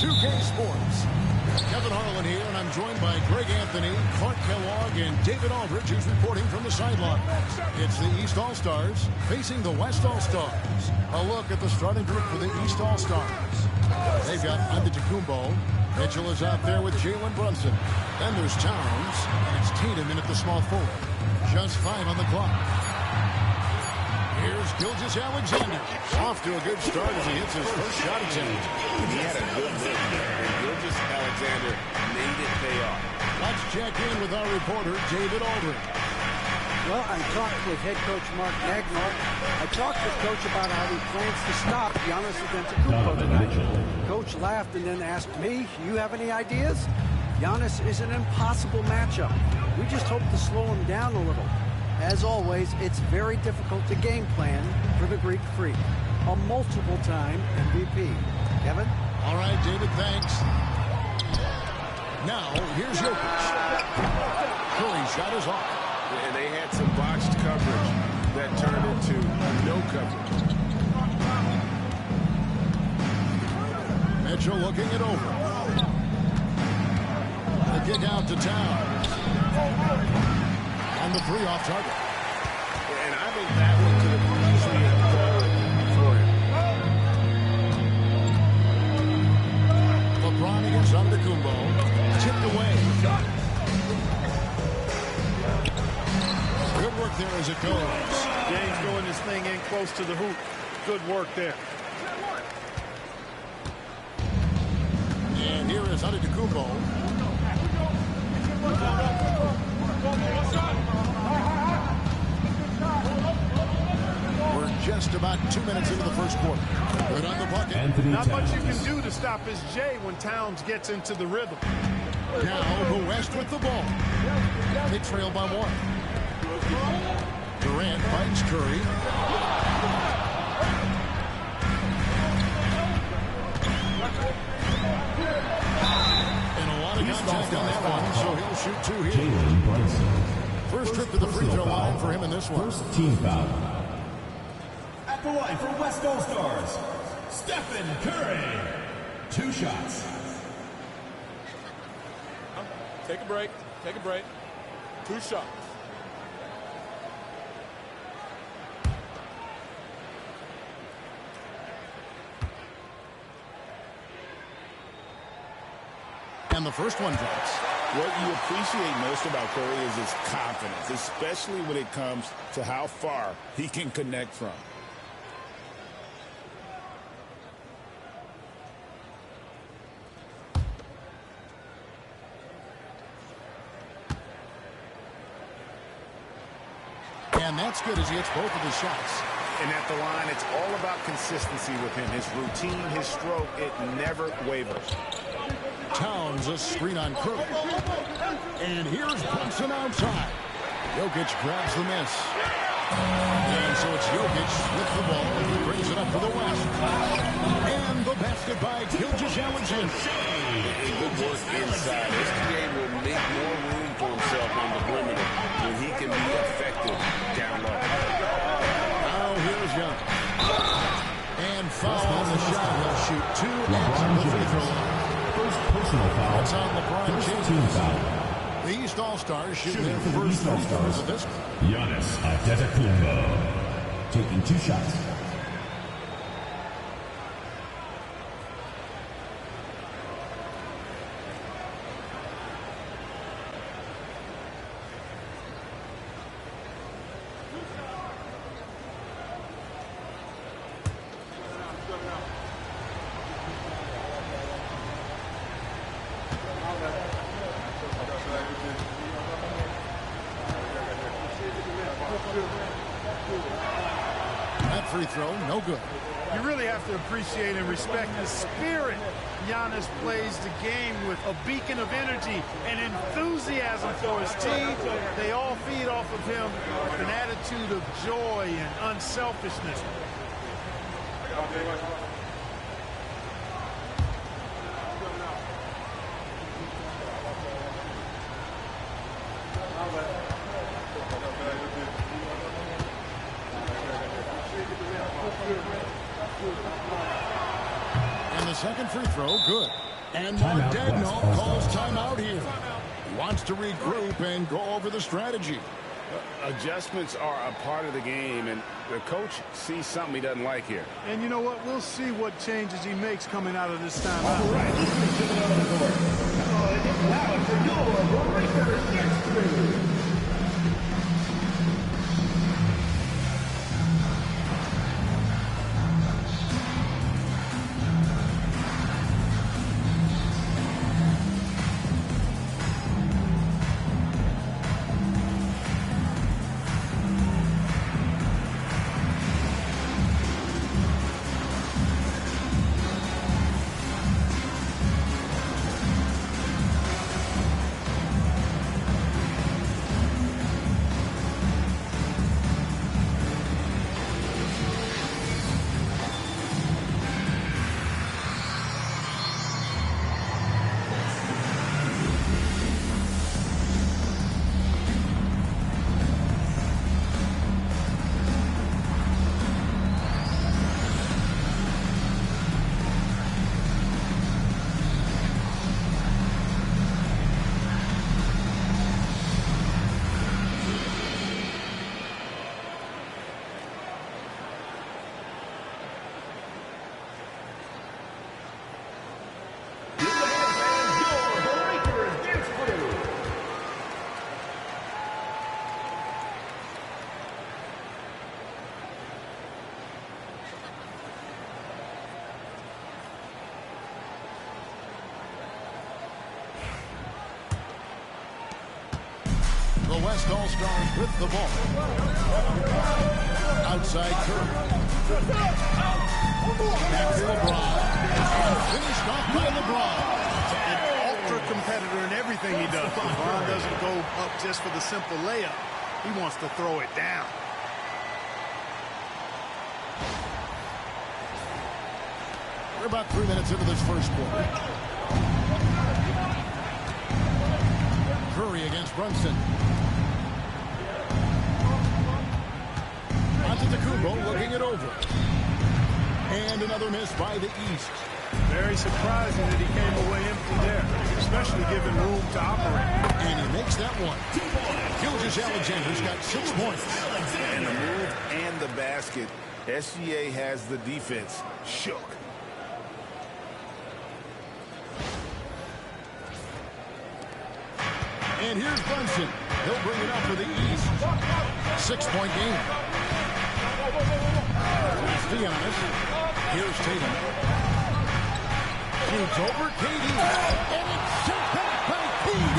2K Sports. Kevin Harlan here, and I'm joined by Greg Anthony, Clark Kellogg, and David Aldridge, who's reporting from the sideline. It's the East All-Stars facing the West All-Stars. A look at the starting group for the East All-Stars. They've got Antetokounmpo. Mitchell is out there with Jalen Brunson. Then there's Towns, and it's Tatum in at the small forward. Just 5 on the clock. Here's Gilgeous-Alexander. Off to a good start as he hits his first shot attempt. He had a good look, and Gilgeous-Alexander made it pay off. Let's check in with our reporter, David Aldridge. Well, I talked with head coach Mark Nagler. I talked with Coach about how he plans to stop Giannis Antetokounmpo tonight. Coach laughed and then asked me, "You have any ideas?" Giannis is an impossible matchup. We just hope to slow him down a little. As always, it's very difficult to game plan for the Greek Freak, a multiple-time MVP. Kevin? All right, David, thanks. Now, here's Jokic. Curry's shot is off. And they had some botched coverage that turned into no coverage. Mitchell looking it over. The kick out to Towns. And the 3 off target. And I think that one could have easily fallen for him. LeBron against Antetokounmpo. Tipped away. Good work there as it goes. James throwing this thing in close to the hoop. Good work there. And here is Antetokounmpo. We're just about 2 minutes into the first quarter. Good on the bucket. Not much you can do to stop his J when Towns gets into the rhythm. Now the West with the ball. They trail by 1. Durant finds Curry. And a lot of contact on that one, so he'll shoot 2 here. Jalen Brunson. First trip to the free throw line for him in this one. First team foul. At the line for West All-Stars, Stephen Curry. 2 shots. Take a break. Take a break. 2 shots. And the first one drops. What you appreciate most about Curry is his confidence, especially when it comes to how far he can connect from. And that's good as he hits both of his shots. And at the line, it's all about consistency with him. His routine, his stroke, it never wavers. Towns a screen on Curry. And here's Brunson outside. Jokic grabs the miss. And so it's Jokic with the ball. He brings it up for the West. And the basket by Gilgeous-Alexander. Good work inside. SGA will make more room for himself on the perimeter when he can be effective down low. Now here's Young. And foul on the shot. He'll shoot 2 at the free throw line. First personal foul. That's on LeBron First James. team foul. The East All-Stars shooting their Shooting for the first East All-Stars. of this. Giannis Antetokounmpo. Taking 2 shots. That free throw, no good. You really have to appreciate and respect the spirit Giannis plays the game with, a beacon of energy and enthusiasm for his team. They all feed off of him with an attitude of joy and unselfishness. And the second free throw, good. And Mark Daigneault calls timeout here. He wants to regroup and go over the strategy. Adjustments are a part of the game, and the coach sees something he doesn't like here. And you know what? We'll see what changes he makes coming out of this timeout. All right, now for your Lakers history. The West All-Stars with the ball. Outside Curry. Back to LeBron. And finished off by LeBron. An ultra-competitor in everything he does. LeBron doesn't go up just for the simple layup. He wants to throw it down. We're about 3 minutes into this first quarter. Curry against Brunson. Antetokounmpo looking it over. And another miss by the East. Very surprising that he came away empty there, especially given room to operate. And he makes that one. Gilgeous-Alexander's got 6 points. And the move and the basket, SGA has the defense shook. And here's Brunson. He'll bring it up for the East. 6-point game. It's Giannis. Here's Tatum. Shoots over KD. And it's sent back by KD.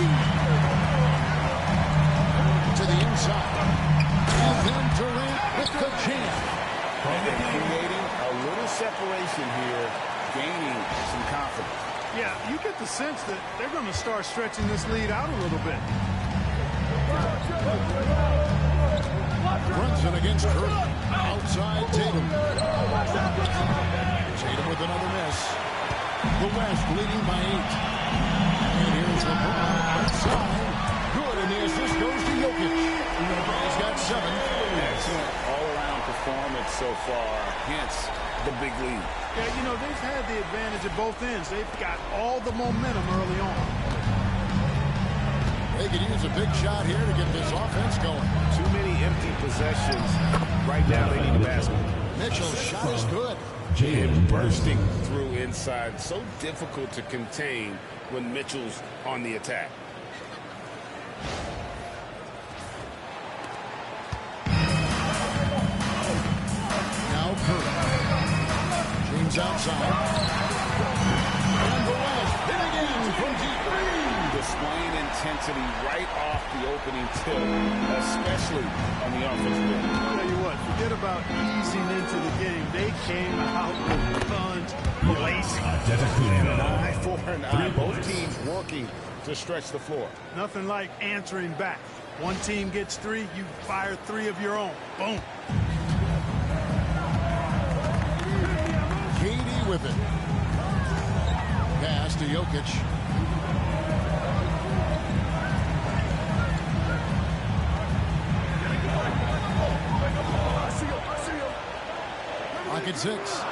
To the inside. And then Durant with the jam. And they're creating a little separation here, gaining some confidence. Yeah, you get the sense that they're going to start stretching this lead out a little bit. Brunson against Curry. Outside Tatum. Tatum with another miss. The West leading by 8. And here's LeBron outside. Good, and the assist goes to Jokic. He's got 7. Excellent all-around performance so far, hence the big lead. Yeah, you know, they've had the advantage at both ends. They've got all the momentum early on. They could use a big shot here to get this offense going. Too many empty possessions. Right now they need a basket. Mitchell's shot is good. And bursting through inside. So difficult to contain when Mitchell's on the attack. Now Curry. James outside. And the West hit again from deep. Displaying intensity right off the opening tip, especially on the offensive end. I'll tell you what, forget about easing into the game. They came out with guns blazing. And an eye for an eye. Both teams working to stretch the floor. Nothing like answering back. One team gets 3, you fire 3 of your own. Boom. KD with it. Pass to Jokic. Pocket 6.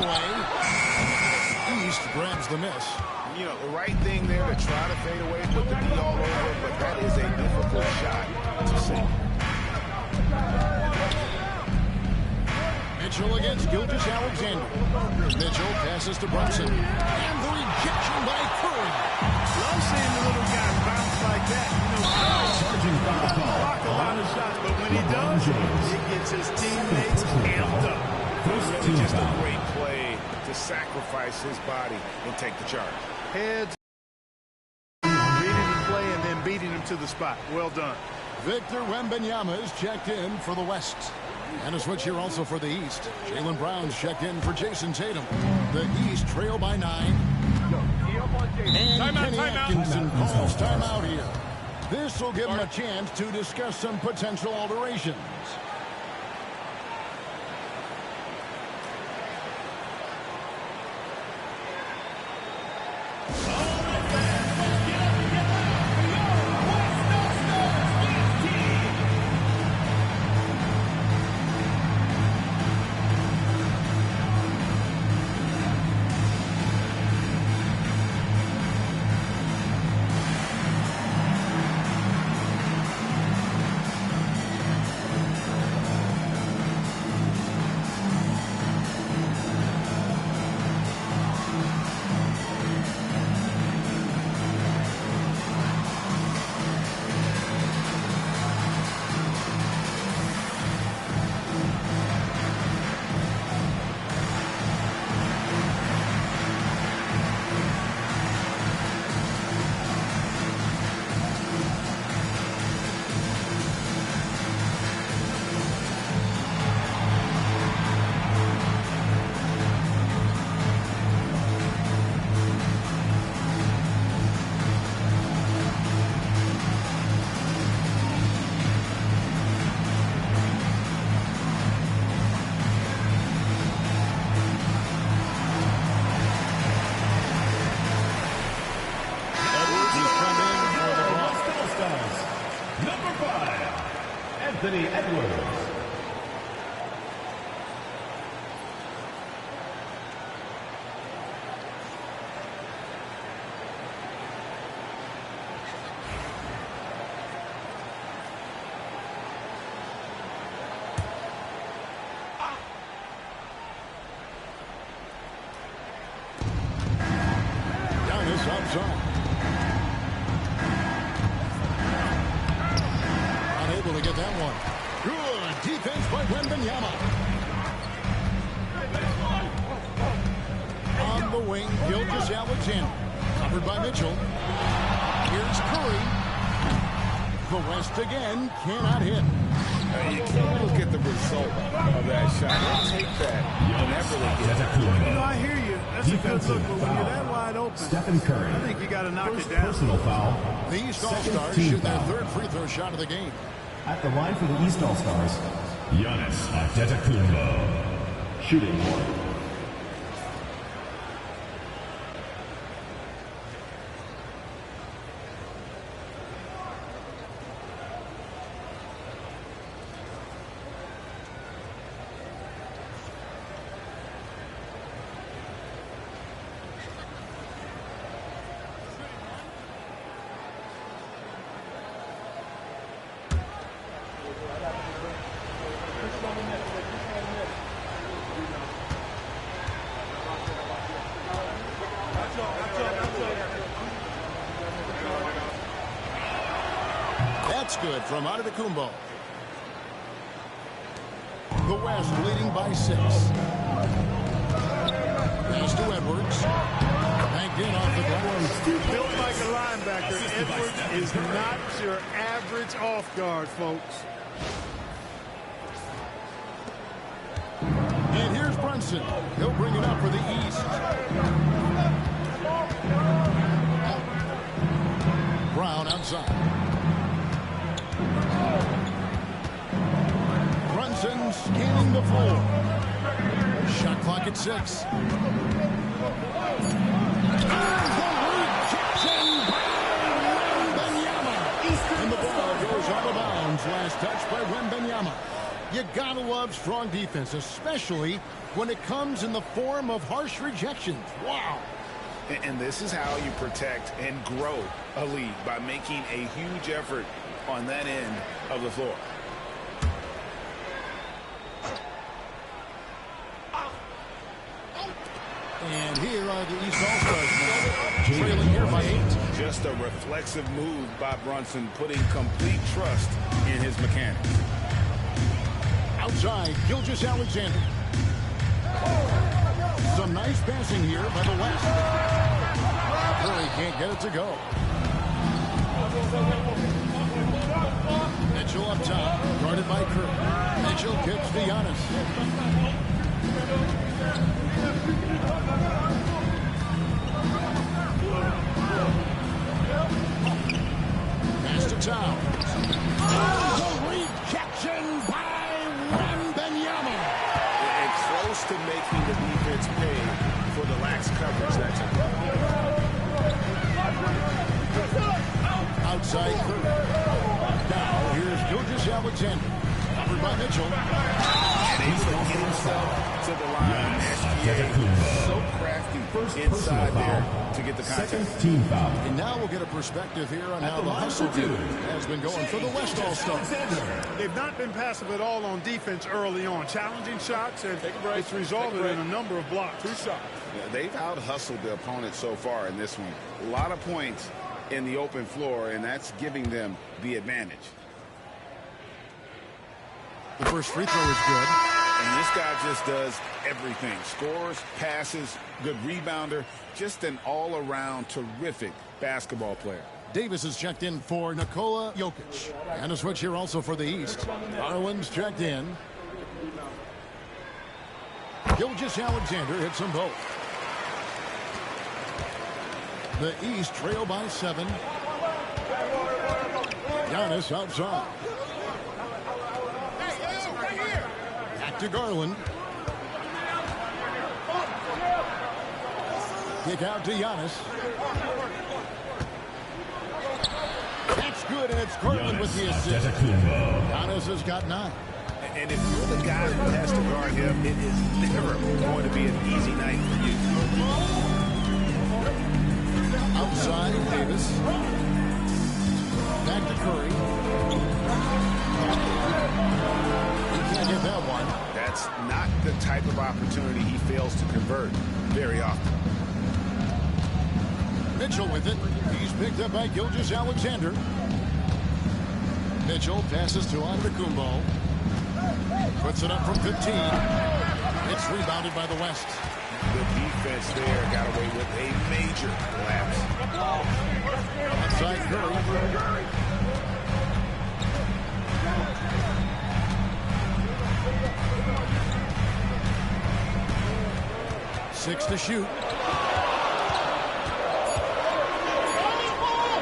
away. East grabs the miss. You know, the right thing there to try to fade away, put the D all over, but that is a difficult shot to sink. Mitchell against Gilgeous-Alexander. Mitchell passes to Brunson. And the rejection by Curry. Love seeing the little guy bounce like that. You know, block a lot of shots, but when he does, it gets his teammates amped up. Really just a great play to sacrifice his body and take the charge. Heads, reading the play and then beating him to the spot. Well done. Victor Wembanyama is checked in for the West. And a switch here also for the East. Jaylen Brown's checked in for Jason Tatum. The East trail by 9. And Kenny Atkinson calls timeout here. This will give him a chance to discuss some potential alterations. Anthony Edwards. Giannis outside. Unable to get that one. Good defense by Wembanyama. On the wing, Gilgeous-Alexander. Covered by Mitchell. Here's Curry. The West again cannot hit. You can't look at the result of that shot. They'll take that whenever they get it. You know, I hear you. That's a good look, but when you're that wide open, Stephen Curry. I think you got to knock First it down. personal foul. The East Second All-Stars team shoot their foul. third free throw shot of the game. At the line for the East All-Stars, Giannis Antetokounmpo. Shooting one. That's good from Antetokounmpo. The West leading by 6. Pass to Edwards. Banked in off the glass. Built like a linebacker, Edwards is not your average off guard, folks. And here's Brunson. He'll bring it up for the East. Brown outside. Brunson scanning the floor. Shot clock at 6. And the ball goes out of bounds. Last touch by Wembanyama. You gotta love strong defense, especially when it comes in the form of harsh rejections. Wow. And this is how you protect and grow a lead, by making a huge effort on that end of the floor. And here are the East All-Stars now, trailing here by 8. Just a reflexive move by Brunson, putting complete trust in his mechanics. Outside, Gilgeous-Alexander. Some nice passing here by the West. Curry can't get it to go. Mitchell up top, guarded by Curry. Mitchell kicks to Giannis. Pass to Towns. The rejection by Wembanyama. And close to making the defense pay for the lax coverage that time. Outside Curry. Now here's Gilgeous-Alexander. Covered by Mitchell. And able to get himself to the line. SGA so crafty inside there to get the contact. Team foul. And now we'll get a perspective here on how the hustle dude has been going for the West All-Stars. They've not been passive at all on defense early on. Challenging shots, and it's resulted in a number of blocks. 2 shots. Yeah, they've out-hustled the opponent so far in this one. A lot of points in the open floor, and that's giving them the advantage. The first free throw is good. And this guy just does everything. Scores, passes, good rebounder. Just an all-around terrific basketball player. Davis is checked in for Nikola Jokic. And a switch here also for the East. Garland's checked in. Gilgeous-Alexander hits them both. The East trail by 7. Giannis outside. Back to Garland. Kick out to Giannis. That's good, and it's Garland with the assist. Giannis has got 9. And if you're the guy who has to guard him, it is never going to be an easy night for you. Outside, Davis. Back to Curry. He can't get that one. That's not the type of opportunity he fails to convert very often. Mitchell with it. He's picked up by Gilgeous-Alexander. Mitchell passes to Antetokounmpo. Puts it up from 15. It's rebounded by the West. The defense there got away with a major lapse. Outside Curry. 6 to shoot.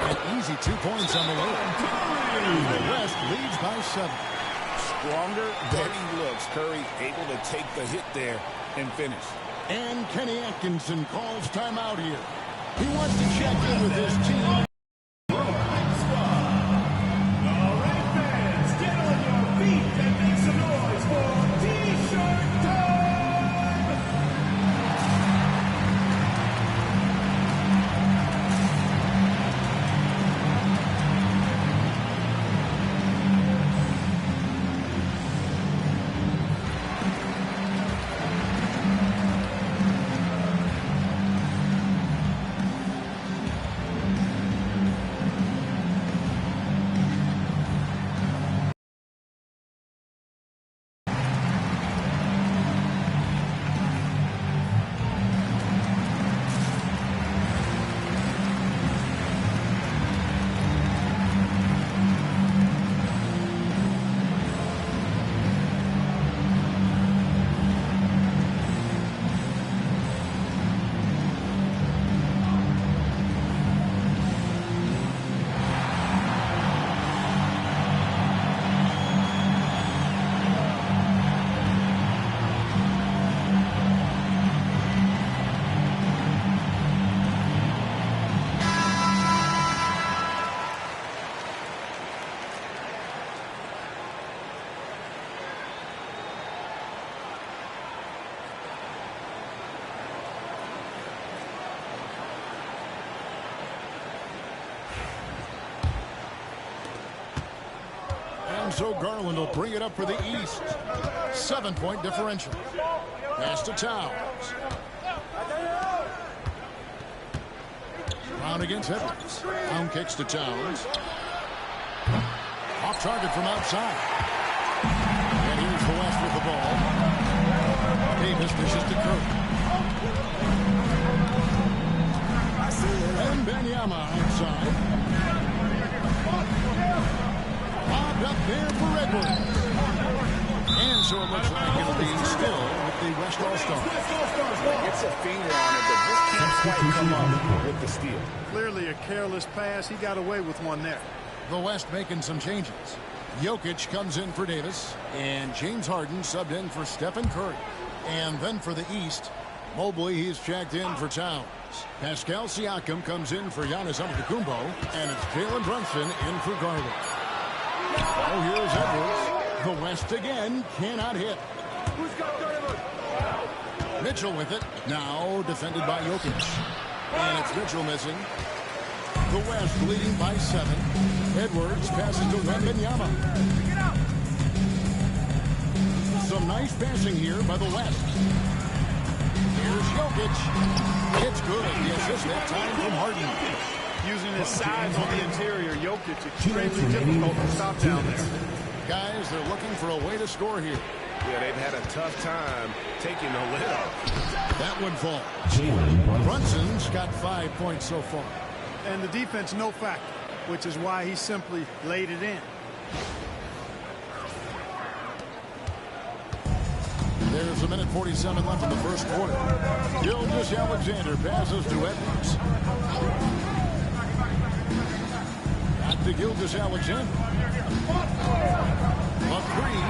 An easy 2 points on the way. The West leads by 7. Stronger than he looks. Curry able to take the hit there and finish. And Kenny Atkinson calls timeout here. He wants to check in with his team. so Garland will bring it up for the East. 7-point differential. Pass to Towns. Brown against Edwards. Brown kicks to Towns. Off target from outside. And here's the West with the ball. Davis dishes to Curry. And Benyama outside. Bobbed up there for Edwards. And so it looks like it'll be still with the West All-Stars. Gets a finger on it, but just can't quite come up with the steal. Clearly a careless pass. He got away with one there. The West making some changes. Jokic comes in for Davis, and James Harden subbed in for Stephen Curry. And then for the East, Mobley, he's checked in for Towns. Pascal Siakam comes in for Giannis Antetokounmpo, and it's Jalen Brunson in for Garland. Oh, here's Edwards. The West again cannot hit. Mitchell with it. Now defended by Jokic. And it's Mitchell missing. The West leading by 7. Edwards passes to Wembanyama. Some nice passing here by the West. Here's Jokic. It's good. The assist that time from Harden. Using his size on the interior, Jokic extremely difficult to stop down there. Guys, they're looking for a way to score here. Yeah, they've had a tough time taking the lid off. That one falls. Brunson's got 5 points so far. And the defense no factor, which is why he simply laid it in. There's a minute 47 left in the first quarter. Gilgeous-Alexander passes to Edwards. Back to Gilgeous-Alexander. McCree.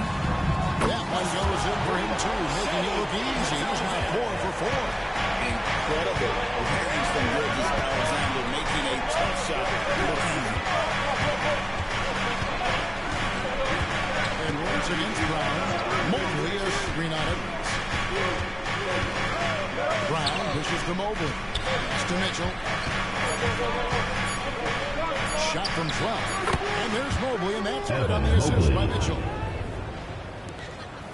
That one goes in for him too, making it look easy. He's now 4 for 4. Incredible. Hands from Gilgeous-Alexander making a tough shot look easy. And once against Brown. Mobley a screen on Edwards. Brown pushes to Mobley. It's to Mitchell. Shot from 12. And there's Mobley, and that's good on the assist by Mitchell.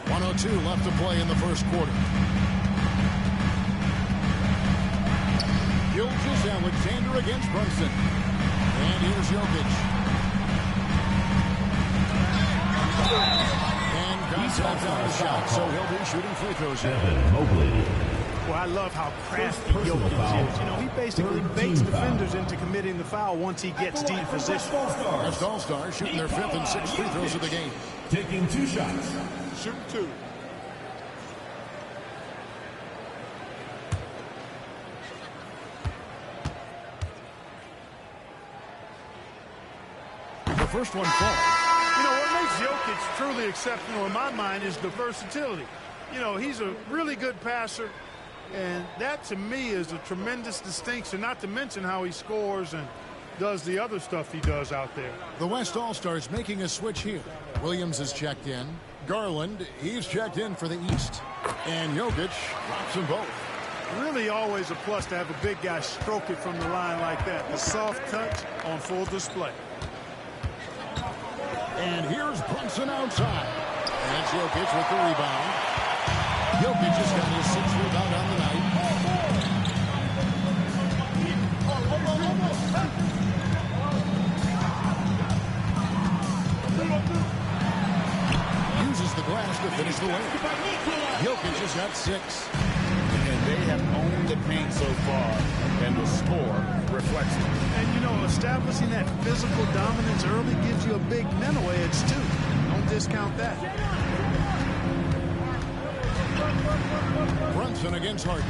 1:02 left to play in the first quarter. Gilgeous-Alexander against Brunson. And here's Jokic. And contact on the shot, so he'll be shooting free throws here. Mobley. Well, I love how crafty Jokic is. You know, he basically baits defenders into committing the foul once he gets deep position. West All-Stars shooting their 5th and 6th free throws of the game. Taking 2 shots. Shoot 2. The first one falls. You know, what makes Jokic truly exceptional in my mind is the versatility. You know, he's a really good passer, and that to me is a tremendous distinction, not to mention how he scores and does the other stuff he does out there. The West All-Stars making a switch here. Williams is checked in. Garland, he's checked in for the East. And Jokic drops them both. Really always a plus to have a big guy stroke it from the line like that. The soft touch on full display. And here's Brunson outside. And it's Jokic with the rebound. Jokic has got his 6th rebound on the night. Uses the glass to finish the layup. Jokic has got 6. And they have owned the paint so far, and the score reflects it. And, you know, establishing that physical dominance early gives you a big mental edge, too. Don't discount that. Brunson against Harden.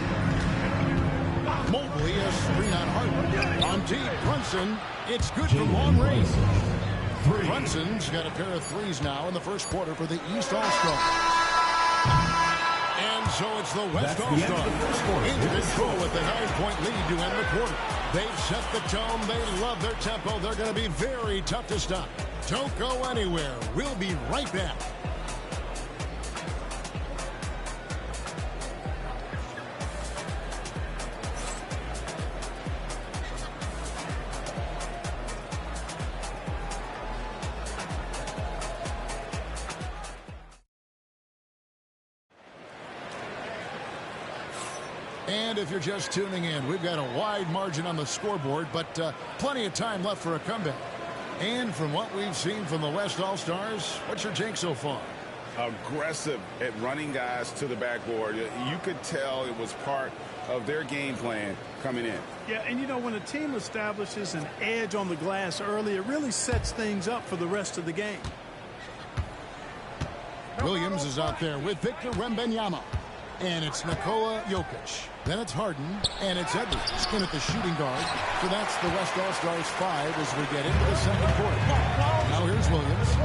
Mobley a screen on Harden. On deep, Brunson. It's good from long range. Brunson's got a pair of threes now in the first quarter for the East All-Star. And so it's the West All-Star in control with the 9-point lead to end the quarter. They've set the tone. They love their tempo. They're going to be very tough to stop. Don't go anywhere. We'll be right back. And if you're just tuning in, we've got a wide margin on the scoreboard, but plenty of time left for a comeback. And from what we've seen from the West All-Stars, what's your take so far? Aggressive at running guys to the backboard. You could tell it was part of their game plan coming in. Yeah, and you know, when a team establishes an edge on the glass early, it really sets things up for the rest of the game. Williams is out there with Victor Wembanyama. And it's Nikola Jokic. Then it's Harden, and it's Edwards in at the shooting guard. So that's the West All-Stars 5 as we get into the second quarter. Now here's Williams.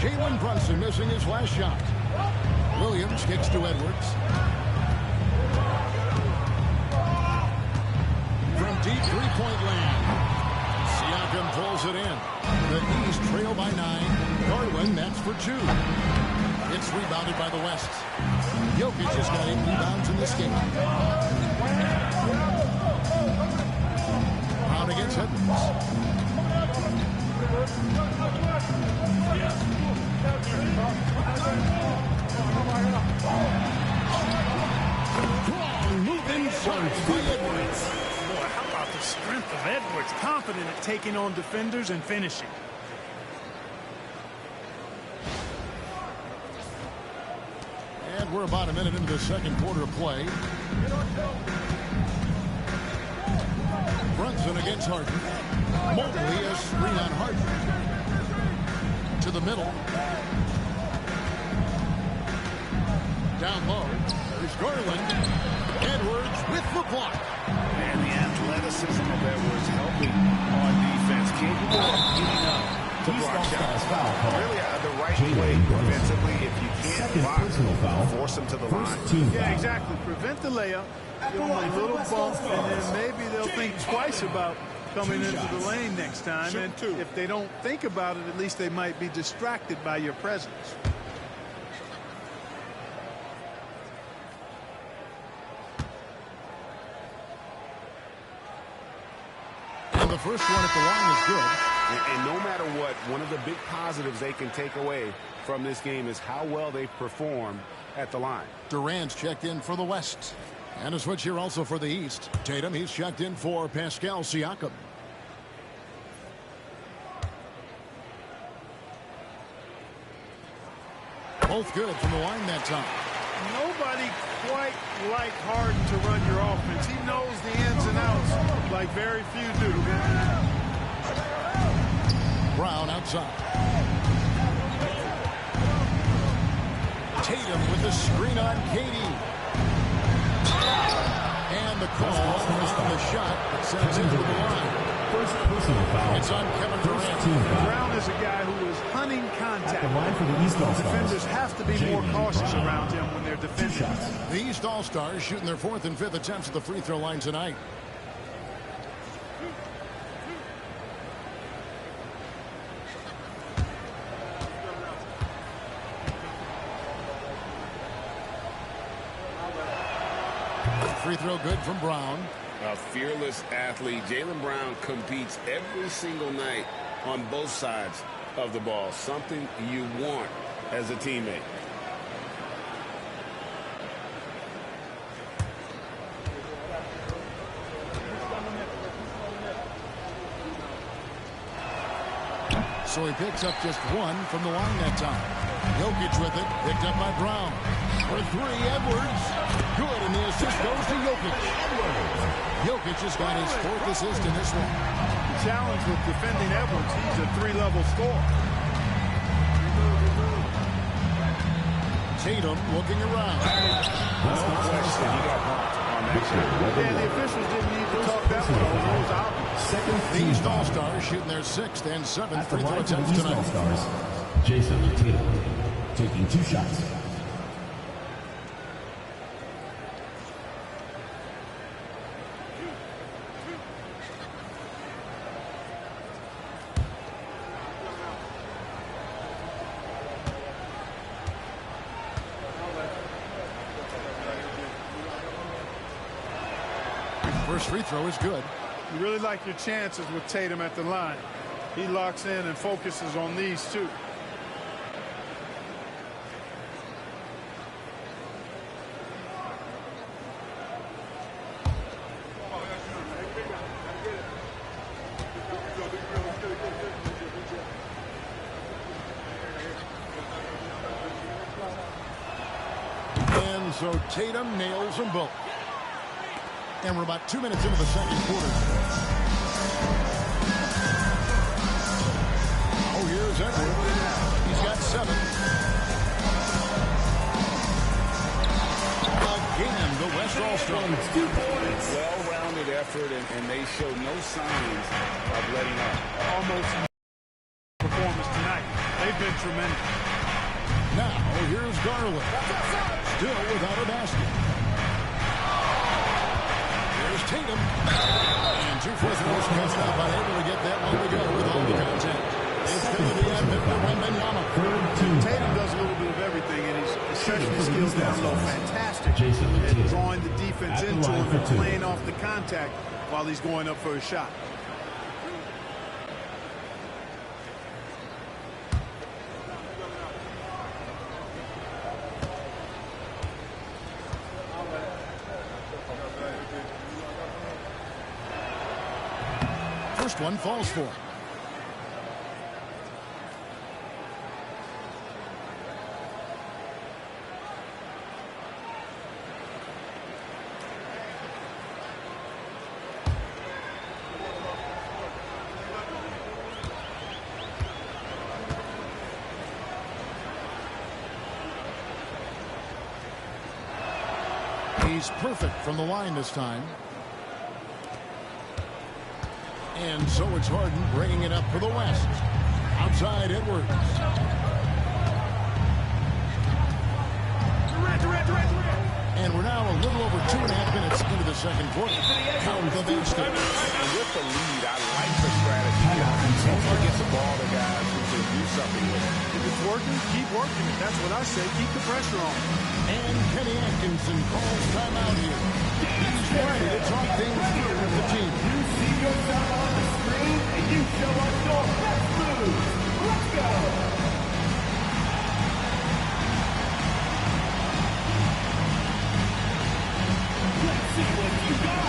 Jalen Brunson missing his last shot. Williams kicks to Edwards. From deep three-point land. Siakam pulls it in. The East trail by 9. Garland, that's for 2. It's rebounded by the West. Jokic has got 8 rebounds in this game. Brown against Edwards. Strong move inside by Edwards. Boy, how about the strength of Edwards? Confident at taking on defenders and finishing. And we're about a minute into the second quarter of play. Brunson against Harden. Mobley a screen on Harden. To the middle. Down low. There's Garland. Edwards with the block. And the athleticism of Edwards helping on defense. Capable of getting up to block shots. Really the right play defensively. If you can't block, force them to the line. Yeah, exactly. Prevent the layup. Give them a little bump, and then maybe they'll think twice about coming into the lane next time. And if they don't think about it, at least they might be distracted by your presence. And the first one at the line is good. And no matter what, one of the big positives they can take away from this game is how well they perform at the line. Durant's checked in for the West. And a switch here also for the East. Tatum, he's checked in for Pascal Siakam. Both good from the line that time. Nobody quite like Harden to run your offense. He knows the ins and outs like very few do. Brown outside. Tatum with the screen on Katie. And the call on the shot that sends him to the line. First personal foul. It's on Kevin Durant. Brown is a guy who is hunting contact. The line for the East All-Stars. Defenders have to be more cautious around him when they're defending. The East All-Stars shooting their 4th and 5th attempts at the free throw line tonight. Free throw good from Brown. A fearless athlete. Jaylen Brown competes every single night on both sides of the ball. Something you want as a teammate. So he picks up just 1 from the line that time. Jokic with it, picked up by Brown. For 3, Edwards. Good, and the assist goes to Jokic. Jokic has got his 4th assist in this one. The challenge with defending Edwards, he's a 3-level scorer. Tatum looking around. No question he got blocked on that shot. Yeah, the officials didn't need to talk that one over. It was obvious. The East All-Stars shooting their 6th and 7th free throw attempts tonight. All-Stars, Jason Tatum taking 2 shots. First free throw is good. You really like your chances with Tatum at the line. He locks in and focuses on these 2. So Tatum nails them both. And we're about 2 minutes into the second quarter. Oh, here's Edwards. He's got 7. Again, the West All-Stars. 2 points. Well-rounded effort, and they show no signs of letting up. Almost performance tonight. They've been tremendous. Now, here's Garland. Still without a basket. Here's Tatum. And 2 free throws missed out, but able to get that one to go with all the contact. It's going to be at Victor Wembanyama. Tatum does a little bit of everything, and his stretching skills down low fantastic. And drawing the defense into him and playing off the contact while he's going up for a shot. First one falls for him. He's perfect from the line this time. And so it's Harden bringing it up for the West. Outside Edwards. And we're now a little over 2.5 minutes into the second quarter. Count the basket. And with the lead, I like the strategy. Don't forget the ball to guys who can do something with it. If it's working, keep working it. That's what I say. Keep the pressure on. And Kenny Atkinson calls timeout here. He's ready to talk things through with the team. You see yourself on the screen, and you show us your best moves. Let's go. Let's see what you got.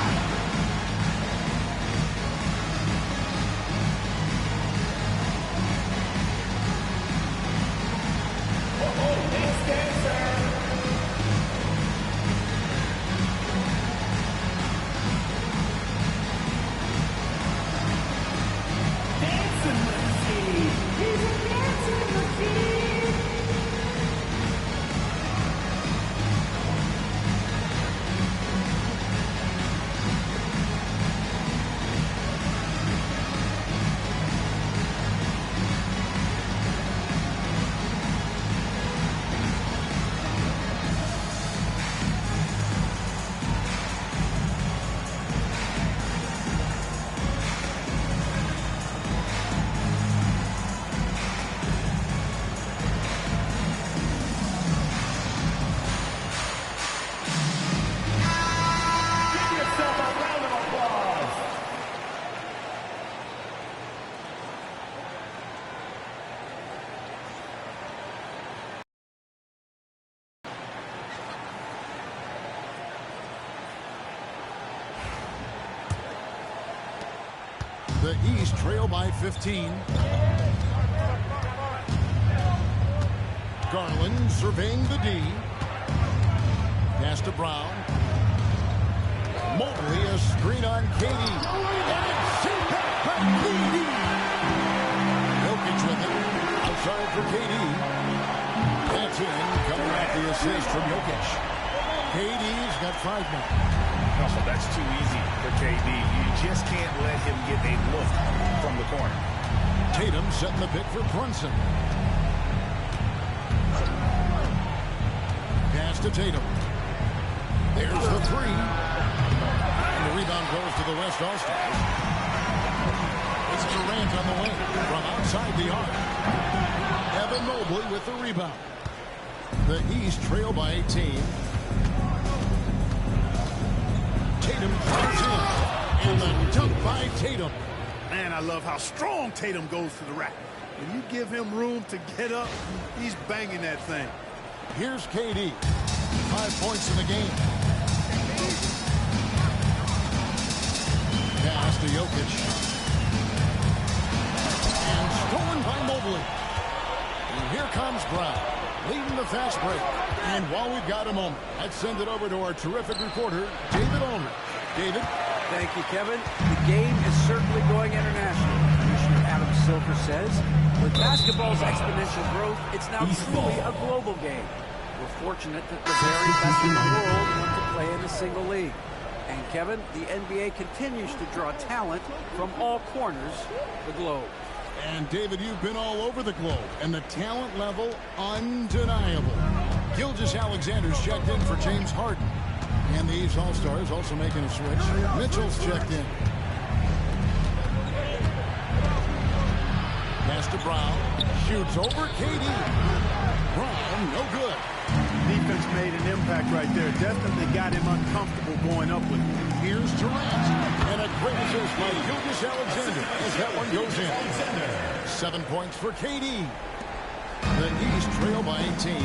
Oh, next dancer. Dancing machine. He's a dancing machine. Give yourself a round of applause. The East trail by 15. Garland surveying the D. Pass to Brown. Mobley, a screen on KD. And it's sent back by KD. Jokic with it. Outside for KD. That's in. Coming off the assist from Jokic. KD's got 5 now. Oh, that's too easy for KD. You just can't let him get a look from the corner. Tatum setting the pick for Brunson. Pass to Tatum. There's the 3. And the rebound goes to the West All-Stars. It's Durant on the wing from outside the arc. Evan Mobley with the rebound. The East trail by 18. Tatum drives in. And the dunk by Tatum. Man, I love how strong Tatum goes to the rack. When you give him room to get up, he's banging that thing. Here's KD. 5 points in the game. Pass to Jokic. And stolen by Mobley. And here comes Brown. leading the fast break. And while we've got a moment, let's send it over to our terrific reporter, David Ulrich. David? Thank you, Kevin. The game is certainly going international. Commissioner Adam Silver says, with basketball's exponential growth, it's now truly a global game. We're fortunate that the very best in the world want to play in a single league. And Kevin, the NBA continues to draw talent from all corners of the globe. And David, you've been all over the globe, and the talent level undeniable. Gilgeous-Alexander's checked in for James Harden. And the East All-Stars also making a switch. Mitchell's checked in. Pass to Brown. Shoots over KD. Brown, no good. Defense made an impact right there. Definitely got him uncomfortable going up with him. Here's Durant. And a great assist by Gilgeous-Alexander as that one goes in. 7 points for KD. The East trail by 18.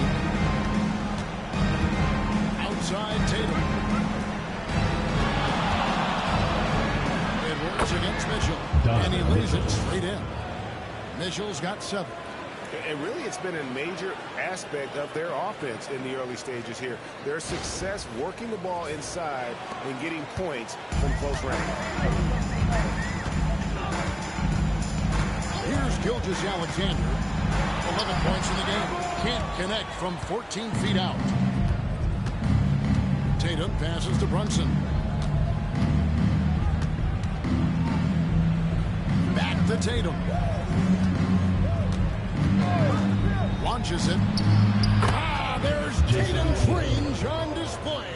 Outside Tatum. Edwards against Mitchell. And he lays it straight in. Mitchell's got 7. And really, it's been a major aspect of their offense in the early stages here. Their success working the ball inside and getting points from close range. Here's Gilgeous-Alexander. 11 points in the game. Can't connect from 14 feet out. Tatum passes to Brunson. Back to Tatum. Launches it. There's Tatum's range on display.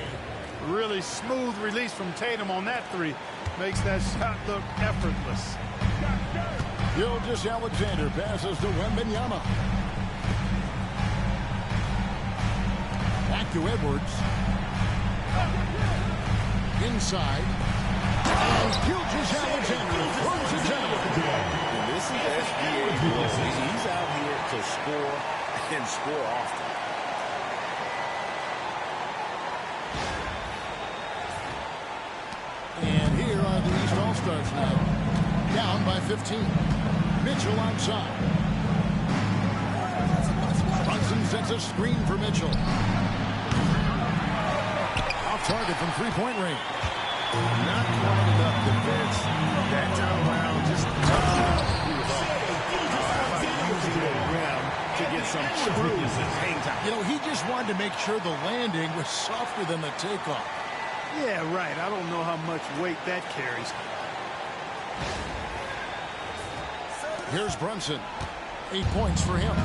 Really smooth release from Tatum on that three. Makes that shot look effortless. Gilgeous-Alexander passes to Wembanyama. Back to Edwards. Inside. And Gilgeous-Alexander throws it down. And this is SGA. He's out here to score and score often. And here are the East All-Stars now. Down by 15. Mitchell outside. Brunson sets a screen for Mitchell. Off target from three-point range. Not quite enough defense. That time around, just using the rim to get some true hang time. You know, he just wanted to make sure the landing was softer than the takeoff. Yeah, right. I don't know how much weight that carries. Here's Brunson. 8 points for him.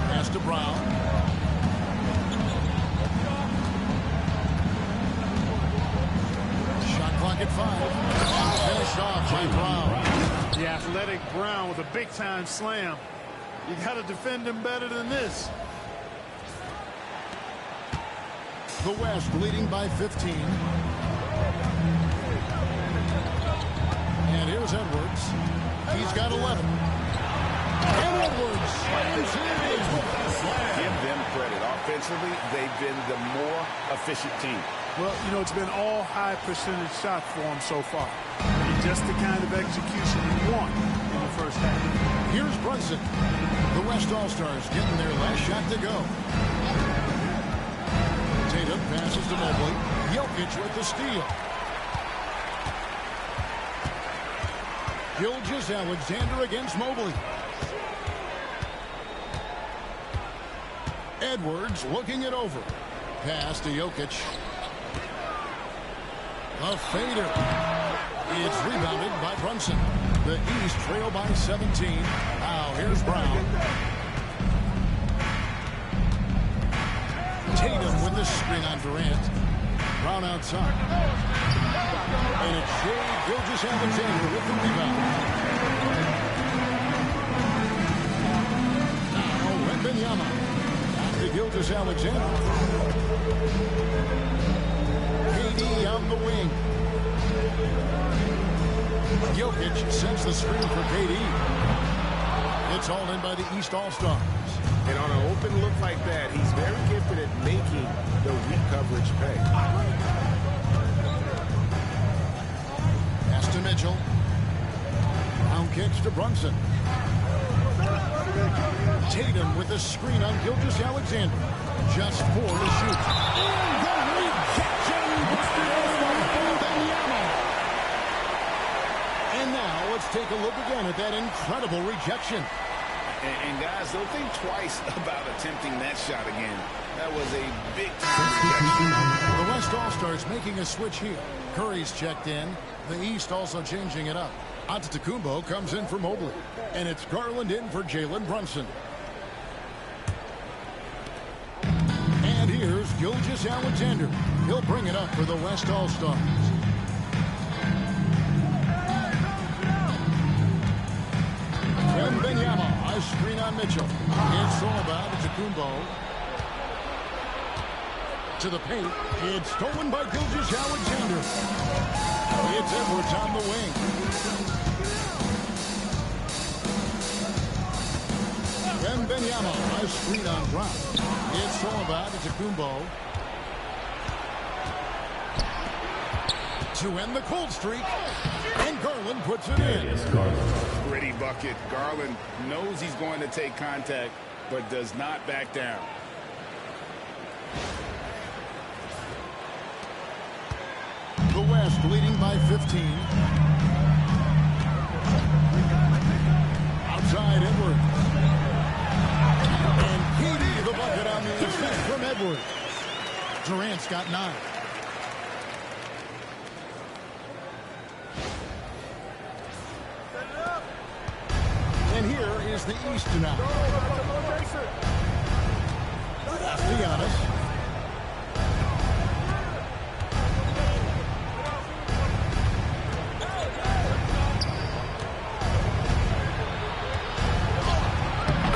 Pass to Brown. Shot clock at 5. Finished off by Brown. The athletic Brown with a big-time slam. You got to defend him better than this. The West leading by 15. And here's Edwards. He's got 11. And Edwards slams in. Give them credit. Offensively, they've been the more efficient team. Well, you know, it's been all high percentage shots for him so far. Just the kind of execution he want in the first half. Here's Brunson. The West All-Stars getting their last shot to go. Tatum passes to Mobley. Jokic with the steal. Gilgeous-Alexander against Mobley. Edwards looking it over. Pass to Jokic. A fader. It's rebounded by Brunson. The East trail by 17. Now here's Brown. Tatum with the screen on Durant. Brown outside. And it's Shai Gilgeous-Alexander with the rebound. Now Wembanyama. Back to Gilgeous-Alexander. KD on the wing. Jokic sends the screen for KD. It's all in by the East All-Stars. And on an open look like that, he's very gifted at making the weak coverage pay. Mitchell. Round kicks to Brunson. Tatum with a screen on Gilgeous-Alexander. Just 4 to shoot. The rejection. And now let's take a look again at that incredible rejection. And guys, don't think twice about attempting that shot again. That was a big rejection. The West All-Stars making a switch here. Curry's checked in. The East also changing it up. Antetokounmpo comes in for Mobley. And it's Garland in for Jalen Brunson. And here's Gilgeous-Alexander. He'll bring it up for the West All-Stars. Wembanyama, a screen on Mitchell. It's all about Antetokounmpo. To the paint. It's stolen by Gilgeous-Alexander. It's Edwards on the wing. Wembanyama, a screen on Brown. It's all about Antetokounmpo. To end the cold streak. And Garland puts it in. Gritty bucket. Garland knows he's going to take contact, but does not back down. The West leading by 15. Outside Edwards. And KD the bucket on the assist from Edwards. Durant's got 9. And here is the East now. Giannis.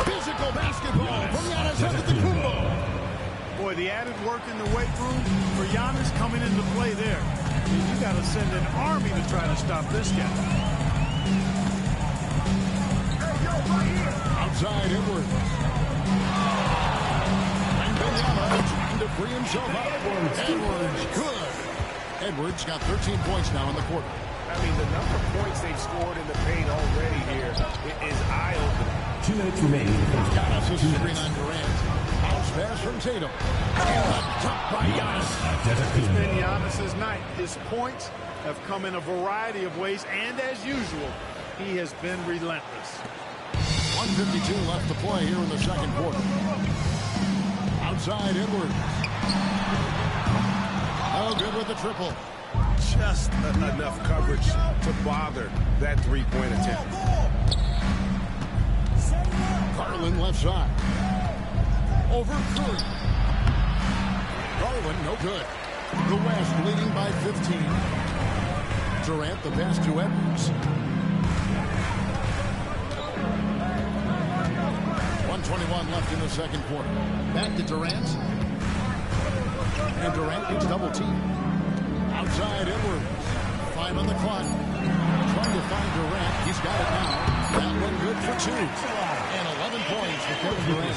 Physical basketball from Giannis Antetokounmpo. Boy, the added work in the weight room for Giannis coming into play there. You got to send an army to try to stop this guy. Outside Edwards. Wembanyama trying to free himself out. Edwards, good. Edwards got 13 points now in the quarter. I mean, the number of points they've scored in the paint already here is eye-opening. 2 minutes remaining. Giannis is screen on Durant. Bounce pass from Tatum. And top by Giannis. It's been Giannis's night. His points have come in a variety of ways, and as usual, he has been relentless. 1:52 left to play here in the second quarter. Outside Edwards. Oh, good with the triple. Just enough coverage to bother that three-point attempt. Garland left side. Over Curry. Garland, no good. The West leading by 15. Durant the pass to Edwards. 1:21 left in the second quarter. Back to Durant. And Durant gets double teamed. Outside Edwards. 5 on the clock. Trying to find Durant. He's got it now. That one good for 2. And 11 points for Kevin Durant.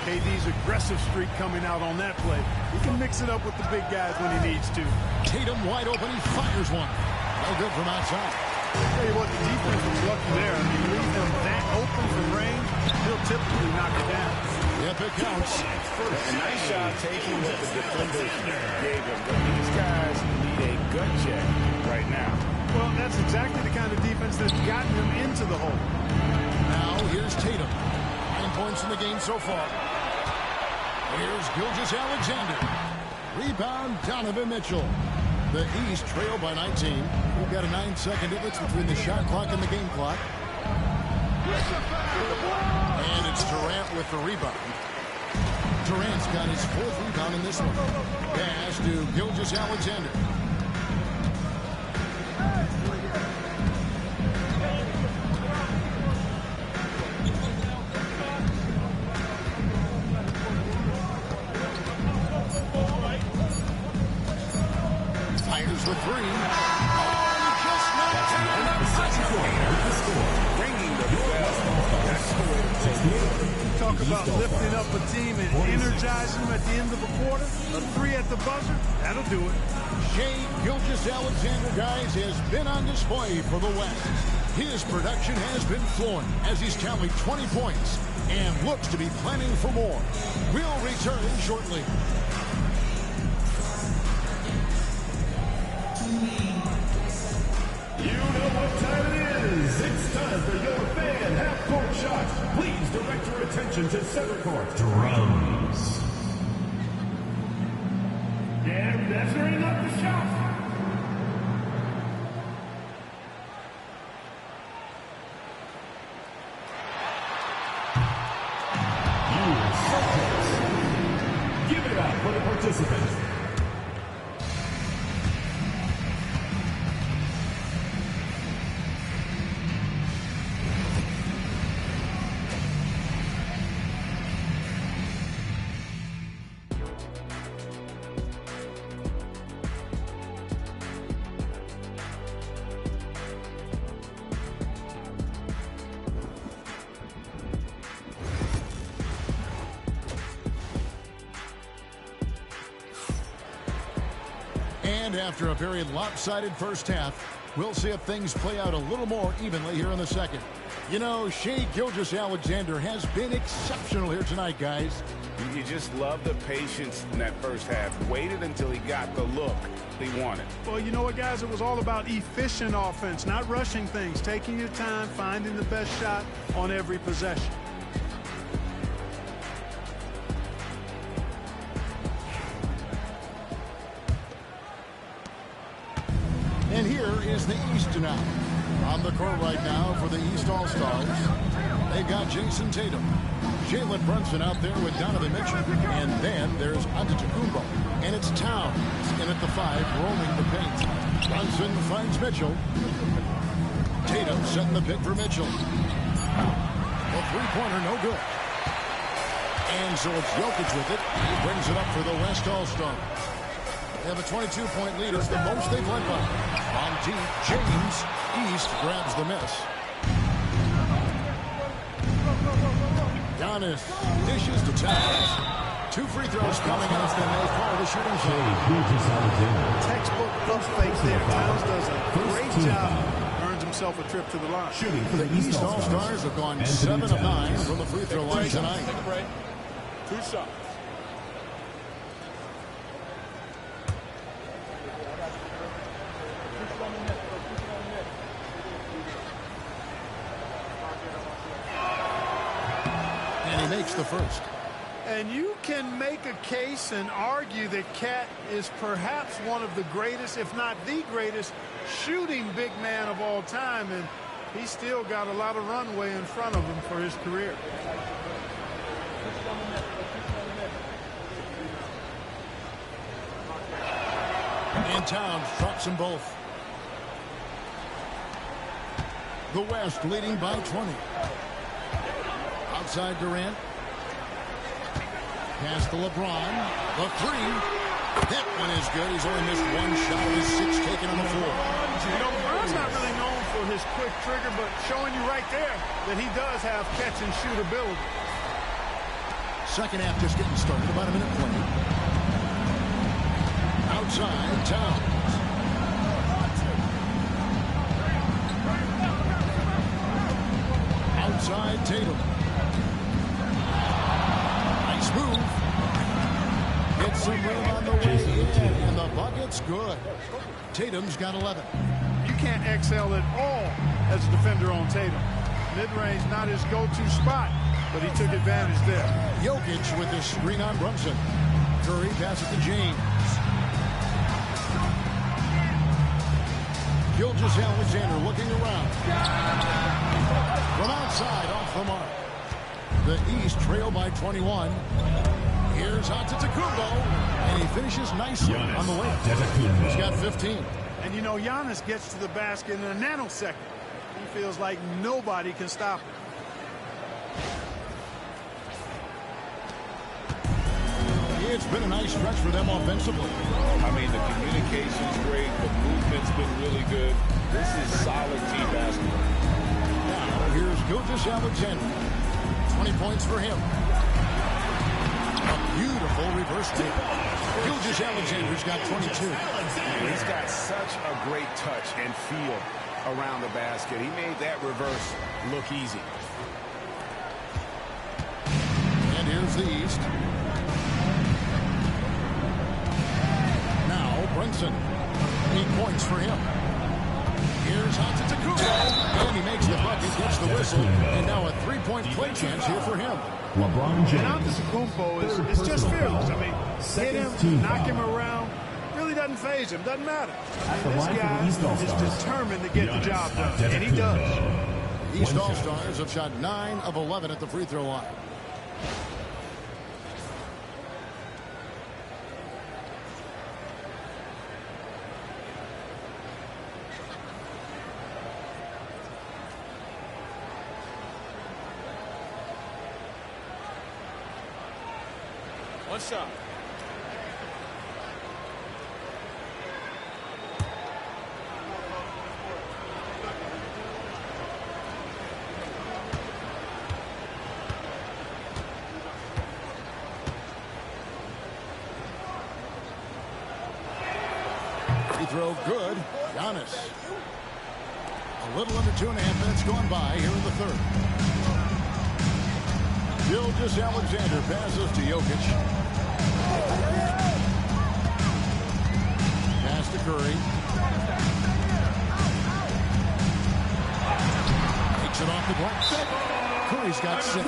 KD's aggressive streak coming out on that play. He can mix it up with the big guys when he needs to. Tatum wide open. He fires one. No good from outside. I'll tell you what, the defense was lucky there. I mean, leave him that open from range, he'll typically knock it down. Yep, it counts. A nice shot taking what the defenders gave him. But these guys need a gut check right now. Well, that's exactly the kind of defense that's gotten him into the hole. Now, here's Tatum. 9 points in the game so far. Here's Gilgeous-Alexander. Rebound, Donovan Mitchell. The East trail by 19. We've got a 9-second difference between the shot clock and the game clock. And it's Durant with the rebound. Durant's got his 4th rebound in this one. Pass to Gilgeous-Alexander. Fires with 3. Oh, just not Ringing the bell. That's the way to take it. Talk about lifting up a team and energizing them at the end of a quarter. A 3 at the buzzer, that'll do it. Shea Gilgeous-Alexander, guys, has been on display for the West. His production has been flowing as he's tallied 20 points and looks to be planning for more. We'll return shortly. You know what time it is. It's time for your fan half-court shots. Please direct your attention to center court. Drums. And measuring up the shot. Give it up for the participants. And after a very lopsided first half, we'll see if things play out a little more evenly here in the second. You know, Shai Gilgeous-Alexander has been exceptional here tonight, guys. You just love the patience in that first half. Waited until he got the look he wanted. Well, you know what, guys? It was all about efficient offense, not rushing things, taking your time, finding the best shot on every possession. And here is the East now. On the court right now for the East All-Stars. They've got Jason Tatum. Jalen Brunson out there with Donovan Mitchell. And then there's Antetokounmpo. And it's Towns in at the 5, roaming the paint. Brunson finds Mitchell. Tatum setting the pick for Mitchell. The three-pointer, no good. And so it's Jokic with it. He brings it up for the West All-Stars. They have a 22-point lead. It's the most they've led by. On deep, James. East grabs the miss. Giannis dishes to Towns. 2 free throws coming up, and they call the shooting zone. Textbook pump fake there. Towns does a great job. Earns himself a trip to the line. Shooting for The East All-Stars have gone 7 of 9 from the free throw line tonight. Take a break. 2 shots. Makes the first. And you can make a case and argue that Cat is perhaps one of the greatest, if not the greatest, shooting big man of all time, and he's still got a lot of runway in front of him for his career. And Towns drops them both. The West leading by 20. Outside Durant. Pass to LeBron. The 3. That one is good. He's only missed 1 shot of his 6 taken on the floor. You know, LeBron's not really known for his quick trigger, but showing you right there that he does have catch and shoot ability. Second half just getting started. About a minute 20. Outside Towns. Outside Tatum. Nice move. Gets some room on the way in, and the bucket's good. Tatum's got 11. You can't excel at all as a defender on Tatum. Mid-range not his go-to spot, but he took advantage there. Jokic with the screen on Brunson. Curry passes to James. Gilgeous-Alexander looking around. From outside, off the mark. The East trail by 21. Here's Antetokounmpo, and he finishes nicely on the way. He's got 15. And you know, Giannis gets to the basket in a nanosecond. He feels like nobody can stop him. It's been a nice stretch for them offensively. I mean, the communication's great. The movement's been really good. This is solid team basketball. Now, here's Gilgeous-Alexander. 20 points for him. A beautiful reverse tip. Gilgeous Alexander's got 22. He's got such a great touch and feel around the basket. He made that reverse look easy. And here's the East. Now Brunson. 8 points for him. Here's Antetokounmpo. And he makes the bucket, gets the whistle. And now a 3-point play chance here for him. LeBron James. And Antetokounmpo is just fearless. I mean, hit him, knock him around. Really doesn't faze him. Doesn't matter. This guy is determined to get the job done. And he does. East All-Stars have shot 9 of 11 at the free throw line. One shot. Free throw good. Giannis. A little under 2.5 minutes gone by here in the third. Gilgeous Alexander passes to Jokic. Pass to Curry. Takes it off the glass. Curry's got 6.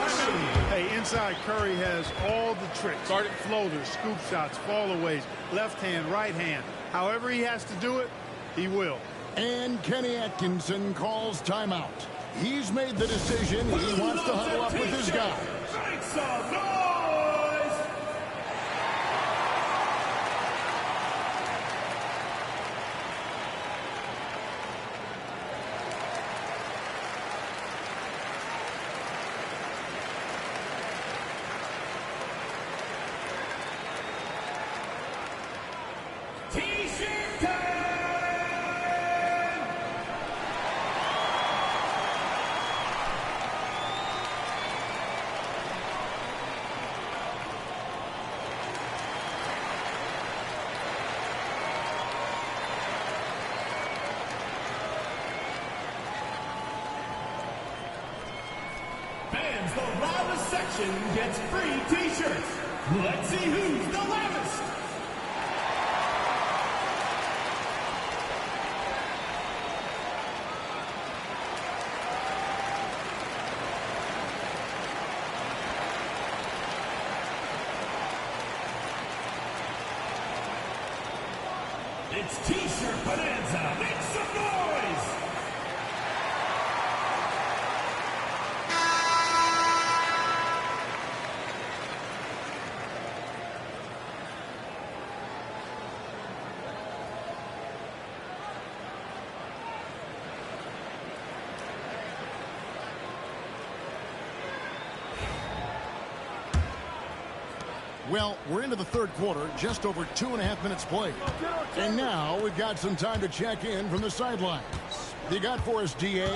Hey, inside Curry has all the tricks. Floaters, scoop shots, fallaways, left hand, right hand. However he has to do it, he will. And Kenny Atkinson calls timeout. He's made the decision. He wants to huddle up with his guys. Make some noise! T-shirt time! Fans, the loudest section gets free T-shirts. Let's see who's the loudest. It's T-shirt bonanza. Make some noise. Well, we're into the third quarter, just over 2.5 minutes played. And now we've got some time to check in from the sidelines. You got for us, DA?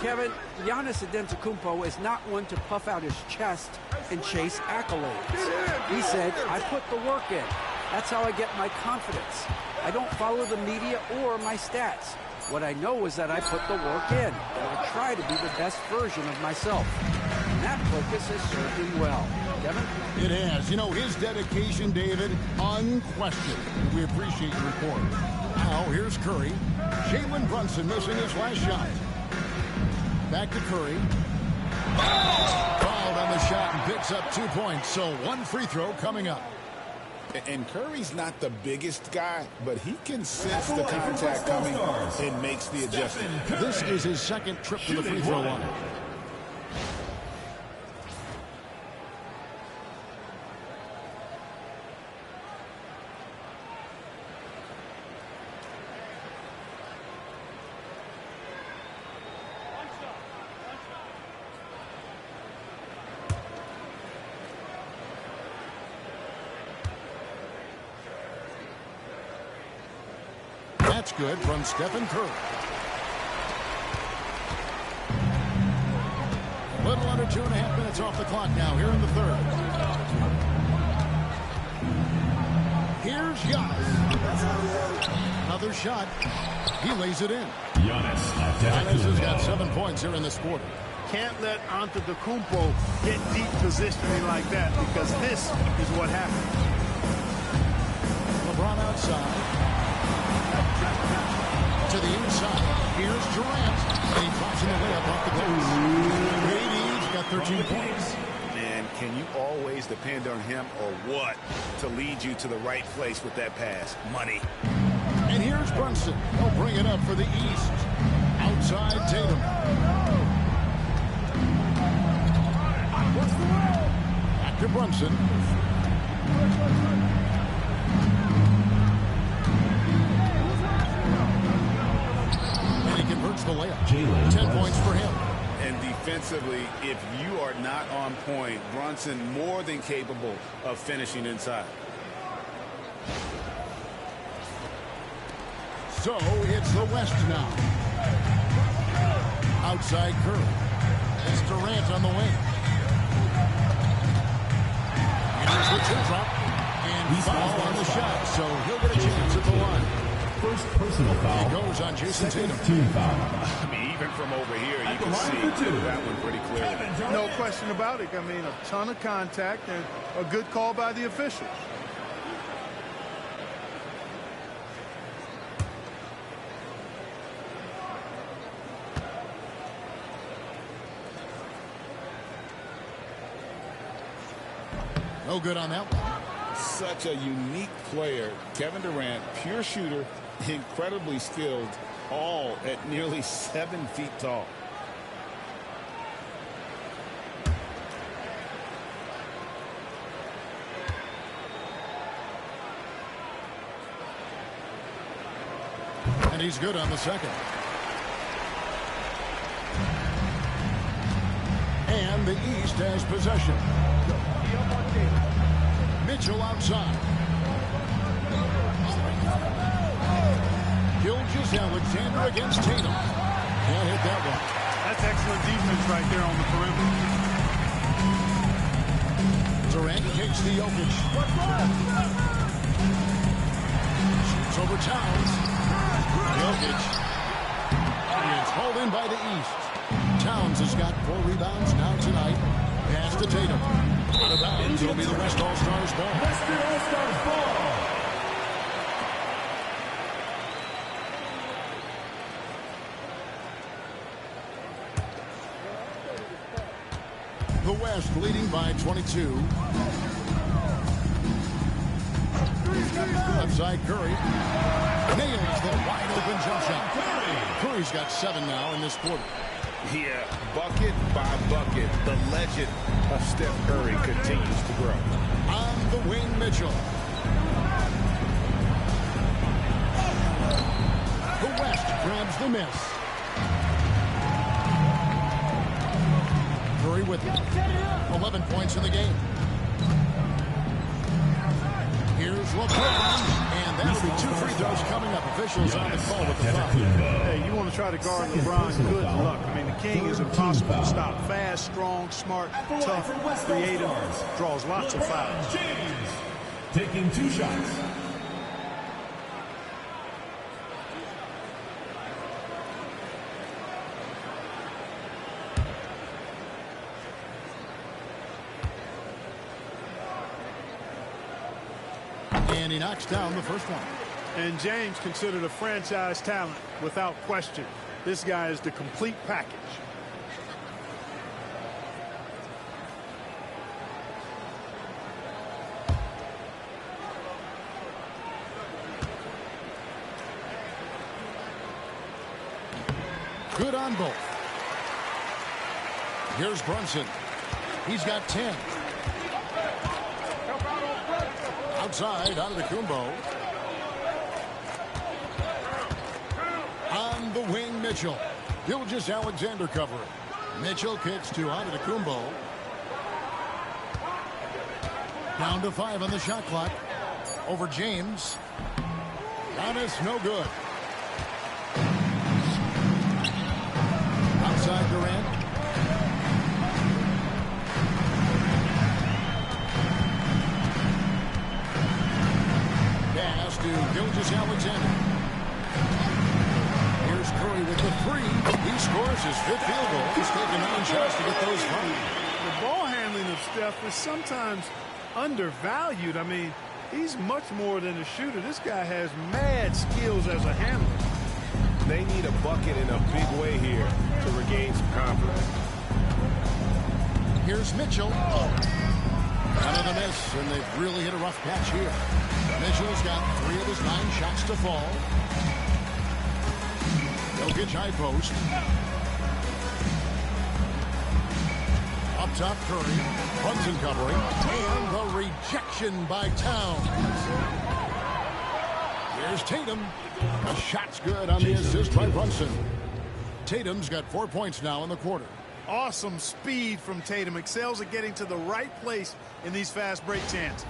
Kevin, Giannis Antetokounmpo is not one to puff out his chest and chase accolades. He said, I put the work in. That's how I get my confidence. I don't follow the media or my stats. What I know is that I put the work in, and I try to be the best version of myself. And that focus has served him well. Kevin? It has. You know, his dedication, David, unquestioned. We appreciate your report. Now, here's Curry. Jalen Brunson missing his last shot. Back to Curry. Fouled on the shot and picks up 2 points. So 1 free throw coming up. And Curry's not the biggest guy, but he can sense the contact coming and makes the adjustment. This is his second trip to the free throw line. That's good from Stephen Curry. A little under 2.5 minutes off the clock now here in the third. Here's Giannis. Another shot. He lays it in. Giannis Giannis has got 7 points here in this quarter. Can't let Antetokounmpo get deep positioning like that, because this is what happens. LeBron outside. To the inside. Here's Durant. And he drops in the layup off the glass. KD's got 13 points. And can you always depend on him or what to lead you to the right place with that pass? Money. And here's Brunson. He'll bring it up for the East. Outside Tatum. Back to Brunson. And he converts the layup. 10 points for him. And defensively, if you are not on point, Brunson more than capable of finishing inside. So it's the West now. Outside Curry. It's Durant on the wing. Here's the two-drop. And foul on the shot, so he'll get a chance at the line. First personal foul. He goes on Jason Tatum. Team foul. I mean, even from over here, you can see that one pretty clearly. No question about it. I mean, a ton of contact and a good call by the officials. No good on that one. Such a unique player. Kevin Durant, pure shooter, incredibly skilled, all at nearly 7 feet tall. And he's good on the second. And the East has possession. Mitchell outside. Gilgeous-Alexander against Tatum. Can't hit that one. That's excellent defense right there on the perimeter. Durant kicks to Jokic. Shoots over Towns. Jokic. It's hauled in by the East. Towns has got 4 rebounds now tonight. Pass to Tatum. Out of bounds. It'll be the West All-Stars ball. Western All-Stars ball. The West leading by 22. Outside Curry. Nails the wide open jump shot. Curry's got 7 now in this quarter. Yeah, bucket by bucket, the legend of Steph Curry continues to grow. On the wing, Mitchell. The West grabs the miss. Curry with 11 points in the game. Here's LeBron. And that'll be 2 free throws coming up. Officials on the call with the foul. Hey, you want to try to guard LeBron, good luck. I mean, the king is impossible to stop. Fast, strong, smart, tough, creative, draws lots of fouls. James taking 2 shots. And he knocks down the first one. And James considered a franchise talent without question. This guy is the complete package. Good on both. Here's Brunson. He's got 10. Outside, Antetokounmpo. On the wing, Mitchell. Gilgeous-Alexander covering. Mitchell kicks to Antetokounmpo. Down to 5 on the shot clock. Over James. Giannis, no good. Outside Durant. to Gilgeous-Alexander. Here's Curry with the three. He scores his 5th field goal. He's taken 9 shots to get those 5. The ball handling of Steph is sometimes undervalued. I mean, he's much more than a shooter. This guy has mad skills as a handler. They need a bucket in a big way here to regain some confidence. Here's Mitchell. Another miss, and they've really hit a rough patch here. Mitchell's got 3 of his 9 shots to fall. Jokic high post. Up top, Curry. Brunson covering. And the rejection by Towns. Here's Tatum. A shot's good on the assist by Brunson. Tatum's got 4 points now in the quarter. Awesome speed from Tatum. Excels at getting to the right place in these fast break chances.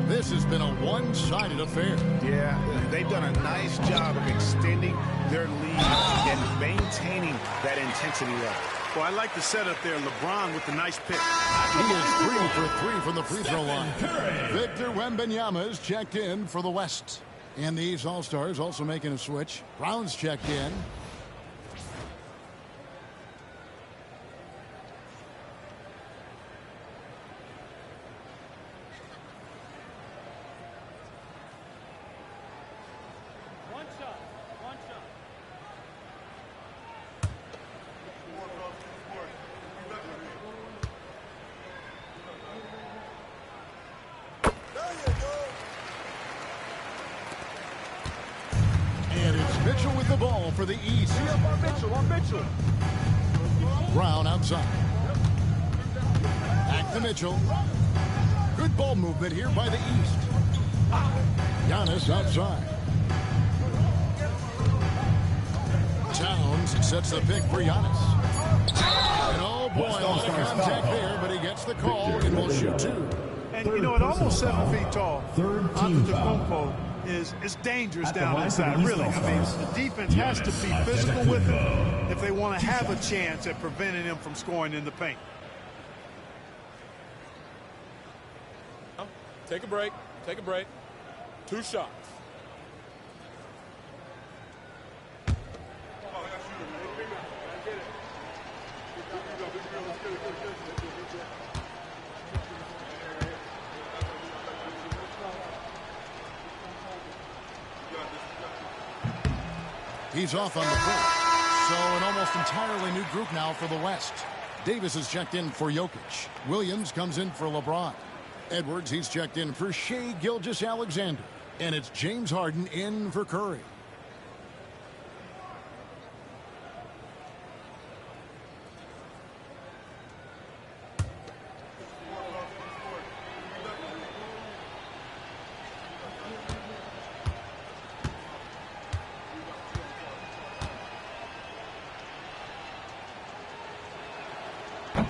This has been a one-sided affair. Yeah, they've done a nice job of extending their lead and maintaining that intensity level. Well, I like the setup there. LeBron with the nice pick. He is 3 for 3 from the free throw line. Victor Wembanyama is checked in for the West. And these All-Stars also making a switch. Brown's checked in. Mitchell with the ball for the East. On Mitchell. Brown outside. Back to Mitchell. Good ball movement here by the East. Giannis outside. Towns sets the pick for Giannis. And oh boy, a lot of contact there, but he gets the call and will shoot 2. And you know, at almost 7 feet tall, Antetokounmpo is dangerous down inside, really. I mean, the defense has to be physical with him if they want to have a chance at preventing him from scoring in the paint. Take a break. Take a break. 2 shots. He's off on the court. So an almost entirely new group now for the West. Davis is checked in for Jokic. Williams comes in for LeBron. Edwards, he's checked in for Shai Gilgeous-Alexander. And it's James Harden in for Curry.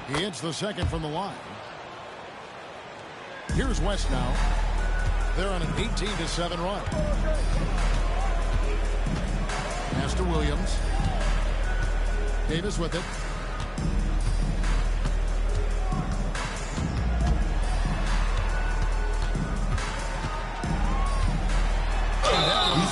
He hits the second from the line. Here's West now. They're on an 18-7 run. Pass to Williams. Davis with it.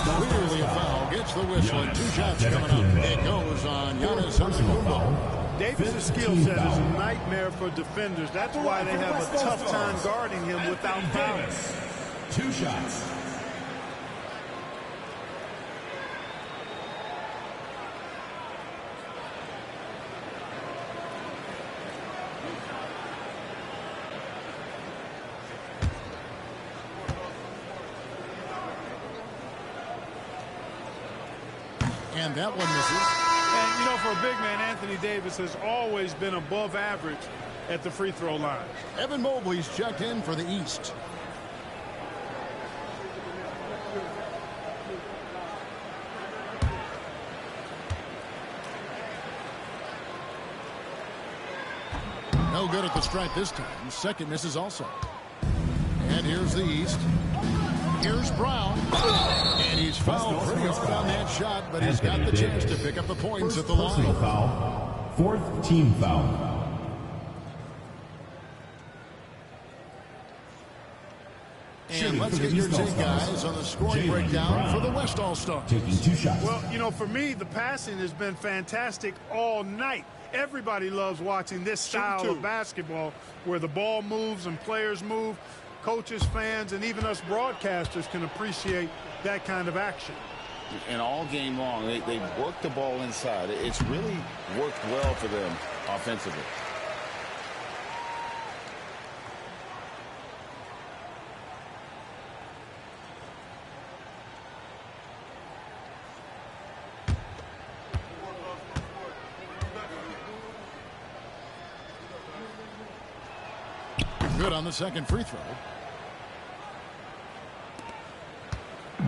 Clearly a foul. Gets the whistle. And 2 shots coming up. It goes on Giannis Antetokounmpo. Davis' skill set is a nightmare for defenders. That's why they have a tough time guarding him without fouling. 2 shots. And that one misses. And, you know, for a big man, Anthony Davis has always been above average at the free throw line. Evan Mobley's checked in for the East. No good at the stripe this time. Second misses also. And here's the East. Here's Brown. And he's fouled pretty hard on that shot, but he's got the chance to pick up the points at the line. Foul. 4th team foul. And let's get your take, guys, on the scoring breakdown for the West All-Stars. Taking 2 shots. Well, you know, for me, the passing has been fantastic all night. Everybody loves watching this style of basketball where the ball moves and players move. Coaches, fans, and even us broadcasters can appreciate that kind of action. And all game long, they work the ball inside. It's really worked well for them offensively. Good on the second free throw.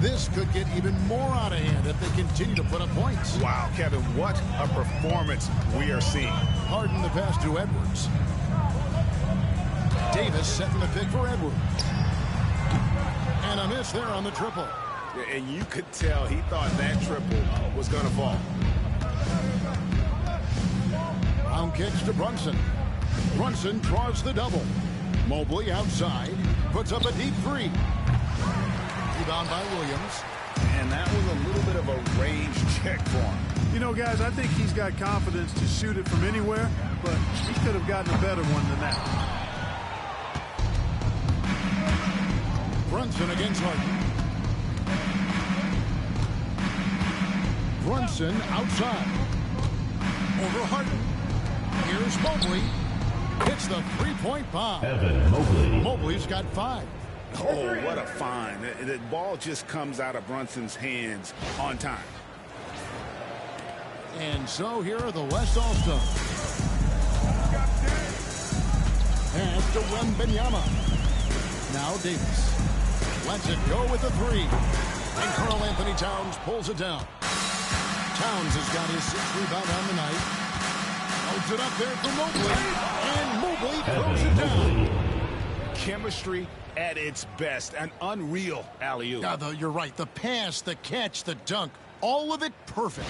This could get even more out of hand if they continue to put up points. Wow, Kevin, what a performance we are seeing. Harden the pass to Edwards. Davis setting the pick for Edwards. And a miss there on the triple. And you could tell he thought that triple was going to fall. Brown kicks to Brunson. Brunson draws the double. Mobley outside, puts up a deep three. Rebound by Williams. And that was a little bit of a range check for him. You know, guys, I think he's got confidence to shoot it from anywhere, but he could have gotten a better one than that. Brunson against Harden. Brunson outside. Over Harden. Here's Mobley. Hits the three-point bomb. Evan Mobley. Mobley's got 5. Oh, what a find. The ball just comes out of Brunson's hands on time. And so here are the West All-Stars. Pass to Wembanyama. Now Davis. Lets it go with the 3. And Karl-Anthony Towns pulls it down. Towns has got his 6th rebound on the night. Holds it up there for Mobley. And Mobley throws it down. Chemistry at its best. An unreal alley-oop. Yeah, you're right. The pass, the catch, the dunk, all of it perfect.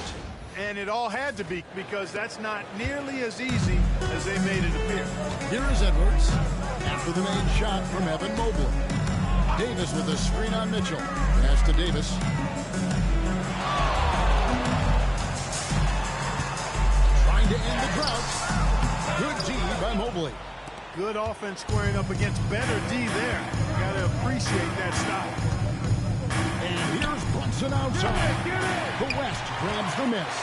And it all had to be, because that's not nearly as easy as they made it appear. Here is Edwards. After the main shot from Evan Mobley. Davis with a screen on Mitchell. Pass to Davis. Trying to end the drought. Good D by Mobley. Good offense squaring up against better D there. Got to appreciate that stop. And here's Brunson outside. The West grabs the miss.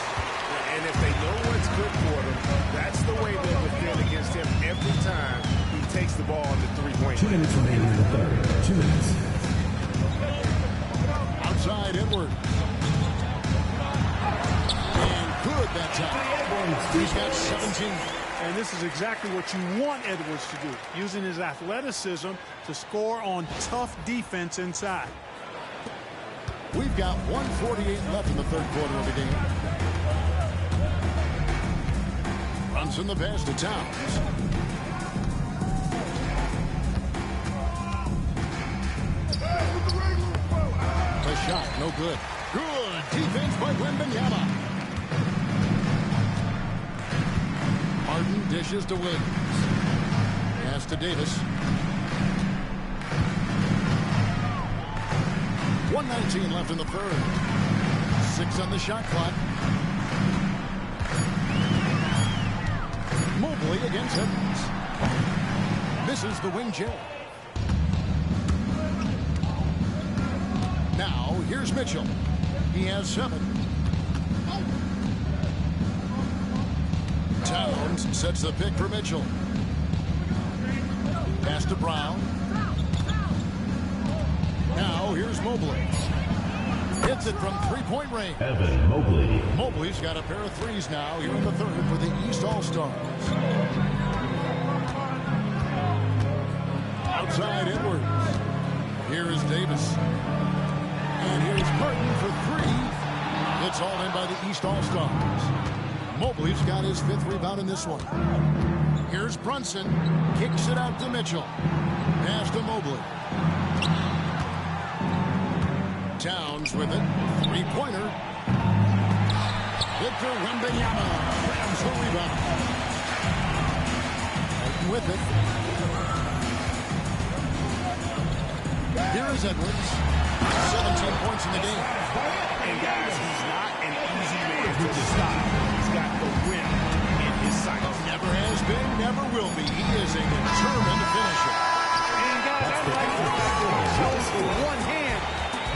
And if they know what's good for them, that's the way they'll defend against him every time he takes the ball in the three-point 2 minutes remaining in the third. 2 minutes. Outside Edwards. And good that time. He's got 17. And this is exactly what you want Edwards to do, using his athleticism to score on tough defense inside. We've got 1:48 left in the third quarter of the game. Brunson the pass to Towns. The shot, no good. Good defense by Wembanyama. Harden dishes to Williams. Pass to Davis. 1:19 left in the third. 6 on the shot clock. Mobley against Edwards. Misses the wing J. Now here's Mitchell. He has 7. Towns sets the pick for Mitchell. Pass to Brown. Now here's Mobley. Hits it from three-point range. Evan Mobley. Mobley's got a pair of threes now here in the third for the East All-Stars. Outside Edwards. Here is Davis. And here's Harden for 3. It's all in by the East All-Stars. Mobley's got his 5th rebound in this one. Here's Brunson. Kicks it out to Mitchell. Pass to Mobley. Towns with it. 3-pointer. Victor Wembanyama grabs the rebound. Harden with it. Here is Edwards. 17 points in the game. And guys, he's not an easy man to stop. He's got the win in his sights. Never has been, never will be. He is a determined finisher. And guys, that's why he shows for one hand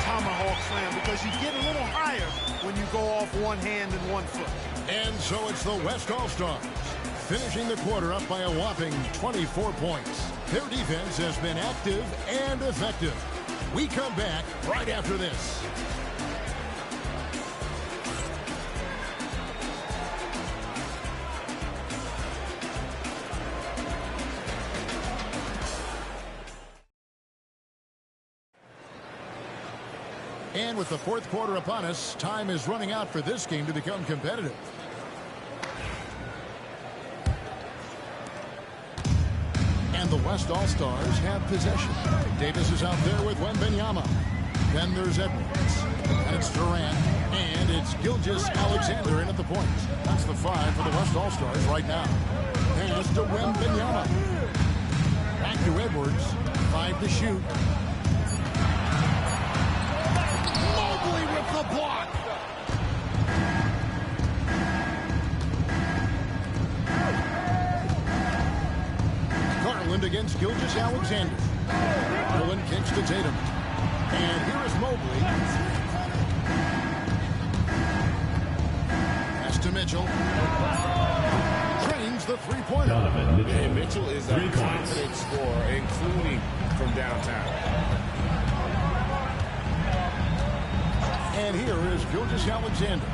tomahawk slam, because you get a little higher when you go off one hand and one foot. And so it's the West All-Stars, finishing the quarter up by a whopping 24 points. Their defense has been active and effective. We come back right after this. And with the fourth quarter upon us, time is running out for this game to become competitive. And the West All-Stars have possession. Davis is out there with Wembanyama. Then there's Edwards. And it's Durant. And it's Gilgeous-Alexander in at the point. That's the 5 for the West All-Stars right now. Pass to Wembanyama. Back to Edwards. 5 to shoot. Mobley with the block. Garland against Gilgeous-Alexander. Garland kicks to Tatum. And here is Mobley. Pass to Mitchell. Drains the three-pointer. And Mitchell is a confident scorer, including from downtown. And here is Gilgeous-Alexander.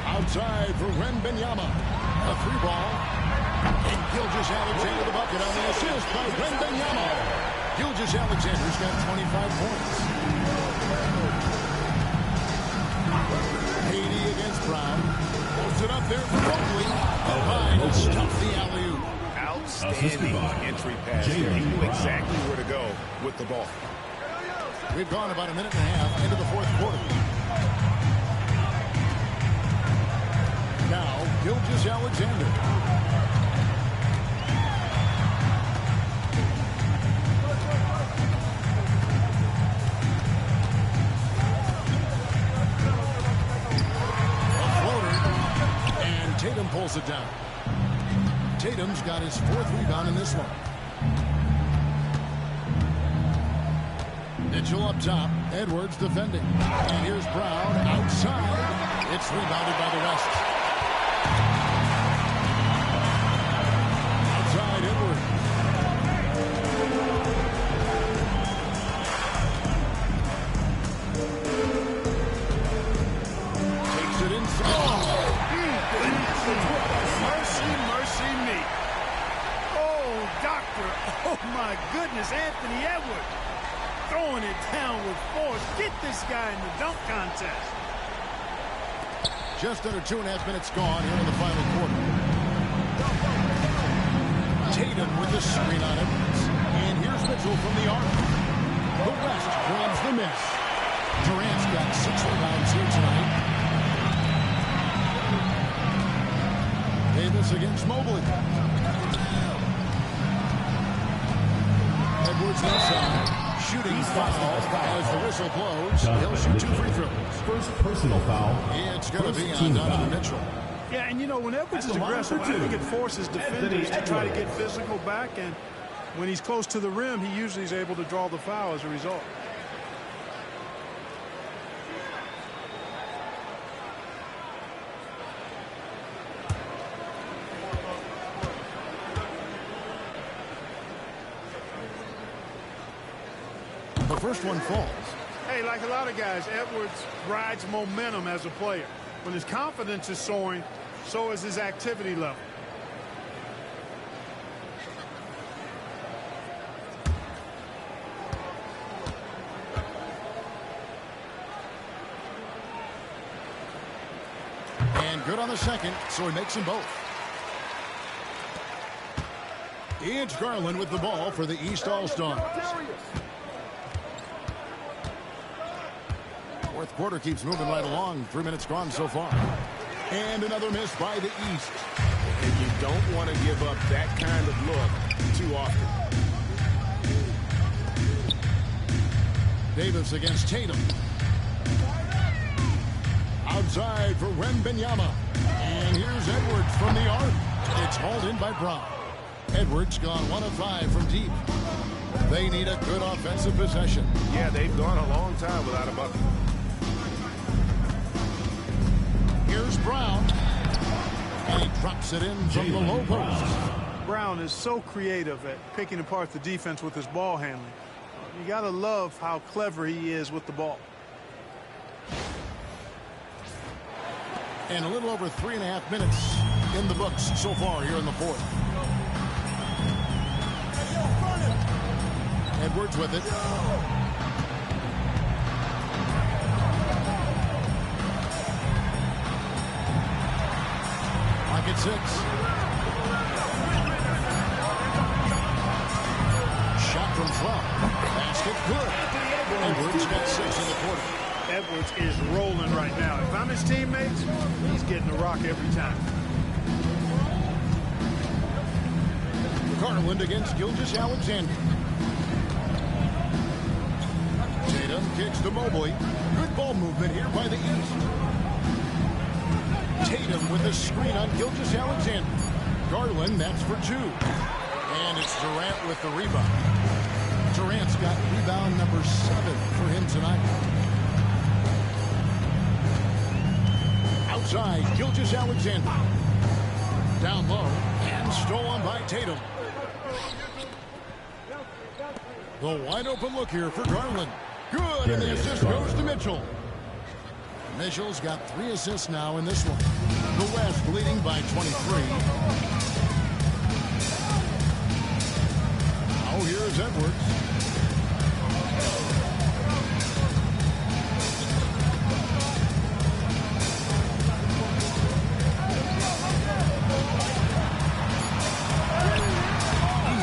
Outside for Wembanyama. A three ball. And Gilgeous-Alexander the bucket on the assist by Wembanyama. Gilgeous-Alexander's got 25 points. Haiti against Brown. Holds it up there for Mobley. Behind to stop the alley-oop. Outstanding entry pass there. He knew exactly where to go with the ball. We've gone about a minute and a half into the fourth quarter. Now, Gilgeous-Alexander. A floater. And Tatum pulls it down. Tatum's got his fourth rebound in this one. Mitchell up top. Edwards defending. And here's Brown outside. It's rebounded by the West. Outside Edwards. Takes it inside. Mercy, mercy me. Oh, doctor. Oh, my goodness. Anthony Edwards throwing it down with force. Get this guy in the dunk contest. Just under 2.5 minutes gone here in the final quarter. Tatum with the screen on Edwards. And here's Mitchell from the arc. The West grabs the miss. Durant's got 6 rebounds here tonight. Davis against Mobley. Edwards inside. Shooting foul as the whistle blows. He'll shoot 2 free throws. First personal foul. It's going to be on Donovan Mitchell. Yeah, and you know, when Edwards is aggressive, I think it forces defenders to try to get physical back, and when he's close to the rim, he usually is able to draw the foul as a result. The first one falls. Hey, like a lot of guys, Edwards rides momentum as a player. When his confidence is soaring, so is his activity level. And good on the second, so he makes them both. It's Garland with the ball for the East All-Stars. Fourth quarter keeps moving right along. 3 minutes gone so far. And another miss by the East. And you don't want to give up that kind of look too often. Davis against Tatum. Outside for Wembanyama. And here's Edwards from the arc. It's hauled in by Brown. Edwards gone 1 of 5 from deep. They need a good offensive possession. Yeah, they've gone a long time without a bucket. Here's Brown. And he drops it in from the low post. Brown is so creative at picking apart the defense with his ball handling. You got to love how clever he is with the ball. And a little over 3.5 minutes in the books so far here in the fourth. Edwards with it. Pocket 6. Shot from 12. Basket good. Edwards got 6 in the quarter. Edwards is rolling right now. If I'm his teammates, he's getting the rock every time. Garland against Gilgeous-Alexander. Tatum kicks to Mobley. Good ball movement here by the East. Tatum with a screen on Gilgeous-Alexander. Garland, that's for 2. And it's Durant with the rebound. Durant's got rebound number 7 for him tonight. Outside, Gilgeous-Alexander. Down low, and stolen by Tatum. The wide open look here for Garland. Good, and the assist goes to Mitchell. Mitchell's got 3 assists now in this one. The West leading by 23. Now here's Edwards.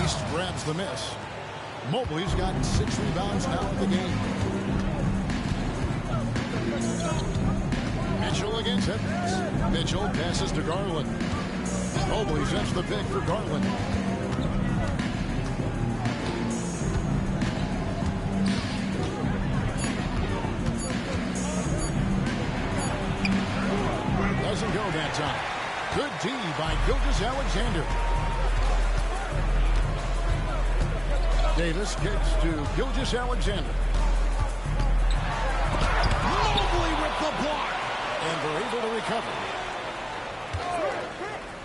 East grabs the miss. Mobley's got 6 rebounds now in the game. Mitchell against Edwards. Mitchell passes to Garland. Mobley sets the pick for Garland. Doesn't go that time. Good D by Gilgeous-Alexander. Davis kicks to Gilgeous-Alexander. Mobley with the block. And they're able to recover.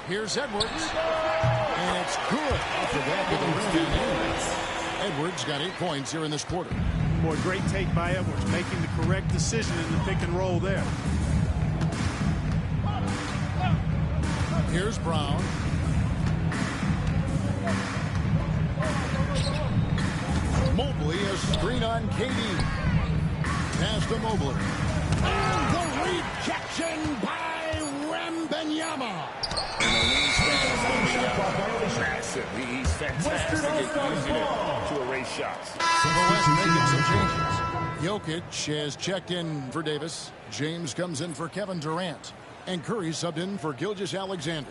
Here's Edwards. And it's good off the back of the rim. Edwards got 8 points here in this quarter. Boy, great take by Edwards, making the correct decision in the pick and roll there. Here's Brown. Mobley, a screen on KD. Pass to Mobley. And the rejection by Wembanyama. Massively, he's fantastic at using it to erase shots. So the West making some changes. Jokic has checked in for Davis. James comes in for Kevin Durant. And Curry subbed in for Gilgeous-Alexander.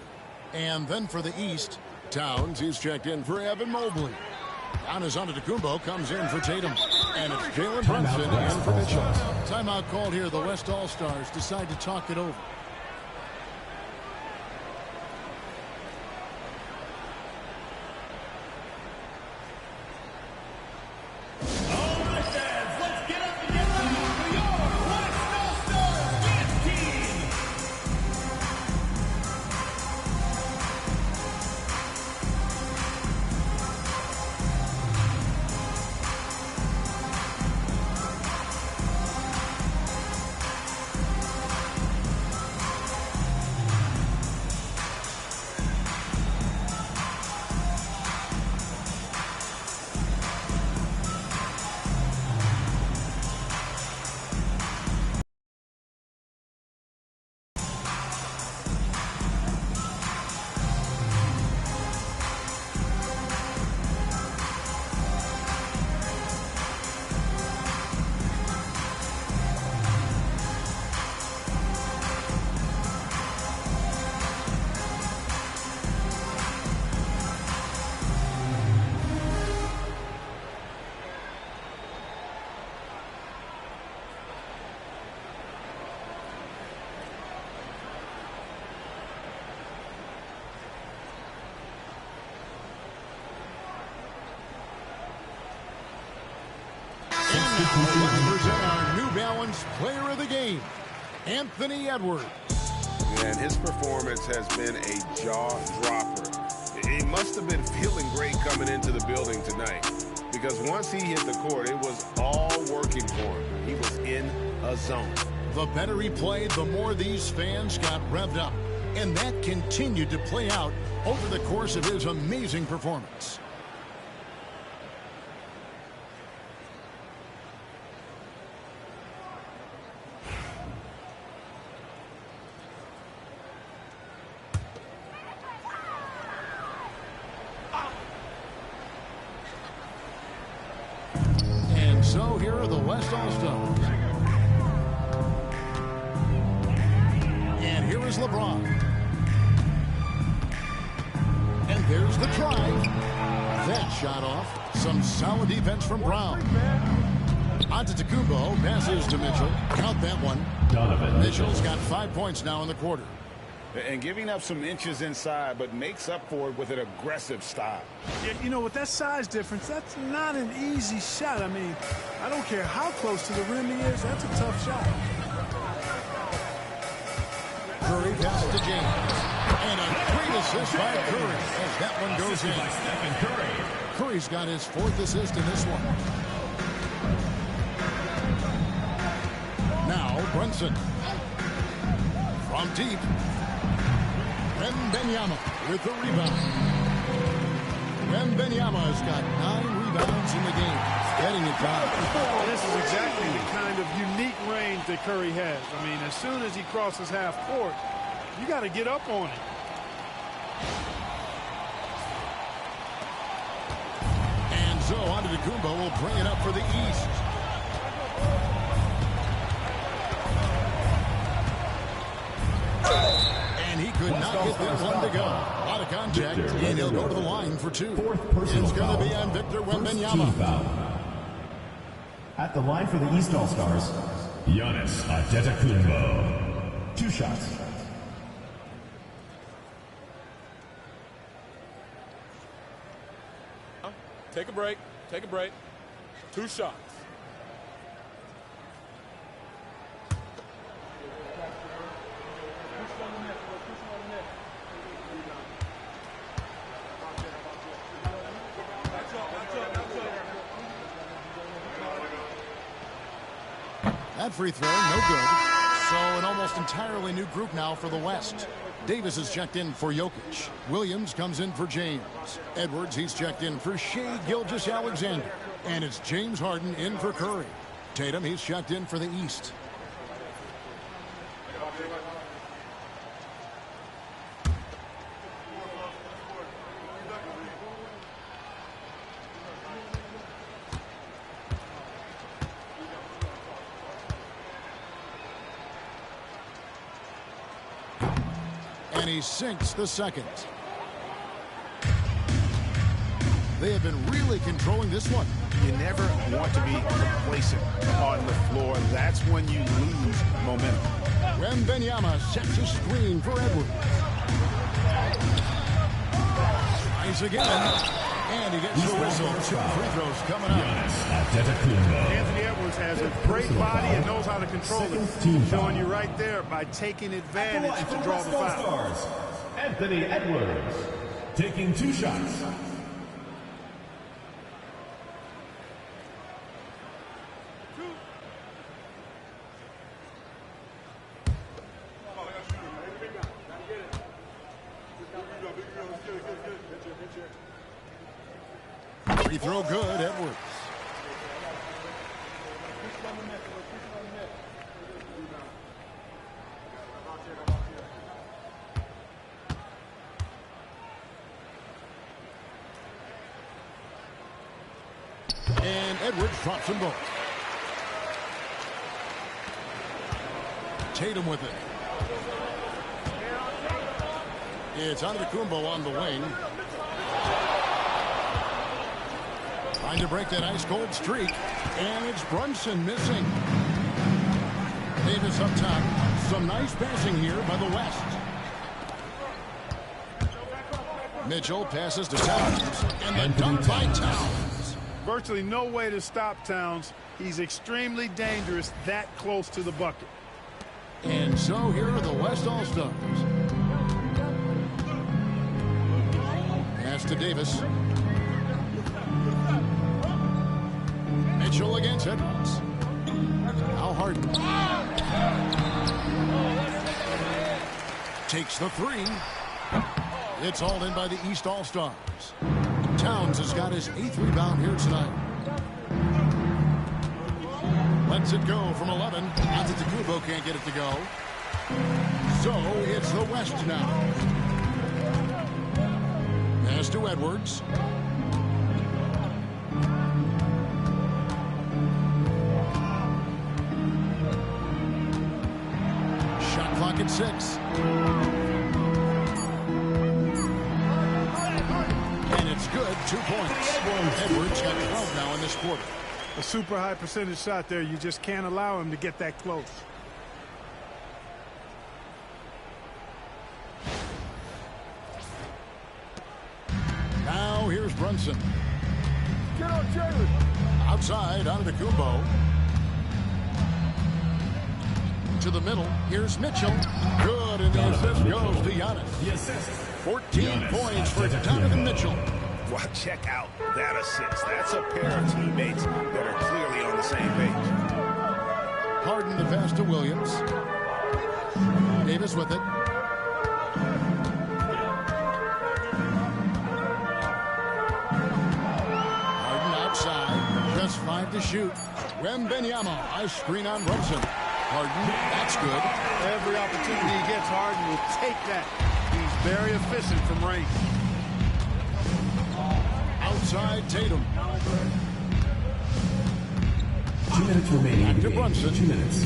And then for the East, Towns, he's checked in for Evan Mobley. Giannis Antetokounmpo comes in for Tatum. And it's Jalen Brunson in for Mitchell. Timeout called here. The West All-Stars decide to talk it over. now, let's present our New Balance Player of the Game, Anthony Edwards. And his performance has been a jaw-dropper. He must have been feeling great coming into the building tonight, because once he hit the court, it was all working for him. He was in a zone. The better he played, the more these fans got revved up. And that continued to play out over the course of his amazing performance. And so here are the West All-Stars. And here is LeBron. And there's the try. That shot off. Some solid defense from Brown. Antetokounmpo passes to Mitchell. Count that one. Mitchell's got 5 points now in the quarter. And giving up some inches inside, but makes up for it with an aggressive style. Yeah, you know, with that size difference, that's not an easy shot. I mean, I don't care how close to the rim he is. That's a tough shot. Curry passes to James. And a great assist by Curry as that one goes in. By Stephen Curry. Curry's got his 4th assist in this one. Now Brunson. From deep. Wembanyama with the rebound. Wembanyama's got 9 rebounds in the game. Getting it down. This is exactly the kind of unique range that Curry has. I mean, as soon as he crosses half court, you got to get up on it. And so Antetokounmpo will bring it up for the East. And he could not get that one to go. A lot of contact, and he'll go to the line for 2. It's going to be on Victor Wembanyama. At the line for the East All-Stars, Giannis Antetokounmpo. 2 shots. Take a break. Take a break. 2 shots. That free throw, no good. So an almost entirely new group now for the West. Davis is checked in for Jokic. Williams comes in for James. Edwards, he's checked in for Shai Gilgeous-Alexander. And it's James Harden in for Curry. Tatum, he's checked in for the East. And he sinks the second. They have been really controlling this one. You never want to be complacent on the floor. That's when you lose momentum. Wembanyama sets a screen for Edwards. Tries again. And he gets the whistle. 2 free throws coming up. Anthony Edwards has a great body and knows how to control it. Showing you right there by taking advantage to draw the foul. Anthony Edwards taking 2 shots. Free throw good, Edwards. And Edwards drops them both. Tatum with it. It's Antetokounmpo on the wing. Trying to break that ice-cold streak. And it's Brunson missing. Davis up top. Some nice passing here by the West. Mitchell passes to Towns. And the dunk by Towns. Virtually no way to stop Towns. He's extremely dangerous that close to the bucket. And so here are the West All-Stars. Pass to Davis. Mitchell against Edwards. Now Harden. Takes the three. It's all in by the East All-Stars. Towns has got his 8th rebound here tonight. Lets it go from 11. Antetokounmpo can't get it to go. So it's the West now. Pass to Edwards. Shot clock at 6. And it's good. 2 points. Edwards got 12 now in this quarter. A super high percentage shot there. You just can't allow him to get that close. Now here's Brunson. Get on Jalen. Outside, Antetokounmpo. To the middle. Here's Mitchell. Good, and the assist goes to Giannis. The assist. 14 points for Donovan Mitchell. Well, check out that assist. That's a pair of teammates that are clearly on the same page. Harden the pass to Williams. Davis with it. Harden outside. Just 5 to shoot. Wembanyama. A screen on Brunson. Harden, that's good. Every opportunity he gets, Harden will take that. He's very efficient from range. Outside Tatum. 2 minutes remaining. Back to Brunson. 2 minutes.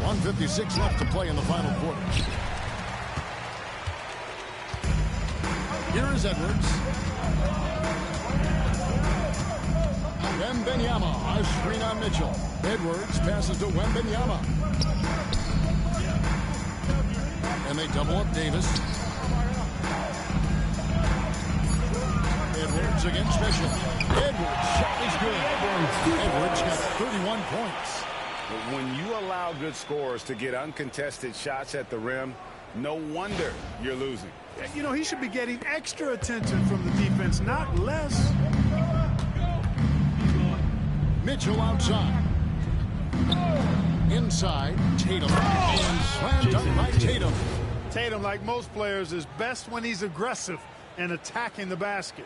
1:56 left to play in the final quarter. Here is Edwards. Wembanyama, a screen on Mitchell. Edwards passes to Wembanyama. And they double up Davis. Edwards against Mitchell. Edwards, shot is good. Edwards got 31 points. But when you allow good scorers to get uncontested shots at the rim, no wonder you're losing. You know, he should be getting extra attention from the defense, not less. Mitchell outside. Inside, Tatum. And slam dunk by Tatum. Tatum, like most players, is best when he's aggressive and attacking the basket.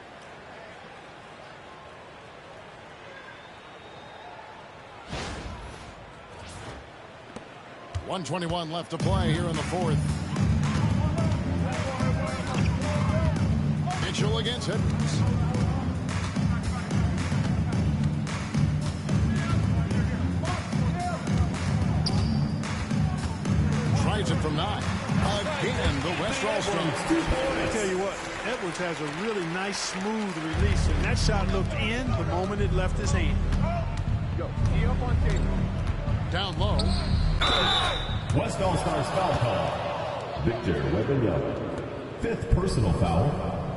.121 left to play here in the fourth. Mitchell against Edwards. Tries it from 9. Again, the West All-Stars. I tell you what, Edwards has a really nice, smooth release, and that shot looked in the moment it left his hand. Go. Up on Tatum. Down low. West All-Stars foul call. Victor Wembanyama. 5th personal foul.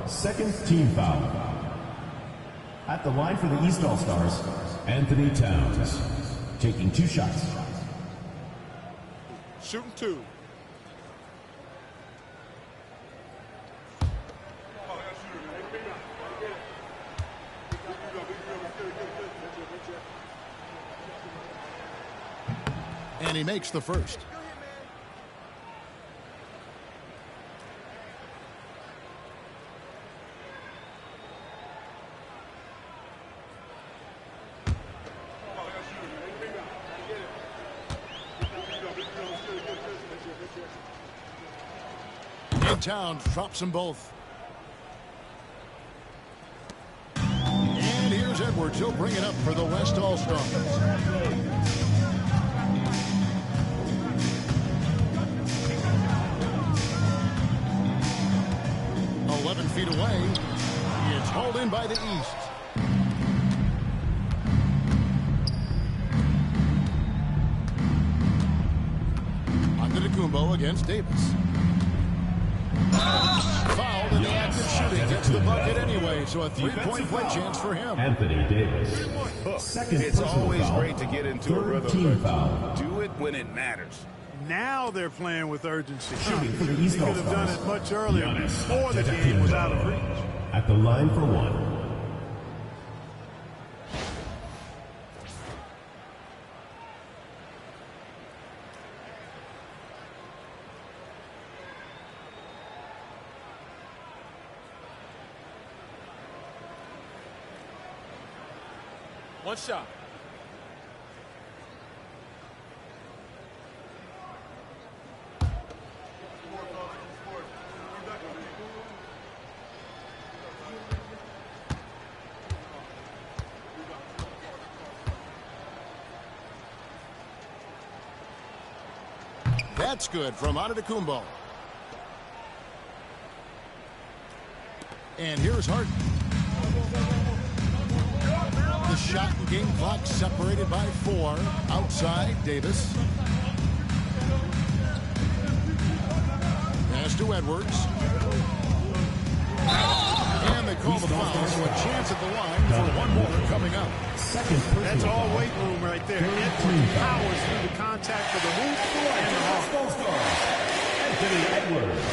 2nd team foul. At the line for the East All-Stars, Anthony Towns. Taking 2 shots. Shooting 2. And he makes the first. Towns drops them both. And here's Edwards. He'll bring it up for the West All-Stars. Feet away. It's hauled in by the East. Antetokounmpo against Davis. Fouled in the act of shooting. gets the bucket anyway, so a three-point play chance for him. Anthony Davis. Second it's always great to get into a rhythm, but do it when it matters. Now they're playing with urgency. Shooting for the He East could have done it much earlier before the game was out of reach. At the line for one. One shot. That's good from Antetokounmpo. And here's Harden. The shot and game clock separated by 4. Outside, Davis. Pass to Edwards. And they call the foul, so a chance at the line for one more coming up. That's all weight room right there. Edwards powers through the contact of the hoop and the ball. Anthony Edwards.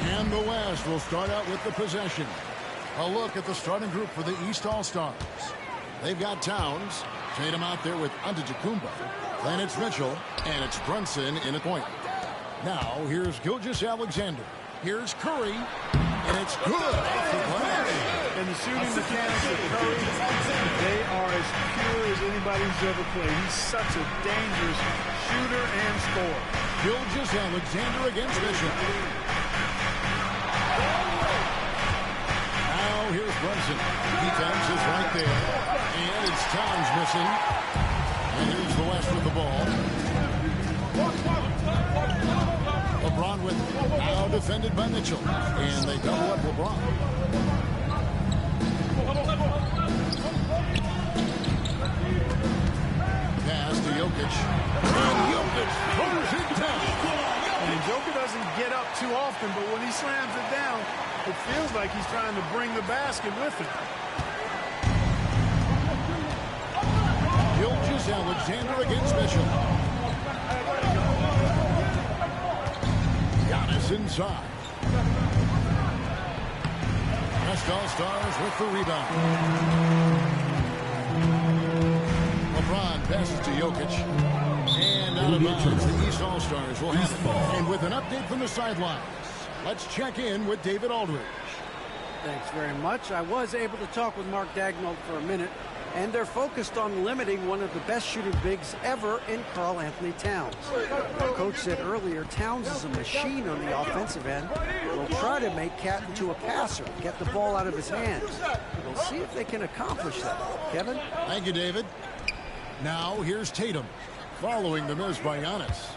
And the West will start out with the possession. A look at the starting group for the East All-Stars. They've got Towns, Tatum out there with Antetokounmpo, then it's Mitchell, and it's Brunson in a point. Now, here's Gilgeous-Alexander. Here's Curry, and it's good. And the shooting mechanics of Curry, they are as pure as anybody's ever played. He's such a dangerous shooter and scorer. Gilgeous-Alexander against Mitchell. Now, here's Brunson. Defense is right there. And it's Towns missing. And here's the West with the ball. LeBron with now defended by Mitchell. And they double up LeBron. Pass to Jokic. And Jokic throws it down. And Jokic doesn't get up too often, but when he slams it down, it feels like he's trying to bring the basket with him. Gilgeous-Alexander against Mitchell. Giannis inside. West All-Stars with the rebound. LeBron passes to Jokic. And out of bounds, the East All-Stars will have it. And with an update from the sidelines, let's check in with David Aldridge. Thanks very much. I was able to talk with Mark Daigneault for a minute, and they're focused on limiting one of the best shooting bigs ever in Karl-Anthony Towns. The coach said earlier, Towns is a machine on the offensive end. They'll try to make Cat into a passer, get the ball out of his hands. We'll see if they can accomplish that. Kevin? Thank you, David. Now, here's Tatum, following the miss by Giannis.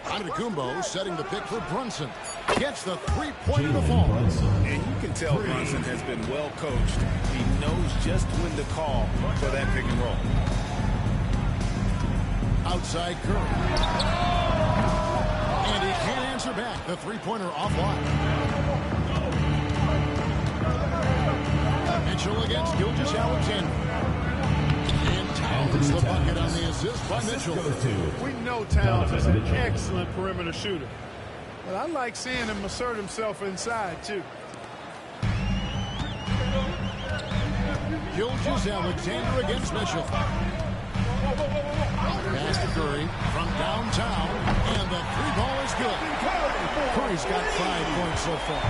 Antetokounmpo setting the pick for Brunson. Gets the three-pointer to fall. And you can tell Brunson has been well coached. He knows just when to call for that pick and roll. Outside Curry. And he can't answer back. The three-pointer offline. Mitchell against Gilgeous-Alexander. Towns the bucket on the assist by Mitchell. We know Towns is an excellent perimeter shooter. But I like seeing him assert himself inside, too. Gilgeous-Alexander against Mitchell. Pass to Curry from downtown. And the three ball is good. Curry's got 5 points so far.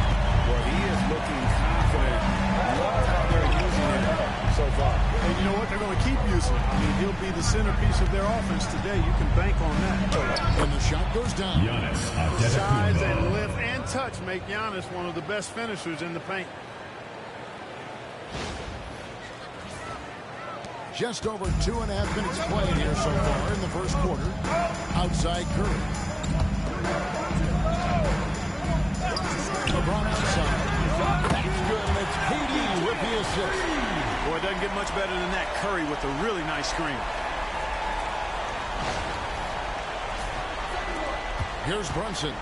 Well, he is looking confident. I love how they're using him so far. And you know what? They're going to keep using him. I mean, he'll be the centerpiece of their offense today. You can bank on that. And the shot goes down. Size and lift and touch make Giannis one of the best finishers in the paint. Just over 2.5 minutes played here so far in the first quarter. Outside Curry. LeBron outside. That's good, and it's KD with the assist. Boy, it doesn't get much better than that. Curry with a really nice screen. Here's Brunson.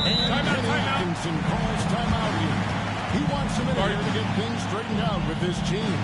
And Kenny Atkinson calls timeout here. He wants a minute here to get things straightened out with this team.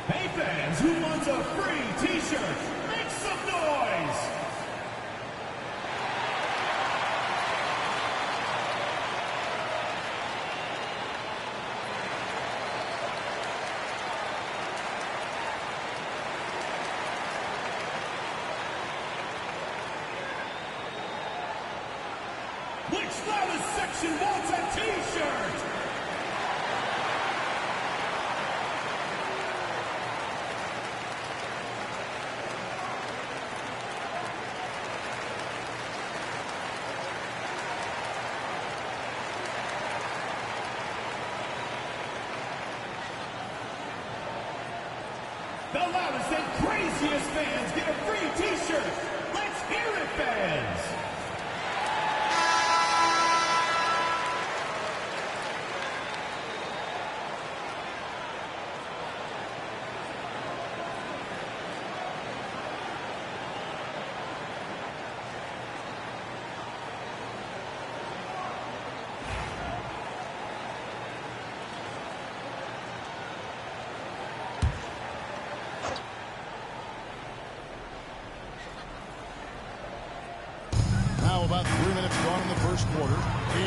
Hey fans, who wants a free t-shirt? Make some noise! Which loudest section wants a t-shirt? The loudest and craziest fans get a free t-shirt. Let's hear it, fans. Now about 3 minutes gone in the first quarter.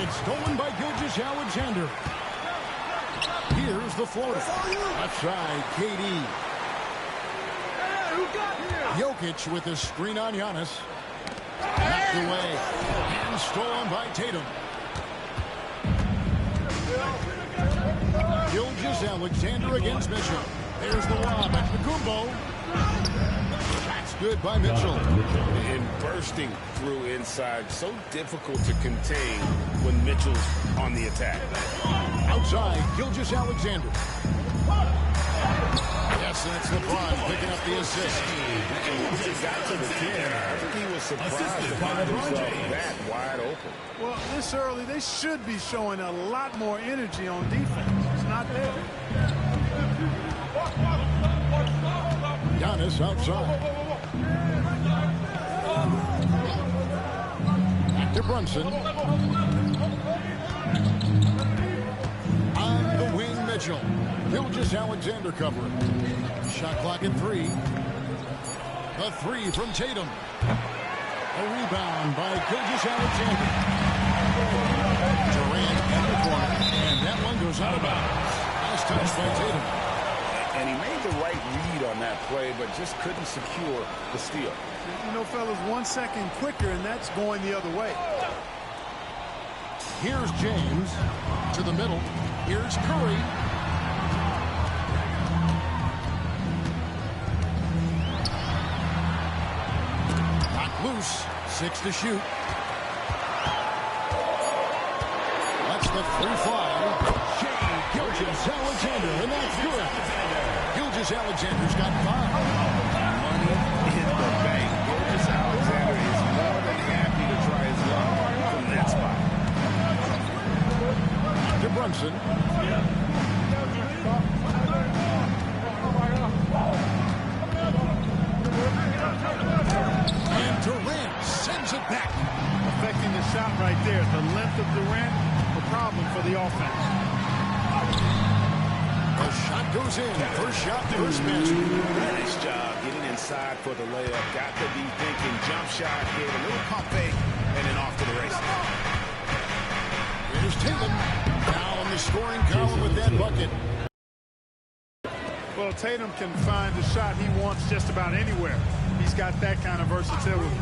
It's stolen by Gilgeous-Alexander. Here's the floater. Left side, KD. Jokic with a screen on Giannis. Knocked away. And stolen by Tatum. Gilgeous-Alexander against Mitchell. There's the lob at Kumbo. That's good by Mitchell. And bursting through inside. So difficult to contain when Mitchell's on the attack. Outside, Gilgeous-Alexander. Yes, that's LeBron picking up the assist. And once he got to the 10, I think he was surprised to find himself that wide open. Well, this early, they should be showing a lot more energy on defense. It's not there. Giannis outside. Back to Brunson. On the wing, Mitchell. Gilgeous-Alexander covering. Shot clock at 3. The 3 from Tatum. A rebound by Gilgeous-Alexander. Durant in the corner. And that one goes out of bounds. Nice touch by Tatum. And he made the right read on that play, but just couldn't secure the steal. You know, fellas, 1 second quicker, and that's going the other way. Here's James to the middle. Here's Curry. Got loose. 6 to shoot. That's the 3 fly. Gilgeous-Alexander, and that's good. Gilgeous-Alexander's got 5. Money in the bank. Gilgeous-Alexander is more than happy to try his luck from that spot. To Brunson. And Durant sends it back. Affecting the shot right there. The length of Durant, the problem for the offense. The shot goes in. First shot, first basket. Nice job getting inside for the layup. Got to be thinking jump shot, gave a little pump fake, and then off to the races. Here's Tatum. Now in the scoring column with that bucket. Well, Tatum can find the shot he wants just about anywhere. He's got that kind of versatility.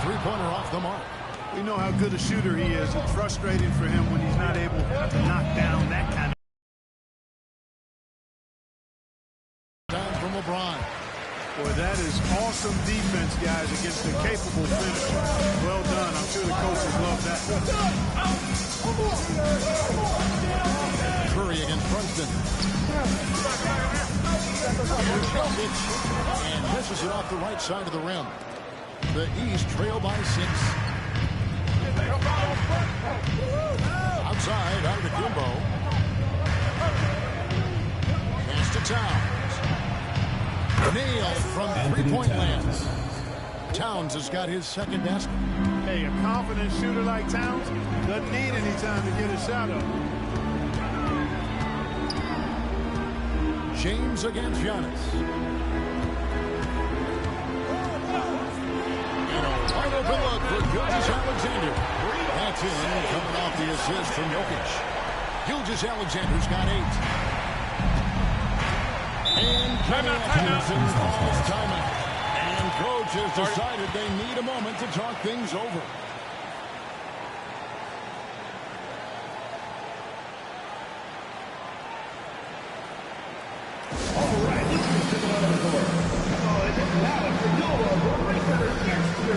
three-pointer off the mark. We know how good a shooter he is. It's frustrating for him when he's not able to knock down that kind of. Down from LeBron. Boy, that is awesome defense, guys, against a capable finisher. Well done. I'm sure the coaches love that. Curry against Brunson. And misses it off the right side of the rim. The East trail by 6. Outside, Antetokounmpo. Pass to Towns. Nailed from three-point land. Towns has got his second basket. Hey, a confident shooter like Towns doesn't need any time to get a shot up. James against Giannis. And a wide open look for Gilgeous-Alexander. That's in, coming off the assist from Jokic. Gilgeous-Alexander's got 8. And timeout. Calls timeout. And coach has decided they need a moment to talk things over. All right, let's get to the court. Oh, it is now for Noah Breaker next to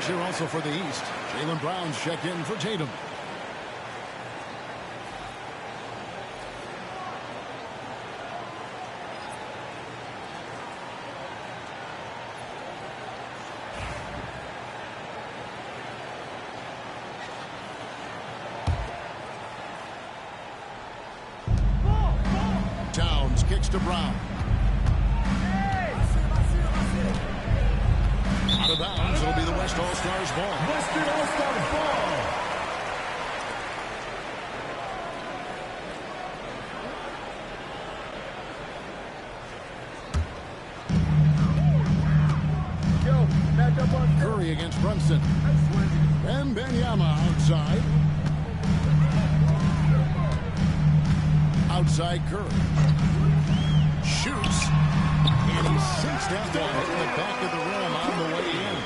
Here also for the East. Jaylen Brown's checked in for Tatum. Towns kicks to Brown. Out of bounds, it'll be the West All-Stars ball. Western All-Stars ball. Curry against Brunson. Wembanyama outside. Outside Curry. Shoots. And he sinks that one in the back of the rim on the way in.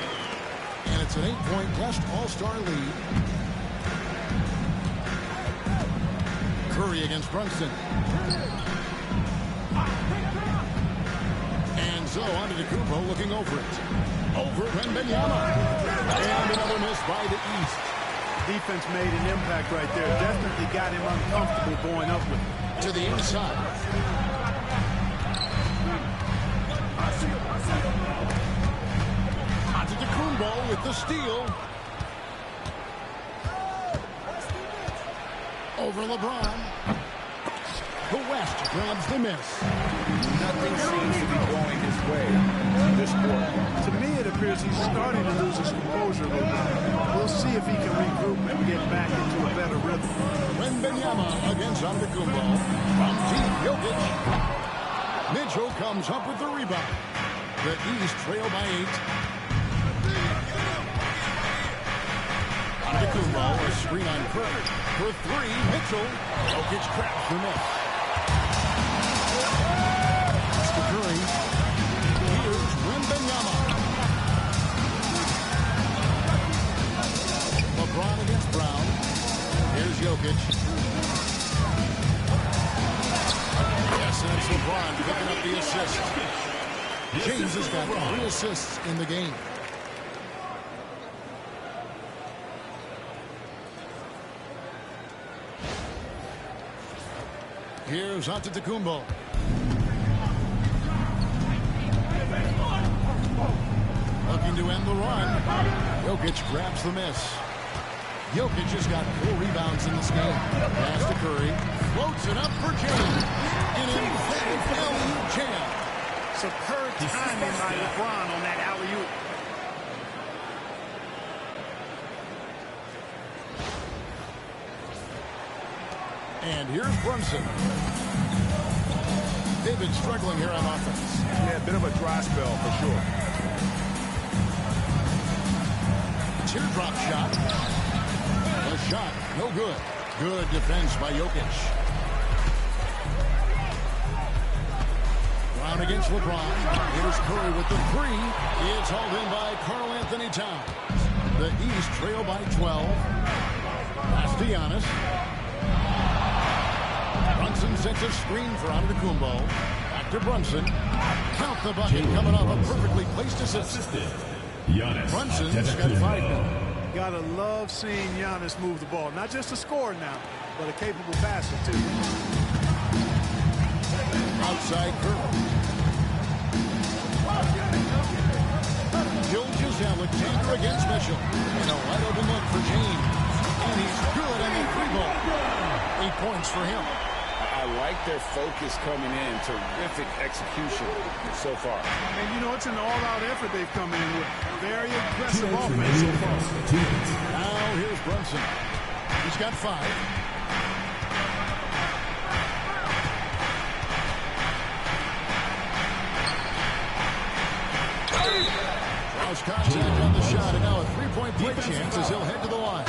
And it's an 8-point West All-Star lead. Curry against Brunson. And so Antetokounmpo looking over it. Over Wembanyama. And another miss by the East. Defense made an impact right there. Definitely got him uncomfortable going up with it. To the inside. Antetokounmpo with the steal. Over LeBron. The West grabs the miss. Nothing seems to be going his way this quarter. To me, it appears he's starting to lose his composure a little bit. We'll see if he can regroup and get back into a better rhythm. Wembanyama against Antetokounmpo. From deep, Jokic. Mitchell comes up with the rebound. The East trail by 8. Antetokounmpo, a screen on Curry. For 3, Mitchell. Jokic traps the miss. It's to Curry. Here's Wembanyama. LeBron against Brown. Here's Jokic. Yes, and it's LeBron picking up the assist. James has got 3 assists in the game. Here's Antetokounmpo. Looking to end the run. Jokic grabs the miss. Jokic has got 4 rebounds in this game. Pass to Curry. Floats it up for James. An emphatic alley-oop jam. Superb timing by LeBron on that alley-oop. And here's Brunson. They've been struggling here on offense. Yeah, a bit of a dry spell for sure. Teardrop shot. A shot, no good. Good defense by Jokic. Brown against LeBron. Here's Curry with the 3. It's hauled in by Karl-Anthony Towns. The East trail by 12. Pass to Giannis. Brunson sets a screen for Antetokounmpo. Back to Brunson. Count the bucket coming off a perfectly placed assist. Brunson's got 5 now. Gotta love seeing Giannis move the ball. Not just a scorer now, but a capable passer, too. Outside Curry. Gilgeous-Alexander against Mitchell. And a wide open look for James. And he's good on the 3-ball. 8 points for him. I like their focus coming in. Terrific execution so far. And, you know, it's an all-out effort they've come in with. Very aggressive offense so far. Now here's Brunson. He's got 5. Cross contact on the shot, and now a 3-point play chance as he'll head to the line.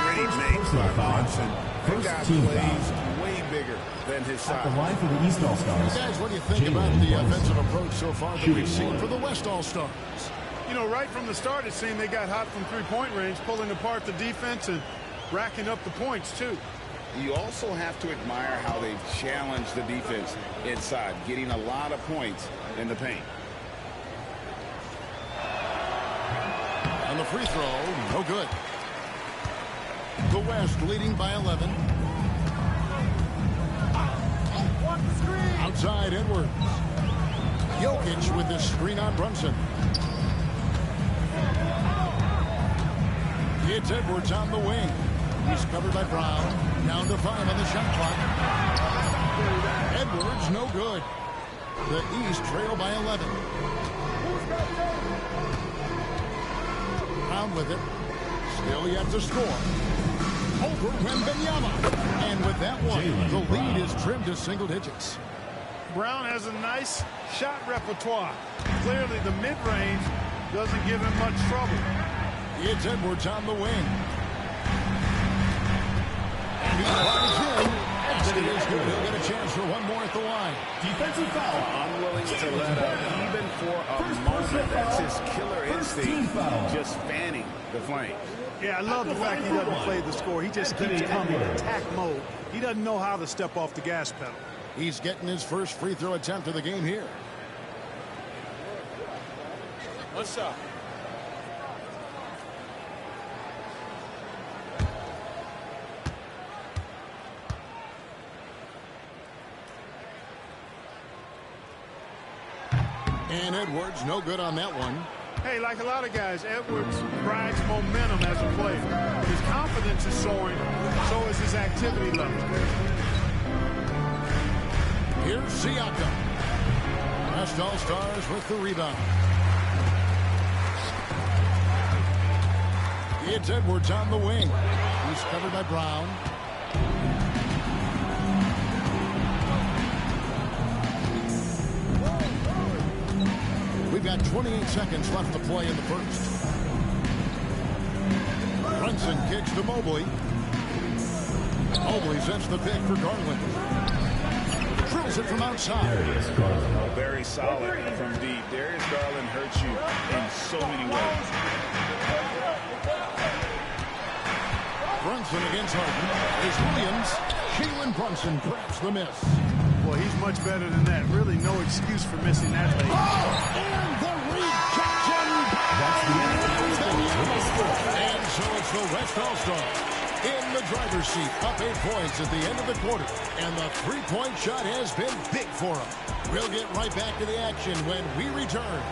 Great make by Brunson. That guy plays way bigger than his size. The line for the East All-Stars. Guys, what do you think about the offensive approach so far that we've seen for the West All-Stars? You know, right from the start, it seemed they got hot from 3-point range, pulling apart the defense and racking up the points, too. You also have to admire how they've challenged the defense inside, getting a lot of points in the paint. On the free throw, no good. The West leading by 11. Outside Edwards. Jokic with the screen on Brunson. It's Edwards on the wing. He's covered by Brown. Down to 5 on the shot clock. Edwards no good. The East trail by 11. Brown with it. Still yet to score. Over Wembanyama. And with that one, the lead is trimmed to single digits. Brown has a nice shot repertoire. Clearly, the mid-range doesn't give him much trouble. It's Edwards on the wing. And he flies in. And it is good. He'll get a chance for one more at the line. Defensive foul. Unwilling to let up even for a moment. That's his killer instinct. Just fanning the flames. Yeah, I love the fact he doesn't play the score. He just keeps coming in attack mode. He doesn't know how to step off the gas pedal. He's getting his first free throw attempt of the game here. One shot. And Edwards, no good on that one. Hey, like a lot of guys, Edwards rides momentum as a player. His confidence is soaring, so is his activity level. Here's Siakam. West All-Stars with the rebound. It's Edwards on the wing. He's covered by Brown. We've got 28 seconds left to play in the first. Brunson kicks to Mobley. Mobley sets the pick for Garland. Drills it from outside. Very solid from deep. Darius Garland hurts you in so many ways. Brunson against Harden. There's Williams. Jalen Brunson grabs the miss. Well, he's much better than that. Really no excuse for missing that late. And the rejection. And so it's the West All-Stars in the driver's seat, up 8 points at the end of the quarter. And the three-point shot has been big for them. We'll get right back to the action when we return.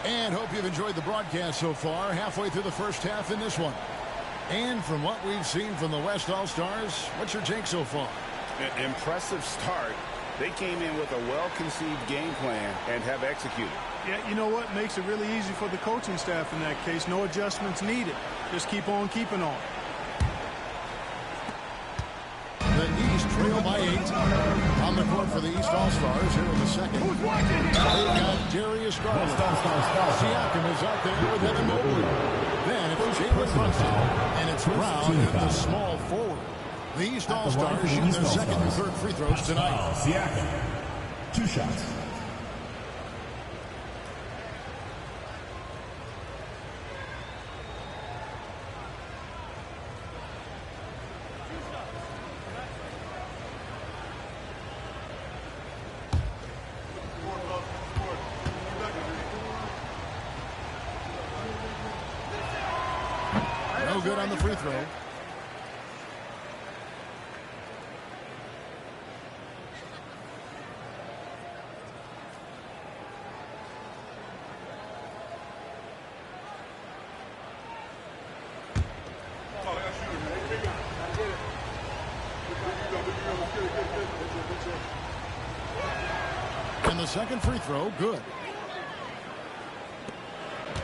And hope you've enjoyed the broadcast so far, halfway through the first half in this one. And from what we've seen from the West All-Stars, what's your take so far? An impressive start. They came in with a well-conceived game plan and have executed. Yeah, you know what? Makes it really easy for the coaching staff in that case. No adjustments needed. Just keep on keeping on. The East trail by 8. On the court for the East All-Stars here in the second. They've got Darius Garland. Siakam is out there with Evan Mobley. Then it's Jalen Brunson. And it's Brown at the small forward. The East All-Stars shoot their second and third free throws tonight. Siakam. 2 shots. No good on the free throw. And the second free throw, good.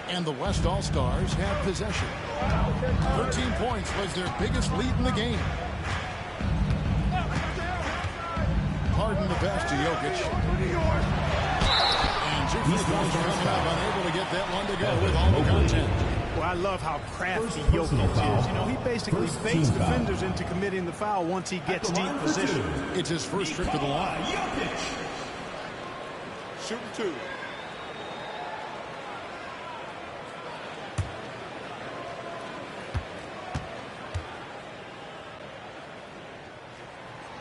And the West All-Stars have possession. 13 points was their biggest lead in the game. Harden the pass to Jokic. And two free throws coming up, unable to get that one to go with all the content. Well, I love how crafty Jokic is. You know, he basically fakes defenders into committing the foul once he gets deep position. It's his first trip to the line. Shooting 2.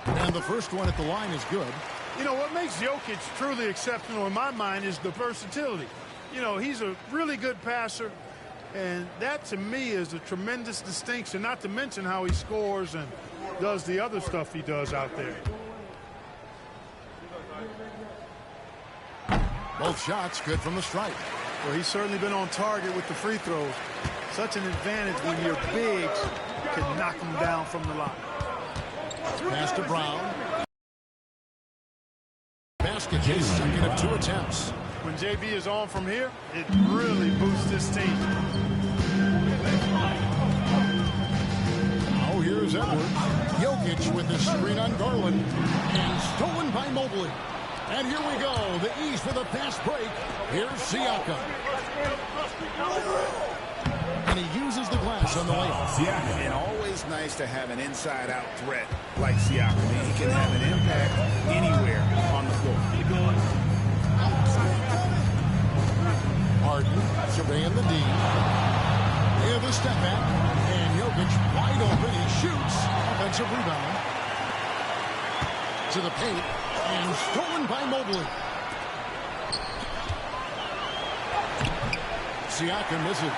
And the first one at the line is good. You know, what makes Jokic truly exceptional in my mind is the versatility. You know, he's a really good passer, and that to me is a tremendous distinction, not to mention how he scores and does the other stuff he does out there. Both shots good from the stripe. Well, he's certainly been on target with the free throws. Such an advantage when your bigs can knock them down from the line. Pass to Brown. Basket his second of 2 attempts. When JB is on from here, it really boosts his team. Now here's Edwards. Jokic with the screen on Garland. And stolen by Mobley. And here we go. The East with a fast break. Here's Siakam. And he uses the glass on the layup. And always nice to have an inside-out threat like Siakam. He can have an impact anywhere on the floor. Harden surveying the D. Here the step back. And Jokic wide open. He shoots. Offensive rebound. To the paint. And stolen by Mobley. Siakam misses.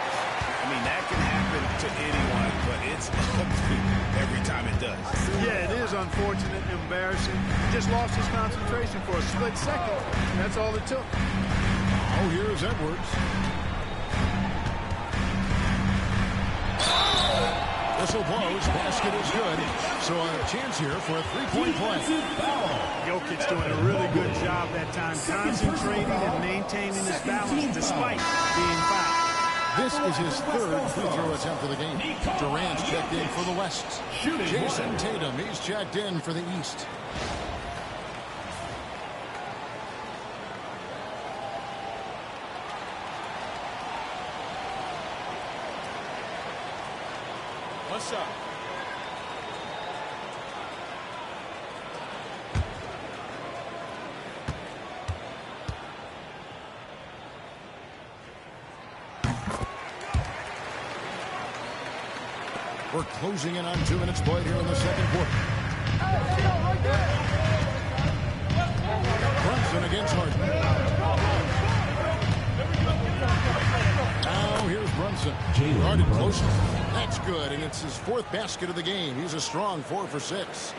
I mean, that can happen to anyone, but it's ugly every time it does. Yeah, it is unfortunate and embarrassing. He just lost his concentration for a split second. That's all it took. Oh, here's Edwards. Whistle blows. Basket is good. So a chance here for a three-point play. Jokic doing a really good job that time, concentrating and maintaining his balance despite being fouled. This is his third free throw attempt of the game. Durant's checked in for the West. Jason Tatum, he's checked in for the East. One shot. We're closing in on 2 minutes played here in the second quarter. Brunson against Harden. Now here's Brunson. Guarded closely. That's good, and it's his 4th basket of the game. He's a strong 4 for 6.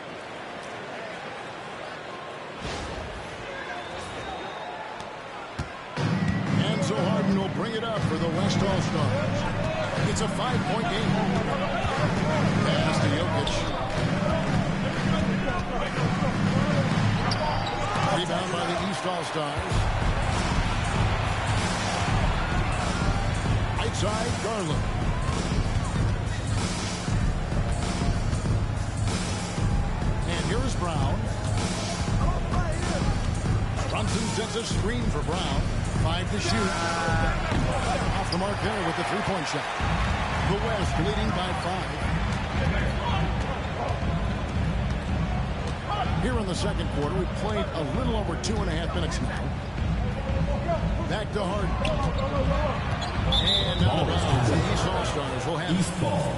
And so Harden will bring it up for the West All-Stars. It's a 5-point game. Pass to Jokic. Rebound by the East All-Stars. Outside Garland. And here is Brown. Brunson sets a screen for Brown. 5 to shoot. Off the mark there with the 3-point shot. The West leading by 5. Here in the second quarter, we've played a little over 2.5 minutes now. Back to Harden. And out of bounds. The East All-Stars will have East ball.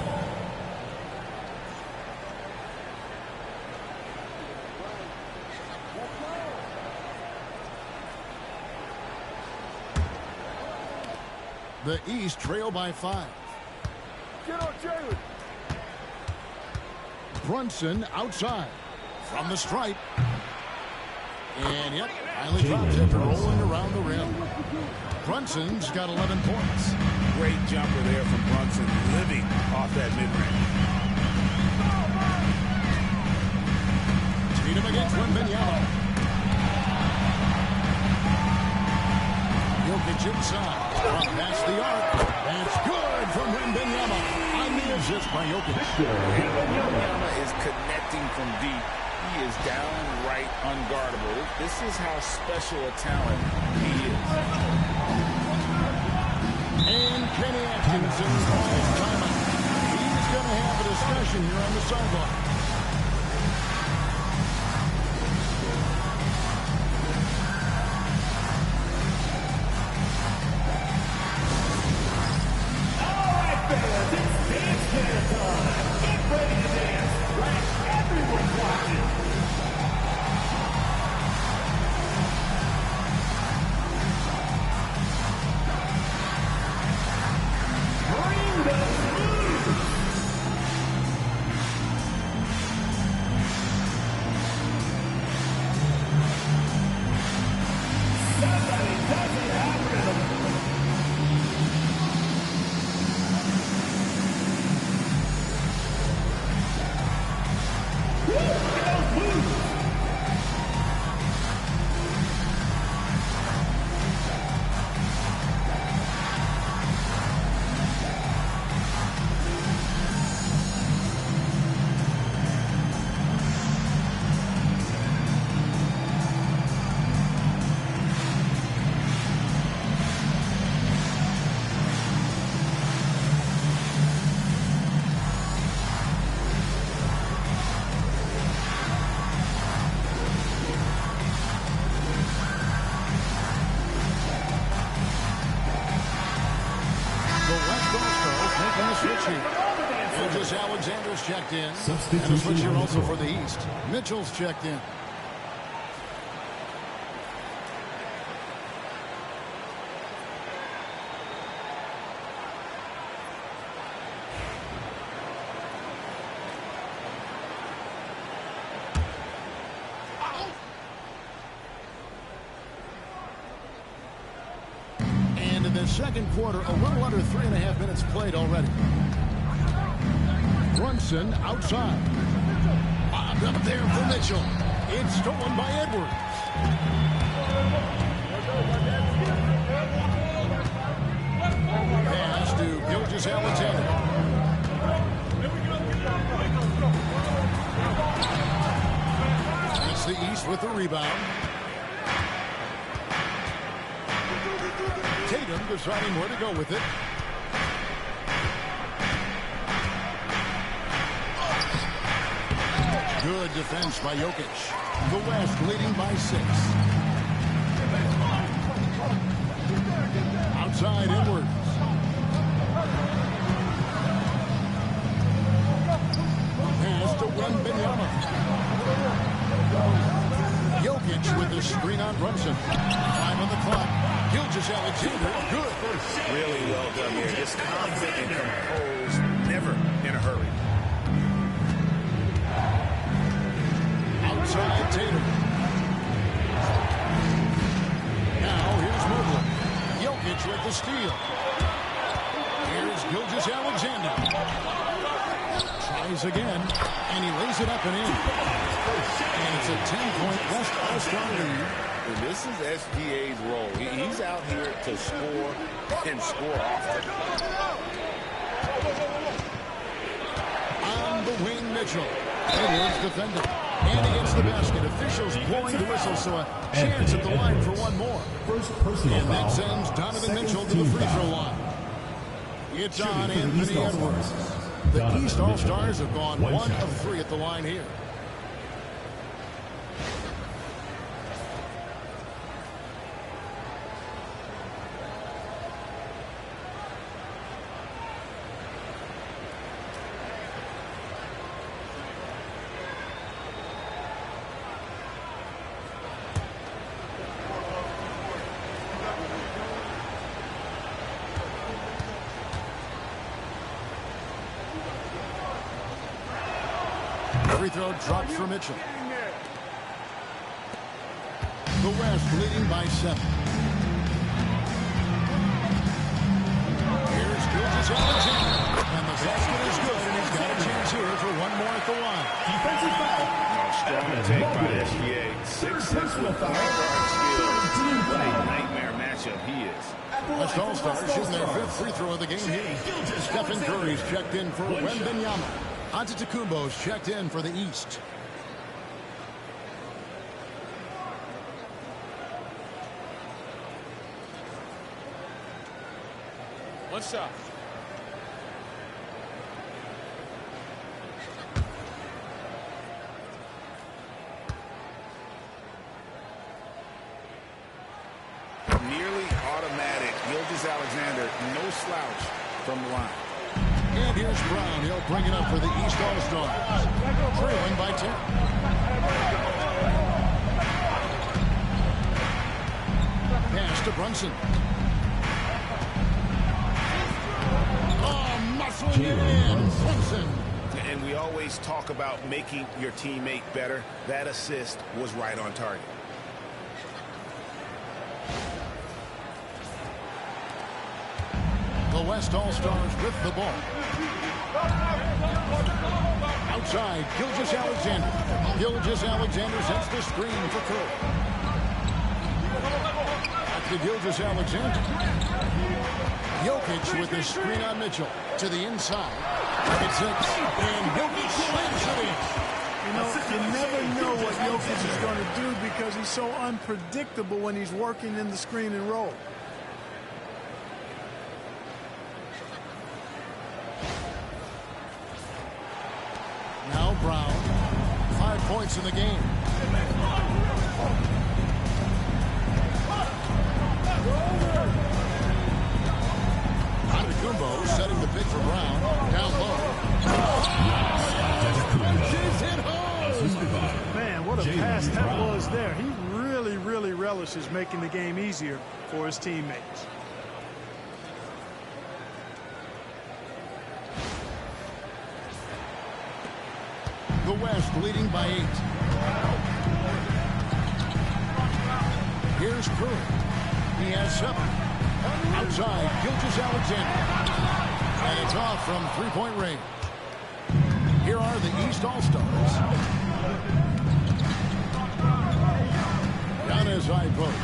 The East trail by 5. Get on Jalen. Brunson outside from the stripe. And yep, finally dropped it, rolling around the rim. Brunson's got 11 points. Great jumper there from Brunson, living off that mid-range. Tatum against Wembanyama. Jokic inside. Past the arc. That's good from Wembanyama. On the assist by Jokic. Wembanyama is connecting from deep. He is downright unguardable. This is how special a talent he is. And Kenny Atkinson calls timeout. He's going to have a discussion here on the sideline. Alexander's checked in. And a switch here also for the East. Mitchell's checked in. And in the second quarter, a little under 3.5 minutes played already. Brunson outside. Bobbed up there for Mitchell. It's stolen by Edwards. Pass to Gilgeous-Alexander. It's the East with the rebound. Tatum deciding where to go with it. Good defense by Jokic. The West leading by 6. Outside Edwards. Pass to Wembanyama. Jokic with the screen on Brunson. 5 on the clock. Gilgeous-Alexander, good. Really well done here. Just confident and composed, never in a hurry. Outside Tatum. Now here's Mobley. Jokic with the steal. Here's Gilgeous-Alexander. Tries again, and he lays it up and in. And it's a 10-point West All-Star lead. And this is SGA's role. He's out here to score and score often. On the wing, Mitchell. Edwards defended. And against the basket. Officials blowing the whistle, so a chance at the line for one more. First personal And that foul. sends Donovan Second Mitchell to the team free throw foul. line. It's on Shooting for the East Anthony Edwards. All-Stars. The Donovan East Mitchell. All-Stars have gone One 1 shot. of 3 at the line here. Free throw dropped for Mitchell. The West leading by 7. Here's Gilgeous-Alexander. And the basket is good, and he's got a chance here for one more at the line. Defensive foul. Strong take by SGA. 6'6" with hard skills. What a nightmare matchup he is. West All-Stars shooting their 5th free throw of the game here. Stephen Curry's checked in for Wembanyama. Antetokounmpo's checked in for the East. One shot. Nearly automatic. Gilgeous-Alexander, no slouch from the line. And here's Brown. He'll bring it up for the East All-Stars. Trailing by 10. Pass to Brunson. Oh, muscling it in. Brunson. And we always talk about making your teammate better. That assist was right on target. The West All-Stars with the ball. Outside, Gilgeous-Alexander. Gilgeous-Alexander sets the screen for Curry. Back to Gilgeous-Alexander. Jokic with the screen on Mitchell. To the inside. Target 6. And Jokic slams it in. You know, you never know what Jokic is going to do because he's so unpredictable when he's working in the screen and roll. Now Brown. 5 points in the game. Antetokounmpo setting the pick for Brown. Down low. She's hit home. Man, what a pass that was there. He really relishes making the game easier for his teammates. The West leading by 8. Here's Curry. He has 7. Outside, Gilgeous-Alexander. And it's off from three-point range. Here are the East All-Stars. Down his high post.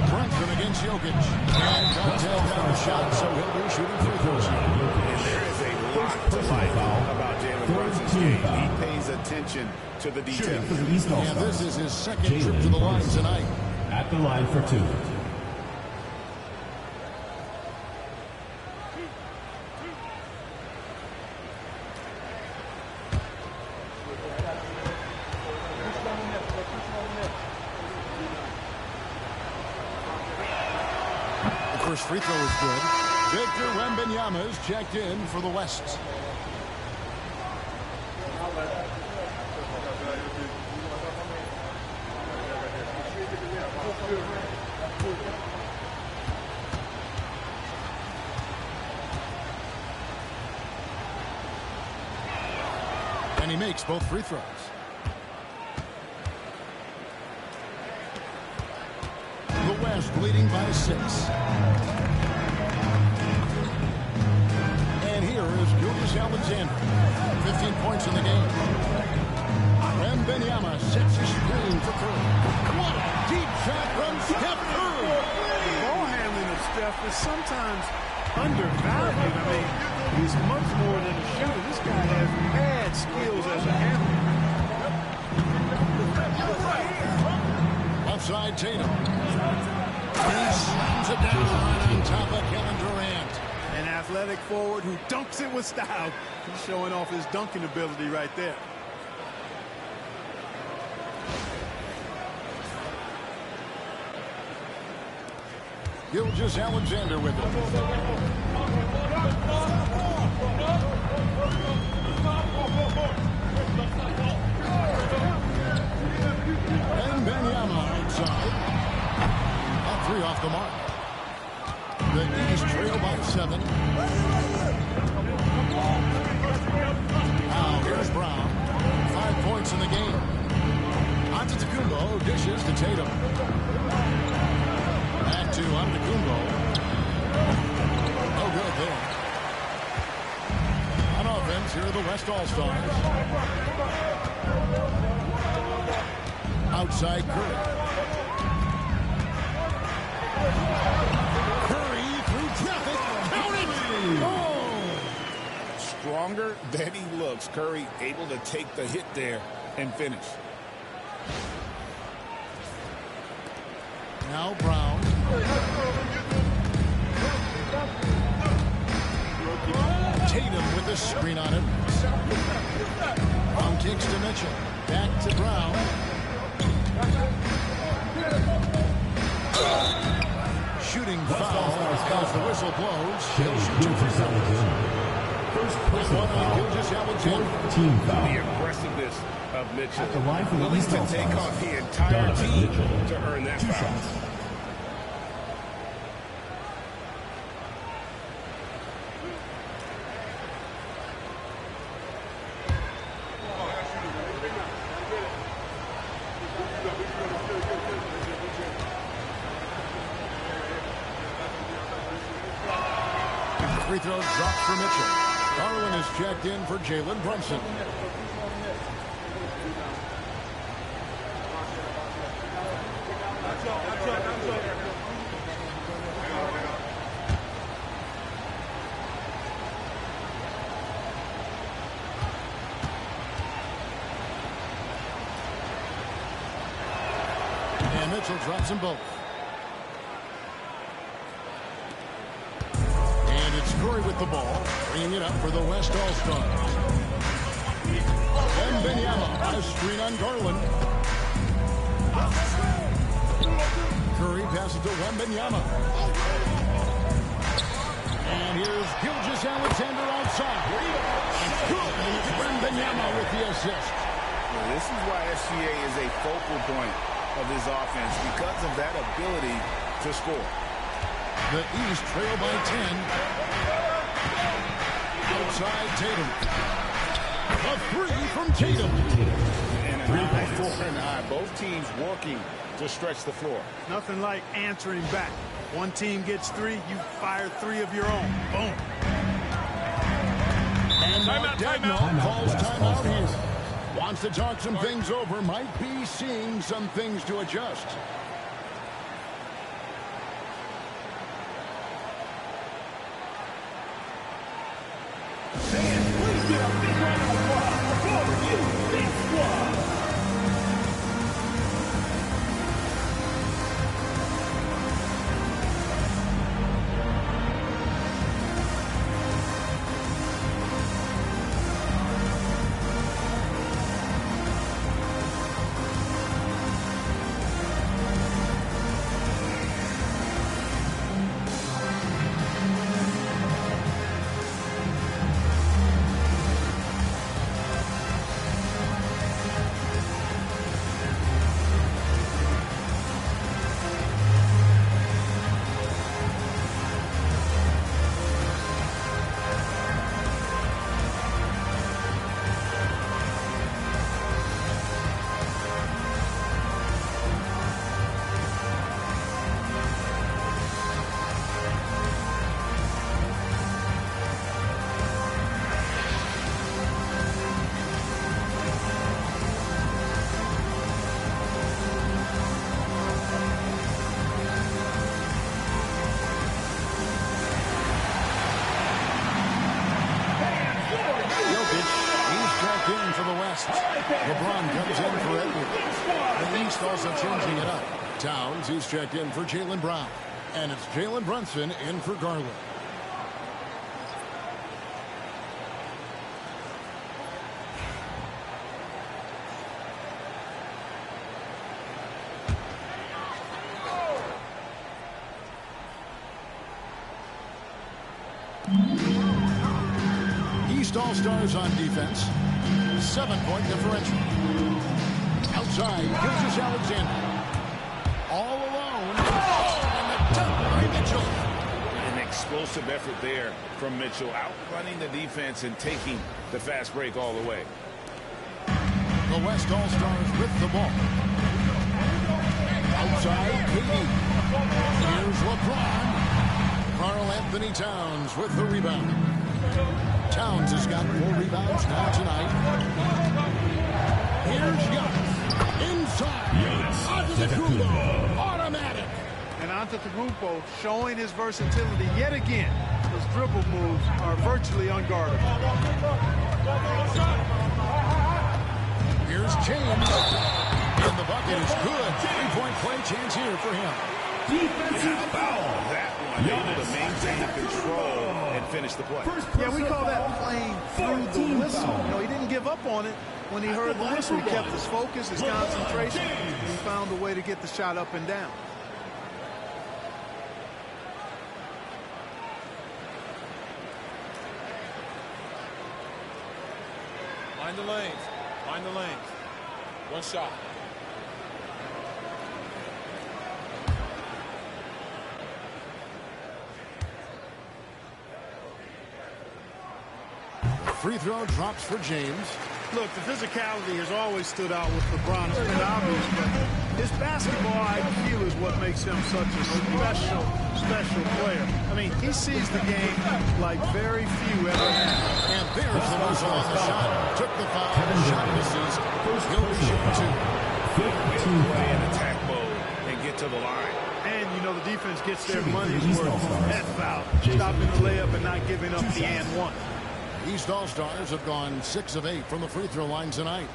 Brunson against Jokic. And Dontel got a shot, so he'll be shooting free throws here. And there is a lot to like about Jalen Brunson's game. He pays attention to the Shooting for details. the East And All-Stars. this is his second trip to the line tonight. At the line for 2. First free throw is good. Victor Wembanyama is checked in for the West. And he makes both free throws. The West leading by 6. And here is Julius Alexander. 15 points in the game. Wembanyama sets a screen for Curry. What a deep shot from Steph Curry. The ball handling of Steph is sometimes undervalued. I mean, he's much more than a shooter. This guy has mad skills as a handler. Outside Tatum. He slams it down on top of Kevin Durant. An athletic forward who dunks it with style. He's showing off his dunking ability right there. Gilgeous Alexander with it. Wembanyama outside. A 3 off the mark. The East trail by 7. Now here's Brown. 5 points in the game. Antetokounmpo dishes to Tatum. Back to Antetokounmpo. No good there. On offense, here are the West All-Stars. Outside Curry. Curry through traffic. Count it! Oh! Stronger than he looks. Curry able to take the hit there and finish. Now Brown. Tatum with the screen on him. Brown kicks to Mitchell. Back to Brown. Shooting foul as the whistle blows. He'll shoot 2 free throws. First personal foul. Gilgeous Alexander. Team foul. The aggressiveness of Mitchell. At the line for the willing East to All-Stars. take off the entire Donovan team Mitchell. to earn that 2 foul. shots. Free throws dropped for Mitchell. Garland is checked in for Jalen Brunson. And Mitchell drops them both. Curry with the ball, bringing it up for the West All-Stars. Wembanyama, a screen on Garland. Curry passes to Wembanyama. And here's Gilgeous Alexander outside. It's good, and it's Wembanyama with the assist. Well, this is why SGA is a focal point of this offense, because of that ability to score. The East trail by 10. Outside Tatum. A 3 from Tatum. And an eye for an eye. Both teams working to stretch the floor. Nothing like answering back. One team gets 3, you fire 3 of your own. Boom. And now Dagnall calls timeout here. Wants to talk some things over. Might be seeing some things to adjust. LeBron comes in for Edwards. The East also changing it up. Towns, he's checked in for Jaylen Brown. And it's Jalen Brunson in for Garland. East All-Stars on defense. 7-point differential. Outside, Gilgeous-Alexander. All alone. Oh, and the dunk by Mitchell. An explosive effort there from Mitchell, outrunning the defense and taking the fast break all the way. The West All-Stars with the ball. Outside, KD. Here's LeBron. Karl-Anthony Towns with the rebound. Towns has got 4 rebounds now tonight. Here's Giannis. Inside. Antetokounmpo. Automatic. And Antetokounmpo showing his versatility yet again. Those dribble moves are virtually unguardable. Here's James. And the bucket is good. 3-point play chance here for him. Defensive foul. That one able to maintain control and finish the play. Yeah, we call that playing through the whistle. You know, he didn't give up on it when he heard the whistle. He kept his focus, his concentration, and he found a way to get the shot up and down. Find the lanes. Find the lanes. One shot. Free throw drops for James. Look, the physicality has always stood out with LeBron. It's been obvious, but his basketball IQ is what makes him such a special player. I mean, he sees the game like very few ever have. And there's the whistle on the shot. Took the foul. Shot misses. He'll be shooting 2. Play in attack mode and get to the line. And, you know, the defense gets their money's worth on that foul. Stopping the layup and not giving up the and one. East All-Stars have gone 6 of 8 from the free throw line tonight.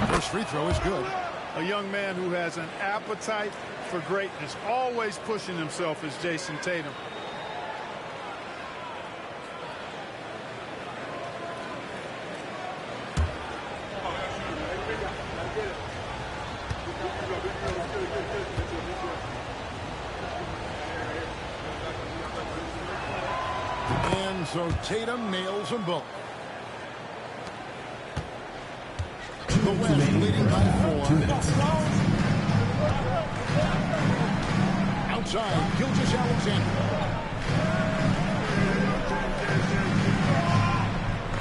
First free throw is good. A young man who has an appetite for greatness, always pushing himself, is Jason Tatum. And so Tatum nails them both. The West leading by 4. 2 minutes. Outside, Gilgeous-Alexander.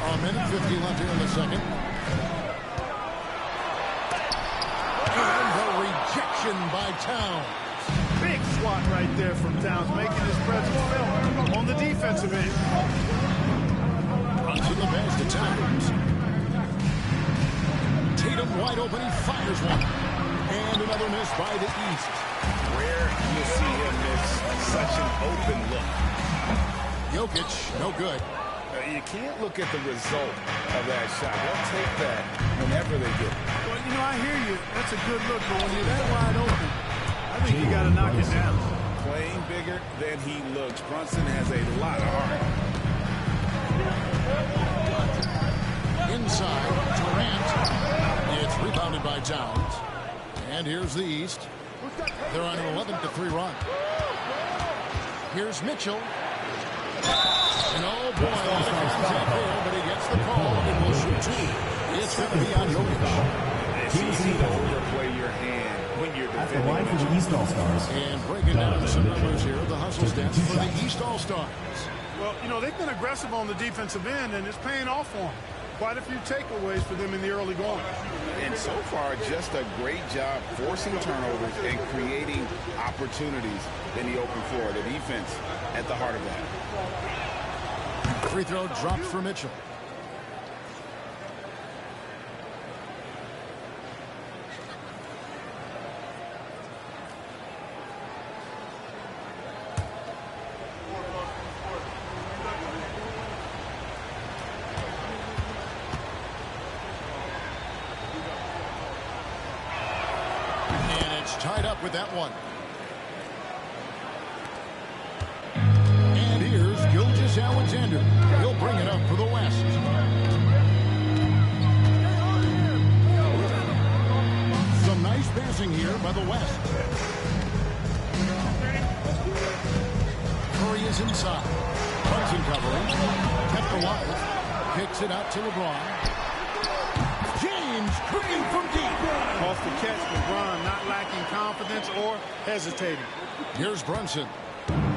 A minute 50 left here in the second. And the rejection by Towns. Big swat right there from Towns, making his presence felt on the defensive end. Runs in the pass to Towns. Tatum wide open, he fires one. And another miss by the East. Rare you see him miss such an open look. Jokic, no good. You can't look at the result of that shot. They'll take that whenever they get it. Well, you know, I hear you. That's a good look, but when you're that wide open, I think you got to knock it down. Playing bigger than he looks. Brunson has a lot of heart. Inside, Durant. It's rebounded by Towns. And here's the East. They're on an 11-3 run. Here's Mitchell. And oh boy, a lot of contact there, but he gets the call and will shoot 2. It's going to be on Jokic. It's easy to overplay your hand when you're At the defending. line for the East All-Stars. And breaking down some numbers here, the hustle stats for the East All-Stars. Well, you know, they've been aggressive on the defensive end, and it's paying off for them. Quite a few takeaways for them in the early going. And so far, just a great job forcing turnovers and creating opportunities in the open floor. The defense at the heart of that. Free throw dropped for Mitchell. tied up with that one. And here's Gilgeous-Alexander. He'll bring it up for the West. Some nice passing here by the West. Curry is inside. Brunson covering. Kept alive. Kicks it out to LeBron. James cooking from deep. Off the catch, LeBron not lacking confidence or hesitating. Here's Brunson.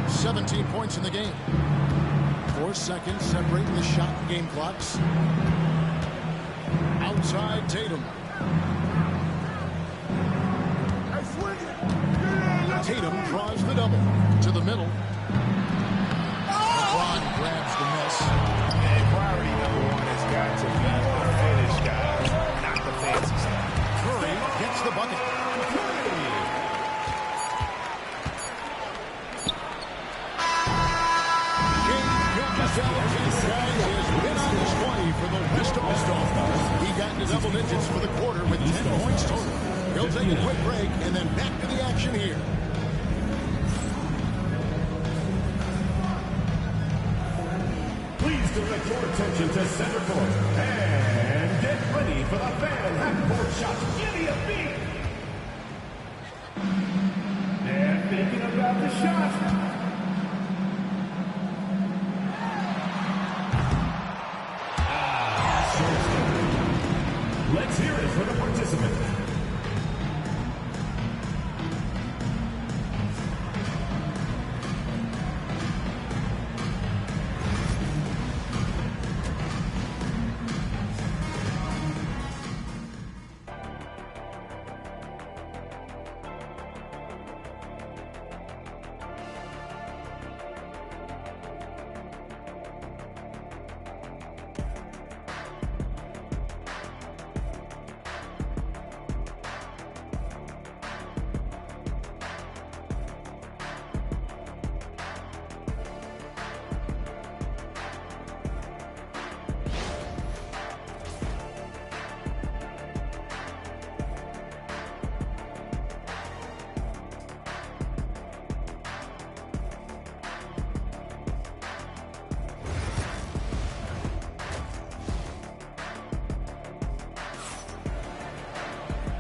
17 points in the game. 4 seconds separating the shot and game clocks. Outside Tatum. Tatum draws the double to the middle. LeBron grabs the miss. And priority number one has got to be the finish, guys, not the fancy stuff. Curry gets the bucket. Gilgeous-Alexander has been on display for the West All-Stars. He got into double digits for the quarter with 10 points total. He'll take a quick break and then back to the action here. Please direct your attention to center court and get ready for the fan half-court shot. Give me a beat. And thinking about the shot. Let's hear it for the participant.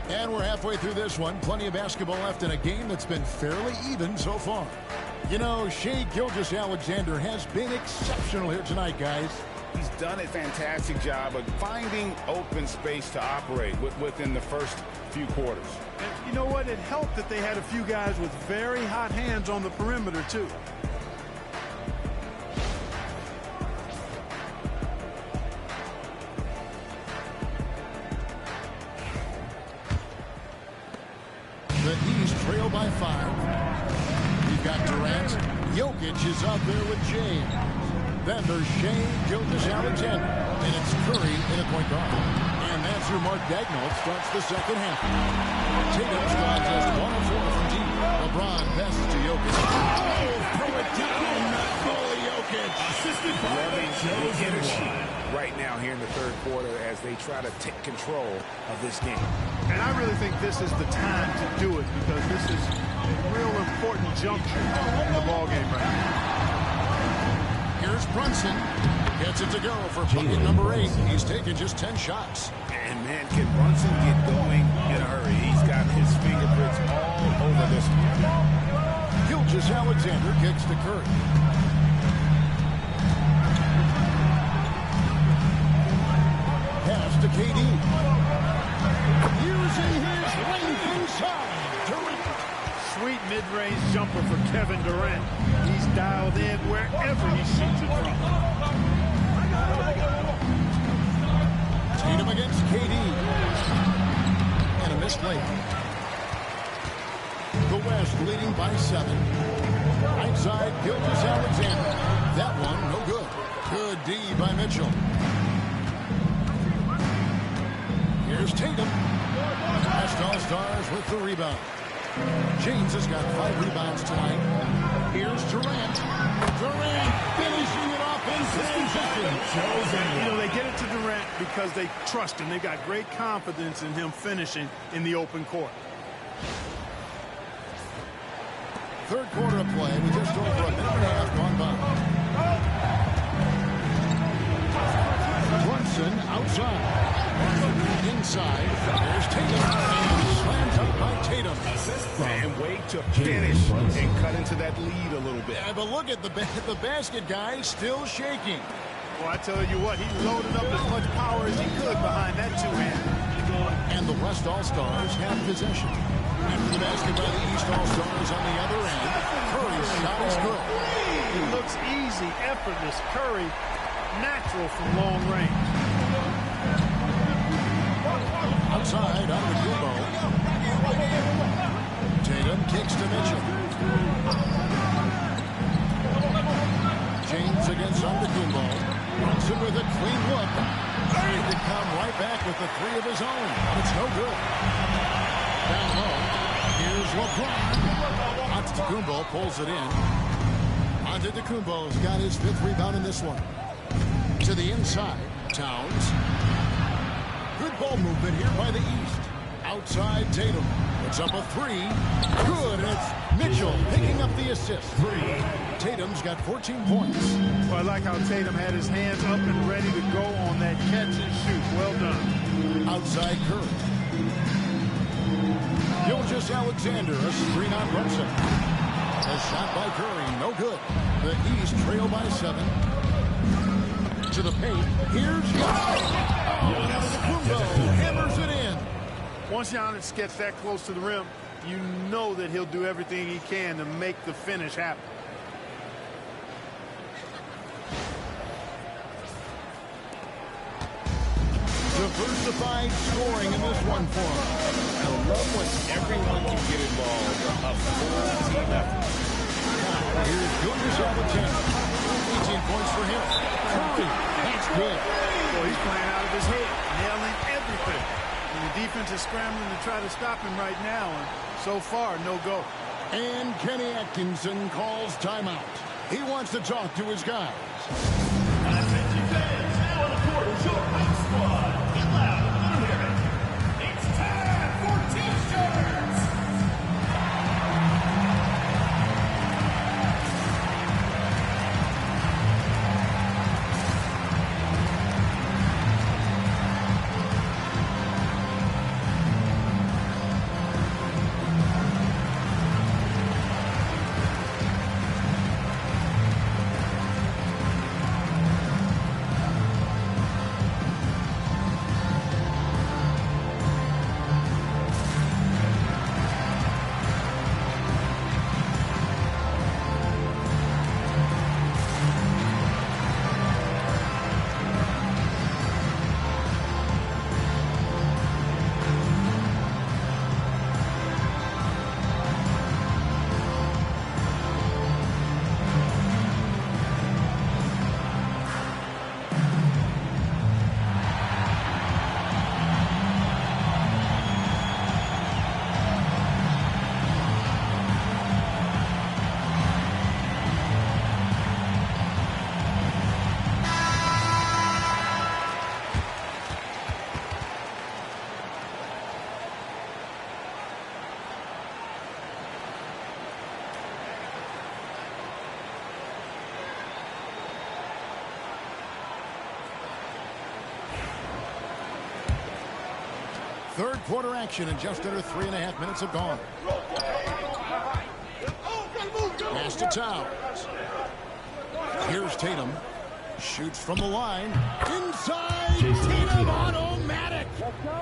And we're halfway through this one. Plenty of basketball left in a game that's been fairly even so far. You know, Shai Gilgeous-Alexander has been exceptional here tonight, guys. He's done a fantastic job of finding open space to operate within the first few quarters. And you know what? It helped that they had a few guys with very hot hands on the perimeter, too. The East trail by 5. We've got Durant. Jokic is out there with James. Then there's Shai Gilgeous-Alexander. And it's Curry in a point guard. And that's who Mark Daigneault starts the second half. Tatum's got just 1 of 4 from deep. LeBron passes to Jokic. Oh, throw it down. Not fully Jokic. Assisted by the energy right now here in the third quarter as they try to take control of this game. And I really think this is the time to do it because this is a real important juncture in the ballgame right now. Here's Brunson. Gets it to go for bucket number 8. He's taken just 10 shots. And, man, can Brunson get going in a hurry? He's got his fingerprints all over this one. Gilgeous-Alexander kicks to Curry. Pass to KD. Using his length inside. Durant. Sweet mid-range jumper for Kevin Durant. He's dialed in wherever he shoots it from. Tatum against KD. And a missed layup. The West leading by 7. Right side, Gilgeous-Alexander. That one, no good. Good D by Mitchell. Here's Tatum. West All-Stars with the rebound. James has got 5 rebounds tonight. Here's Durant. Durant finishing it off in transition. You know, they get it to Durant because they trust him. They got great confidence in him finishing in the open court. Third quarter of play with just over a minute and a half gone by. Brunson outside. Inside. There's Tatum. And slammed up by Tatum. And wait to finish and cut into that lead a little bit. Yeah, but look at the basket guy still shaking. Well, I tell you what, he loaded up as much power as he could behind that two-hand. And the West All-Stars have possession. After the basket by the East All-Stars on the other end, Curry's shot is good. It looks easy, effortless. Curry, natural from long range. Outside, Antetokounmpo. Tatum kicks to Mitchell. James against Antetokounmpo. Brunson with a clean look. Ready to come right back with the three of his own. It's no good. Down low. Here's LeBron. Antetokounmpo pulls it in. Antetokounmpo's got his 5th rebound in this one. To the inside. Towns. Good ball movement here by the East. Outside Tatum. Puts up a 3. Good. And it's Mitchell picking up the assist. Tatum's got 14 points. Well, I like how Tatum had his hands up and ready to go on that catch and shoot. Well done. Outside Curry. Gilgeous Alexander, a screen on Brunson. A shot by Curry, no good. The East trail by 7. To the paint. Here's Antetokounmpo. Hammers it in. Once Giannis gets that close to the rim, you know that he'll do everything he can to make the finish happen. Diversified scoring in this one for him. I love when everyone can get involved. A full team effort. Now, here's Gilgeous Alexander. 18 points for him. Curry, that's good. Boy, he's playing out of his head, nailing everything. And the defense is scrambling to try to stop him right now. And so far, no go. And Kenny Atkinson calls timeout. He wants to talk to his guys. Attention fans, now on the court is your house squad. Get loud, let them hear it. It's time for T-shirts. Third quarter action and just under 3.5 minutes have gone. Pass to Towns. Here's Tatum. Shoots from the line. Inside. Tatum automatic.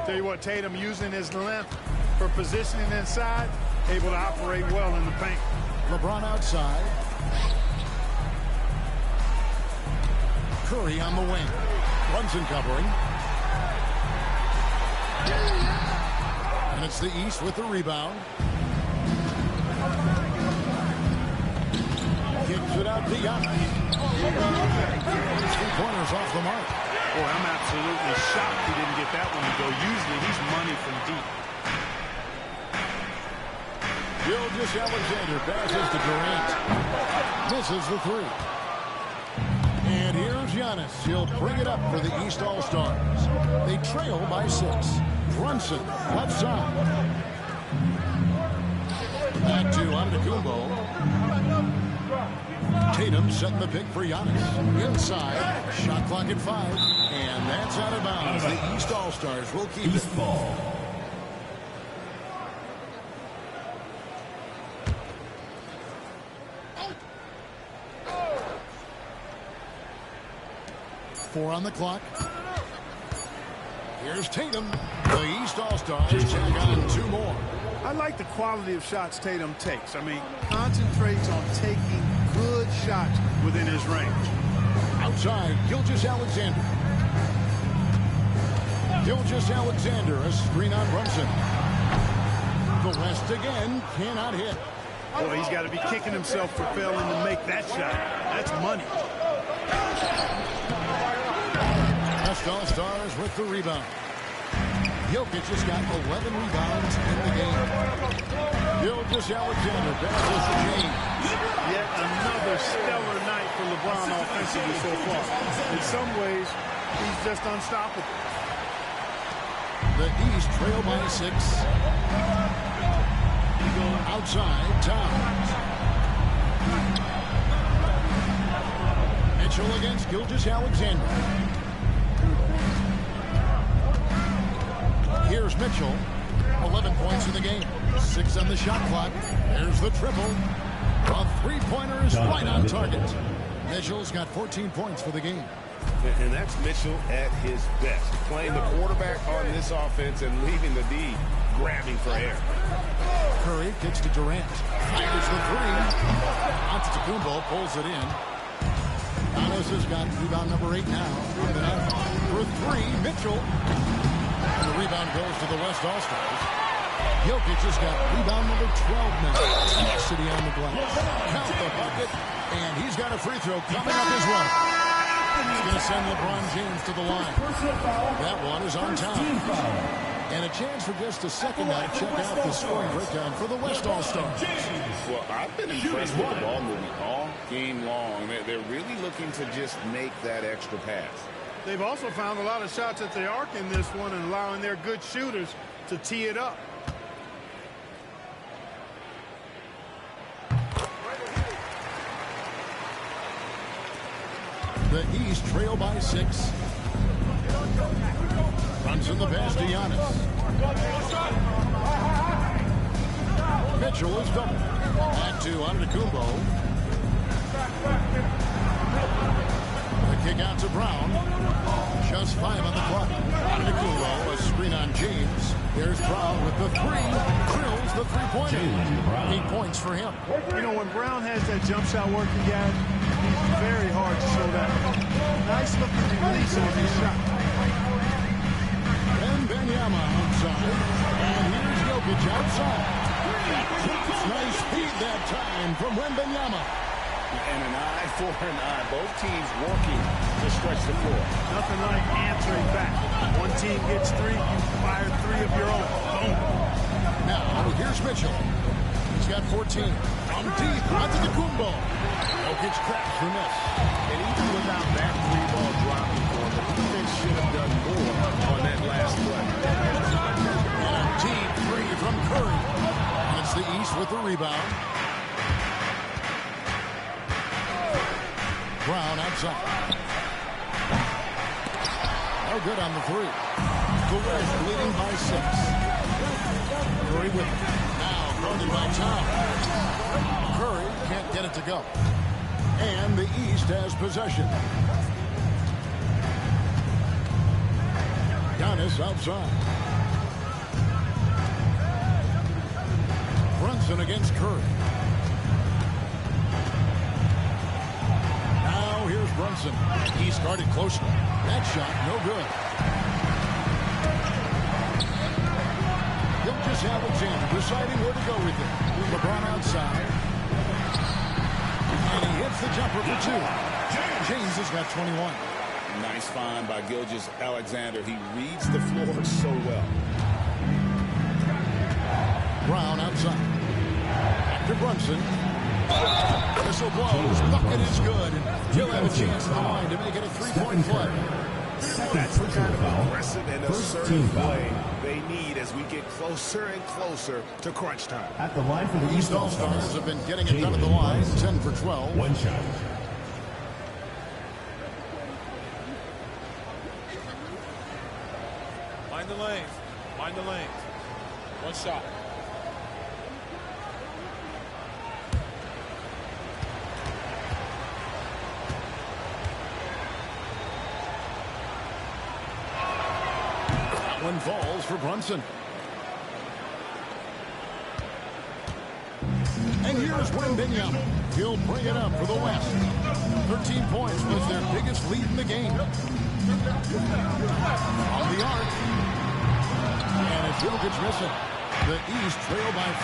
Tell you what, Tatum using his length for positioning inside, able to operate well in the paint. LeBron outside. Curry on the wing. Brunson covering. And it's the East with the rebound. Kicks it out to Giannis. 3-pointers off the mark. Boy, I'm absolutely shocked he didn't get that one to go. Usually he's money from deep. Gilgeous Alexander passes to Durant. Misses the 3. And here's Giannis. He'll bring it up for the East All-Stars. They trail by 6. Brunson, left side. Back to Antetokounmpo. Tatum setting the pick for Giannis. Inside, shot clock at 5, and that's out of bounds. The East All-Stars will keep it. Ball. Four on the clock. Here's Tatum. The East All-Stars check on 2 more. I like the quality of shots Tatum takes. I mean, concentrates on taking good shots within his range. Outside, Gilgeous-Alexander. Gilgeous-Alexander, a screen on Brunson. The West again cannot hit. Boy, he's got to be kicking himself for failing to make that shot. That's money. West All-Stars with the rebound. Jokic has got 11 rebounds in the game. Gilgeous-Alexander passes to James. Yet another stellar night for LeBron offensively so far. In some ways, he's just unstoppable. The East trail by 6. Outside, Towns. Mitchell against Gilgeous-Alexander. Here's Mitchell. 11 points in the game. 6 on the shot clock. There's the triple. A three-pointer is right on target. Mitchell's got 14 points for the game. And that's Mitchell at his best. Playing the quarterback on this offense and leaving the D grabbing for air. Curry kicks to Durant. Fires the 3. Antetokounmpo pulls it in. Giannis has got rebound number 8 now. For 3, Mitchell. And the rebound goes to the West All-Stars. Jokic has got rebound number 12 now. Tenacity on the glass. Count the bucket. And he's got a free throw coming up as well. He's going to send LeBron James to the line. That one is on time. And a chance for just a second now to check out the scoring breakdown for the West All-Stars. Well, I've been impressed with the ball moving all game long. They're really looking to just make that extra pass. They've also found a lot of shots at the arc in this one and allowing their good shooters to tee it up. The East trail by 6. Brunson the pass to Giannis. Mitchell is double. Back to Antetokounmpo. The kick out to Brown. Just 5 on the clock. Antetokounmpo, a screen on James. There's Brown with the 3. Drills the three-pointer. 8 points for him. You know, when Brown has that jump shot working, guys, he's very hard to slow down. Nice looking release on his shot. Wembanyama outside. And here's Jokic outside. Nice speed that time from Wembanyama. And an eye for an eye. Both teams working to stretch the floor. Nothing like answering back. One team gets 3, you fire 3 of your own. Boom. Now, here's Mitchell. He's got 14. From deep, Antetokounmpo. Jokic cracks for miss. And even without that 3-ball dropping for him, the defense should have done more on that last play. And a deep 3 from Curry. And it's the East with the rebound. Brown outside. No good on the 3. The West leading by 6. Curry with it. Now guarded by Towns. Curry can't get it to go. And the East has possession. Giannis outside. Brunson against Curry. Now here's Brunson. He started closely. That shot no good. Gilgeous-Alexander deciding where to go with it. LeBron outside. And he hits the jumper for 2. James has got 21. Nice find by Gilgeous-Alexander. He reads the floor so well. Brown outside. Back to Brunson. Whistle blows. Bucket is good. He'll have a chance in the line to make it a 3-point play. That's the kind of aggressive and assertive play they need as we get closer and closer to crunch time. At the line for the East All-Stars have been getting it done at the line, 10 for 12. One shot. Mind the lanes. Mind the lanes. One shot. That one falls for Brunson. And here's Wembanyama. He'll bring it up for the West. 13 points was their biggest lead in the game. On the arc. And it's Jokic missing. The East trail by 5.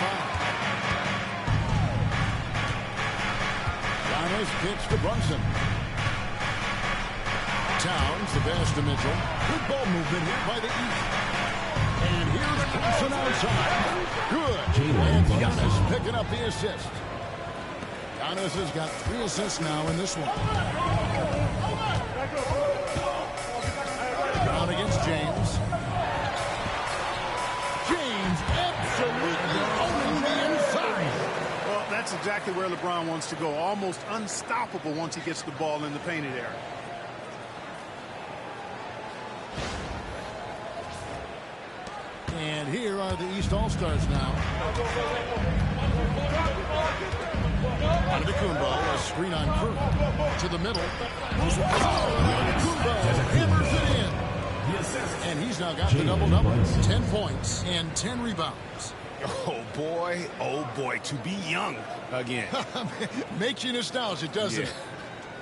Giannis kicks to Brunson. Towns, the pass to Mitchell. Good ball movement here by the East. And here's Brunson outside. Good. And Giannis picking up the assist. Giannis has got 3 assists now in this one. Brown against James. James absolutely owning the inside. Well, that's exactly where LeBron wants to go. Almost unstoppable once he gets the ball in the painted area. And here are the East All-Stars now. Antetokounmpo, a screen on Curry. To the middle. Antetokounmpo hammers it in. And he's now got the double-double. 10 points and 10 rebounds. Oh, boy, to be young again. Makes you nostalgic, doesn't it?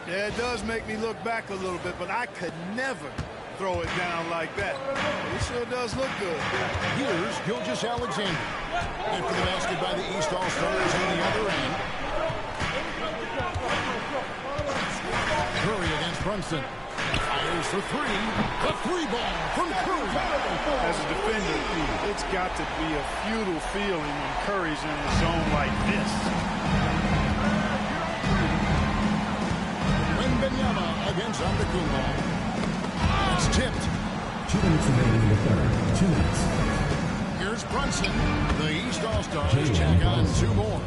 Yeah, it does make me look back a little bit, but I could never throw it down like that. It sure does look good. Here's Gilgeous-Alexander. And for the basket by the East All-Stars on the other end. Curry against Brunson. Fires for 3. The 3-ball from Curry. As a defender, it's got to be a futile feeling when Curry's in the zone like this. Wembanyama against Antetokounmpo. It's tipped. 2 minutes remaining in the third. 2 minutes. Here's Brunson. The East All-Stars check on 2 more.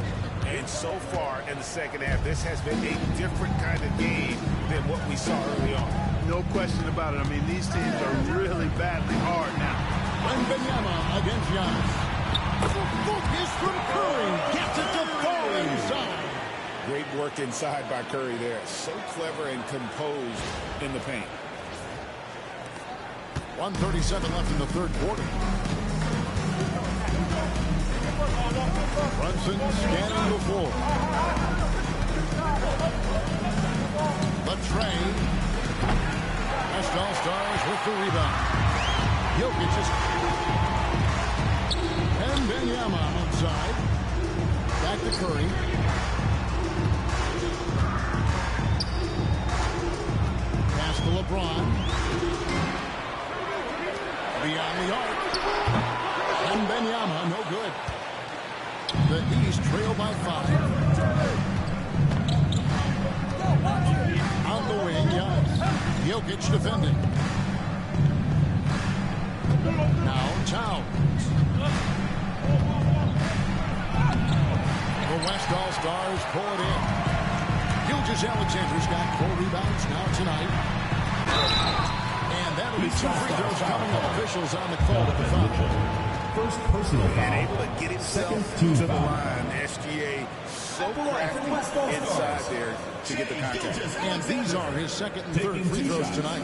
And so far in the second half, this has been a different kind of game than what we saw early on. No question about it. I mean, these teams are really battling hard now. Wembanyama against Giannis. Focus from Curry. Gets it to fall inside. Great work inside by Curry there. So clever and composed in the paint. 1:37 left in the third quarter. Brunson scanning the floor. Latrey. West All-Stars with the rebound. Jokic is... And Wembanyama outside. Back to Curry. Pass to LeBron. Beyond the arc. And Wembanyama, no good. The East trail by 5. On the wing, Giannis. Jokic defending. Now Towns. The West All-Stars pull it in. Gilgeous-Alexander's got 4 rebounds now tonight. And that'll be 2 free throws coming up. Officials on the call at the foul. First personal foul. And able to get himself to the line. SGA so crafty inside there to get the contact. And these are his second and third free throws tonight.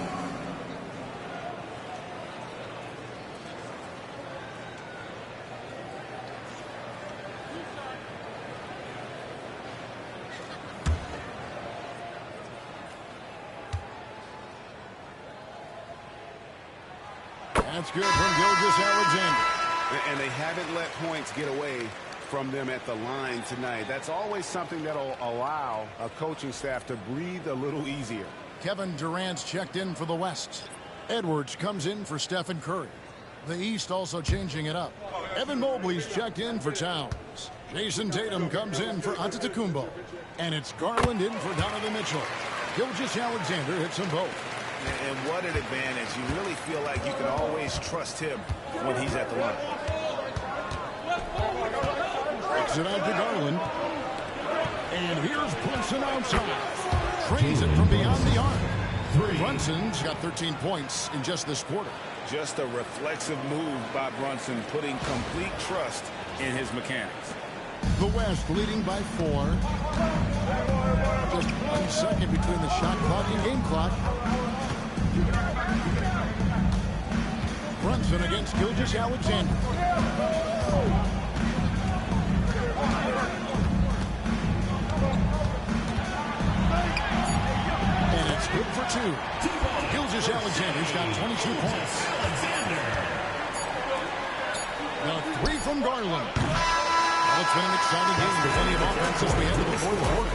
That's good from Gilgeous-Alexander. And they haven't let points get away from them at the line tonight. That's always something that'll allow a coaching staff to breathe a little easier. Kevin Durant's checked in for the West. Edwards comes in for Stephen Curry. The East also changing it up. Evan Mobley's checked in for Towns. Jason Tatum comes in for Antetokounmpo. And it's Garland in for Donovan Mitchell. Gilgeous-Alexander hits them both. And what an advantage. You really feel like you can always trust him when he's at the line. Breaks it out to Garland. And here's Brunson outside. Trains it from beyond the arc. Brunson's got 13 points in just this quarter. Just a reflexive move by Brunson, putting complete trust in his mechanics. The West leading by 4. Just 1 second between the shot clock and game clock. Brunson against Gilgeous-Alexander. And it's good for 2. Gilgeous-Alexander's got 22 points. Now 3 from Garland. Well, it's been an exciting game with plenty of offense as we head to the fourth quarter.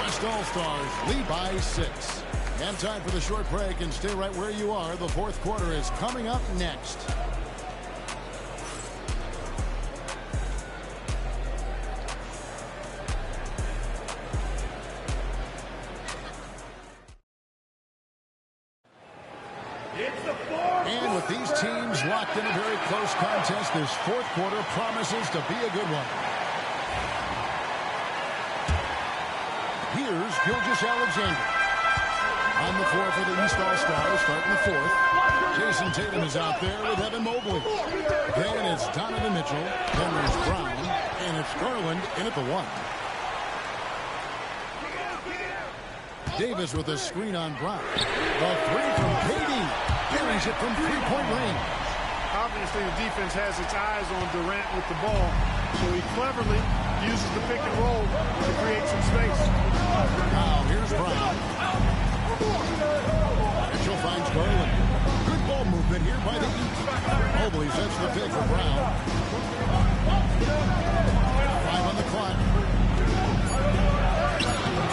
West All-Stars lead by 6. And time for the short break, and stay right where you are. The fourth quarter is coming up next. And with these teams locked in a very close contest, this fourth quarter promises to be a good one. Here's Gilgeous-Alexander. On the floor for the East All-Stars, starting the fourth. Jason Tatum is out there with Evan Mobley. Then it's Donovan Mitchell. Then there's Brown. And it's Garland in at the 1. Davis with a screen on Brown. The 3 from KD. Carries it from three-point range. Obviously, the defense has its eyes on Durant with the ball, so he cleverly uses the pick and roll to create some space. Now, here's Brown. Mitchell finds Garland. Good ball movement here by the East. Mobley sets the pick for Brown. 5 on the clock.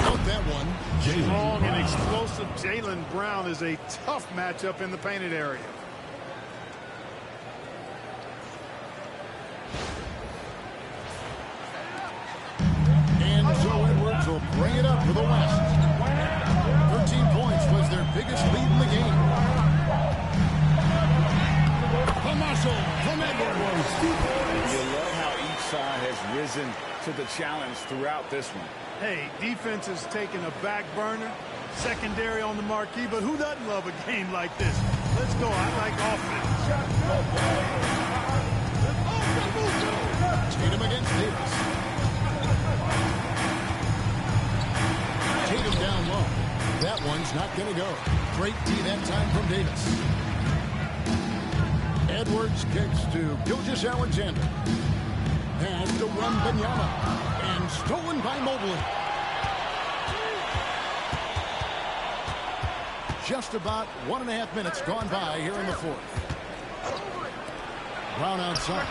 Out that one. Strong and explosive Jaylen Brown is a tough matchup in the painted area. And so Edwards will bring it up for the West. 13 points was their biggest lead in the game. The muscle from Edwards. You love how each side has risen to the challenge throughout this one. Hey, defense is taking a back burner, secondary on the marquee, but who doesn't love a game like this? Let's go. I like offense. Tatum against Davis. Tatum down low. That one's not going to go. Great D that time from Davis. Edwards kicks to Gilgeous-Alexander. Pass to Wembanyama. And stolen by Mobley. Just about 1.5 minutes gone by here in the fourth. Brown outside.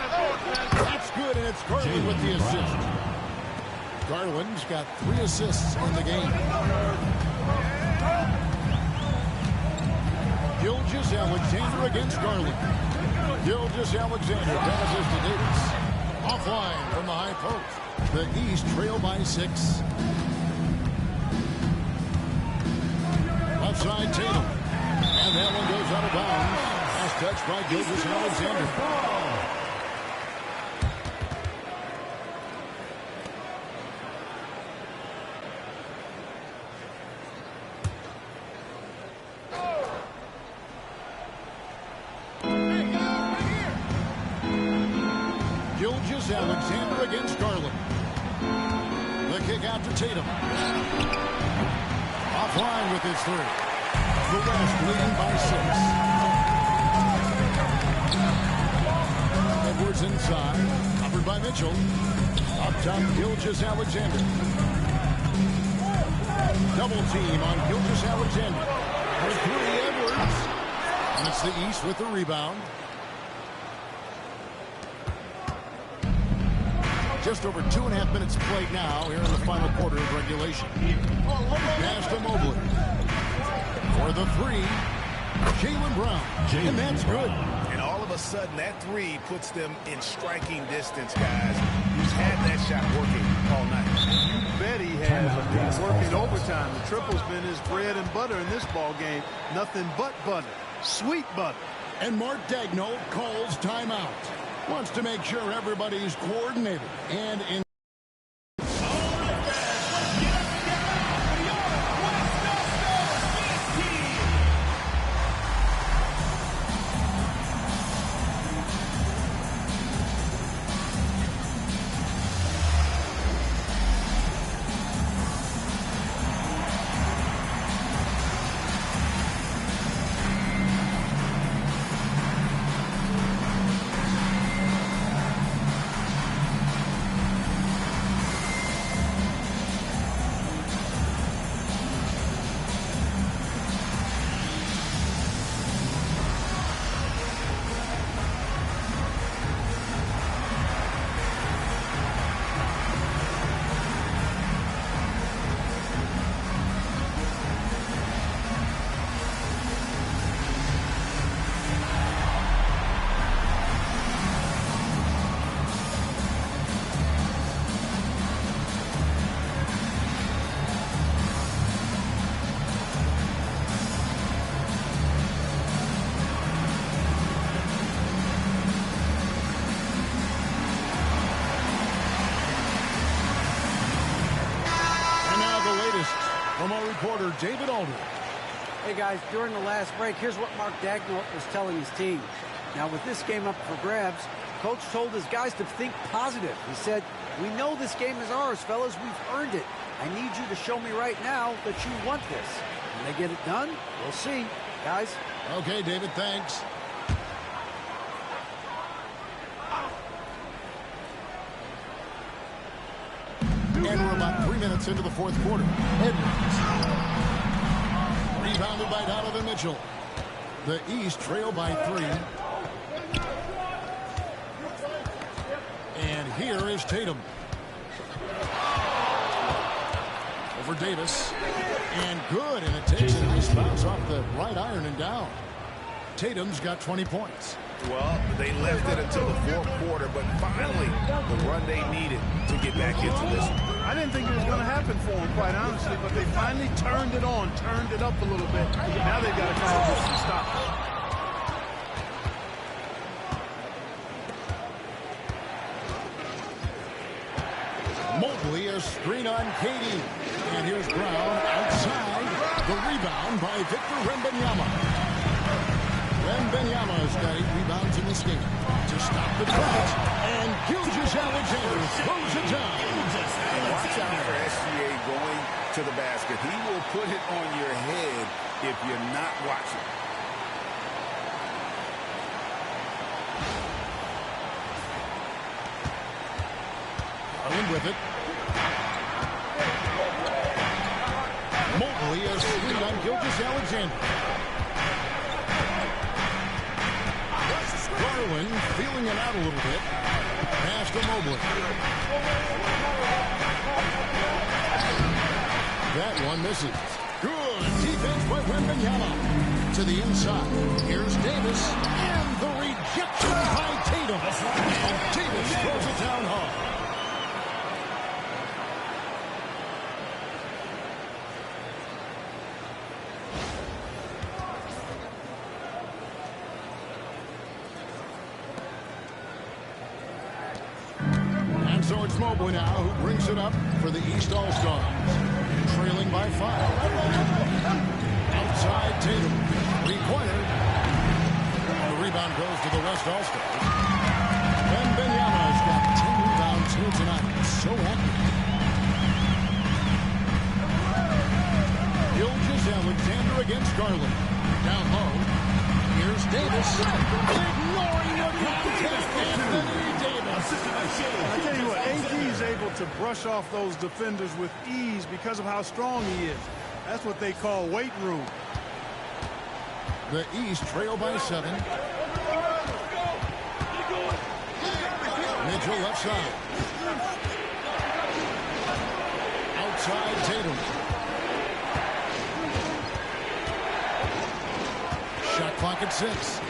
That's good, and it's Garland with the assist. Garland's got 3 assists in the game. Gilgeous-Alexander against Garland. Gilgeous-Alexander passes to Davis. Offline from the high post. The East trail by 6. Left side Tatum. And that one goes out of bounds. Last touch by Gilgeous-Alexander. Gilgeous-Alexander against Garland. The kick out to Tatum. Offline with his 3. The West leading by 6. Edwards inside. Covered by Mitchell. Up top, Gilgeous-Alexander. Double team on Gilgeous-Alexander. For 3, Edwards. And it's the East with the rebound. Just over 2.5 minutes played now here in the final quarter of regulation. Pass to Mobley. For the 3, Jaylen Brown. And that's good. And all of a sudden, that 3 puts them in striking distance, guys. He's had that shot working all night. You bet he has. Working overtime. The triple's been his bread and butter in this ball game. Nothing but butter. Sweet butter. And Mark Daigneault calls timeout. Wants to make sure everybody's coordinated and in. From our reporter, David Aldridge. Hey, guys, during the last break, here's what Mark Daigneault was telling his team. Now, with this game up for grabs, Coach told his guys to think positive. He said, we know this game is ours, fellas. We've earned it. I need you to show me right now that you want this. When they get it done, we'll see. Guys? Okay, David, thanks. And we're about 3 minutes into the fourth quarter. Edwards. Rebounded by Donovan Mitchell. The East trail by 3. And here is Tatum. Over Davis. And good, and it takes a nice bounce off the right iron and down. Tatum's got 20 points. Well, they left it until the fourth quarter, but finally the run they needed to get back into this one. I didn't think it was going to happen for them, quite honestly, but they finally turned it on, turned it up a little bit. Now they've got to come up with some stops. Mobley, a screen on Katie. And here's Brown outside. The rebound by Victor Wembanyama. Wembanyama's got 8 rebounds in this game. To stop the crowd. And Gilgeous-Alexander throws it down. Watch out for SGA going to the basket. He will put it on your head if you're not watching. Garland with it. Mobley, a screen on Gilgeous-Alexander. Garland feeling it out a little bit. Pass to Mobley. That one misses. Good defense by Wembanyama. To the inside. Here's Davis. And the rejection by Tatum. And Davis throws it down hard. So it's Mobley now who brings it up for the East All-Stars. Trailing by 5. Outside Tatum. Required. The rebound goes to the West All-Stars. Wembanyama's got 10 rebounds here tonight. So accurate. Gilgeous-Alexander against Garland. Down low. Here's Davis. Ignoring the contest. Anthony Davis. I tell you what, AD is able to brush off those defenders with ease because of how strong he is. That's what they call weight room. The East trail by 7. Mitchell left side. Outside Tatum. Shot clock at 6.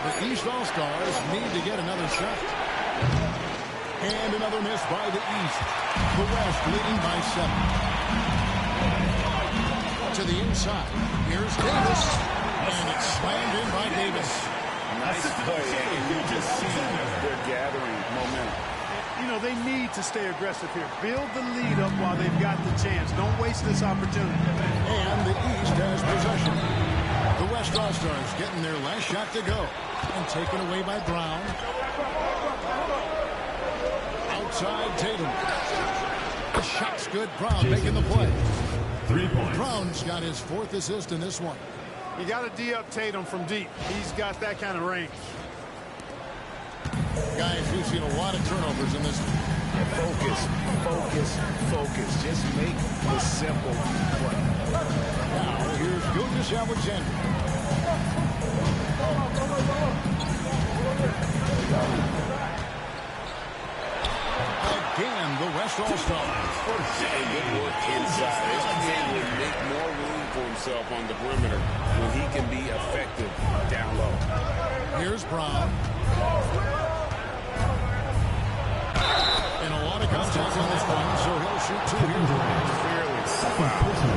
The East All-Stars need to get another shot. And another miss by the East. The West leading by 7. To the inside. Here's Davis. And it's slammed in by Davis. Nice play. And you just see they're gathering momentum. You know, they need to stay aggressive here. Build the lead up while they've got the chance. Don't waste this opportunity. And the East has possession. The West All-Stars getting their last shot to go. And taken away by Brown. Outside Tatum. The shot's good. Brown making the play. 3 points. Brown's got his 4th assist in this one. You got to D up Tatum from deep. He's got that kind of range. Guys, we've seen a lot of turnovers in this one. Focus, focus, focus. Just make the simple play. Now, here's Gilgeous-Alexander. Again, the West All-Stars. Good work inside. SGA will make more room for himself on the perimeter when he can be effective down low. Here's Brown. And a lot of contact on this one, so he'll shoot 2 here.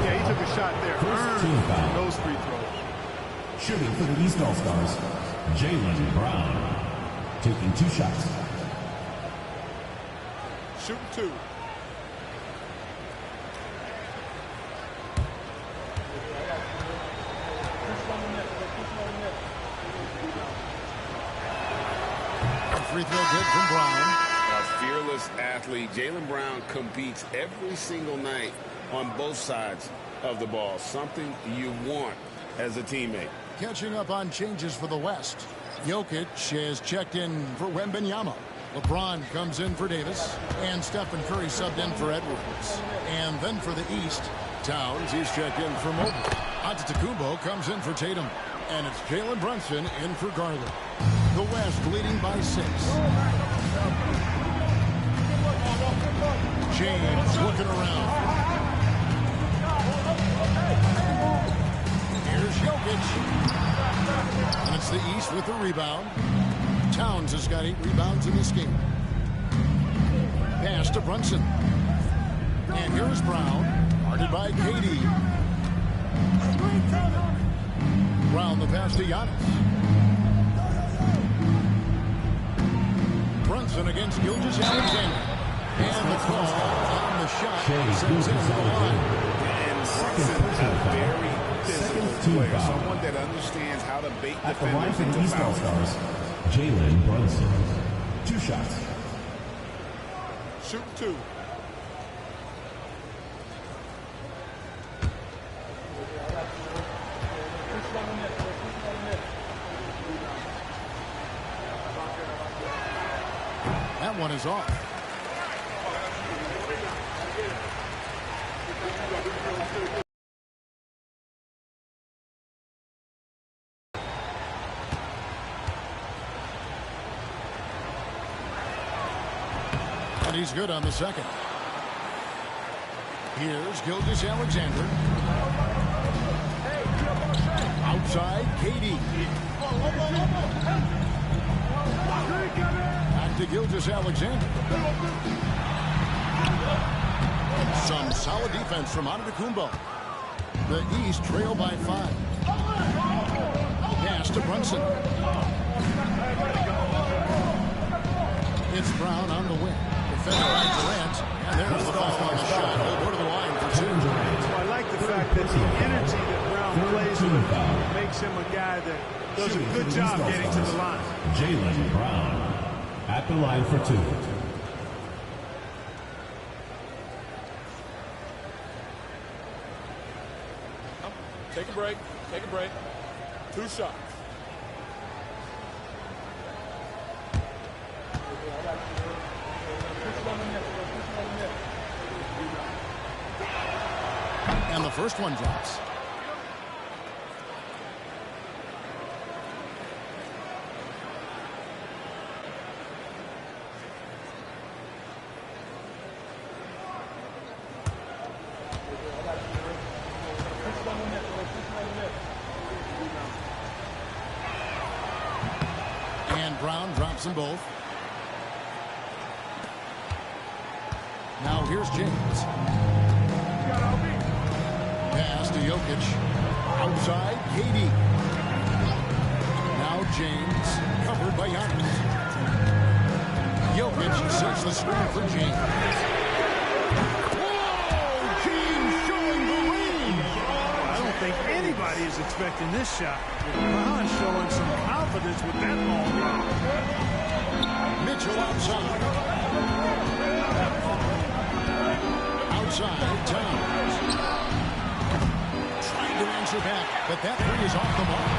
Yeah, he took a shot there. Earned those free throws. Shooting for the East All-Stars, Jaylen Brown. Taking 2 shots. Shooting 2. Free throw good from Brown. A fearless athlete. Jaylen Brown competes every single night on both sides of the ball. Something you want as a teammate. Catching up on changes for the West. Jokic has checked in for Wembanyama. LeBron comes in for Davis. And Stephen Curry subbed in for Edwards. And then for the East, Towns, he's checked in for Mobley. Antetokounmpo comes in for Tatum. And it's Jalen Brunson in for Garland. The West leading by 6. James looking around. Here's Jokic. And it's the East with the rebound. Towns has got 8 rebounds in this game. Pass to Brunson. And here's Brown. Guarded by KD. Brown the pass to Giannis. Brunson against Gilgeous-Alexander. And the call on the shot sends him to the line. And Brunson, a very physical player, someone that understands how to bait At the line defenders for the into East fouls. All-Stars, Jalen Brunson. 2 shots. Shooting 2. That one is off. And he's good on the second. Here's Gilgeous-Alexander. Outside, KD. Back to Gilgeous-Alexander. Some solid defense from Antetokounmpo. The East trail by 5. Pass to Brunson. It's Brown on the wing. Defender by Durant. And there's the foul on the shot. He'll go to the line for 2. I like the fact that the energy that Brown plays with makes him a guy that does a good job getting to the line. Jaylen Brown at the line for 2. Take a break. Take a break. 2 shots. And the first one drops. And Brown drops them both. Now here's James. Pass to Jokic. Outside, KD. Now James, covered by Giannis. Jokic sets the screen for James. Whoa! James showing the lead. I don't think anybody is expecting this shot. LeBron showing some confidence with that long lob. Mitchell outside. Outside, Towns. Trying to answer back, but that three is off the mark.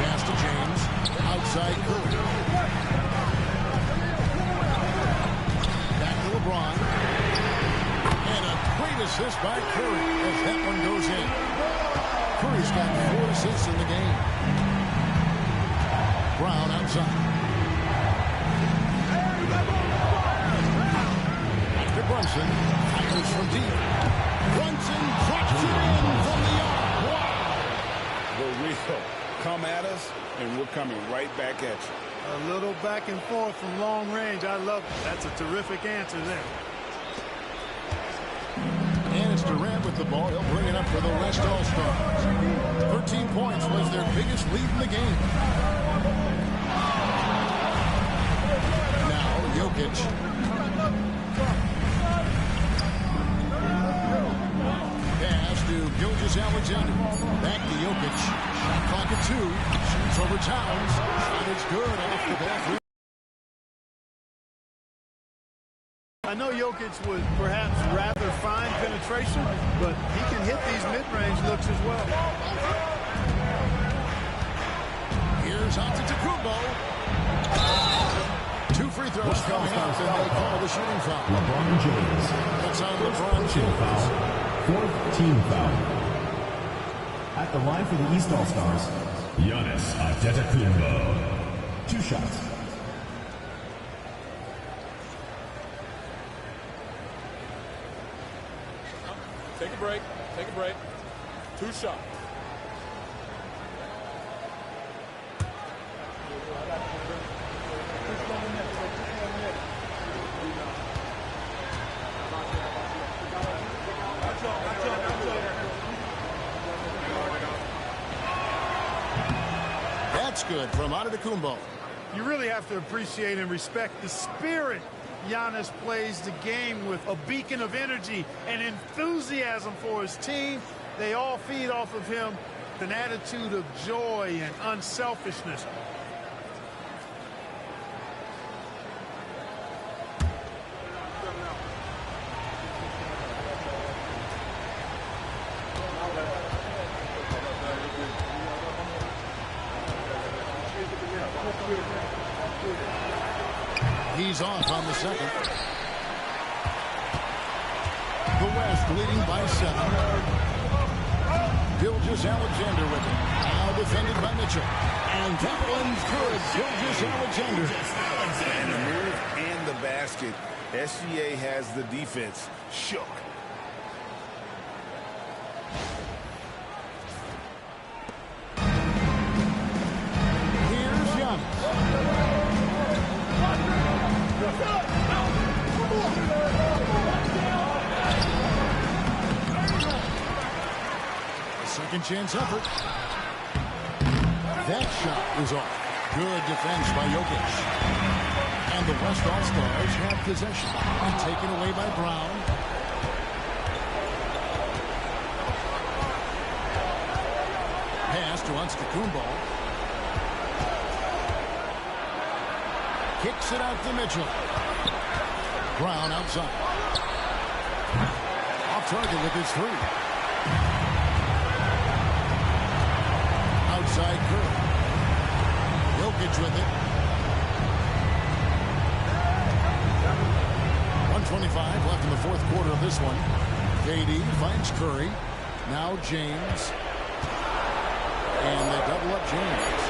Pass to James. Outside, Curry. Back to LeBron. And a great assist by Curry as that one goes in. Curry's got 4 assists in the game. Brown outside. Back to Brunson. Fires from deep. Brunson drops it in from the arc. Wow. The real. Come at us, and we're coming right back at you. A little back and forth from long range. I love it. That's a terrific answer there. And it's Durant with the ball. He'll bring it up for the West All-Stars. 13 points was their biggest lead in the game. Now Jokic. Pass to Gilgeous-Alexander. Back to Jokic. Shot clock at 2. Shoots over Towns. Shot is good off the ball. I know Jokic would perhaps rather find penetration, but he can hit these mid-range looks as well. Here's Antetokounmpo. 2 free throws coming up, and they call the shooting foul. LeBron James. That's on LeBron Team foul. James. 4th team foul. At the line for the East All-Stars, Giannis Antetokounmpo. 2 shots. Take a break. Take a break. 2 shots. That's good from Antetokounmpo. You really have to appreciate and respect the spirit Giannis plays the game with, a beacon of energy and enthusiasm for his team. They all feed off of him, an attitude of joy and unselfishness. He's off on the second. The West leading by 7. Gilgeous-Alexander with it. Now defended by Mitchell. And that one's good. Gilgeous-Alexander. And the move and the basket. SGA has the defense shook. Here's Giannis. Second chance effort. That shot is off. Good defense by Jokic. And the West All-Stars have possession. And taken away by Brown. Pass to Antetokounmpo. Kicks it out to Mitchell. Brown outside. Off target with his 3. Outside Curry. Jokic with it. 1:25 left in the 4th quarter of this one. KD finds Curry. Now James. And they double up James.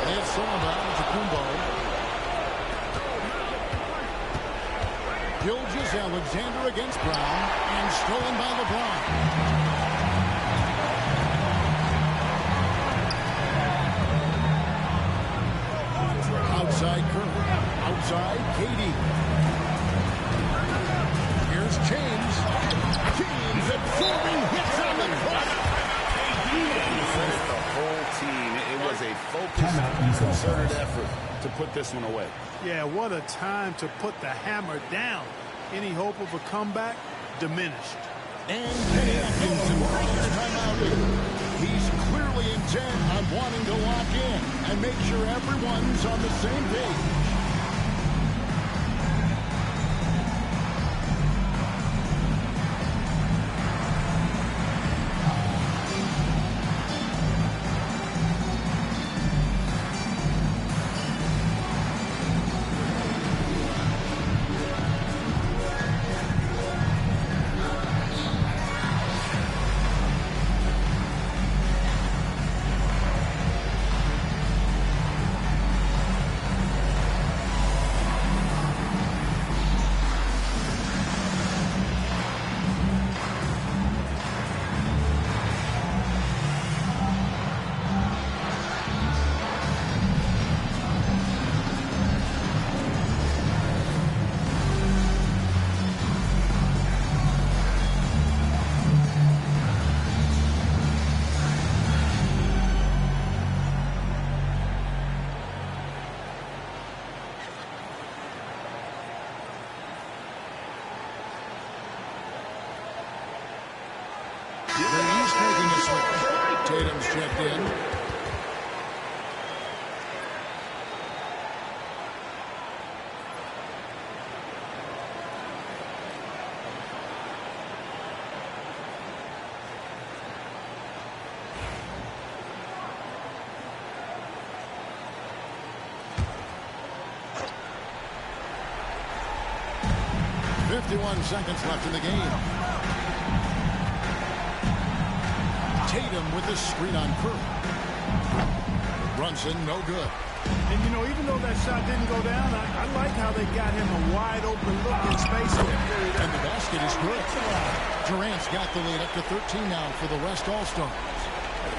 They have Sullivan to Kumbo. Gilgeous-Alexander against Brown. And stolen by LeBron. Outside Curry. Outside KD. put this one away. Yeah, what a time to put the hammer down. Any hope of a comeback diminished. And Kenny Atkinson breaks the timeout here. He's clearly intent on wanting to lock in and make sure everyone's on the same page. He's taking a switch. Tatum's checked in. .51 seconds left in the game. Tatum with the screen on Curry. Brunson, no good. And, you know, even though that shot didn't go down, I like how they got him a wide-open look in space there. And the basket is good. Durant's got the lead up to 13 now for the West All-Stars.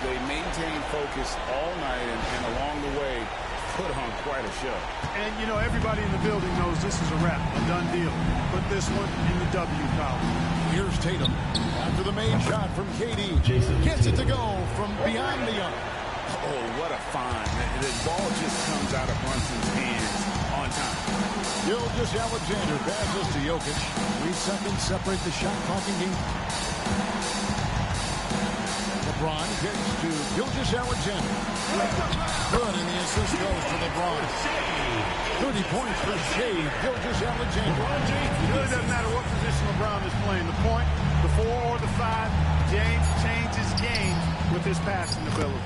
They maintained focus all night and along the way put on quite a show. And, you know, everybody in the building knows this is a wrap, a done deal. Put this one in the W column. Here's Tatum. After the made shot from KD. Gets it to go from beyond the arc. Oh, what a find. The ball just comes out of Brunson's hands on time. Gilgeous-Alexander passes to Jokic. 3 seconds separate the shot clock in game. LeBron kicks to Gilgeous-Alexander. Good, and the assist goes to LeBron. 30 points for Shea Gilgeous-Alexander. It really doesn't matter what position LeBron is playing. The point, the 4 or the 5, James changes game with his passing ability.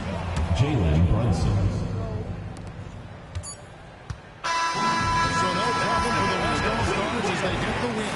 Jalen Brunson. So no problem for the West All-Stars as they get the win.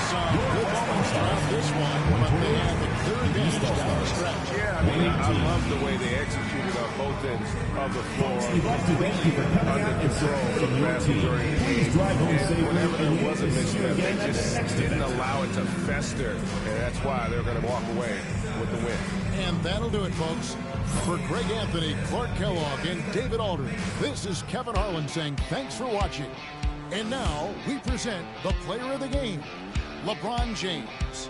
Some good moments throughout this one, but they have a clear advantage down the stretch. Yeah, I mean, I love the way they executed on both ends of the floor. We'd like to thank you for coming out and supporting for the your vast team. majority of the Please game. drive home And safely, whenever and there was a we will see you misstep, again they at the just next didn't event. allow it to fester, and that's why they're going to walk away with the win. And that'll do it, folks. For Greg Anthony, Clark Kellogg, and David Aldridge, this is Kevin Harlan saying thanks for watching. And now we present the player of the game, LeBron James.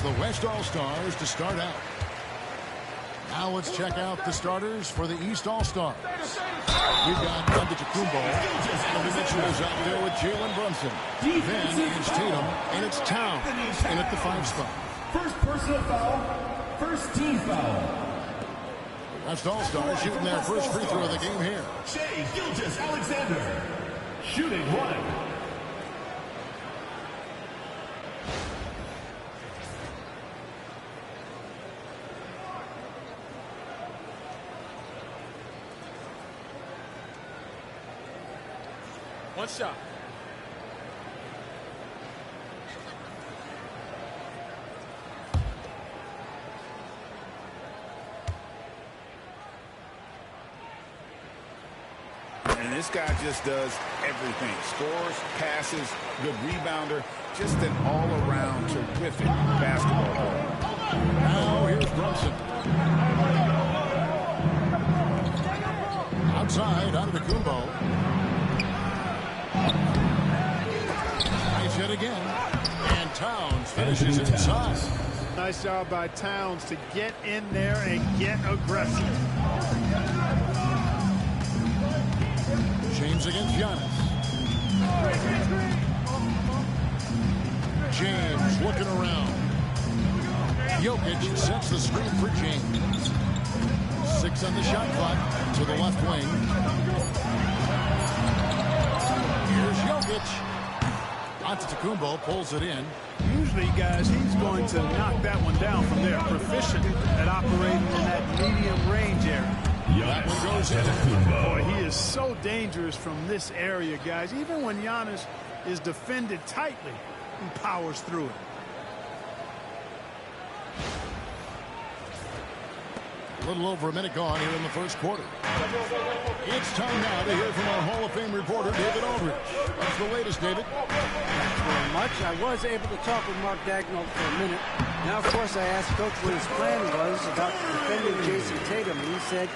the West All-Stars to start out. Now let's check out the starters for the East All-Stars. We've got Antetokounmpo, and the Mitchell's out there with Jalen Brunson. Then it's Tatum, and it's Towns in at the 5 spot. First personal foul, first team foul. The West All-Stars shooting their first free throw of the game here. Shai Gilgeous-Alexander, shooting 1. One shot. And this guy just does everything. Scores, passes, good rebounder. Just an all-around terrific basketball player. Now here's Brunson. Outside, Antetokounmpo. Nice hit again. And Towns finishes inside. Nice job by Towns to get in there and get aggressive. James against Giannis. James looking around. Jokic sets the screen for James. 6 on the shot clock to the left wing. Here's Jokic. Antetokounmpo pulls it in. Usually, guys, he's going to knock that one down from there. Proficient at operating in that medium range area. That one goes in. Boy, he is so dangerous from this area, guys. Even when Giannis is defended tightly, he powers through it. A little over a minute gone here in the first quarter. It's time now to hear from our Hall of Fame reporter, David Aldridge. What's the latest, David? Thanks very much. I was able to talk with Mark Daigneault for a minute. Now, of course, I asked Coach what his plan was about defending Jason Tatum, and he said,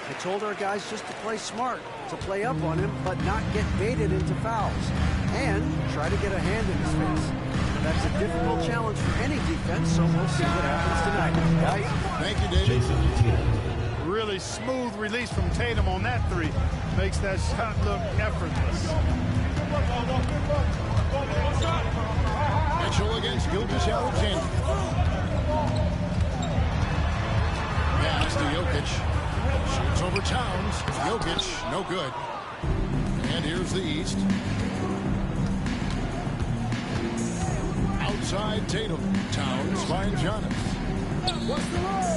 I told our guys just to play smart, to play up on him, but not get baited into fouls, and try to get a hand in his face. That's a difficult challenge for any defense, so we'll see what happens tonight. Guys, thank you, David. Really smooth release from Tatum on that 3. Makes that shot look effortless. Mitchell against Gilgeous-Alexander. Pass to Jokic. Shoots over Towns. Jokic, no good. And here's the East. Outside Tatum. Towns finds Giannis. What's the roll?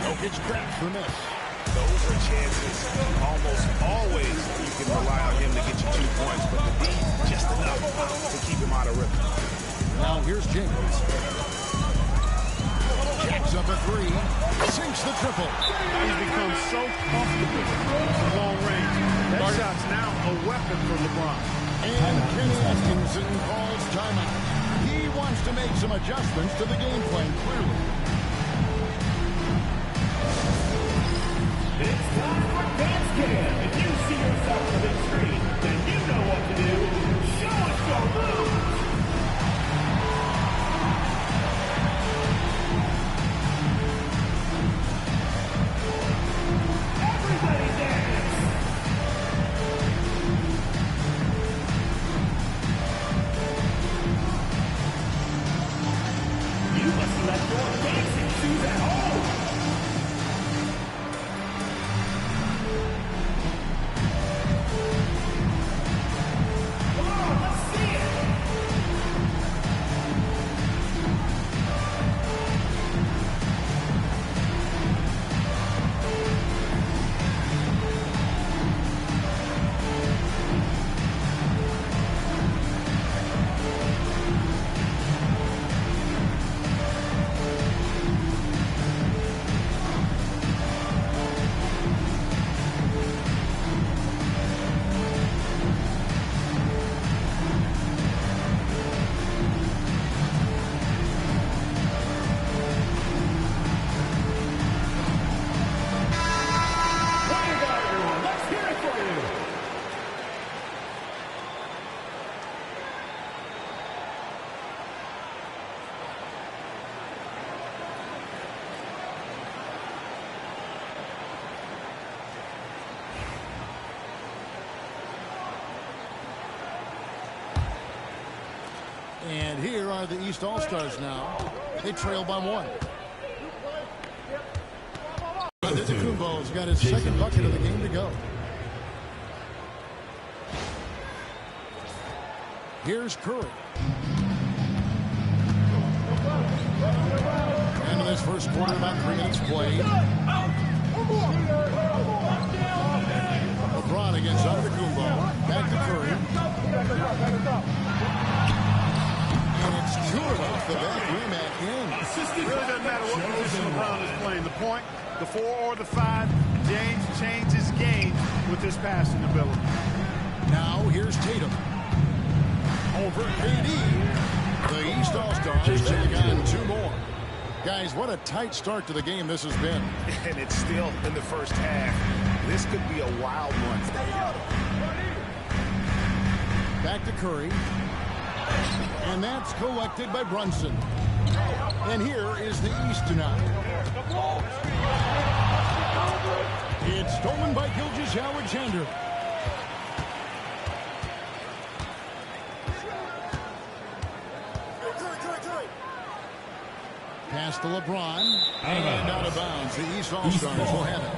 Jokic grabs the miss. Those are chances almost always you can rely on him to get you 2 points, but the D just enough to keep him out of rhythm. Now here's James. Jacks up a 3. Sinks the triple. He's become so comfortable from long range. That shot's now a weapon for LeBron. And Kenny Atkinson calls timeout. He wants to make some adjustments to the game plan, clearly. It's time for Dance Cam. If you see yourself on the big screen, then you know what to do. Show us your moves. Everybody dance. You must select your dancing And here are the East All-Stars now. They trail by 1. Antetokounmpo's got his second bucket of the game to go. Here's Curry. And in this first quarter, about 3 minutes played. LeBron against Antetokounmpo. Back to Curry. And it's good off the back rim at in. It really doesn't matter what position LeBron is playing. The point, the 4 or the 5, James changed his game with his passing ability. Now here's Tatum. Over KD. The East All-Stars take on 2 more. Guys, what a tight start to the game this has been. And it's still in the first half. This could be a wild one. Back to Curry. And that's collected by Brunson. And here is the East tonight. It's stolen by Gilgeous-Alexander. Pass to LeBron. And out of bounds. The East All-Stars will have it.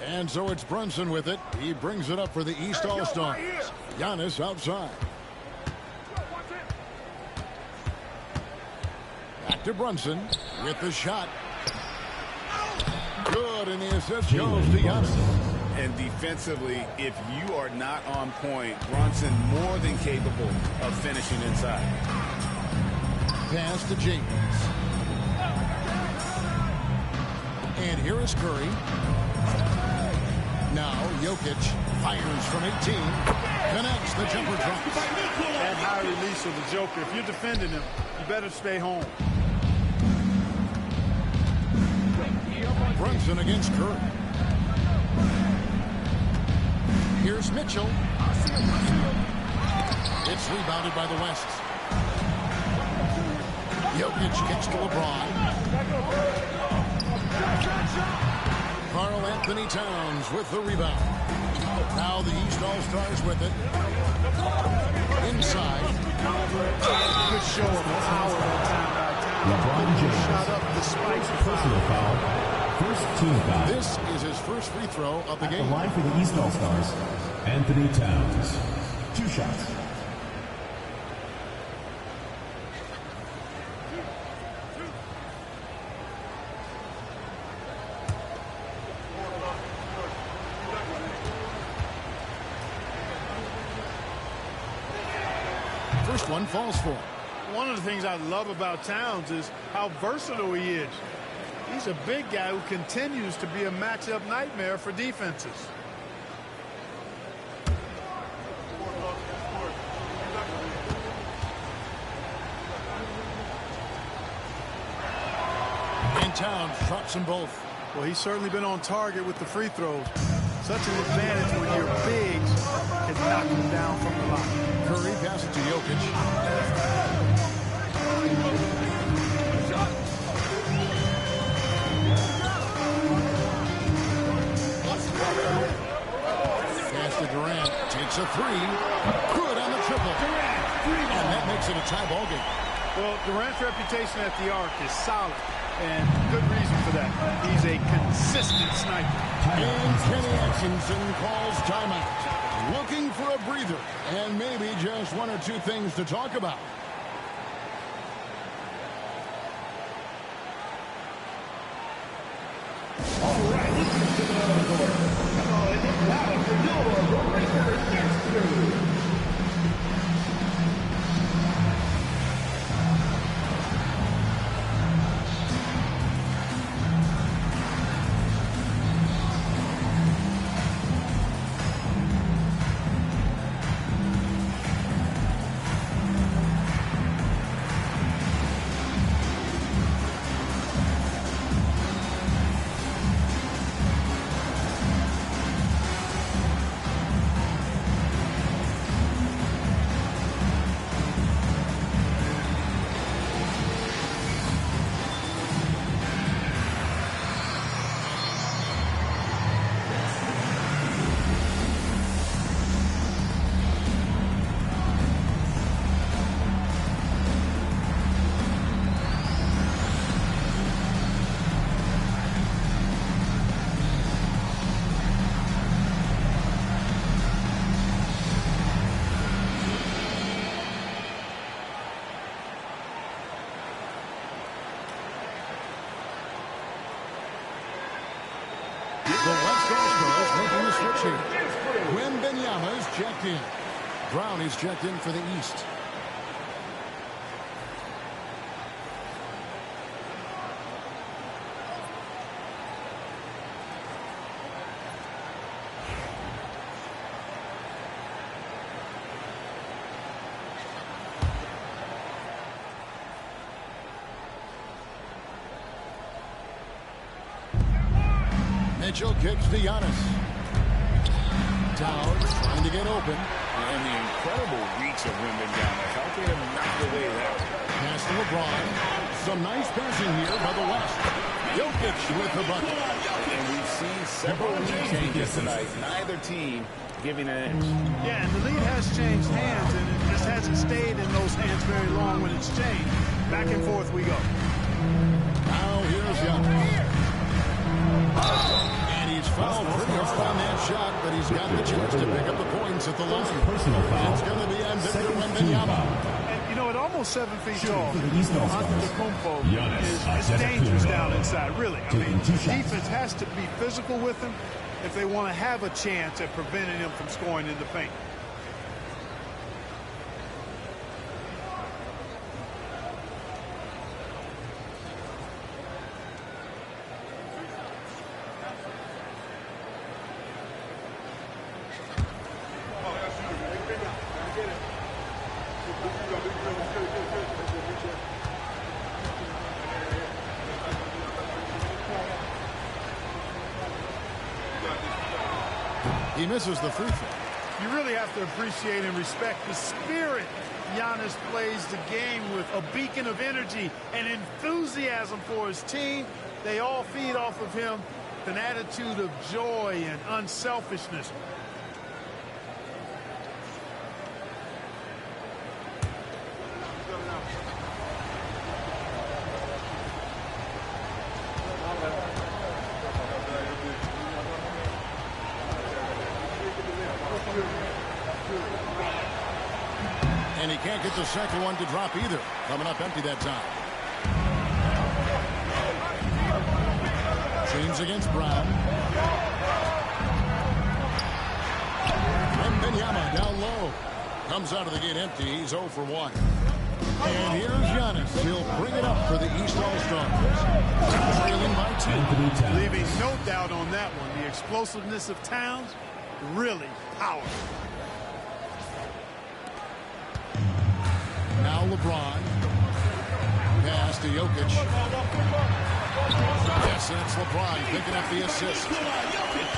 And so it's Brunson with it. He brings it up for the East All-Stars. Giannis outside. Back to Brunson with the shot. Good, and the assist goes to Giannis. And defensively, if you are not on point, Brunson more than capable of finishing inside. Pass to James. And here is Curry. Now Jokic fires from 18. Connects the jumper drops. That high release of the Joker, if you're defending him, you better stay home. Brunson against Curry. Here's Mitchell. It's rebounded by the West. Jokic kicks to LeBron. Karl Anthony Towns with the rebound. Now the East All-Stars with it. Inside. Good show of power that time by time. LeBron James. Shot up despite the Personal foul. First team foul. This is his first free throw of the At game. the line for the East All-Stars, Anthony Towns. 2 shots. First one falls for him. One of the things I love about Towns is how versatile he is. He's a big guy who continues to be a matchup nightmare for defenses. And Towns drops them both. Well, he's certainly been on target with the free throws. Such an advantage when your bigs can knock him down from the line. Curry passes to Jokic. Pass to Durant. Takes a 3. Good on the triple. And that makes it a tie ball game. Well, Durant's reputation at the arc is solid, and good reason for that. He's a consistent sniper. And Kenny Atkinson calls timeout. Looking for a breather and maybe just 1 or 2 things to talk about. All right, this is the Come on, now for your Lakers history. The West All-Stars making the switch here. Wembanyama is checked in. Brown is checked in for the East. Mitchell kicks to Giannis. Down, trying to get open. And the incredible reach of Wembanyama, helping him knock away that. Pass to LeBron. Some nice passing here by the West. Jokic with the bucket. And we've seen several lead changes tonight. Neither team giving an inch. Yeah, and the lead has changed hands, and it just hasn't stayed in those hands very long when it's changed. Back and forth we go. Now here's Giannis. And he's fouled pretty hard on that shot, but he's got the chance to pick up the points at the line. Personal foul. It's going to be on Victor Wembanyama. And, you know, at almost 7 feet tall, for the East All-Stars. Antetokounmpo Giannis is dangerous down inside, really. I mean, Taking 2 shots. defense has to be physical with him if they want to have a chance at preventing him from scoring in the paint. He misses the free throw. You really have to appreciate and respect the spirit Giannis plays the game with, a beacon of energy and enthusiasm for his team. They all feed off of him with an attitude of joy and unselfishness. And he can't get the second one to drop either. Coming up empty that time. James against Brown. Wembanyama down low. Comes out of the gate empty. He's 0 for 1. And here's Giannis. He'll bring it up for the East All-Stars. Trailing by 2. Leaving no doubt on that one. The explosiveness of Towns, really powerful. Now LeBron. Pass to Jokic. Yes, and it's LeBron picking up the assist.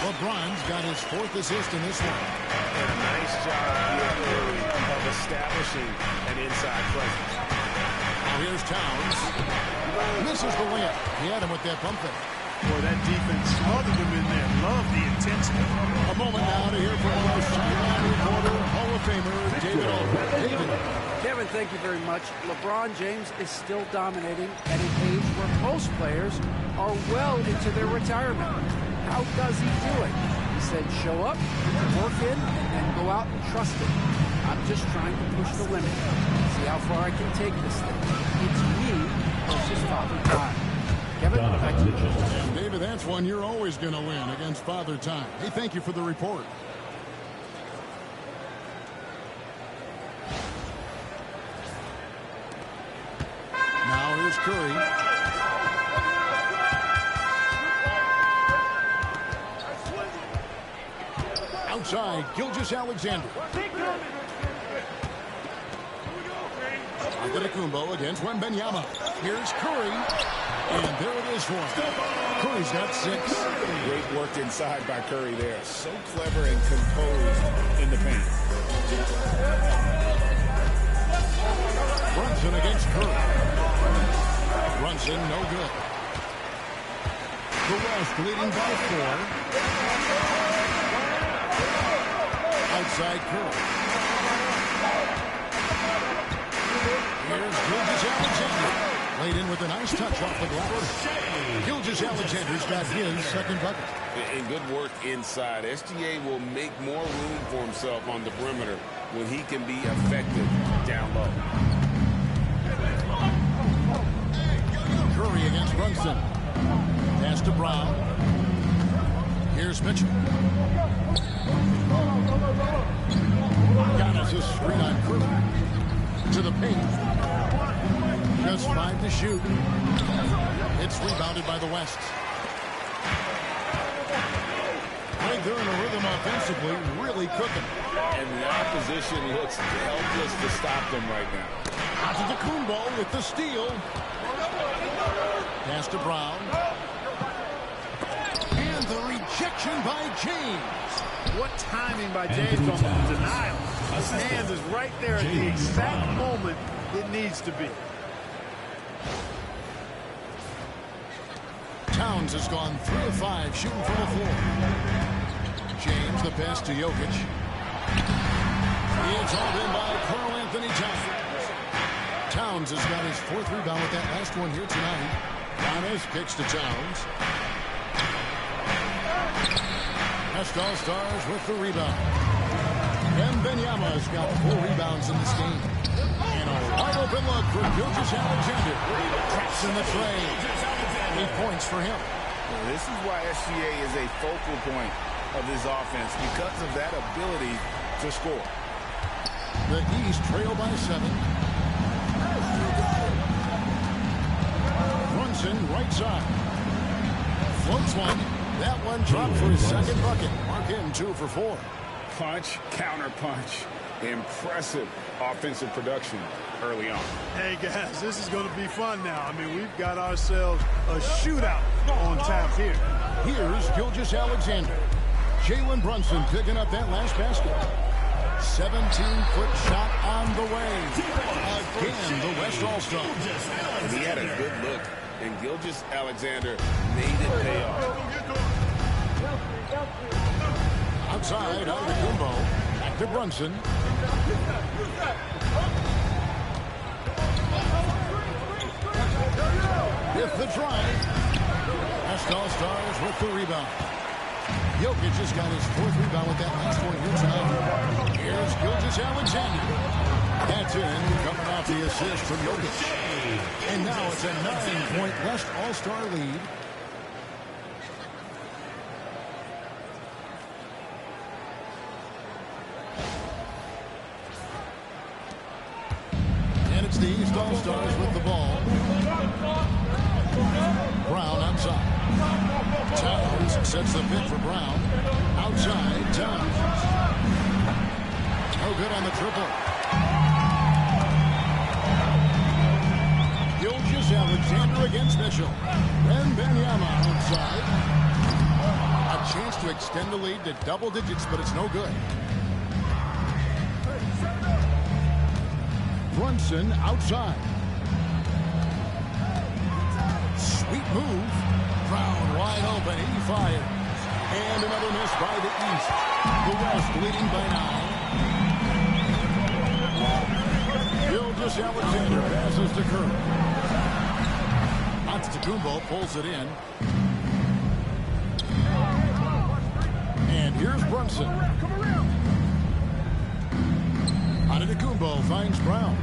LeBron's got his 4th assist in this one. A nice job here of establishing an inside presence. Now here's Towns. Misses the layup. He had him with that pump fake. Boy, that defense smothered him in there. Love the intensity. A moment now to hear from our sideline reporter, Hall of Famer David Aldridge. David. Kevin, thank you very much. LeBron James is still dominating at an age where most players are well into their retirement. How does he do it? He said, show up, work in, and then go out and trust it. I'm just trying to push the limit. See how far I can take this thing. It's me versus Father Time. Kevin, back to you. And David, that's one you're always going to win against Father Time. Hey, thank you for the report. Now here's Curry. Outside, Gilgeous-Alexander. Antetokounmpo against Wembanyama. Here's Curry. And there it is for him. Curry's got 6. Great work inside by Curry there. So clever and composed in the paint. Brunson against Curry. Brunson, no good. The West leading by 4. Outside Curry. Here's Gilgeous-Alexander. Laid in with a nice touch off the glass. Gilgeous-Alexander's got his 2nd bucket. And good work inside. SGA will make more room for himself on the perimeter when he can be effective down low. Curry against Brunson. Pass to Brown. Here's Mitchell. Giannis a screen on Curry. To the paint. Just 5 to shoot. It's rebounded by the West. Right, they're in a rhythm offensively, really cooking. And the opposition looks helpless to stop them right now. Antetokounmpo with the steal. Pass to Brown. And the rejection by James. What timing by James on the denial. His hand is right there at the exact moment it needs to be. Towns has gone 3 of 5 shooting from the floor. James, the pass to Jokic. It's hauled in by Karl Anthony Towns. Towns has got his 4th rebound with that last one here tonight. Giannis kicks to Towns. West All-Stars with the rebound. Wembanyama's got 4 rebounds in this game. And a wide open look for Gilgeous-Alexander. Traps in the tray. 8 points for him. Well, this is why SGA is a focal point of this offense, because of that ability to score. The East trail by 7. Brunson right side. Floats one. That one dropped for his 2nd bucket. Mark him 2 for 4. Punch, counter punch. Impressive offensive production early on. Hey, guys, this is going to be fun now. I mean, we've got ourselves a shootout on tap here. Here's Gilgeous-Alexander. Jalen Brunson picking up that last basket. 17-foot shot on the way. Again, the West All-Star. And he had a good look, and Gilgeous-Alexander made it pay off. Outside, Antetokounmpo. Back to Brunson. With the drive. West All-Stars with the rebound. Jokic has got his 4th rebound with that last one here tonight. Here's Gilgeous-Alexander. That's in, coming off the assist from Jokic. And now it's a 9-point West All-Star lead. And it's the East All-Stars with the ball. Brown outside. Towns sets the pick for Brown. Outside, Towns. No good on the triple. Gilgeous-Alexander against Mitchell. Wembanyama outside. A chance to extend the lead to double digits, but it's no good. Brunson outside. Sweet move. Brown wide open. He fires. And another miss by the East. The West leading by 9. Gilgeous-Alexander passes to Curry. Antetokounmpo pulls it in. And here's Brunson. Antetokounmpo finds Brown.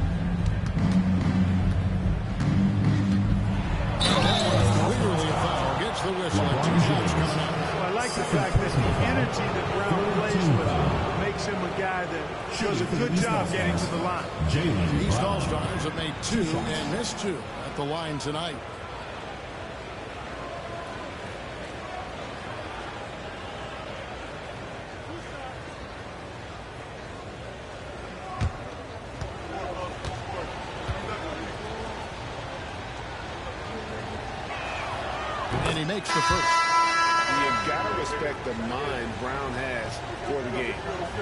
Clearly a foul. Gets the whistle. 2 shots coming out. Well, I like the fact that the energy that Brown plays with makes him a guy that does a good job getting to the line. East All-Stars have made 2 and missed 2 at the line tonight. And he makes the first. You've got to respect the mind Brown has for the game.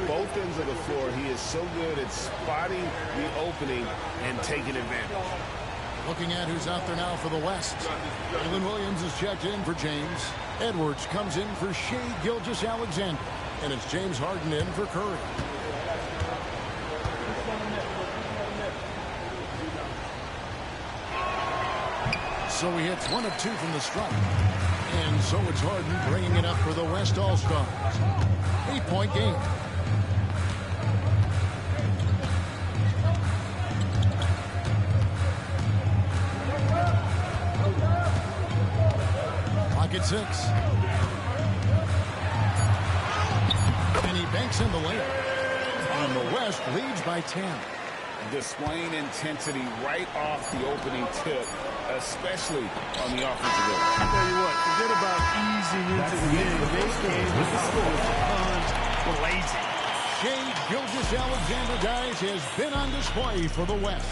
Both ends of the floor, he is so good at spotting the opening and taking advantage. Looking at who's out there now for the West. Jalen Williams is checked in for James. Edwards comes in for Shai Gilgeous-Alexander. And it's James Harden in for Curry. So he hits 1 of 2 from the stripe. And so it's Harden bringing it up for the West All-Stars. 8-point game. Clock at 6. knocks in the layup. And the West leads by 10. Displaying intensity right off the opening tip, especially on the offensive end. I'll tell you what, forget about easing into the game. They came with guns blazing. Shai Gilgeous-Alexander, guys, has been on display for the West.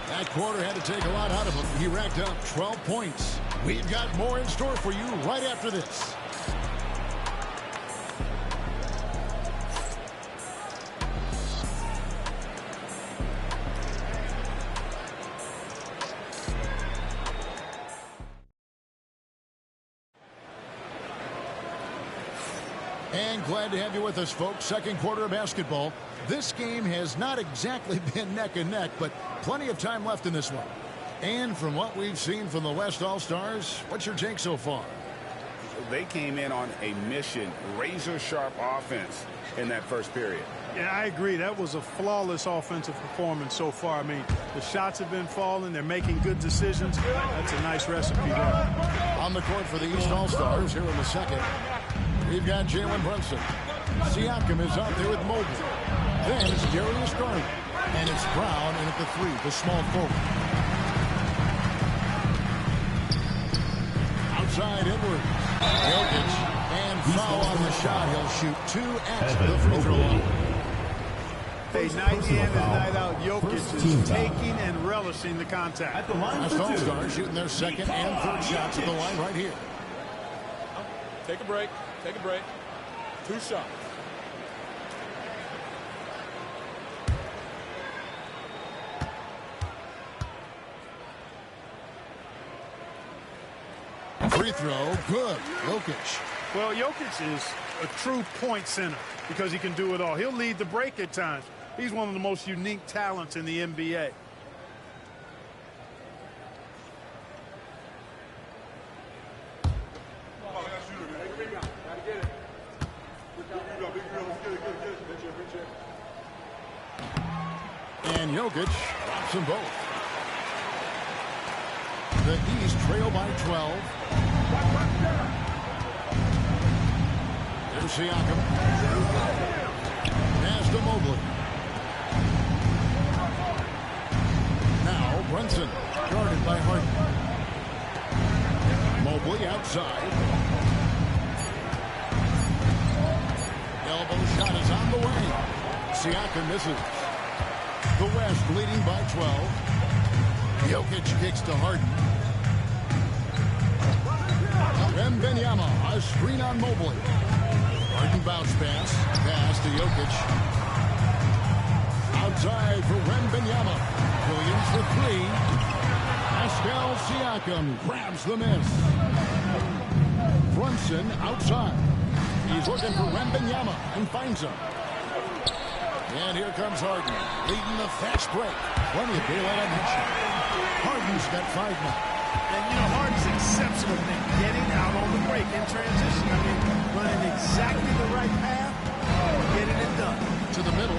That quarter had to take a lot out of him. He racked up 12 points. We've got more in store for you right after this. And glad to have you with us, folks. Second quarter of basketball. This game has not exactly been neck and neck, but plenty of time left in this one. And from what we've seen from the West All-Stars, what's your take so far? They came in on a mission, razor-sharp offense in that first period. Yeah, I agree. That was a flawless offensive performance so far. I mean, the shots have been falling. They're making good decisions. That's a nice recipe there. On the court for the East All-Stars here in the second, we've got Jalen Brunson. Siakam is out there with Mobley. Then it's Darius Garland. And it's Brown in at the three, the small forward. Outside Edwards. Jokic. And foul on the shot. He'll shoot two at the free throw line. Hey, night in and night out, Jokic is taking and relishing the contact. At the line, West All-Stars shooting their second and third shots at the line right here. Take a break. Take a break. 2 shots. Free throw, good. Jokic. Well, Jokic is a true point center because he can do it all. He'll lead the break at times. He's one of the most unique talents in the NBA. And Jokic drops them both. The East trail by 12. There's Siakam. Pass to Mobley. Now Brunson, guarded by Harden. Mobley outside. Elbow shot is on the way. Siakam misses. The West leading by 12. Jokic kicks to Harden. Wembanyama, a screen on Mobley. Harden bounce pass. Pass to Jokic. Outside for Wembanyama. Williams for three. Pascal Siakam grabs the miss. Brunson outside. He's looking for Wembanyama and finds him. And here comes Harden, leading the fast break. Plenty of daylight on that shot. Harden's got 5 now. And, you know, Harden's exceptional at getting out on the break in transition. I mean, running exactly the right path, getting it done. To the middle.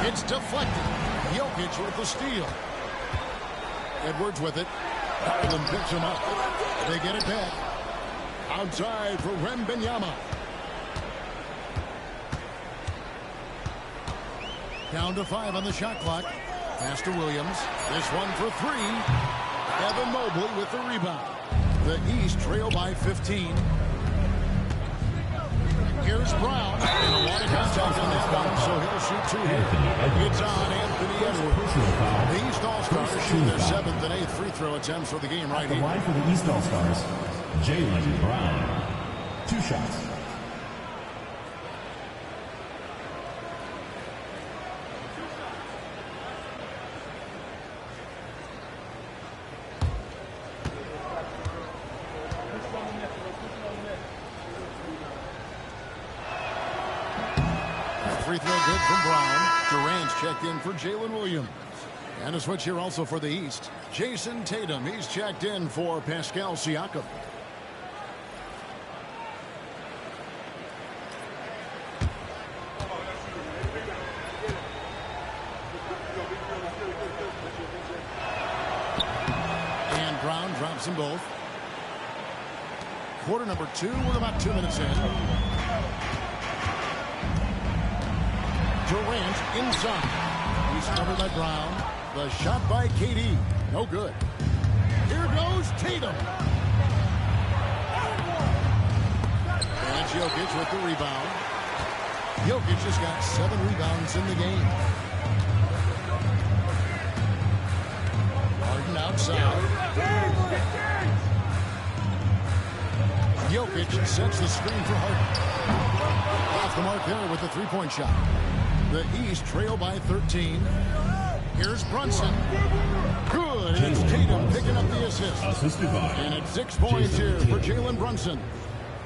It's deflected. Jokic with the steal. Edwards with it. Harden picks him up. They get it back. Outside for Wembanyama. Down to 5 on the shot clock. Pass to Williams. This one for 3. Evan Mobley with the rebound. The East trail by 15. Here's Brown. And a lot of contact on that one, so he'll shoot 2 here. It's on Anthony Edwards. The East All-Stars shoot their 7th and 8th free throw attempts for the game right here. The line for the East All-Stars, Jaylen Brown. 2 shots. Free throw good from Brown. Durant's checked in for Jalen Williams. And a switch here also for the East. Jason Tatum, he's checked in for Pascal Siakam. And Brown drops them both. Quarter number 2, we're about 2 minutes in. Durant inside. He's covered by Brown. The shot by KD. No good. Here goes Tatum. And it's Jokic with the rebound. Jokic has got 7 rebounds in the game. Harden outside. Jokic sets the screen for Harden. Off the mark there with the three-point shot. The East trail by 13. Here's Brunson. Good. And it's Tatum picking up the assist. And it's 6 points here for Jalen Brunson.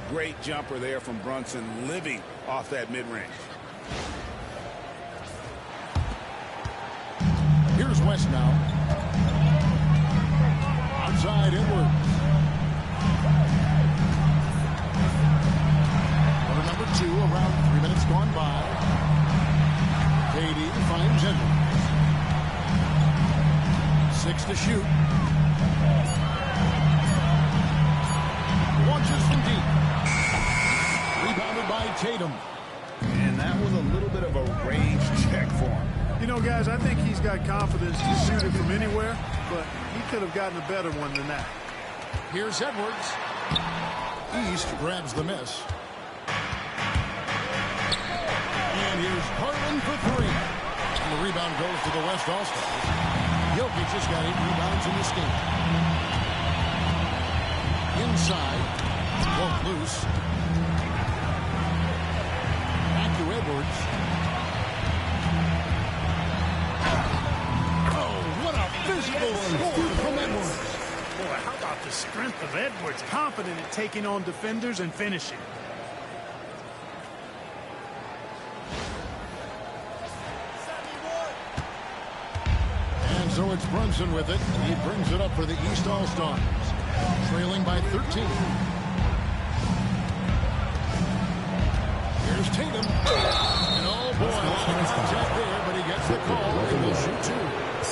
Great jumper there from Brunson, living off that mid-range. Here's West now. Outside Edwards. Quarter number 2, around 3 minutes gone by. KD finds Edwards. 6 to shoot. Launches from deep. Rebounded by Tatum. And that was a little bit of a range check for him. You know, guys, I think he's got confidence to shoot it from anywhere, but he could have gotten a better one than that. Here's Edwards. East grabs the miss. And here's Harden for 3. And the rebound goes to the West All-Stars. Jokic has got 8 rebounds in this game. Inside. Broke loose. Back to Edwards. Oh, what a physical score from Edwards. Boy, how about the strength of Edwards? Confident in taking on defenders and finishing. And so it's Brunson with it. He brings it up for the East All-Stars. Trailing by 13. Here's Tatum. And oh boy, contact there, but he gets the call and he'll shoot 2.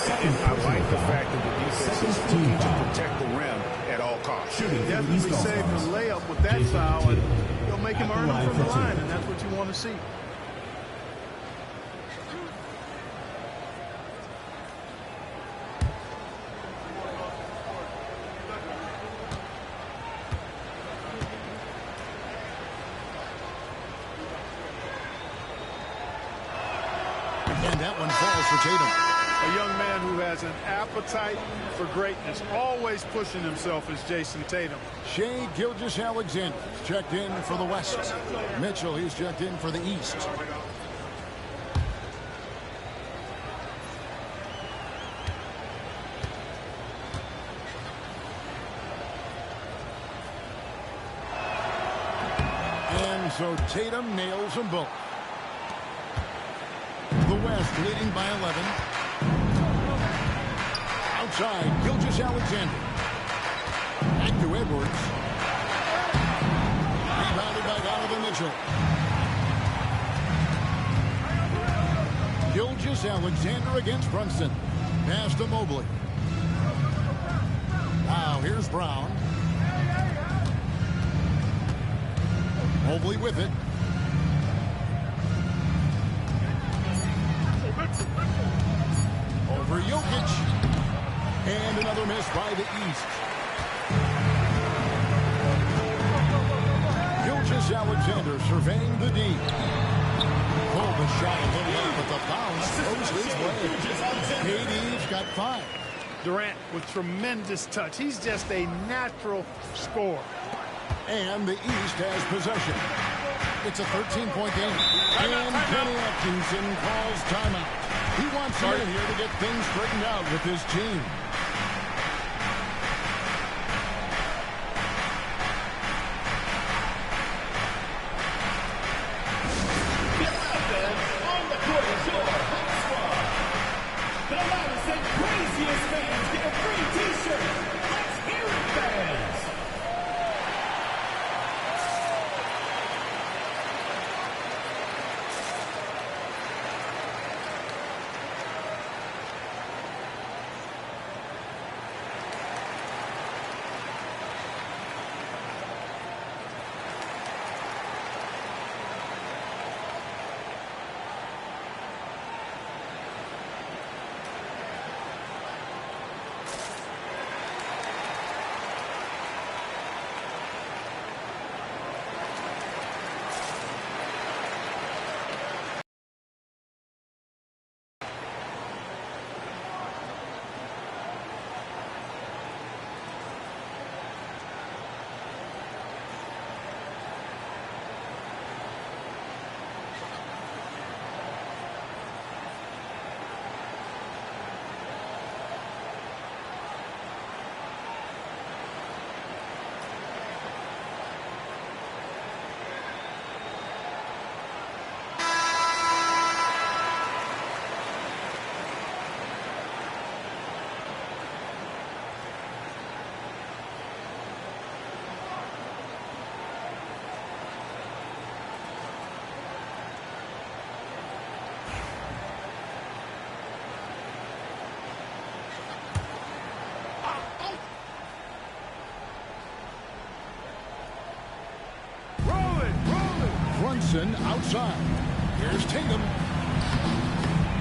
I like the fact that the defense is looking to protect the rim at all costs. Definitely saved the layup with that foul, and he'll make him earn it from the line, and that's what you want to see. And that one falls for Tatum. A young man who has an appetite for greatness, always pushing himself, is Jason Tatum. Shai Gilgeous-Alexander checked in for the West. Mitchell, he's checked in for the East. And so Tatum nails them both. The West leading by 11. Outside, Gilgeous-Alexander. Back to Edwards. Rebounded by Donovan Mitchell. Gilgeous-Alexander against Brunson. Pass to Mobley. Now here's Brown. Mobley with it. Over Jokic. And another miss by the East. Gilgeous-Alexander surveying the D. Pulled the shot a little late, but the bounce goes his way. KD's got 5. Durant with tremendous touch. He's just a natural scorer. And the East has possession. It's a 13-point game. And Kenny Atkinson calls timeout. He wants him in here to get things straightened out with his team. Brunson outside. Here's Tatum.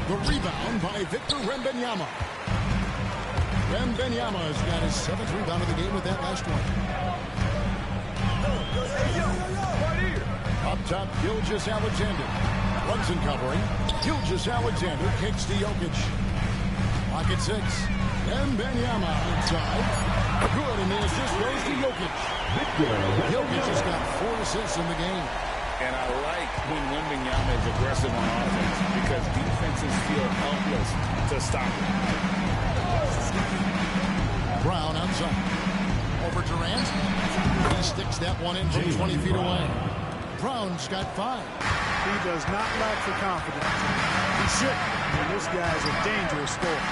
The rebound by Victor Wembanyama. Wembanyama's got his 7th rebound of the game with that last one. Up top, Gilgeous-Alexander. Brunson covering. Gilgeous-Alexander kicks to Jokic. Pocket 6. Wembanyama inside. Good, and the assist goes to Jokic. Jokic has got 4 assists in the game. And I like when Wembanyama is aggressive on offense because defenses feel helpless to stop him. Brown outside. Over Durant. He sticks that one in from 20 feet away. Brown's got 5. He does not lack for confidence. He should. And this guy's a dangerous scorer.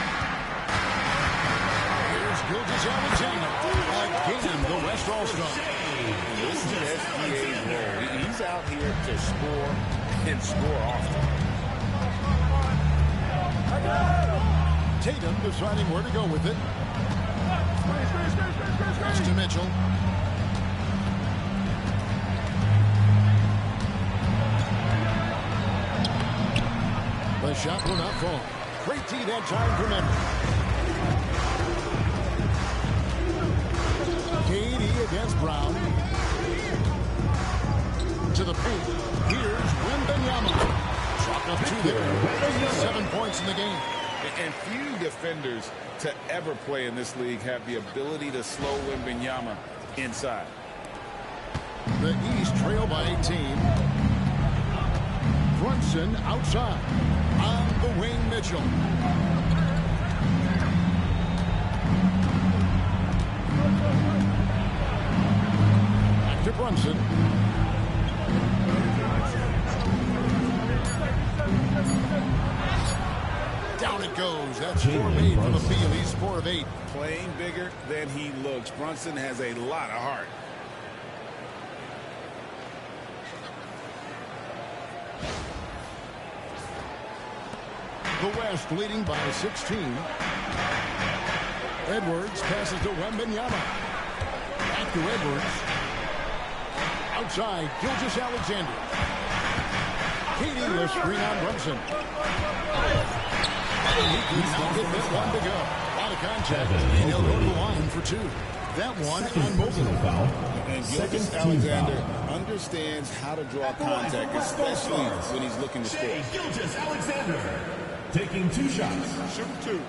Here's Gilgeous-Alexander. Again, the West All-Star. This is SGA's role. He's out here to score and score often. Tatum deciding where to go with it. Pass to Mitchell. The shot will not fall. Great tee that time for Memphis. KD against Brown. To the paint. Here's Wembanyama. Shot up 2 there. 7 points in the game. And few defenders to ever play in this league have the ability to slow Wembanyama inside. The East trail by 18. Brunson outside. On the wing, Mitchell. Back to Brunson. Down it goes. That's 4 made from the field. He's 4 of 8. Playing bigger than he looks. Brunson has a lot of heart. The West leading by 16. Edwards passes to Wembanyama. Back to Edwards. Outside, Gilgeous-Alexander. KD, the screen on Brunson. And he could not get that one to go. A lot of contact, and he'll go to the line for 2. That one on Mobley. Foul. And Gilgeous-Alexander understands how to draw contact, especially when he's looking to score. Gilgeous-Alexander taking 2 shots. Shoot 2.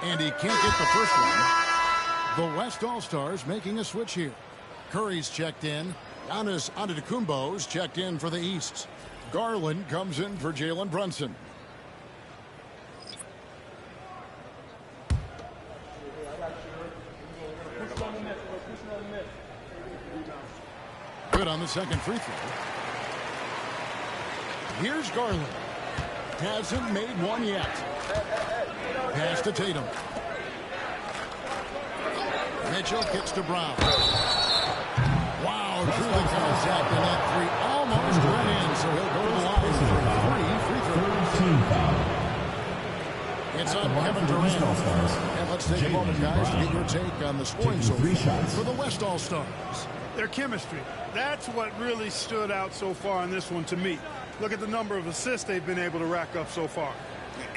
And he can't get the first one. The West All-Stars making a switch here. Curry's checked in. Giannis Antetokounmpo's checked in for the East. Garland comes in for Jalen Brunson. Good on the second free throw. Here's Garland. Hasn't made one yet. Pass to Tatum. Mitchell kicks to Brown. Wow, through the contact, and that 3 almost went in, so he'll go to the line for 3 free throws. It's on Kevin Durant. And let's take a moment, guys, to get your take on the scoring so far for the West All-Stars. Their chemistry. That's what really stood out so far in this one to me. Look at the number of assists they've been able to rack up so far.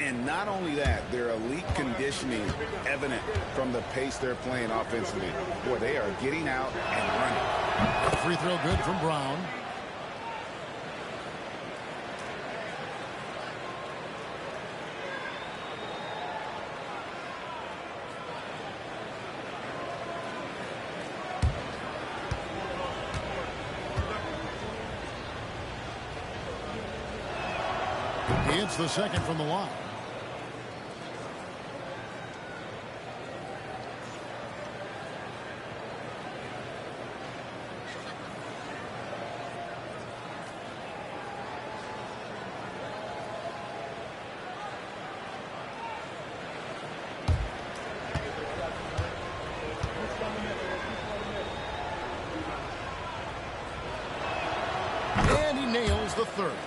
And not only that, their elite conditioning evident from the pace they're playing offensively. Boy, they are getting out and running. Free throw good from Brown. He hits the second from the line. And he nails the third.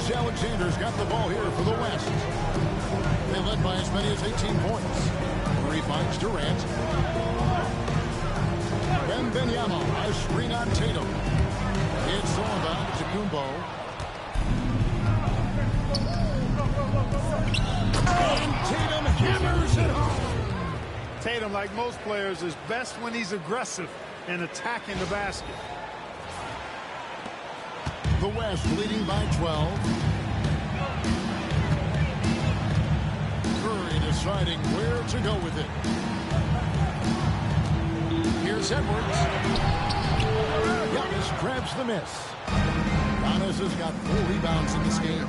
Gilgeous-Alexander's got the ball here for the West. They led by as many as 18 points. Murray finds Durant. Wembanyama, a screen on Tatum. It's Sullivan to Kumbo. And Tatum hammers it home. Tatum, like most players, is best when he's aggressive and attacking the basket. The West leading by 12. Curry deciding where to go with it. Here's Edwards. Giannis grabs the miss. Giannis has got 4 rebounds in this game.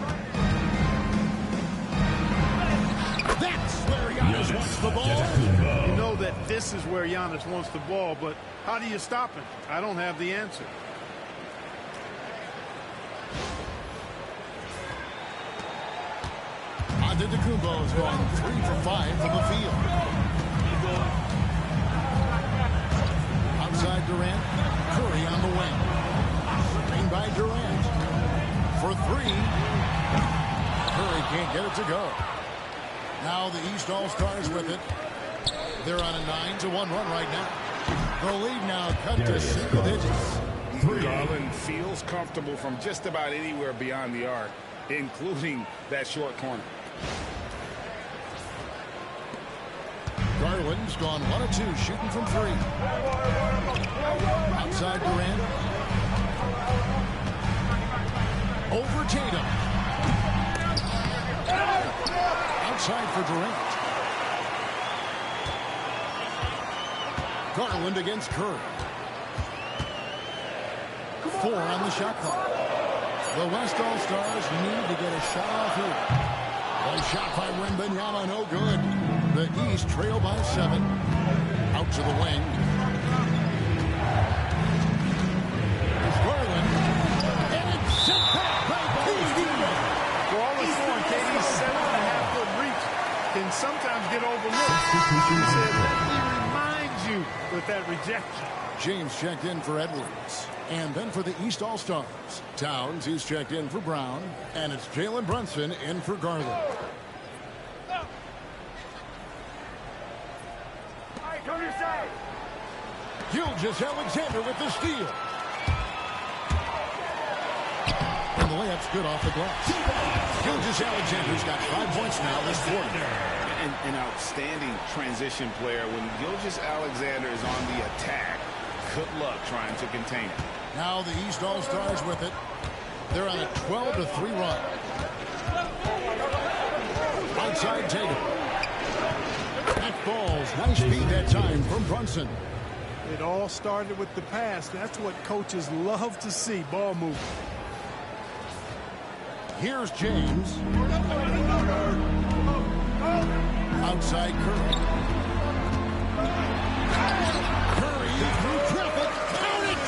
That's where Giannis wants the ball. You know that this is where Giannis wants the ball, but how do you stop him? I don't have the answer. Antetokounmpo has gone 3 for 5 from the field. Outside Durant, Curry on the wing. Screen by Durant. For 3. Curry can't get it to go. Now the East All-Stars with it. They're on a 9-1 run right now. The lead now cut to single digits. Garland feels comfortable from just about anywhere beyond the arc, including that short corner. Garland's gone 1 of 2, shooting from 3. Outside Durant. Over Tatum. Outside for Durant. Garland against Curry. 4 on the shot clock. The West All-Stars need to get a shot off here. A shot by Wembanyama, no good. The East trail by 7. Out to the wing. It's Garland. And it's sent back by KD. For all the scoring, KD's 7.5-foot reach can sometimes get overlooked. He said, let me remind you with that rejection. James checked in for Edwards. And then for the East All-Stars, Towns, he's checked in for Brown. And it's Jalen Brunson in for Garland. Gilgeous-Alexander with the steal. And the layup's good off the glass. Gilgeous-Alexander's got 5 points now this quarter. An outstanding transition player. When Gilgeous-Alexander is on the attack, good luck trying to contain it. Now the East All-Stars with it. They're on a 12-3 run. Outside Tatum. That falls. Nice speed that time from Brunson. It all started with the pass. That's what coaches love to see, ball movement. Here's James. Outside Curry. Curry through traffic. Count it!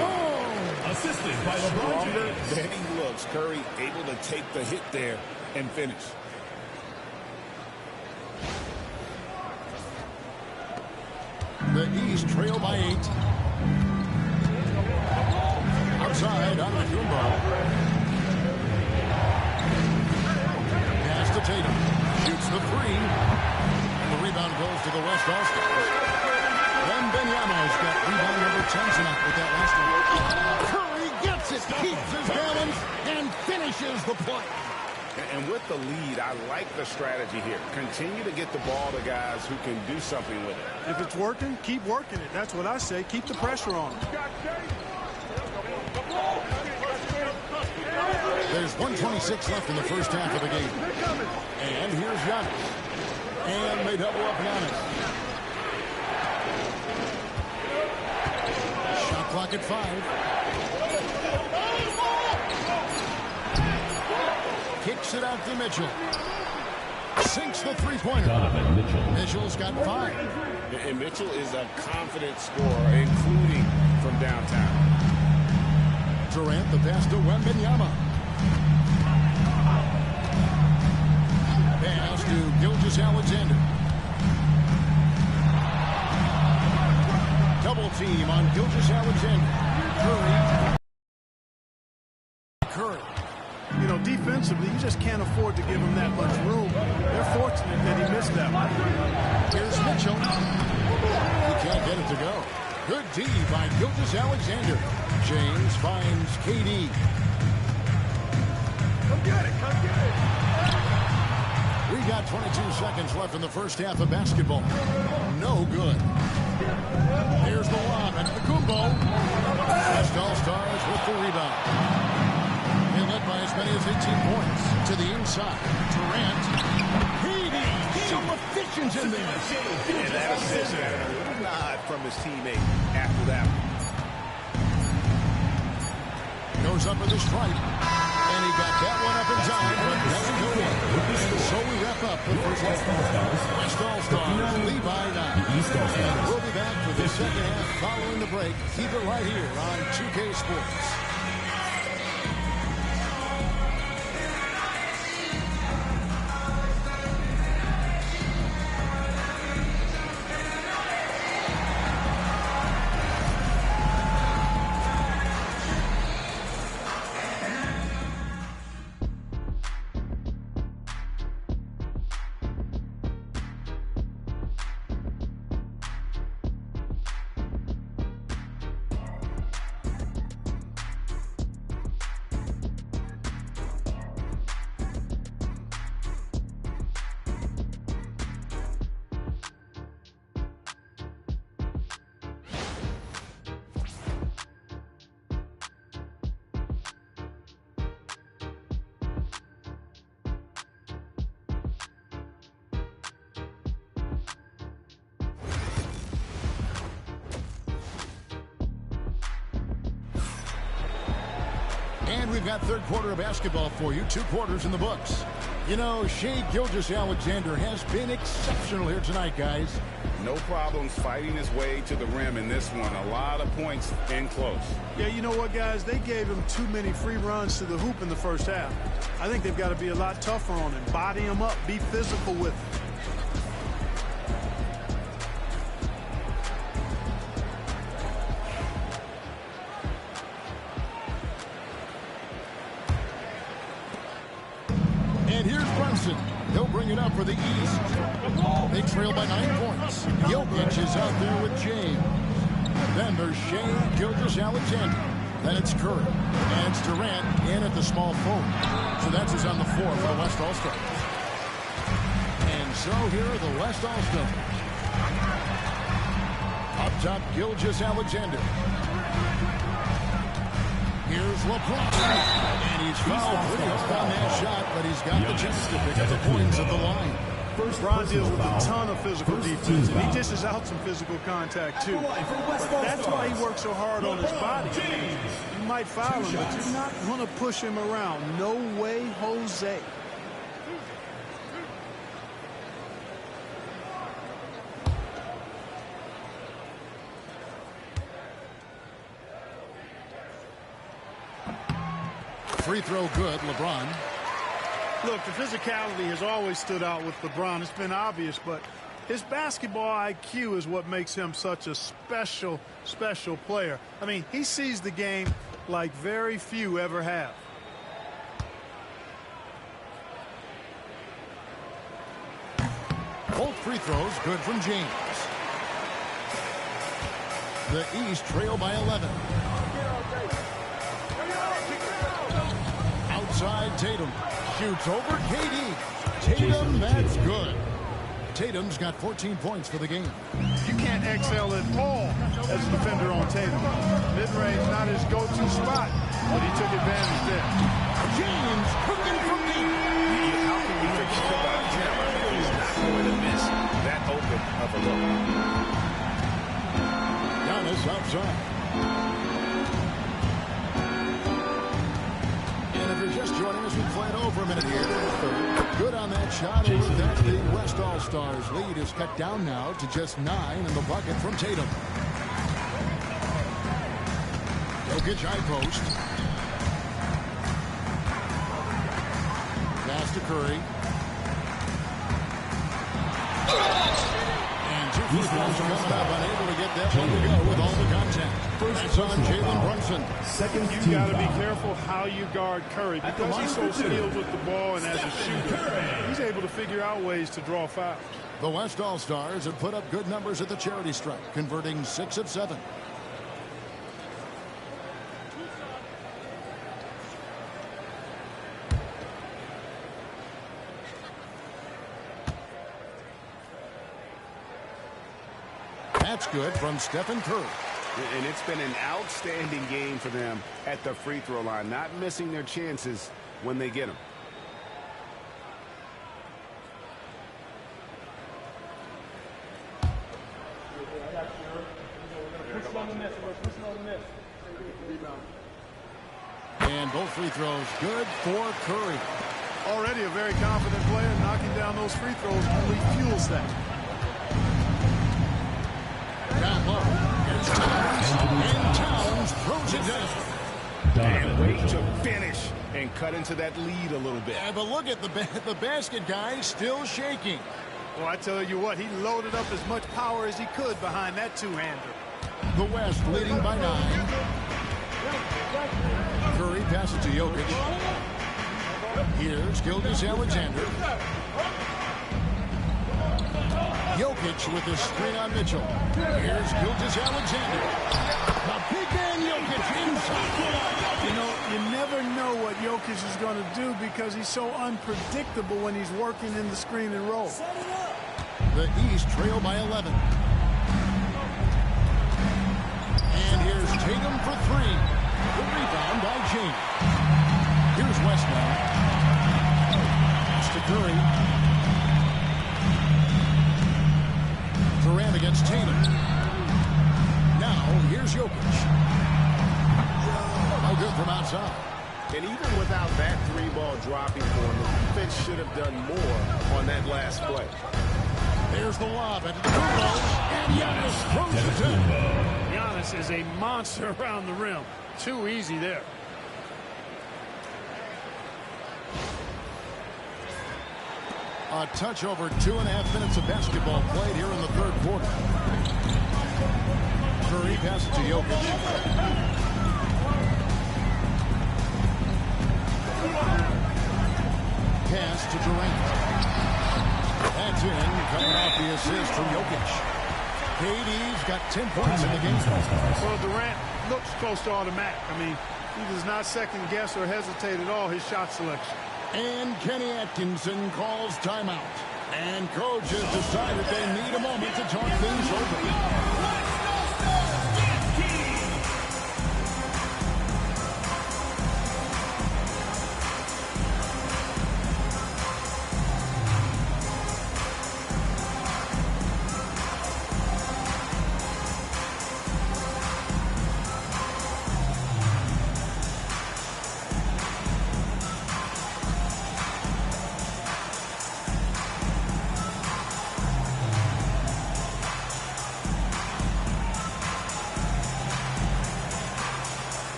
Oh! Assisted by LeBron James. Then he looks. Curry able to take the hit there and finish. The East trail by 8. Outside on the Kumbo. Pass to Tatum. Shoots the 3. And the rebound goes to the West All-Stars. Wembanyama's got rebound number 10 tonight with that last one. Curry gets it, keeps his balance, and finishes the play. And with the lead, I like the strategy here. Continue to get the ball to guys who can do something with it. If it's working, keep working it. That's what I say. Keep the pressure on. There's 1:26 left in the first half of the game. And here's Giannis. And they double up Giannis. Shot clock at 5. Kicks it out to Mitchell. Sinks the three-pointer. Mitchell's got 5. And Mitchell is a confident scorer, including from downtown. Durant, the pass to Wembanyama. Pass to Gilgeous-Alexander. Double team on Gilgeous-Alexander. Curry. You know, defense defensively. You just can't afford to give him that much room. They're fortunate that he missed that one. Here's Mitchell. He can't get it to go. Good D by Gilgeous-Alexander. James finds KD. Come get it, come get it. We got 22 seconds left in the first half of basketball. No good. Here's the lob and Kumbo. West All-Stars with the rebound. They led by as many as 18 points. To the inside. Durant. KD. Some efficiency in there. And that assist, a nod from his teammate after that one. Goes up with the strike. And he got that one up in time, but doesn't go in. And so we wrap up the first half. West All-Stars lead by 9. And we'll be back for the second half following the break. Keep it right here on 2K Sports. And we've got third quarter of basketball for you. 2 quarters in the books. You know, Shai Gilgeous-Alexander has been exceptional here tonight, guys. No problems fighting his way to the rim in this one. A lot of points and close. Yeah, you know what, guys? They gave him too many free runs to the hoop in the first half. I think they've got to be a lot tougher on him. Body him up. Be physical with him. And here's Brunson. He'll bring it up for the East. They trail by 9 points. Jokic is out there with James. Then there's Shai Gilgeous-Alexander. Then it's Curry. And it's Durant in at the small forward. So that's who's on the floor for the West All-Stars. And so here are the West All-Stars. Up top, Gilgeous-Alexander. Here's LeBron. And he's fouled pretty hard on that shot, but he's got the chance to pick up the points at the line. LeBron deals with a ton of physical defense, and he dishes out some physical contact, too. But that's why he works so hard on his body. You might foul him, but you're not going to push him around. No way, Jose. Free throw good, LeBron. Look, the physicality has always stood out with LeBron. It's been obvious, but his basketball IQ is what makes him such a special, special player. I mean, he sees the game like very few ever have. Both free throws good from James. The East trail by 11. Outside Tatum. Shoots over KD. Tatum, that's good. Tatum's got 14 points for the game. You can't excel at all as a defender on Tatum. Mid-range not his go-to spot, but he took advantage there. James cooking from deep. How can we forget about him? I mean, he's not going to miss that open of a look. Giannis outside. And if you're just joining us, we play it over a minute here. Good on that shot. And with that, the West All-Stars lead is cut down now to just 9 in the bucket from Tatum. Jokic high post. Pass to Curry. And 2 free throws coming up, unable to get that one to go with all the contact. That's on Jalen Brunson. You got to be careful how you guard Curry because he's so skilled with the ball and as a shooter. He's able to figure out ways to draw fouls. The West All-Stars have put up good numbers at the charity stripe, converting 6 of 7. That's good from Stephen Curry. And it's been an outstanding game for them at the free throw line, not missing their chances when they get them. And both free throws good for Curry. Already a very confident player. Knocking down those free throws only fuels that. Down low. Here's Towns. And Towns throws it down. And wait to finish and cut into that lead a little bit. Yeah, but look at the basket guy still shaking. Well, I tell you what, he loaded up as much power as he could behind that two-hander. The West leading by 9. Curry passes to Jokic. Here's Gilgeous-Alexander. Jokic with the screen on Mitchell. Here's Gilgeous-Alexander. The big man Jokic inside. You know, you never know what Jokic is going to do because he's so unpredictable when he's working in the screen and roll. The East trail by 11. And here's Tatum for 3. The rebound by James. Here's West now. It's to Curry. Durant against Tatum. Now, here's Jokic. No good from outside. And even without that 3-ball dropping for him, the defense should have done more on that last play. There's the lob at Kubo, and Giannis throws it down. Giannis is a monster around the rim. Too easy there. A touch over 2.5 minutes of basketball played here in the third quarter. Curry passes to Jokic. Pass to Durant. That's in, coming off the assist from Jokic. KD's got 10 points in the game. Well, Durant looks close to automatic. I mean, he does not second guess or hesitate at all his shot selection. And Kenny Atkinson calls timeout. And coach has decided they need a moment to talk things over.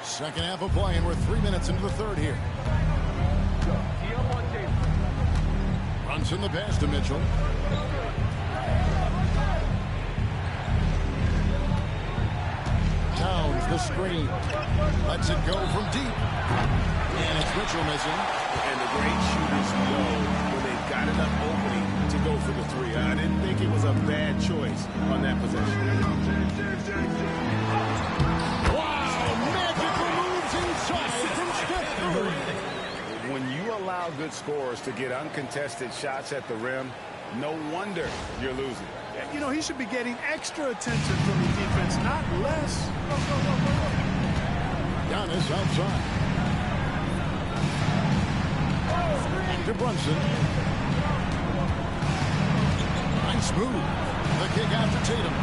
Second half of play, and we're 3 minutes into the third here. Brunson the pass to Mitchell. Towns the screen. Lets it go from deep. And it's Mitchell missing. And the great shooters know when they've got enough opening to go for the 3. I didn't think it a bad choice on that possession. Wow, magical moves inside from Steph Curry. When you allow good scorers to get uncontested shots at the rim, no wonder you're losing. You know, he should be getting extra attention from the defense, not less. Giannis outside. Back to Brunson. Nice move. The kick out to Tatum.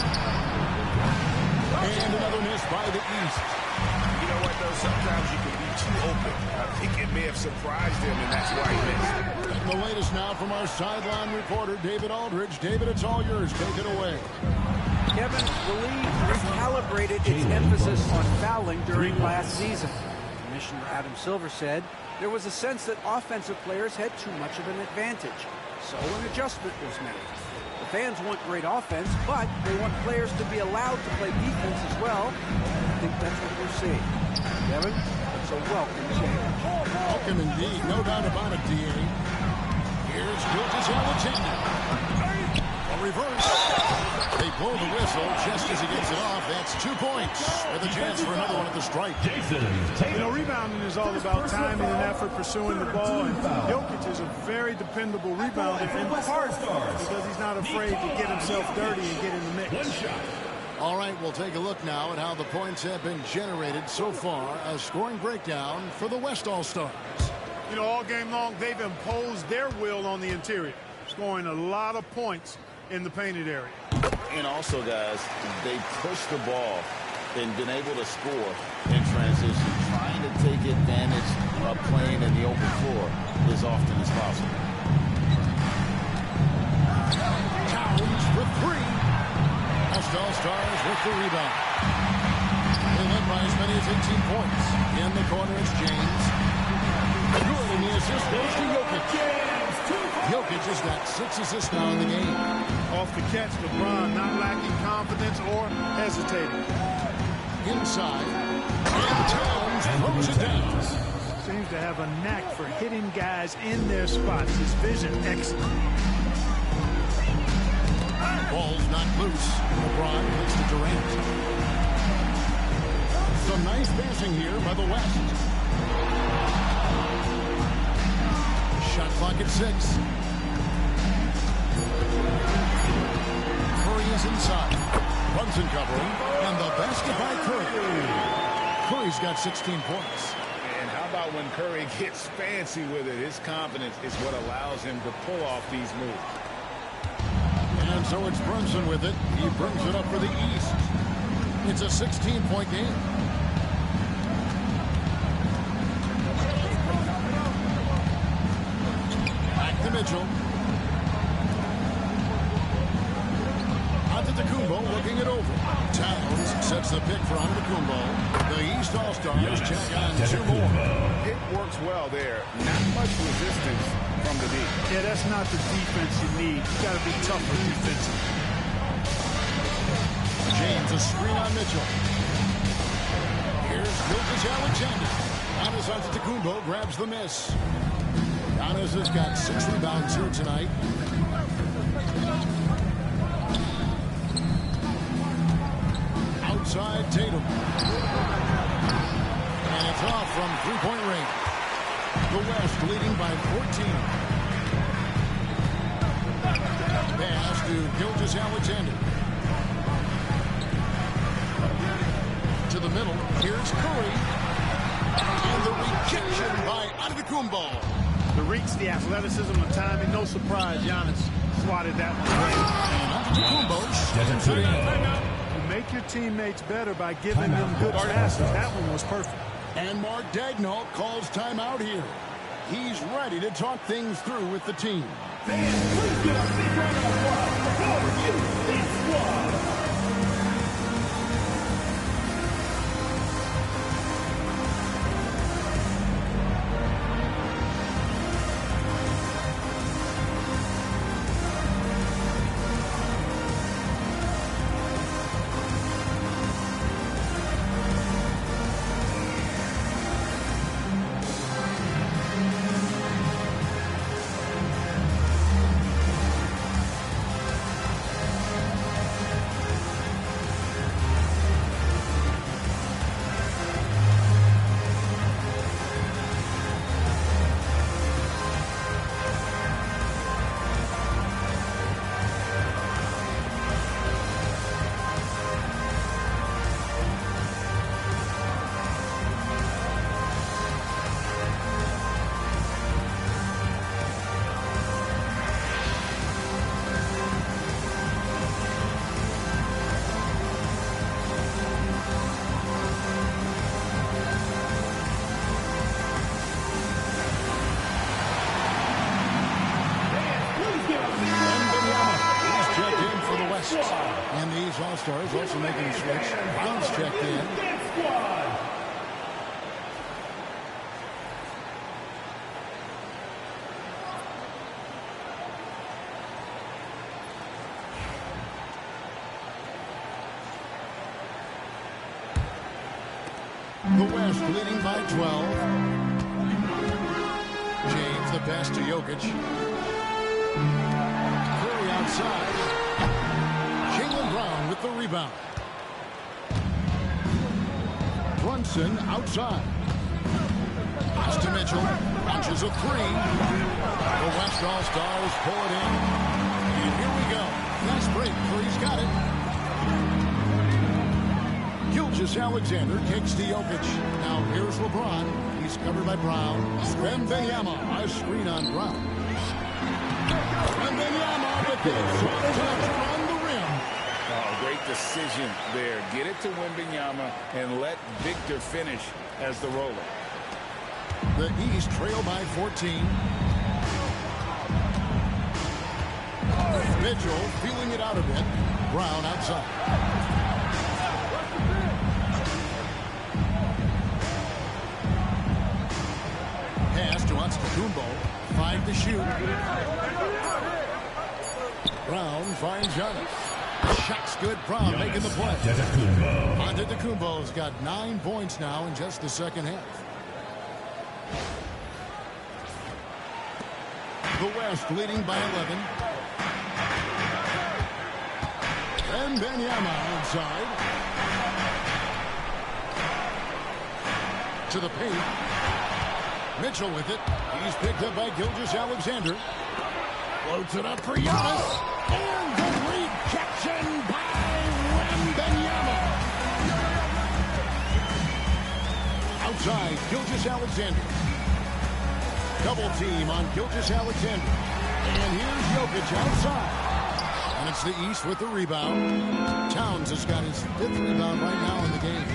And another miss by the East. You know what, though? Sometimes you can be too open. I think it may have surprised him, and that's why he missed. And the latest now from our sideline reporter, David Aldridge. David, it's all yours. Take it away. Kevin, the league recalibrated its emphasis on fouling during last season. Commissioner Adam Silver said there was a sense that offensive players had too much of an advantage. So an adjustment was made. The fans want great offense, but they want players to be allowed to play defense as well. I think that's what we're seeing. Kevin, it's a welcome change. Welcome indeed. No doubt about it, D.A. Here's Gilgeous-Alexander. A reverse. They blow the whistle just as he gets it off. That's 2 points with a chance for another one at the stripe. You know, rebounding is all about timing and effort, pursuing the ball. And Jokic is a very dependable rebounder, in part because he's not afraid to get himself dirty and get in the mix. All right, we'll take a look now at how the points have been generated so far. A scoring breakdown for the West All-Stars. You know, all game long, they've imposed their will on the interior, scoring a lot of points in the painted area. And also, guys, they push the ball and been able to score in transition, trying to take advantage of playing in the open floor as often as possible. Towns for 3. West All-Stars with the rebound. They led by as many as 18 points. In the corner, it's James. Good, and the assist goes to Jokic. Jokic has got 6 assists now in the game. Off the catch, LeBron not lacking confidence or hesitating. Inside, and Towns throws it down. Seems to have a knack for hitting guys in their spots. His vision excellent. Ball's not loose. LeBron hits to Durant. Some nice passing here by the West. Shot clock at 6. Curry is inside. Brunson covering. And the basket by Curry. Curry's got 16 points. And how about when Curry gets fancy with it? His confidence is what allows him to pull off these moves. And so it's Brunson with it. He brings it up for the East. It's a 16-point game. Back to Mitchell. Antetokounmpo looking it over. Towns sets the pick for Antetokounmpo. The East All-Stars check on 2 more. It works well there. Not much resistance from the D. Yeah, that's not the defense you need. You got to be tougher defensively. James, a screen on Mitchell. Here's Gilgeous-Alexander. Giannis Antetokounmpo grabs the miss. Giannis has got 6 rebounds here tonight. Outside Tatum. And it's off from 3-point range. The West leading by 14. Pass to Gilgeous-Alexander. To the middle. Here's Curry. And the rejection by Antetokounmpo. The reach, the athleticism, the timing. No surprise, Giannis swatted that one away. And Antetokounmpo slams it in. You make your teammates better by giving them good passes. That one was perfect. And Mark Daigneault calls timeout here. He's ready to talk things through with the team. Fans, please give a big round of applause for this squad. All-Stars also making a switch. Brown's checked in. The West leading by 12. James, the pass to Jokic. Curry outside. Jaylen Brown with the rebound. Brunson outside. Pass to Mitchell. Launches a three. The West All-Stars pull it in. And here we go. Nice break. Curry's got it. Gilgeous-Alexander kicks to Jokic. Now here's LeBron. He's covered by Brown. Wembanyama, a screen on Brown. Wembanyama with the touch on the rim. Oh, great decision there. Get it to Wembanyama and let Victor finish as the roller. The East trail by 14. Mitchell feeling it out a bit. Brown outside. Pass to Antetokounmpo. 5 to shoot. Brown finds Giannis. Shot's good. Brown making the play. Antetokounmpo's got 9 points now in just the second half. The West leading by 11. Wembanyama outside. To the paint. Mitchell with it. He's picked up by Gilgeous-Alexander. Floats it up for Giannis. And the rejection by Wembanyama. Outside, Gilgeous-Alexander. Double team on Gilgeous-Alexander. And here's Jokic outside. And it's the East with the rebound. Towns has got his 5th rebound right now in the game.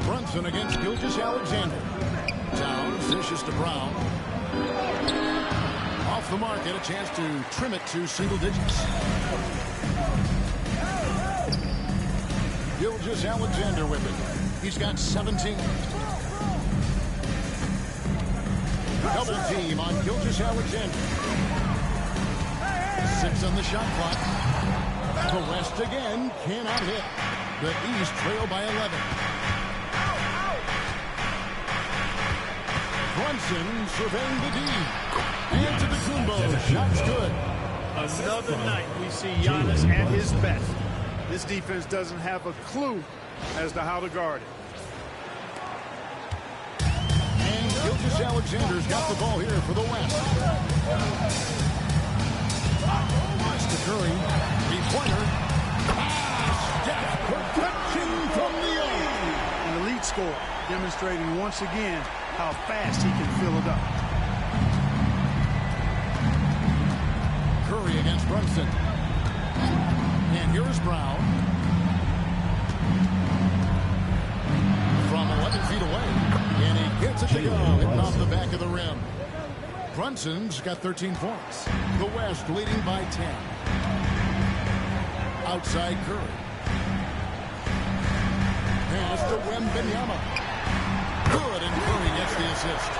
Brunson against Gilgeous-Alexander. Towns dishes to Brown. Off the mark, get a chance to trim it to single digits. Gilgeous-Alexander with it. He's got 17. Double team on Gilgeous-Alexander. 6 on the shot clock. The West again cannot hit. The East trail by 11. Brunson surveying the D. Antetokounmpo, shot's good. Another night we see Giannis at his best. This defense doesn't have a clue as to how to guard it. And Gilgeous-Alexander's got the ball here for the West. Pass to Curry. Three-pointer. Steph protection from the elite. An elite scorer, demonstrating once again how fast he can fill it up. Curry against Brunson. And here is Brown. From 11 feet away. And he gets it to go. Hitting off the back of the rim. Brunson's got 13 points. The West leading by 10. Outside Curry. Pass to Wembanyama. Good, and Curry gets the assist.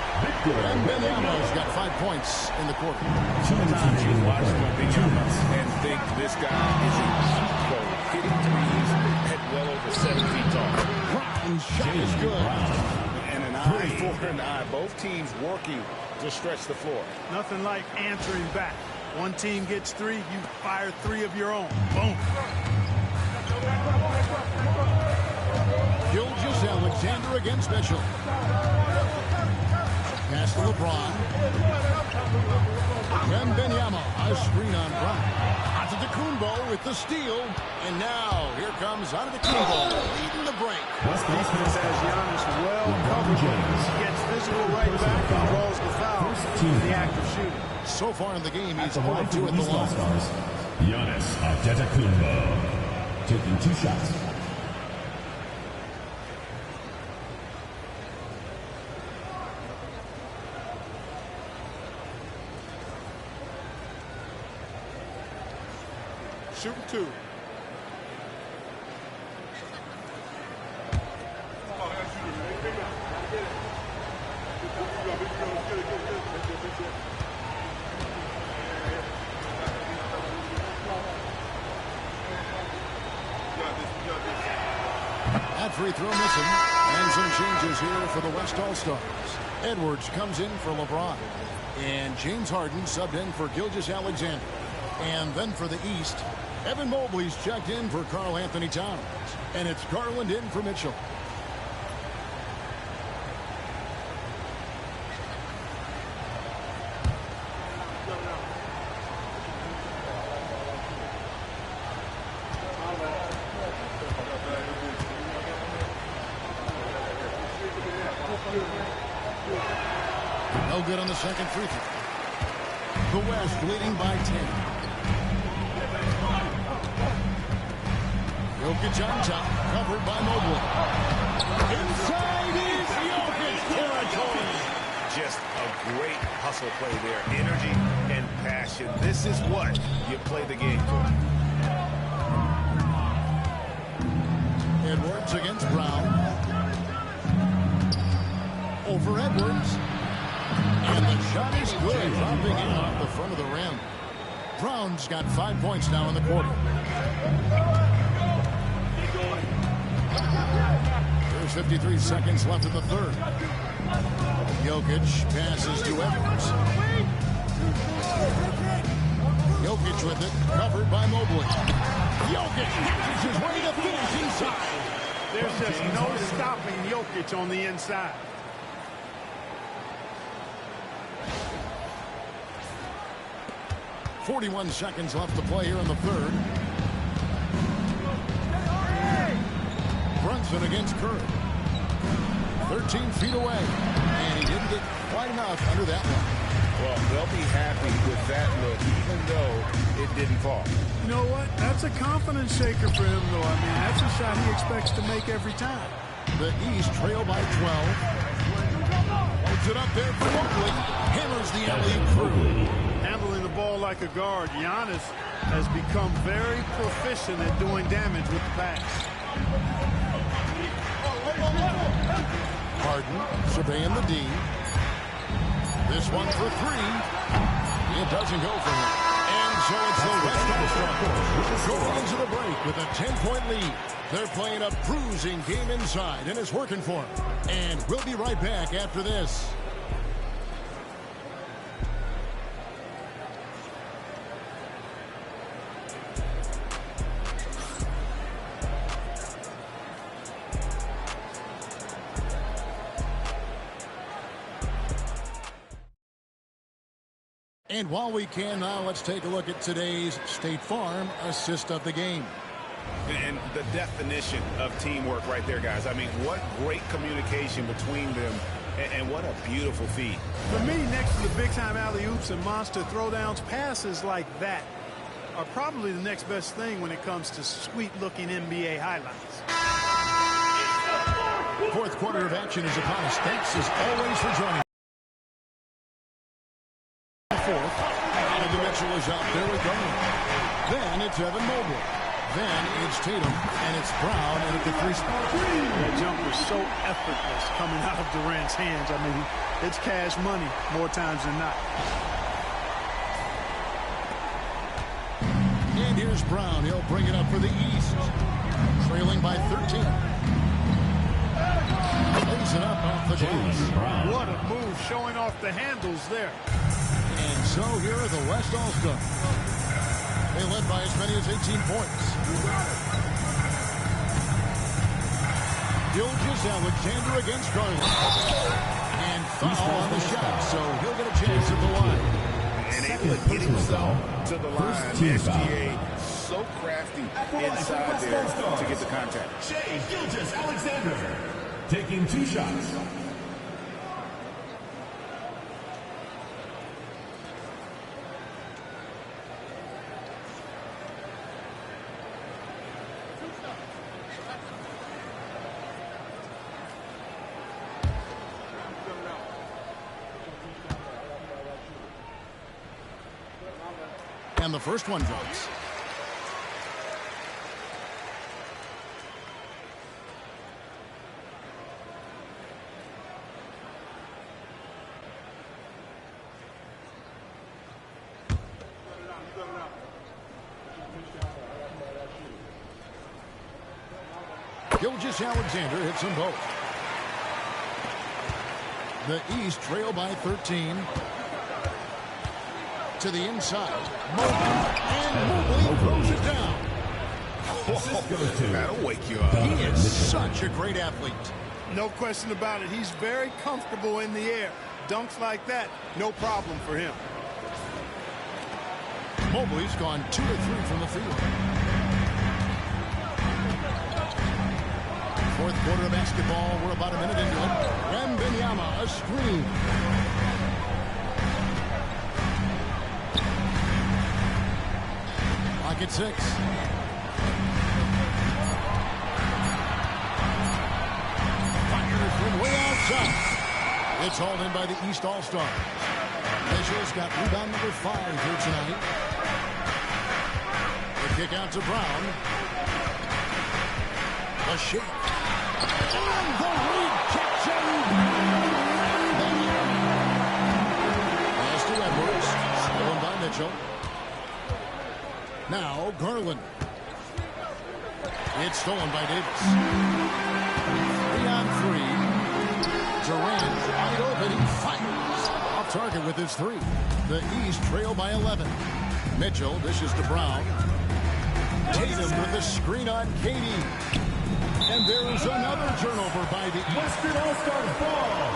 Wembanyama's got 5 points in the quarter. Sometimes you watch Wembanyama and think this guy is a cheat code, hitting threes at well over 7 feet tall. And shot is good. And an eye for an eye. Both teams working to stretch the floor. Nothing like answering back. One team gets 3, you fire 3 of your own. Boom. Gilgeous-Alexander against Mitchell. Pass to LeBron. Wembanyama, a screen on Brown. Antetokounmpo with the steal. And now, here comes Antetokounmpo leading the break. Defense has Giannis well covered. Gets physical right back and draws the foul in the act of shooting. So far in the game, he's 0-2 at the line. Giannis Antetokounmpo taking 2 shots. shooting 2. That free throw missing. And some changes here for the West All-Stars. Edwards comes in for LeBron. And James Harden subbed in for Gilgeous-Alexander. And then for the East, Evan Mobley's checked in for Karl-Anthony Towns. And it's Garland in for Mitchell. No good on the second free throw. The West leading by 10. Jokic on top, covered by Mobley. Inside is Jokic territory. Just a great hustle play there. Energy and passion. This is what you play the game for. Edwards against Brown. Over Edwards. And the shot is good, dropping in off the front of the rim. Brown's got 5 points now in the quarter. There's 53 seconds left in the third. Jokic passes to Edwards. Jokic with it, covered by Mobley. Jokic catches his way to finish inside. There's just no stopping Jokic on the inside. .41 seconds left to play here in the third. Brunson against Curry. 13 feet away. And he didn't get quite enough under that one. Well, they'll be happy with that look, even though it didn't fall. You know what? That's a confidence shaker for him, though. I mean, that's a shot he expects to make every time. The East trail by 12. Holds it up there for Mobley. Hammers the alley-oop through. Handling the ball like a guard, Giannis has become very proficient at doing damage with the pass. Harden surveying the D. This one for 3. It doesn't go for him. And so it's the West All-Stars going into the break with a 10-point lead. They're playing a bruising game inside, and it's working for them. And we'll be right back after this. And while we can now, let's take a look at today's State Farm assist of the game. And the definition of teamwork right there, guys. I mean, what great communication between them, and what a beautiful feed. For me, next to the big-time alley-oops and monster throwdowns, passes like that are probably the next best thing when it comes to sweet-looking NBA highlights. Fourth quarter of action is upon us. Thanks as always for joining. Fourth, and Mitchell is out there with Garland. Then it's Evan Mobley. Then it's Tatum, and it's Brown in at the 3 spot. That jumper so effortless coming out of Durant's hands. I mean, it's cash money more times than not. And here's Brown. He'll bring it up for the East. Trailing by 13. Lays it up off the glass. What a move, showing off the handles there. And so here are the West All-Stars. They led by as many as 18 points. Gilgeous-Alexander against Garland. And foul on the shot, so he'll get a chance at the line. And able to get himself to the line. SGA so crafty inside there to get the contact. Shai Gilgeous-Alexander taking 2 shots. And the first one drops. Gilgeous-Alexander hits them both. The East trail by 13. To the inside. And Mobley throws it down. That'll wake you up. He is such a great athlete. No question about it. He's very comfortable in the air. Dunks like that, no problem for him. Mobley's gone 2 of 3 from the field. Fourth quarter of basketball. We're about a minute into it. Wembanyama, a screen. Clock at 6. Fires from way outside. It's hauled in by the East All-Stars. Mitchell's got rebound number 5 here tonight. The kick out to Brown. The shake. And the rejection. Pass to Edwards. Stolen by Mitchell. Now Garland. It's stolen by Davis. 3-on-3. Durant wide open. He fires. Off target with his 3. The East trail by 11. Mitchell dishes to Brown. Tatum with a screen on Katie. And there is another turnover by the Western All-Stars ball.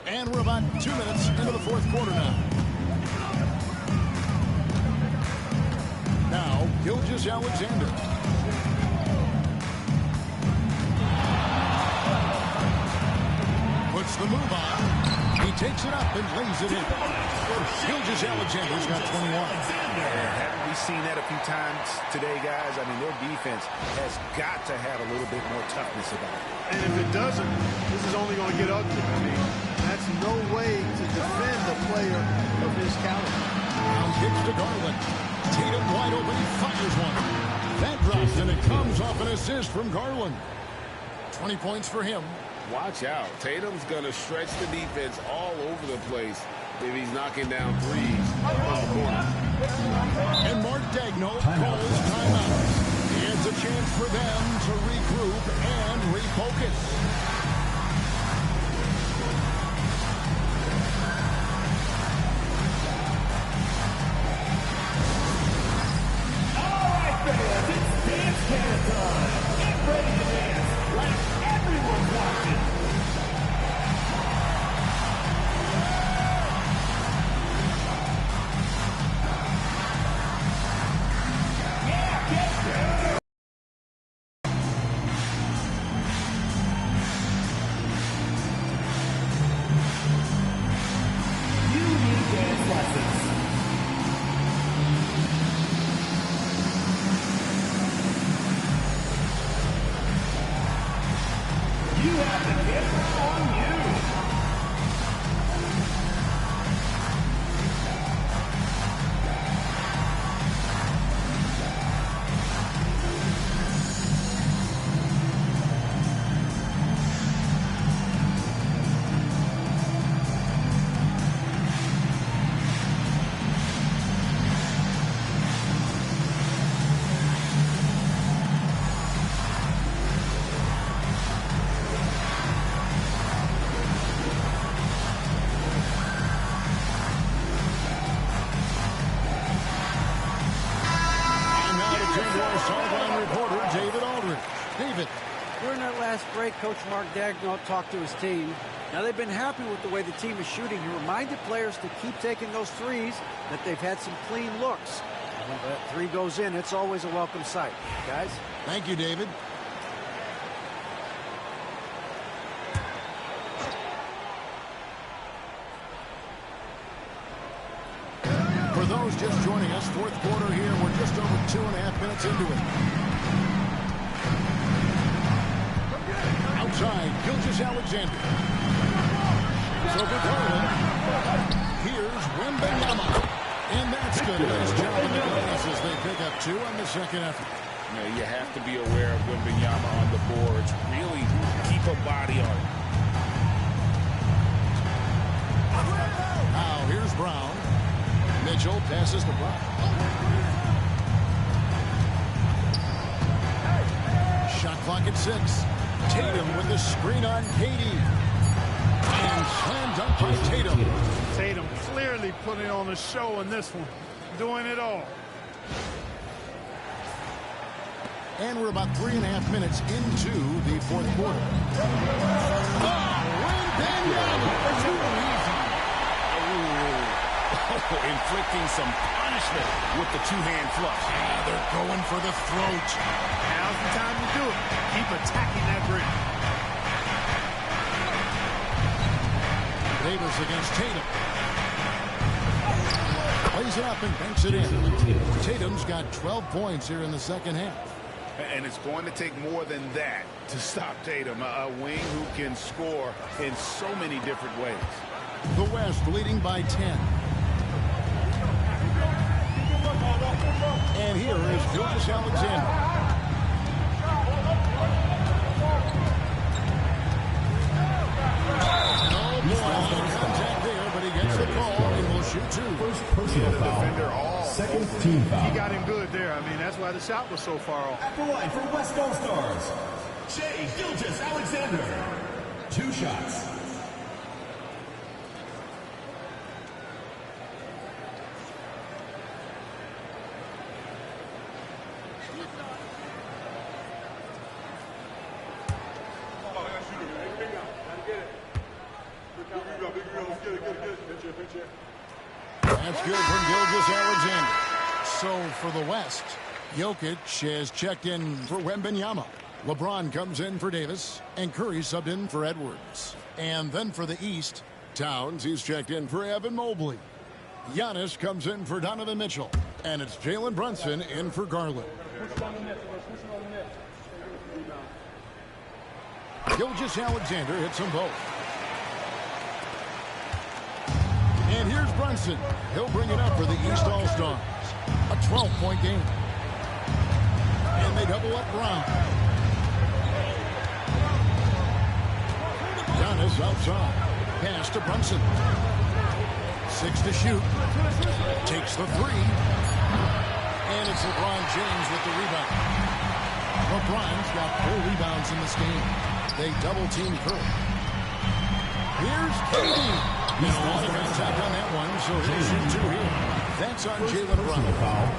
And we're about 2 minutes into the fourth quarter now. Now, Gilgeous-Alexander. Puts the move on. He takes it up and lays it in. Gilgeous-Alexander's got 21. Haven't we seen that a few times today, guys? I mean, their defense has got to have a little bit more toughness about it. And if it doesn't, this is only going to get ugly. I mean, that's no way to defend a player of his caliber. Now kicks to Garland. Tatum wide open. He fires one. That drops, and it comes off an assist from Garland. 20 points for him. Watch out. Tatum's going to stretch the defense all over the place if he's knocking down threes from the corner. And Mark Daigneault calls timeout. It's a chance for them to regroup and refocus. All right, fans, it's Dance Can time. Get ready to dance like everyone's watching. Coach Mark Daigneault talked to his team. Now they've been happy with the way the team is shooting. He reminded players to keep taking those threes, that they've had some clean looks. When that 3 goes in, it's always a welcome sight. Guys? Thank you, David. For those just joining us, fourth quarter here. We're just over 2.5 minutes into it. Outside, Gilgeous-Alexander. So for Garland, here's Wembanyama. And that's good. Nice job in the glass as they pick up 2 on the second effort. You know, you have to be aware of Wembanyama on the boards. Really keep a body on it. Here's Brown. Mitchell passes to Brown. Shot clock at 6. Tatum with the screen on Katie. And slam dunk by Tatum. Tatum clearly putting on a show in this one. Doing it all. And we're about 3.5 minutes into the fourth quarter. Inflicting some punishment with the two-hand flush. Yeah, they're going for the throat. Now's the time to do it. Keep attacking that rim. Davis against Tatum. Plays it up and banks it in. Tatum's got 12 points here in the second half. And it's going to take more than that to stop Tatum, a wing who can score in so many different ways. The West leading by 10. And here is Gilgeous-Alexander. Oh, boy, contact there, but he gets the call and will shoot two. First personal foul. Second team foul. He got him good there. I mean, that's why the shot was so far off. At the line for West All-Stars, Shai Gilgeous-Alexander. 2 shots. That's good from Gilgeous-Alexander. So for the West, Jokic has checked in for Wembanyama. LeBron comes in for Davis, and Curry subbed in for Edwards. And then for the East, Towns, he's checked in for Evan Mobley. Giannis comes in for Donovan Mitchell, and it's Jalen Brunson in for Garland. Gilgeous-Alexander hits them both. And here's Brunson. He'll bring it up for the East All-Stars. A 12-point game. And they double up Brown. Giannis outside. Pass to Brunson. 6 to shoot. Takes the 3. And it's LeBron James with the rebound. LeBron's got 4 rebounds in this game. They double-team Curry. Here's KD. He's on contact on that one, so he'll shoot 2 here. That's on Jalen Brown.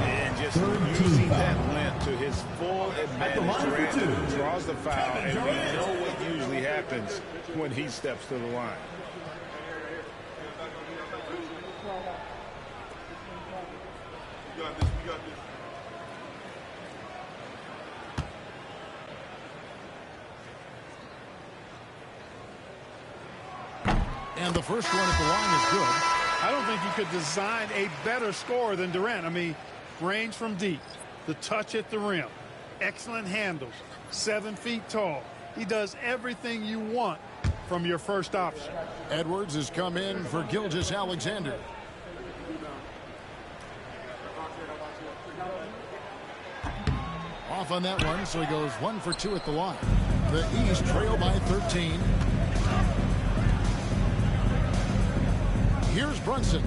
And just using that length to his full advantage. Draws the foul, and we know what usually happens when he steps to the line. We got this. And the first one at the line is good. I don't think you could design a better scorer than Durant. I mean, range from deep, the touch at the rim, excellent handles, 7 feet tall. He does everything you want from your first option. Edwards has come in for Gilgeous-Alexander. Off on that one, so he goes 1 for 2 at the line. The East trail by 13. Here's Brunson.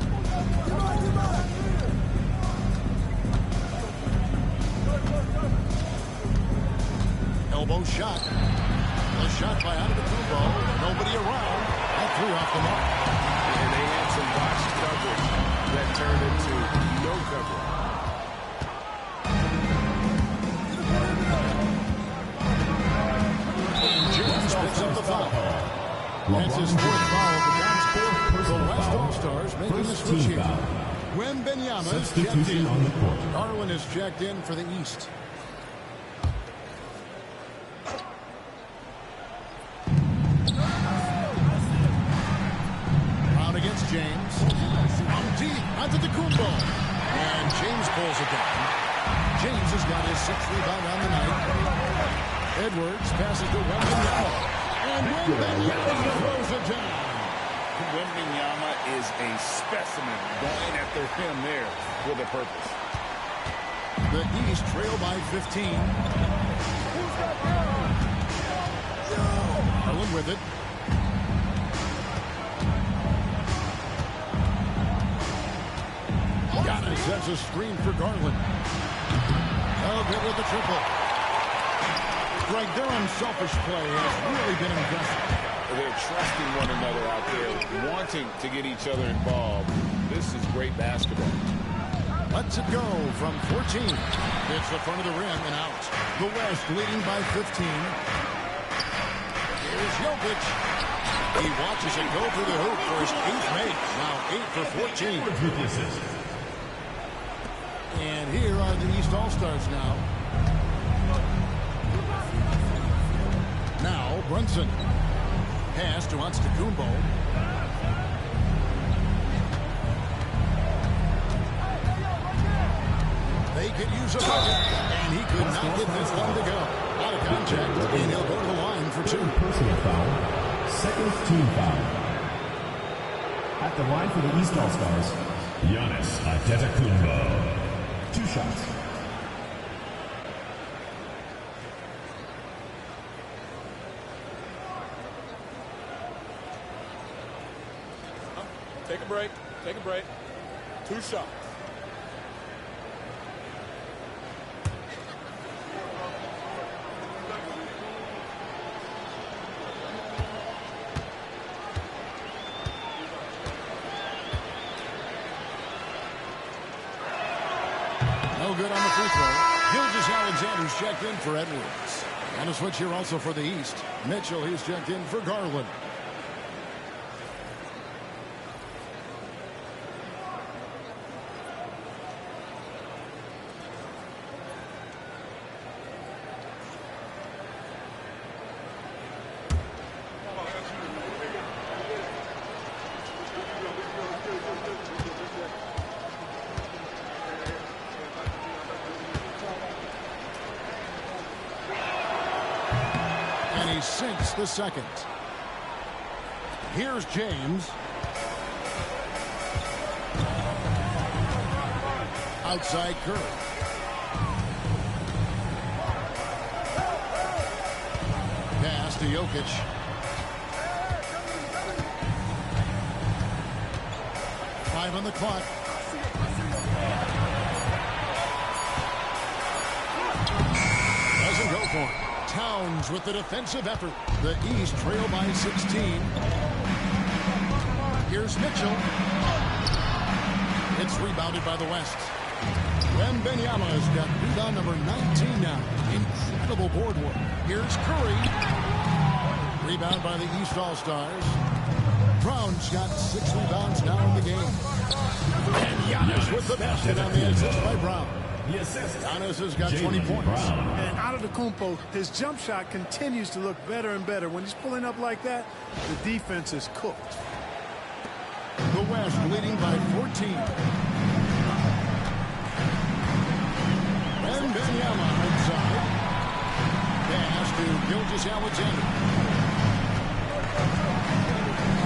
Elbow shot. A shot by Antetokounmpo. Nobody around. That 3 off the mark. And they had some box coverage that turned into no coverage. And Jones picks up the foul. That's his 4th foul of the game. The West All-Stars making the switch here. Wembanyama is checked in. Garland is checked in for the East. Brown against James. From deep, Antetokounmpo. And James pulls it down. James has got his 6th rebound on the night. Edwards passes to Wembanyama. And Wembanyama throws it down. Wembanyama is a specimen going after him there with a purpose. The East trail by 15. Garland with it. sets a screen for Garland. Oh, good with the triple. Greg, their unselfish play has really been impressive. They're trusting one another out there, wanting to get each other involved. This is great basketball. Lets it go from 14. Hits the front of the rim and out. The West leading by 15. Here's Jokic. He watches it go through the hoop for his 8th make. Now 8 for 14. And here are the East All-Stars now. Now Brunson. Pass to Antetokounmpo. They could use a bucket, and he could not get this one to go. Out of contact, and he'll go to the line for 2. Personal foul. Second team foul. At the line for the East All-Stars, Giannis Antetokounmpo. 2 shots. Take a break. Take a break. 2 shots. No good on the free throw. Gilgeous-Alexander's checked in for Edwards. And a switch here also for the East. Mitchell, he's checked in for Garland. Sinks the second. Here's James. Outside Curry. Pass to Jokic. Five on the clock. Doesn't go for it. Towns with the defensive effort. The East trail by 16. Here's Mitchell. It's rebounded by the West. Wembanyama's got rebound number 19 now. Incredible board work. Here's Curry. Rebound by the East All-Stars. Brown's got 6 rebounds now in the game. And Giannis with the basket on the assist by Brown. Giannis has got 20 points. And Antetokounmpo, his jump shot continues to look better and better. When he's pulling up like that, the defense is cooked. The West leading by 14. Wembanyama outside. Pass to Gilgeous-Alexander.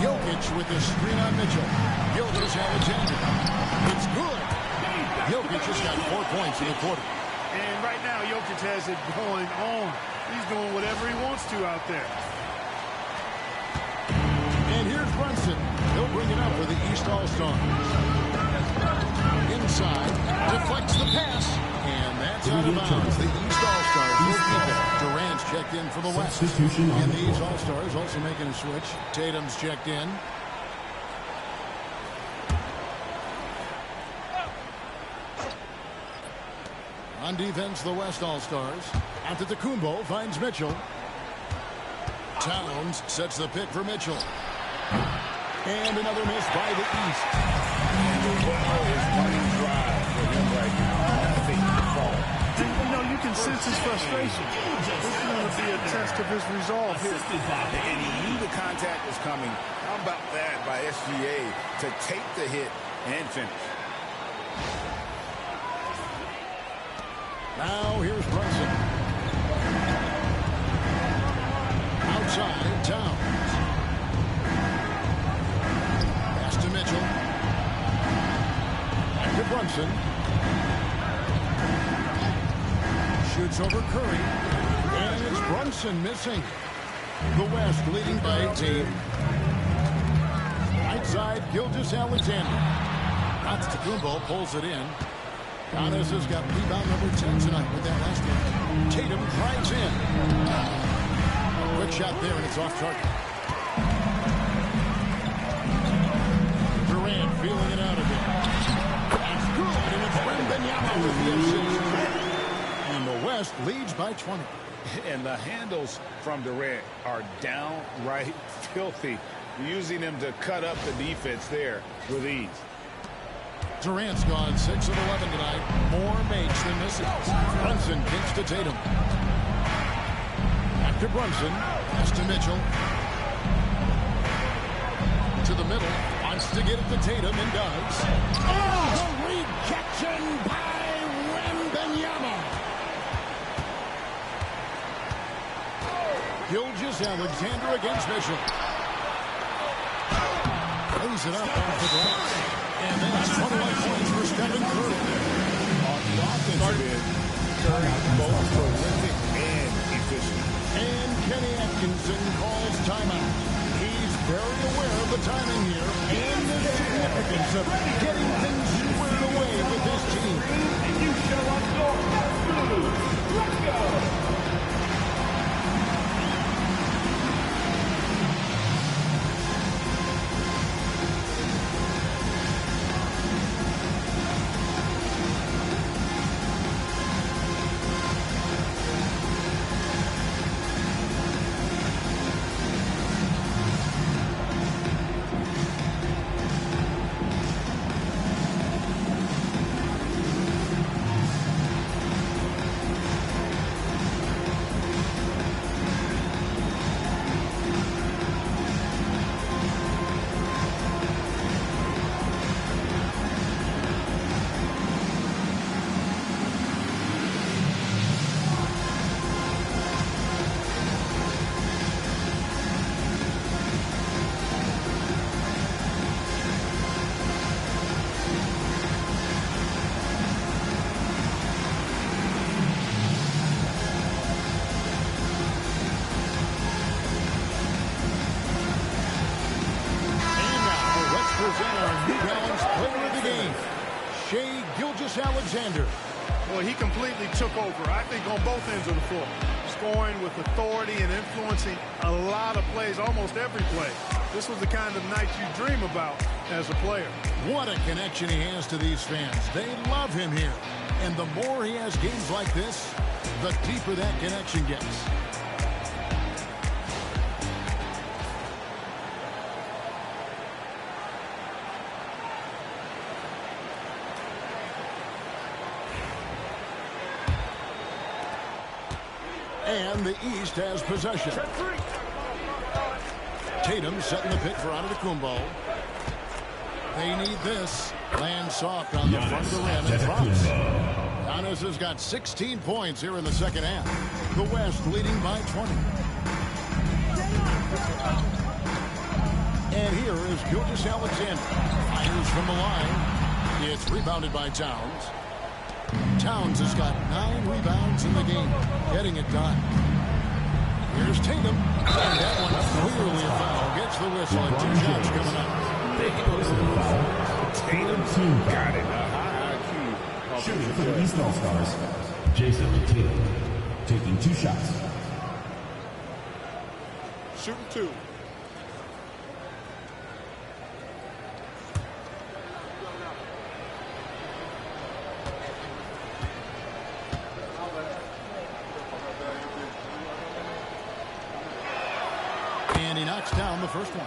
Jokic with the screen on Mitchell. Gilgeous-Alexander. It's good. Jokic has got 4 points in the quarter. And right now, Jokic has it going on. He's doing whatever he wants to out there. And here's Brunson. He'll bring it up for the East All-Stars. Inside, deflects the pass. And that's out of bounds. The East All-Stars will keep it. Durant's checked in for the West. And the East All-Stars also making a switch. Tatum's checked in. On defense, the West All-Stars. Antetokounmpo finds Mitchell. Towns sets the pick for Mitchell. And another miss by the East. Well, his running drive for him right now. I think the ball. You know, you can sense his frustration. This is going to be a test of his resolve here. And he knew the contact was coming. How about that by SGA to take the hit and finish? Now here's Brunson. Outside, Towns. Pass to Mitchell. Back to Brunson. Shoots over Curry. And it's Brunson missing. The West leading by 18. Right side, Gilgeous-Alexander. Antetokounmpo pulls it in. Giannis has got rebound number 10 tonight with that last one. Tatum drives in. Quick shot there, and it's off target. Durant feeling it out a bit. That's good, and it's Wembanyama with the assist. And the West leads by 20. And the handles from Durant are downright filthy, using him to cut up the defense there with ease. Durant's gone 6 of 11 tonight. More makes than misses. Brunson kicks to Tatum. Back to Brunson. Pass to Mitchell. To the middle. Wants to get it to Tatum and does. Oh, the rejection by Wembanyama. Gilgeous-Alexander against Mitchell. Lays it up off the glass. And that's 21 points for Stephen Curry. On the offensive end, Curry both prolific and efficient. And Kenny Atkinson calls timeout. He's very aware of the timing here and the significance of getting things squared away with this team. And you show us your best move. Let's go. Gilgeous-Alexander. Well, he completely took over, I think, on both ends of the floor. Scoring with authority and influencing a lot of plays, almost every play. This was the kind of night you dream about as a player. What a connection he has to these fans. They love him here. And the more he has games like this, the deeper that connection gets. And the East has possession. Tatum setting the pick for Antetokounmpo. They need this. Land soft on the front of the rim and drops. Giannis has got 16 points here in the second half. The West leading by 20. And here is Gilgeous-Alexander. Fires from the line. It's rebounded by Towns. Towns has got 9 rebounds in the game, getting it done. Here's Tatum, and that one clearly a foul. Gets the whistle and 2 shots coming up. Big personal foul. Tatum Team foul. got it. A high IQ. Shooting for the East All-Stars, Jason Tatum, taking 2 shots. Shooting 2. And he knocks down the first one.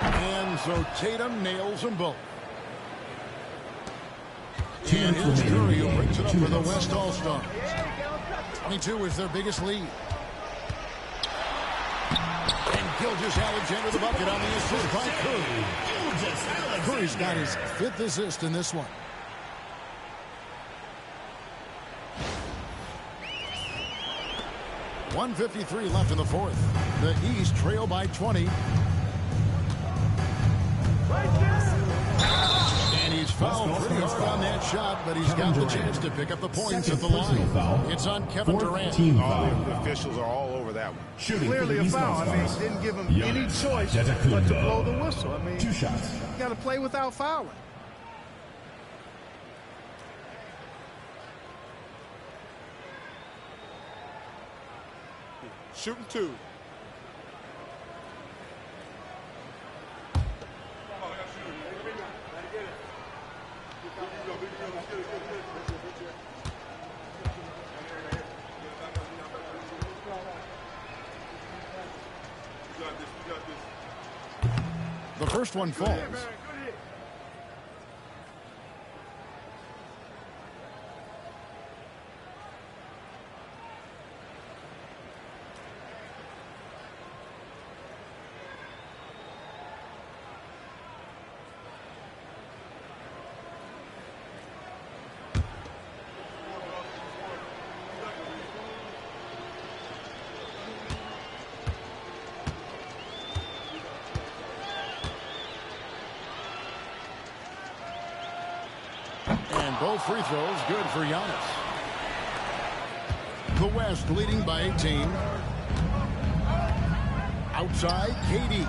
And so Tatum nails them both. And here's Curry, who brings it up for the West All-Stars. 22 is their biggest lead. And Gilgeous-Alexander the bucket on the assist by Curry. Curry's got his 5th assist in this one. .153 left in the 4th. The East trail by 20. And he's fouled pretty hard on that shot, but he's got the chance to pick up the points at the line. It's on Kevin Durant. The officials are all over that one. Clearly a foul. I mean, didn't give him any choice but to blow the whistle. I mean, 2 shots. you got to play without fouling. Shooting 2. The first one falls. And both free throws good for Giannis. The West leading by 18. Outside, KD.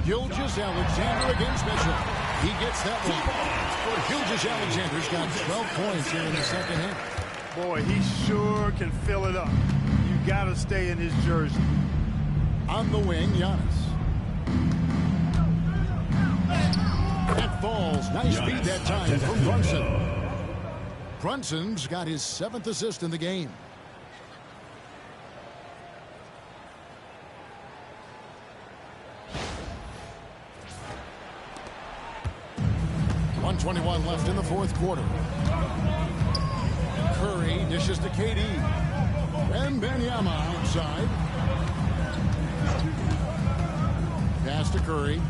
Gilgeous-Alexander against Mitchell. He gets that one. Gilgeous-Alexander's got 12 points here in the second half. Boy, he sure can fill it up. You got to stay in his jersey. On the wing, Giannis. That falls. Nice feed that time from Brunson. Brunson's got his 7th assist in the game. .121 left in the fourth quarter. Curry dishes to KD. And Wembanyama outside. Pass to Curry.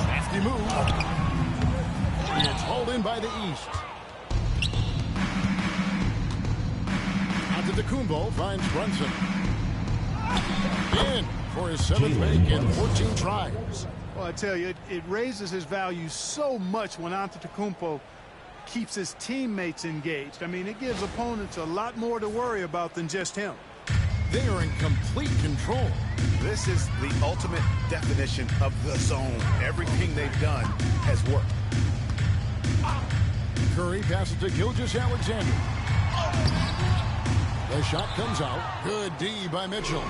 Crafty move. It's hauled in by the East. Antetokounmpo finds Brunson. In for his 7th make in 14 tries. Well, I tell you, it raises his value so much when Antetokounmpo keeps his teammates engaged. I mean, it gives opponents a lot more to worry about than just him. They are in complete control. This is the ultimate definition of the zone. Everything they've done has worked. Curry passes to Gilgeous-Alexander. The shot comes out. Good D by Mitchell.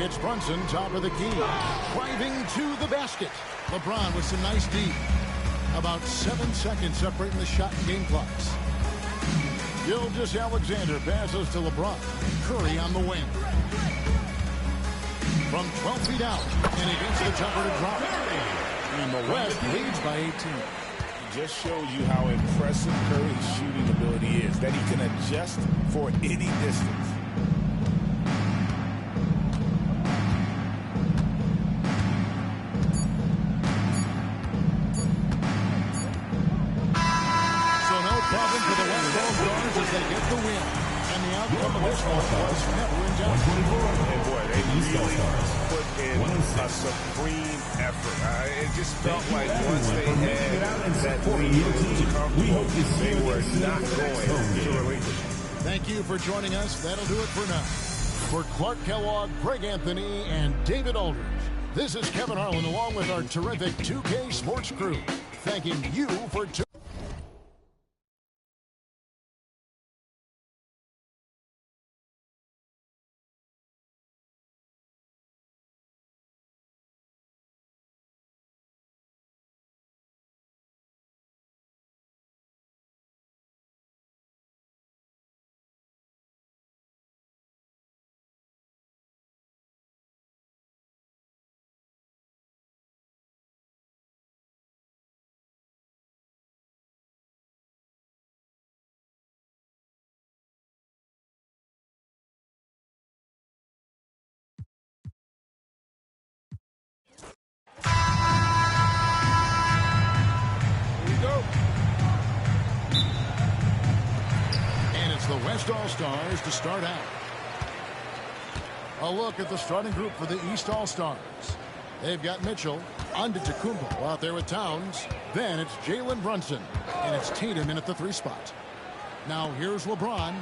It's Brunson, top of the key. Driving to the basket. LeBron with some nice D. About 7 seconds separating the shot and game clocks. Gilgeous-Alexander passes to LeBron. Curry on the wing. From 12 feet out. And he gets the jumper to drop. And the West leads by 18. Just shows you how impressive Curry's shooting ability is, that he can adjust for any distance. So no problem for the West Coast Stars as they get the win. And the outcome of this one was never in doubt. And boy, they really put in a supreme effort. It just felt like once they had that lead, they were not going to relinquish. Thank you for joining us. That'll do it for now. For Clark Kellogg, Greg Anthony, and David Aldridge, this is Kevin Harlan along with our terrific 2K Sports crew, thanking you for tuning in. East All-Stars to start out. A look at the starting group for the East All-Stars. They've got Mitchell, Antetokounmpo out there with Towns. Then it's Jalen Brunson, and it's Tatum in at the 3 spot. Now here's LeBron.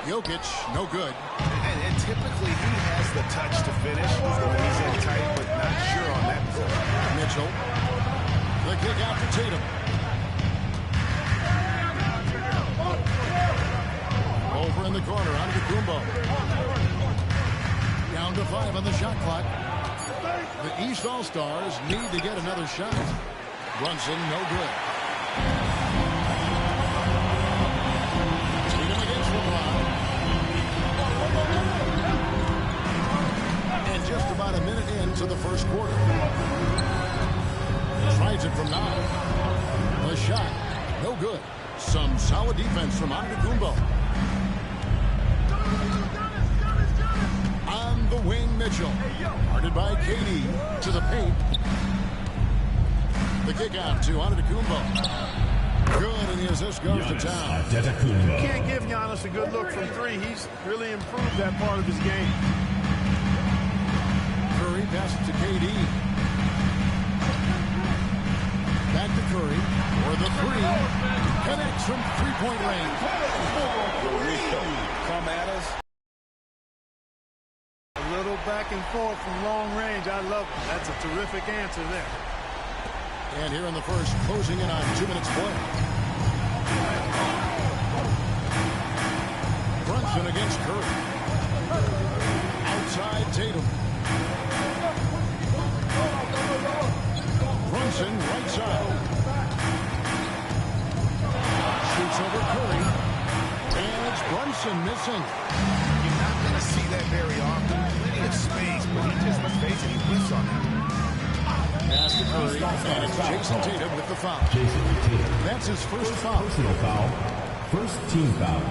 Jokic, no good. And typically he has the touch to finish when he's in tight, but not sure on that possession. Mitchell. The kick out to Tatum. Over in the corner, Antetokounmpo. Down to 5 on the shot clock. The East All-Stars need to get another shot. Brunson, no good. Tatum against LeBron. And just about a minute into the first quarter. Tries it from 9. The shot, no good. Some solid defense from Antetokounmpo. On the wing, Mitchell. Guarded by KD to the paint. The kick out to Antetokounmpo. Good, and the assist goes to Town. You can't give Giannis a good look from 3. He's really improved that part of his game. Curry passes to KD. Back to Curry for the 3. Connects from 3-point range. Come at us. A little back and forth from long range. I love it. That's a terrific answer there. And here in the first, closing in on 2 minutes play. Brunson against Curry. Outside Tatum. Brunson right side. Shoots over Curry. And it's Brunson missing. You're not going to see that very often. Plenty of space, but he just, let's face it, he whiffs on that. Pass to Curry, and it's Jason Tatum with the foul. That's his first foul. Personal foul. First team foul.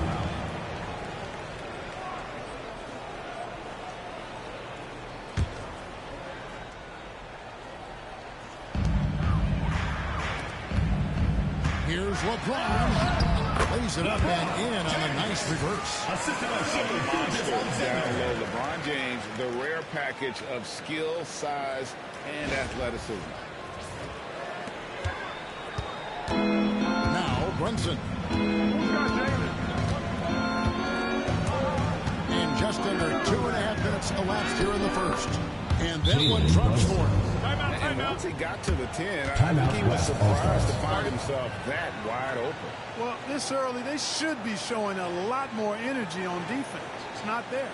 Here's LeBron. Lays it up and in on a nice reverse. Monster down low. LeBron James, the rare package of skill, size, and athleticism. Now Brunson. And just under 2.5 minutes elapsed here in the first. And then one drops for him. And once he got to the 10, I think he was surprised to find himself that wide open. Well, this early, they should be showing a lot more energy on defense. It's not there.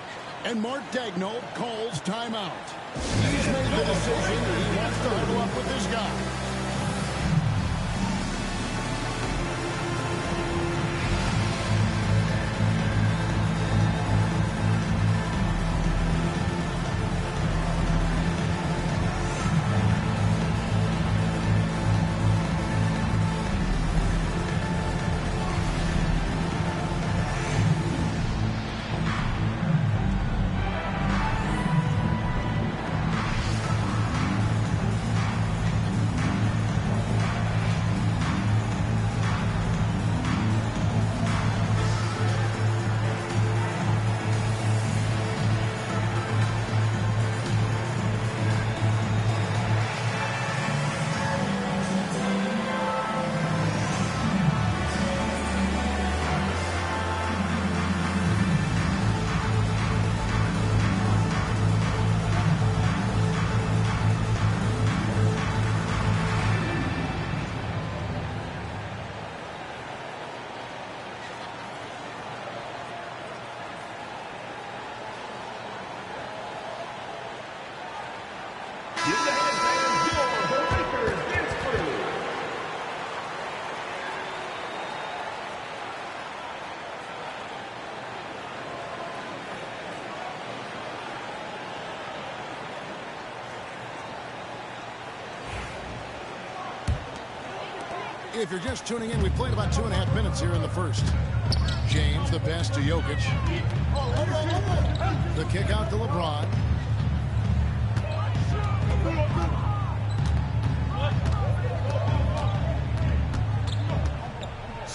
And Mark Daigneault calls timeout. He's made the decision that he wants to huddle up with this guy. If you're just tuning in, we played about 2.5 minutes here in the first. James, the pass to Jokic. The kick out to LeBron.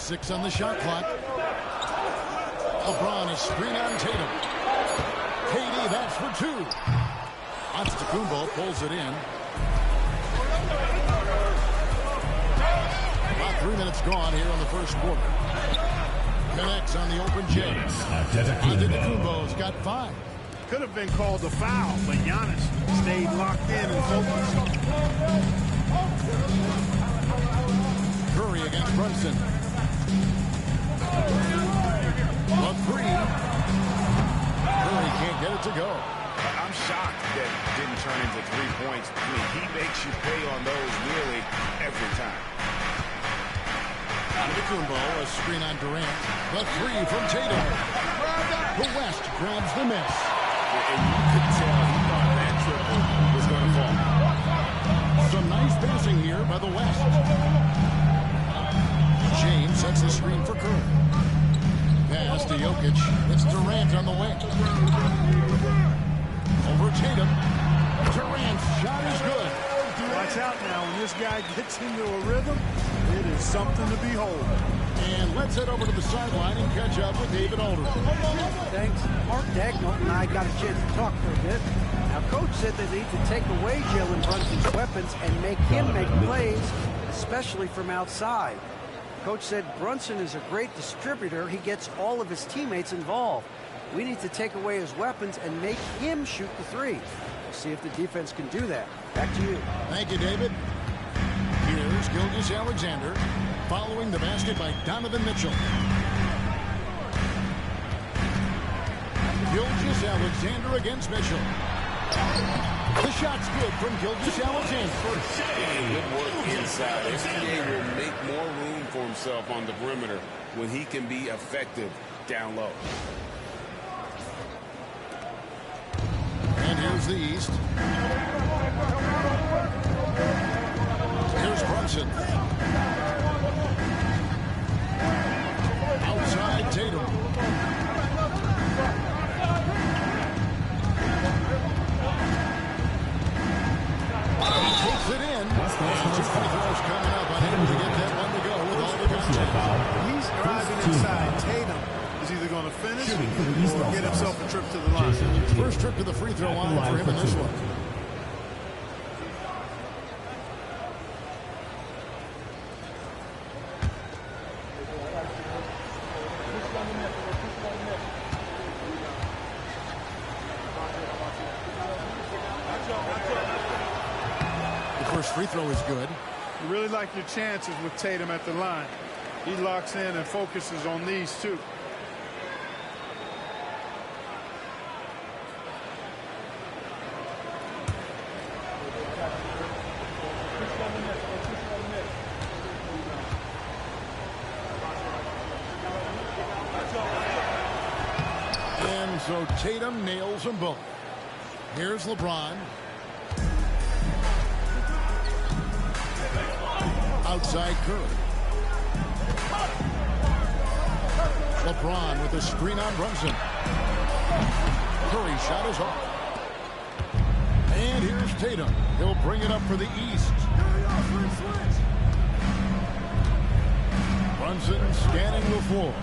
6 on the shot clock. LeBron is screen on Tatum. KD, that's for 2. Antetokounmpo pulls it in. About 3 minutes gone here in the first quarter. Connects on the open James. Antetokounmpo's got 5. Could have been called a foul, but Giannis stayed locked in and focused. Curry against Brunson. A 3. Curry can't get it to go. I'm shocked that it didn't turn into 3 points. I mean, he makes you pay on those nearly every time. Antetokounmpo, a screen on Durant. The 3 from Tatum. The West grabs the miss. And you could tell he thought that triple was going to fall. Some nice passing here by the West. James sets the screen for Curry. Pass to Jokic. It's Durant on the wing. Over Tatum. Durant's shot is good. Watch out now. When this guy gets into a rhythm, it is something to behold. And let's head over to the sideline and catch up with David Aldridge. Thanks. Mark Daigneault and I got a chance to talk for a bit. Now, Coach said they need to take away Jalen Brunson's weapons and make him make plays, especially from outside. Coach said Brunson is a great distributor. He gets all of his teammates involved. We need to take away his weapons and make him shoot the 3. We'll see if the defense can do that. Back to you. Thank you, David. Here's Gilgeous-Alexander following the basket by Donovan Mitchell. Gilgeous-Alexander against Mitchell. The shot's good from Gilgeous-Alexander. Good work inside. SGA will make more room for himself on the perimeter when he can be effective down low. And here's the East. Here's Brunson. Outside Tatum. Takes it in. And 2 free throws coming up. Unable to get that one to go with all the contact. He's driving inside. Tatum is either going to finish or get himself a trip to the line. First trip to the free throw line for him in this one. The first free throw is good. You really like your chances with Tatum at the line. He locks in and focuses on these 2. And so Tatum nails them both. Here's LeBron. Outside Curry. LeBron with a screen on Brunson. Curry shot is off. And here's Tatum. He'll bring it up for the East. Brunson scanning the floor.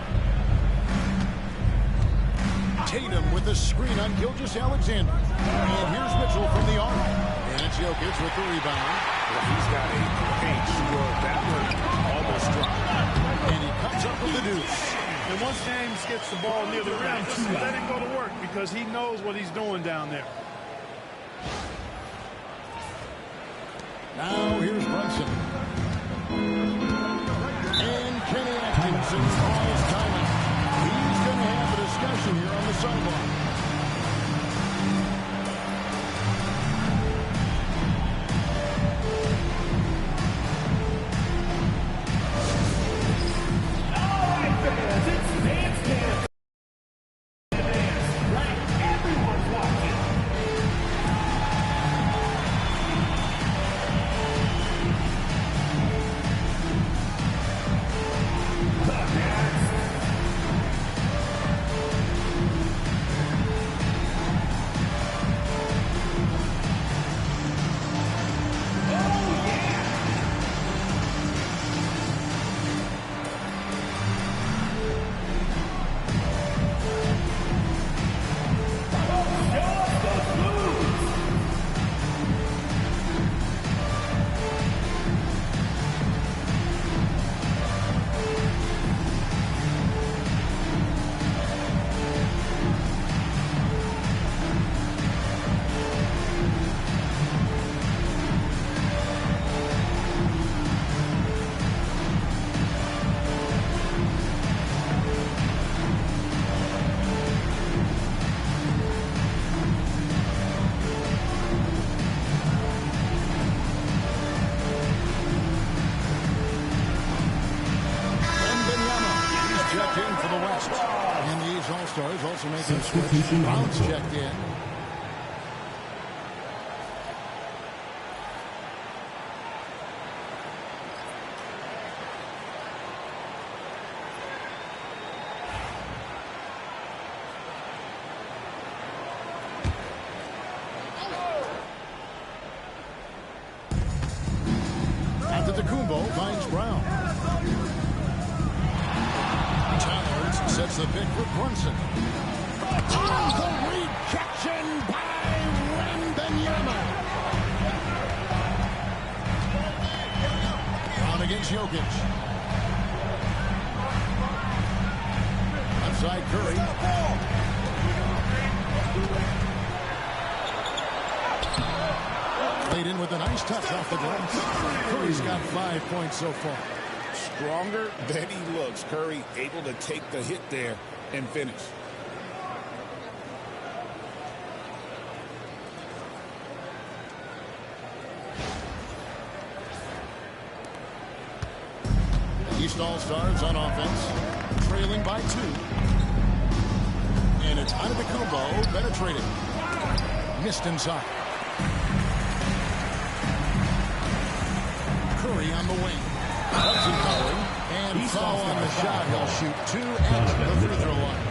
Tatum with the screen on Gilgeous-Alexander. And here's Mitchell from the arc. And it's Jokic with the rebound. Well, he's got a great score. That one almost dropped. And he comes up with the deuce. And once James gets the ball near the rim, let him go to work because he knows what he's doing down there. Now here's Brunson. And Kenny Atkinson calls timeout. He's going to have a discussion here on the sideline. also making a switch. Brown's checked in. Antetokounmpo finds Brown. Towers sets the pick for Brunson. Oh, the rejection by Wembanyama. Brown against Jokic. Outside Curry. Laid in with a nice touch off the glass. Curry's got 5 points so far. Stronger than he looks. Curry able to take the hit there and finish. The East All-Stars on offense, trailing by 2. And it's Antetokounmpo penetrating. Missed inside. Curry on the wing. Hudson Howard. And foul on the shot. He'll shoot 2 at the free throw line.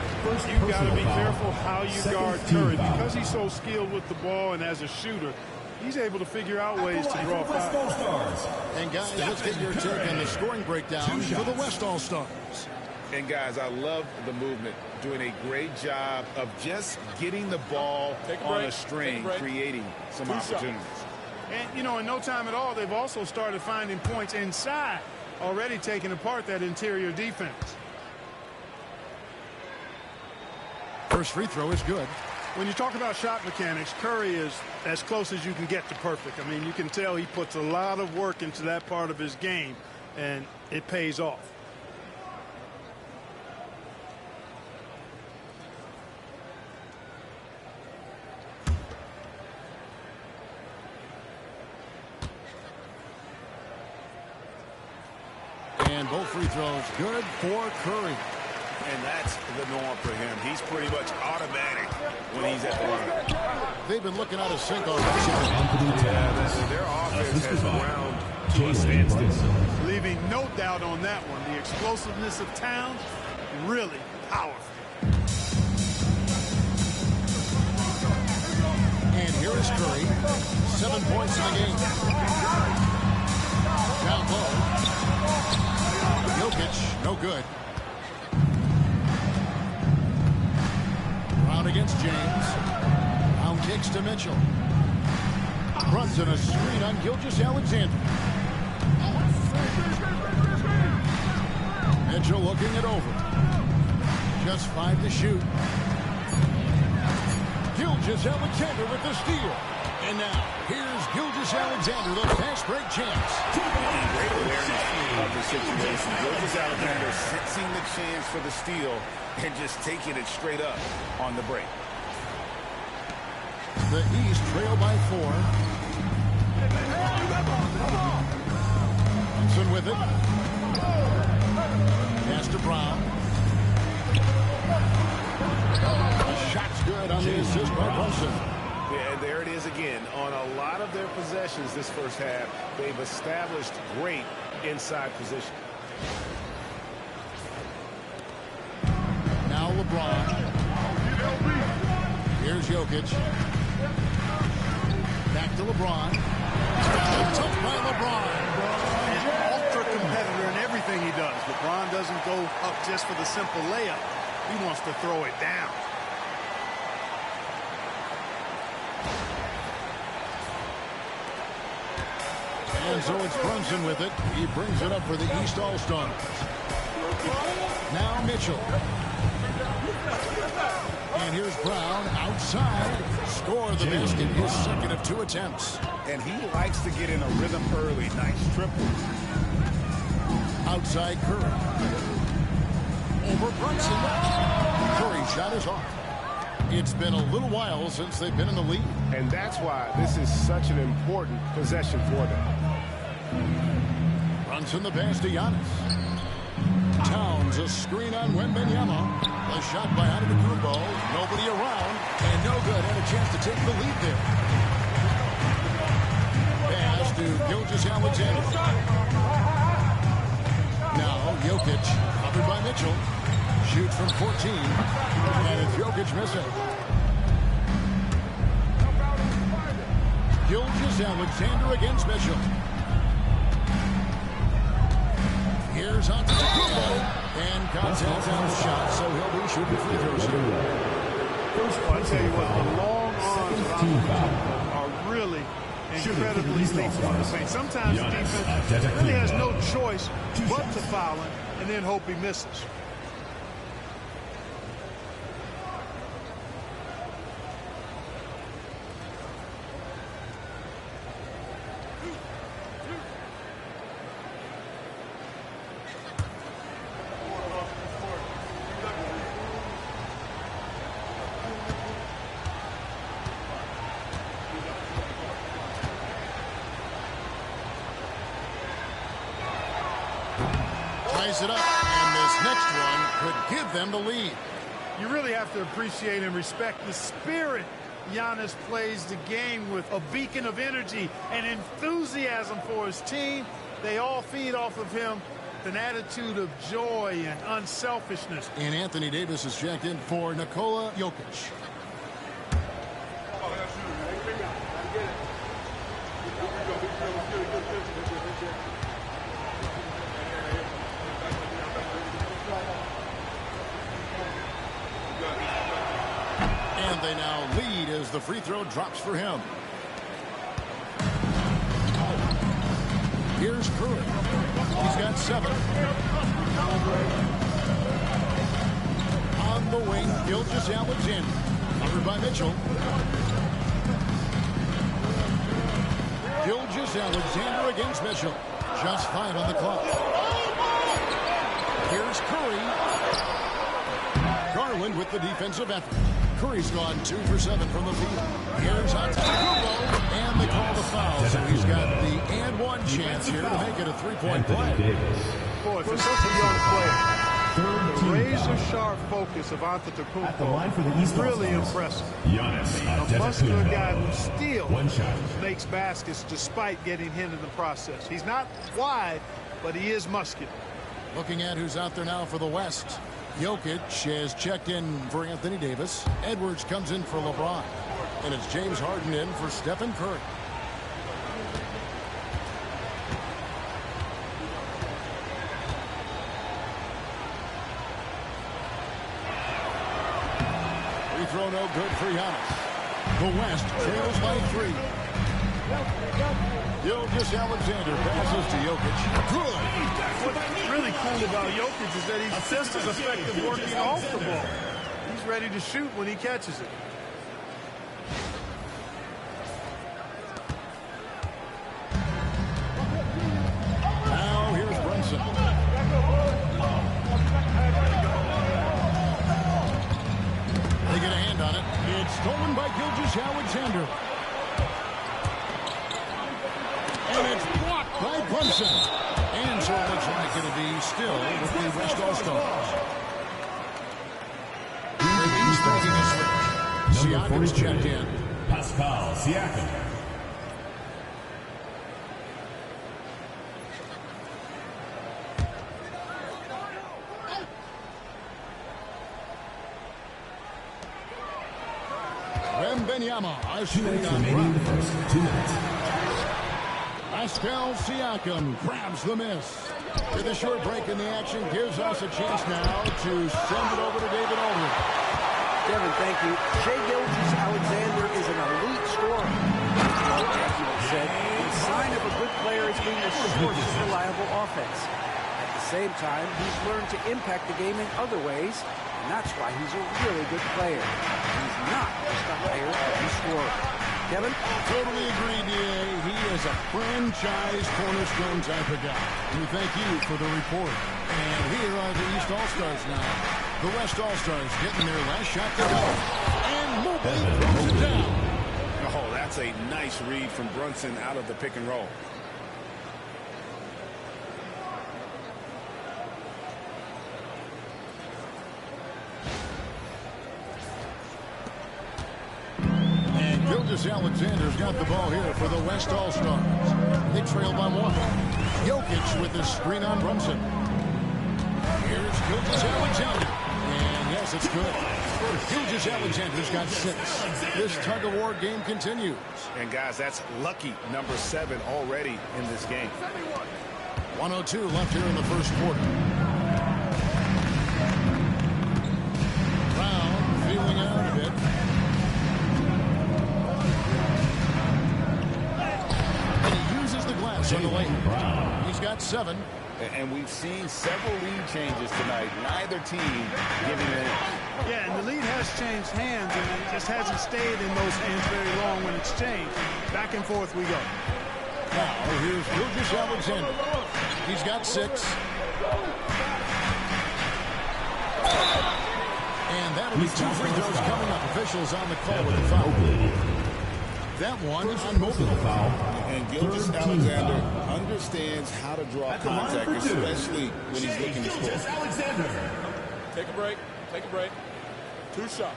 You've got to be careful how you guard Curry. Because he's so skilled with the ball and as a shooter, he's able to figure out ways to draw fouls. And guys, let's get your take on the scoring breakdown for the West All-Stars. And guys, I love the movement. Doing a great job of just getting the ball on a string, creating some opportunities. And, you know, in no time at all, they've also started finding points inside, already taking apart that interior defense. First free throw is good. When you talk about shot mechanics, Curry is as close as you can get to perfect. I mean, you can tell he puts a lot of work into that part of his game, and it pays off. And both free throws good for Curry. And that's the norm for him. He's pretty much automatic when he's at the line. They've been looking out of sync already. Their offense has ground to a standstill. Leaving no doubt on that one. The explosiveness of Towns, really powerful. And here is Curry. 7 points in the game. Down low. Jokic, no good. Brown against James. Brown kicks to Mitchell. Brunson a screen on Gilgeous-Alexander. Mitchell looking it over. Just 5 to shoot. Gilgeous-Alexander with the steal. And now, here's Gilgeous-Alexander, the fast break chance. Great awareness of the situation. Gilgeous-Alexander sensing the chance for the steal and just taking it straight up on the break. The East trail by 4. Brunson with it. Pass to Brown. The shot's good on the assist by Brunson. Yeah, and there it is again. On a lot of their possessions this first half, they've established great inside position. Now LeBron. Here's Jokic. Back to LeBron. Took by LeBron. An ultra competitor in everything he does. LeBron doesn't go up just for the simple layup. He wants to throw it down. And so it's Brunson with it. He brings it up for the East All-Stars. Now Mitchell. And here's Brown outside. Score the basket. His second of 2 attempts. And he likes to get in a rhythm early. Nice triple. Outside Curry. Over Brunson. Curry shot is off. It's been a little while since they've been in the lead. And that's why this is such an important possession for them. Brunson the pass to Giannis. Towns a screen on Wembanyama. A shot by Antetokounmpo. Nobody around. And no good. Had a chance to take the lead there. Pass to Gilgeous-Alexander. Now Jokic. Covered by Mitchell. Shoots from 14. And it's Jokic missing. Gilgeous-Alexander against Mitchell. Here's Antetokounmpo. And contact on the shot, so he'll be shooting free throws here. I tell you what, the long arms of Antetokounmpo are really incredibly lethal in the paint. Sometimes the defense really has no choice but to foul him and then hope he misses. Ties it up, and this next one could give them the lead. You really have to appreciate and respect the spirit Giannis plays the game with. A beacon of energy and enthusiasm for his team. They all feed off of him. An attitude of joy and unselfishness. And Anthony Davis is checked in for Nikola Jokic. And they now lead as the free throw drops for him. Here's Curry. He's got 7. On the wing, Gilgeous-Alexander. Covered by Mitchell. Gilgeous-Alexander against Mitchell. Just 5 on the clock. Here's Curry. Garland with the defensive effort. Curry's gone 2 for 7 from the field. Here's Antetokounmpo, and they call the foul. So he's got the and one chance here to make it a 3-point play. Boy, for such a young player, the razor-sharp focus of Antetokounmpo is really impressive. A muscular guy who still makes baskets despite getting hit in the process. He's not wide, but he is muscular. Looking at who's out there now for the West. Jokic has checked in for Anthony Davis. Edwards comes in for LeBron. And it's James Harden in for Stephen Curry. Free throw no good for Giannis. The West trails by 3. Gilgeous-Alexander passes to Jokic. Good. What's really cool about Jokic is that he's just as effective working off the ball. He's ready to shoot when he catches it. Now here's Brunson. They get a hand on it. It's stolen by Gilgeous-Alexander. And it's blocked by Brunson. And so it looks like it'll be still with the West All-Stars. The East making a switch. Siakam's checked in. Pascal Siakam. Wembanyama shooting on Remaining the first 2 minutes. Pascal Siakam grabs the miss. With a short break in the action, gives us a chance now to send it over to David Aldridge. Kevin, thank you. Shai Gilgeous-Alexander is an elite scorer. As you said, the sign of a good player is being a source of reliable offense. At the same time, he's learned to impact the game in other ways, and that's why he's a really good player. He's not just a higher-end scorer. Kevin? Totally agree, D.A. He is a franchise cornerstone type of guy. We thank you for the report. And here are the East All-Stars now. The West All-Stars getting their last shot to go. And Mobley throws it down. Oh, that's a nice read from Brunson out of the pick and roll. Gilgeous-Alexander's got the ball here for the West All-Stars. They trail by 1. Jokic with the screen on Brunson. Here's Gilgeous-Alexander. And yes, it's good. Gilgeous-Alexander's got 6. This tug-of-war game continues. And guys, that's lucky number 7 already in this game. 1:02 left here in the first quarter. Brown feeling out a bit. And he uses the glass on the lane. He's got 7. And we've seen several lead changes tonight. Neither team giving in. Yeah, and the lead has changed hands, and it just hasn't stayed in those hands very long when it's changed. Back and forth we go. Now, here's Gilgeous-Alexander. He's got 6. And that'll be 2 free throws coming up. Officials on the call with the foul. That one is on Mobley. And Gilgeous-Alexander understands how to draw contact, especially when he's looking to score. Take a break. Take a break. 2 shots.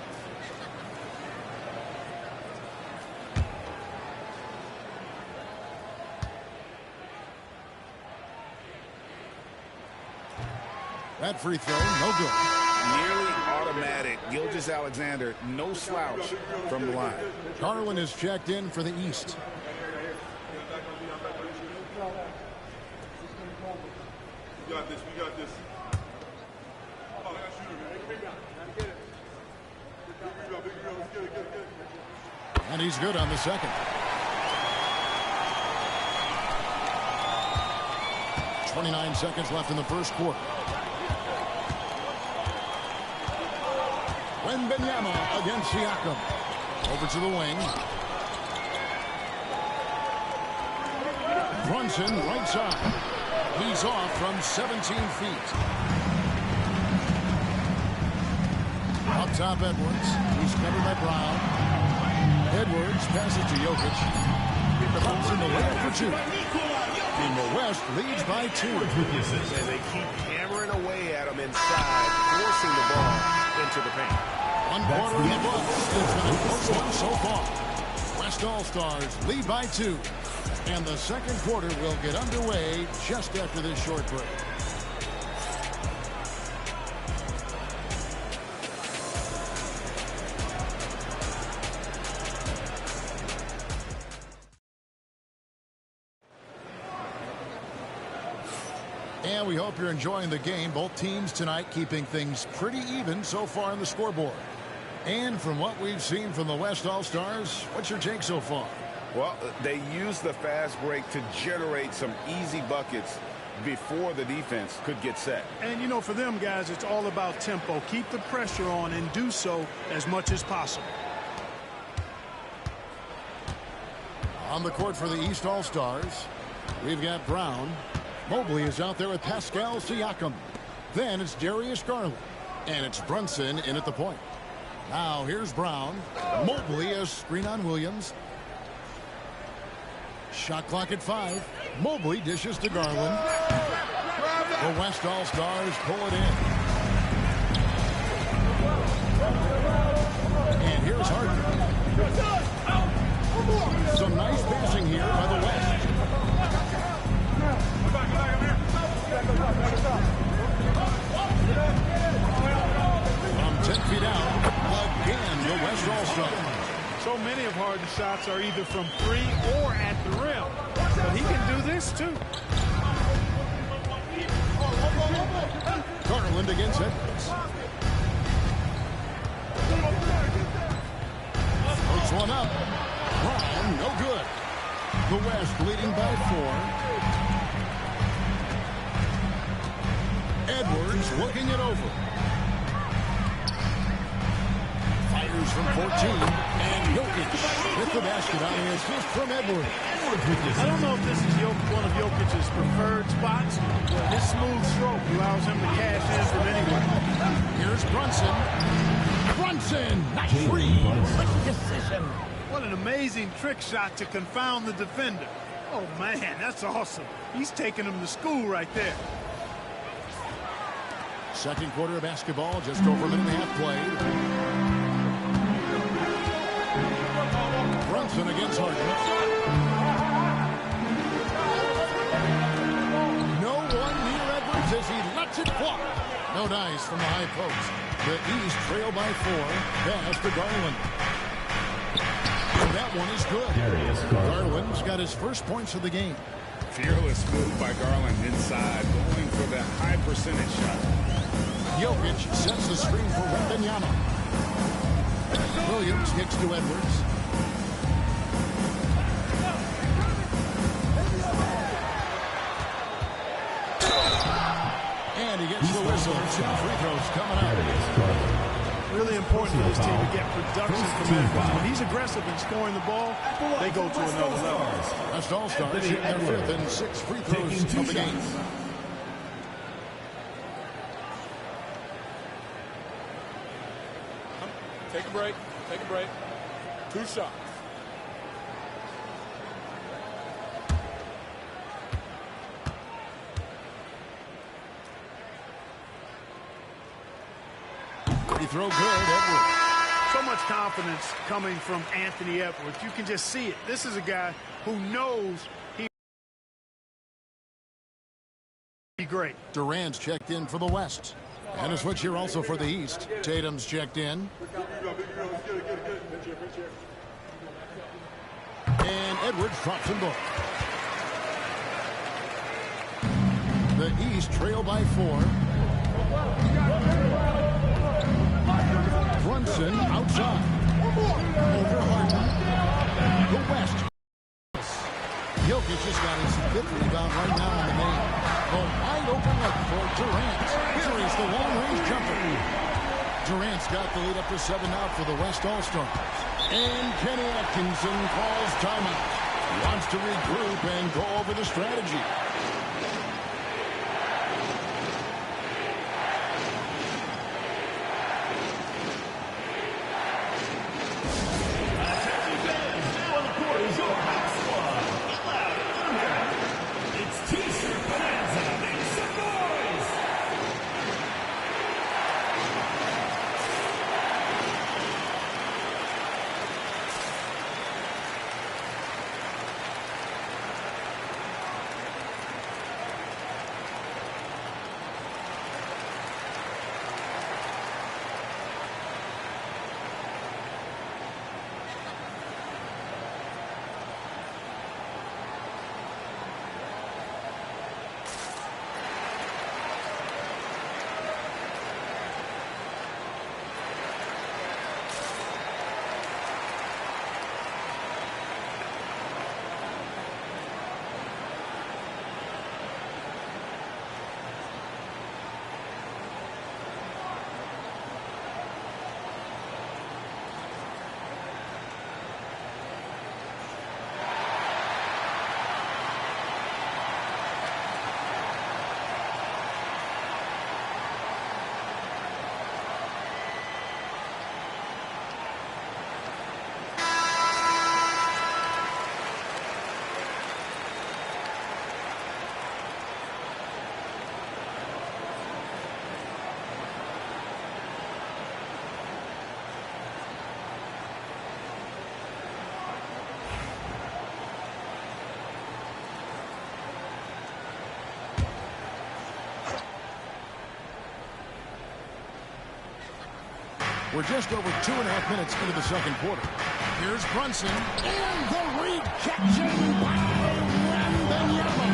That free throw, no good. Nearly automatic. Gilgeous-Alexander, no slouch from the line. Garland is checked in for the East. We got this. We got this. And he's good on the second. 29 seconds left in the first quarter. Wembanyama against Siakam. Over to the wing. Brunson, right side. He's off from 17 feet. Up top, Edwards. He's covered by Brown. Edwards passes to Jokic. Thompson the layup for 2. And the West leads by 2. And they keep hammering away at him inside, forcing the ball into the paint. One quarter in the books. It's been a close one so far. West All-Stars lead by 2. And the second quarter will get underway just after this short break. And we hope you're enjoying the game. Both teams tonight keeping things pretty even so far on the scoreboard. And from what we've seen from the West All-Stars, what's your take so far? Well, they use the fast break to generate some easy buckets before the defense could get set. And, you know, for them guys, it's all about tempo. Keep the pressure on and do so as much as possible. On the court for the East All-Stars, we've got Brown. Mobley is out there with Pascal Siakam. Then it's Darius Garland. And it's Brunson in at the point. Now here's Brown. Mobley a screen on Williams. Shot clock at 5. Mobley dishes to Garland. The West All-Stars pull it in. And here's Harden. Some nice passing here by the West. From 10 feet out, again, the West All-Stars. So many of Harden's shots are either from 3 or at the rim. But he can do this too. Garland against Edwards. Puts one up. Brown, no good. The West leading by 4. Edwards looking it over. Fires from 14. And Jokic with the basket on the assist from Edwards. I don't know if this is one of Jokic's preferred spots, but his smooth stroke allows him to cash in from anywhere. Here's Brunson. Brunson, nice free. Quick decision. What an amazing trick shot to confound the defender. Oh, man, that's awesome. He's taking him to school right there. Second quarter of basketball, just over a minute and a half played. James Harden. No one near Edwards as he lets it fly. No dice from the high post. The East trail by 4. Pass to Garland. And that one is good. Garland's got his first points of the game. Fearless move by Garland inside, going for that high percentage shot. Jokic sets the screen for Wembanyama. Williams kicks to Edwards. And he gets the whistle. 2 free throws coming out. Really important for this team to get production from Edwards. When he's aggressive in scoring the ball, they go to another level. West All-Stars hit their 5th and 6th free throws of the game. Take a break. Take a break. 2 shots. Free throw good, Edwards. So much confidence coming from Anthony Edwards. You can just see it. This is a guy who knows he's great. Durant's checked in for the West. And a switch here also for the East. Tatum's checked in. And Edwards drops him both. The East trail by 4. Brunson outside. Over Harden. The West. Jokic has got his 5th rebound right now in the game. A wide open look for Durant. Here is the long-range jumper. Durant's got the lead up to 7 out for the West All-Stars. And Kenny Atkinson calls timeout. He wants to regroup and go over the strategy. We're just over 2.5 minutes into the second quarter. Here's Brunson. And the rejection by Wembanyama.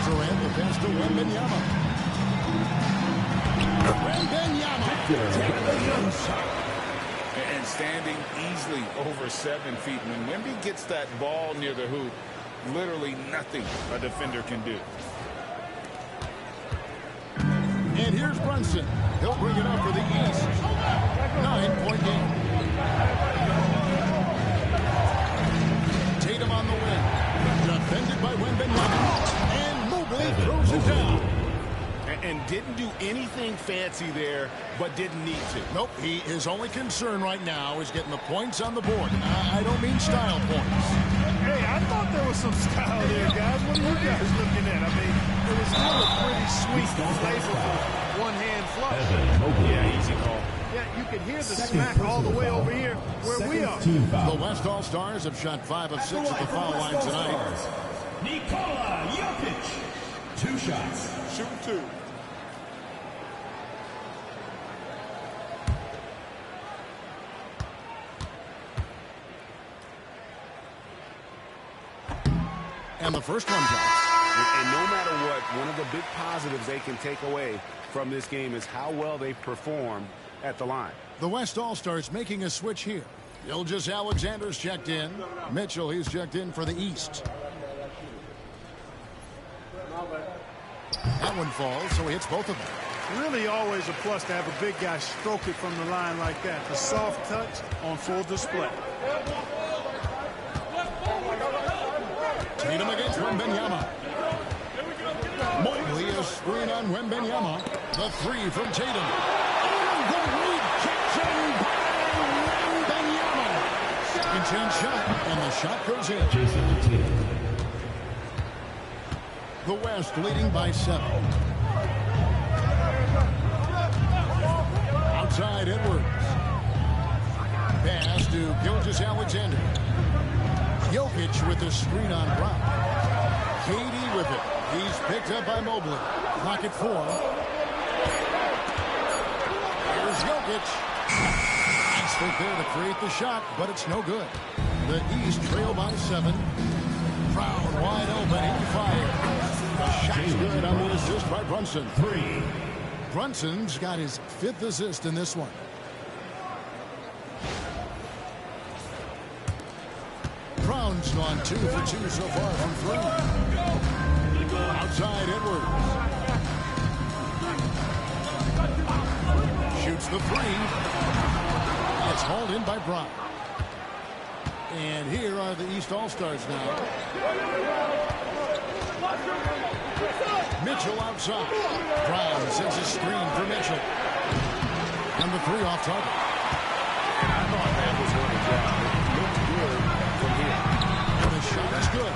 Durant the pass to Wembanyama. And standing easily over 7 feet. When Wemby gets that ball near the hoop, literally nothing a defender can do. And here's Brunson. He'll bring it up for the East. 9-point game. Tatum on the wing. Defended by Wembanyama. And Mobley throws it down. And didn't do anything fancy there, but didn't need to. Nope. His only concern right now is getting the points on the board. And I don't mean style points. Hey, I thought there was some style there, guys. What are you guys looking at? I mean, it was still a pretty sweet, flavorful one-hand flush. Yeah, easy call. Yeah, that, you can hear the smack all the way over here where we are. The West All-Stars have shot 5 of 6 at the foul line tonight. Nikola Jokic, 2 shots. Shoot 2. And the first one drops. And no matter what, one of the big positives they can take away from this game is how well they perform at the line. The West All-Stars making a switch here. Gilgeous-Alexander's checked in. Mitchell, he's checked in for the East. That one falls, so he hits both of them. Really always a plus to have a big guy stroke it from the line like that. The soft touch on full display. Tatum against Wembanyama. Mobley, a screen on Wembanyama. The 3 from Tatum. And the rejection by Wembanyama. Second chance shot, and the shot goes in. The West leading by 7. Outside Edwards. Pass to Gilgeous-Alexander. Jokic with the screen on Brown. KD with it. He's picked up by Mobley. Clock at 4. Here's Jokic. Nice fit there to create the shot, but it's no good. The East trail by 7. Brown wide open. He fired. The shot's good on the assist by Brunson. 3. Brunson's got his 5th assist in this one. Brown's gone 2 for 2 so far from 3. Outside Edwards. Shoots the 3. It's hauled in by Brown. And here are the East All-Stars now. Mitchell outside. Brown sends a screen for Mitchell. And the 3 off target. And I thought that was going to drop. It looked good from here. And the shot is good.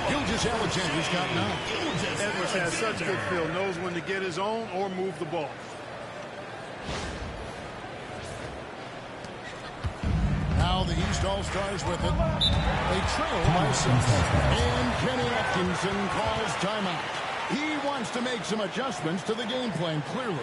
Gilgeous-Alexander's got 9. Edwards has such good feel, knows when to get his own or move the ball. Now the East All-Stars with it. They trail by 6. And Kenny Atkinson calls timeout. He wants to make some adjustments to the game plan, clearly.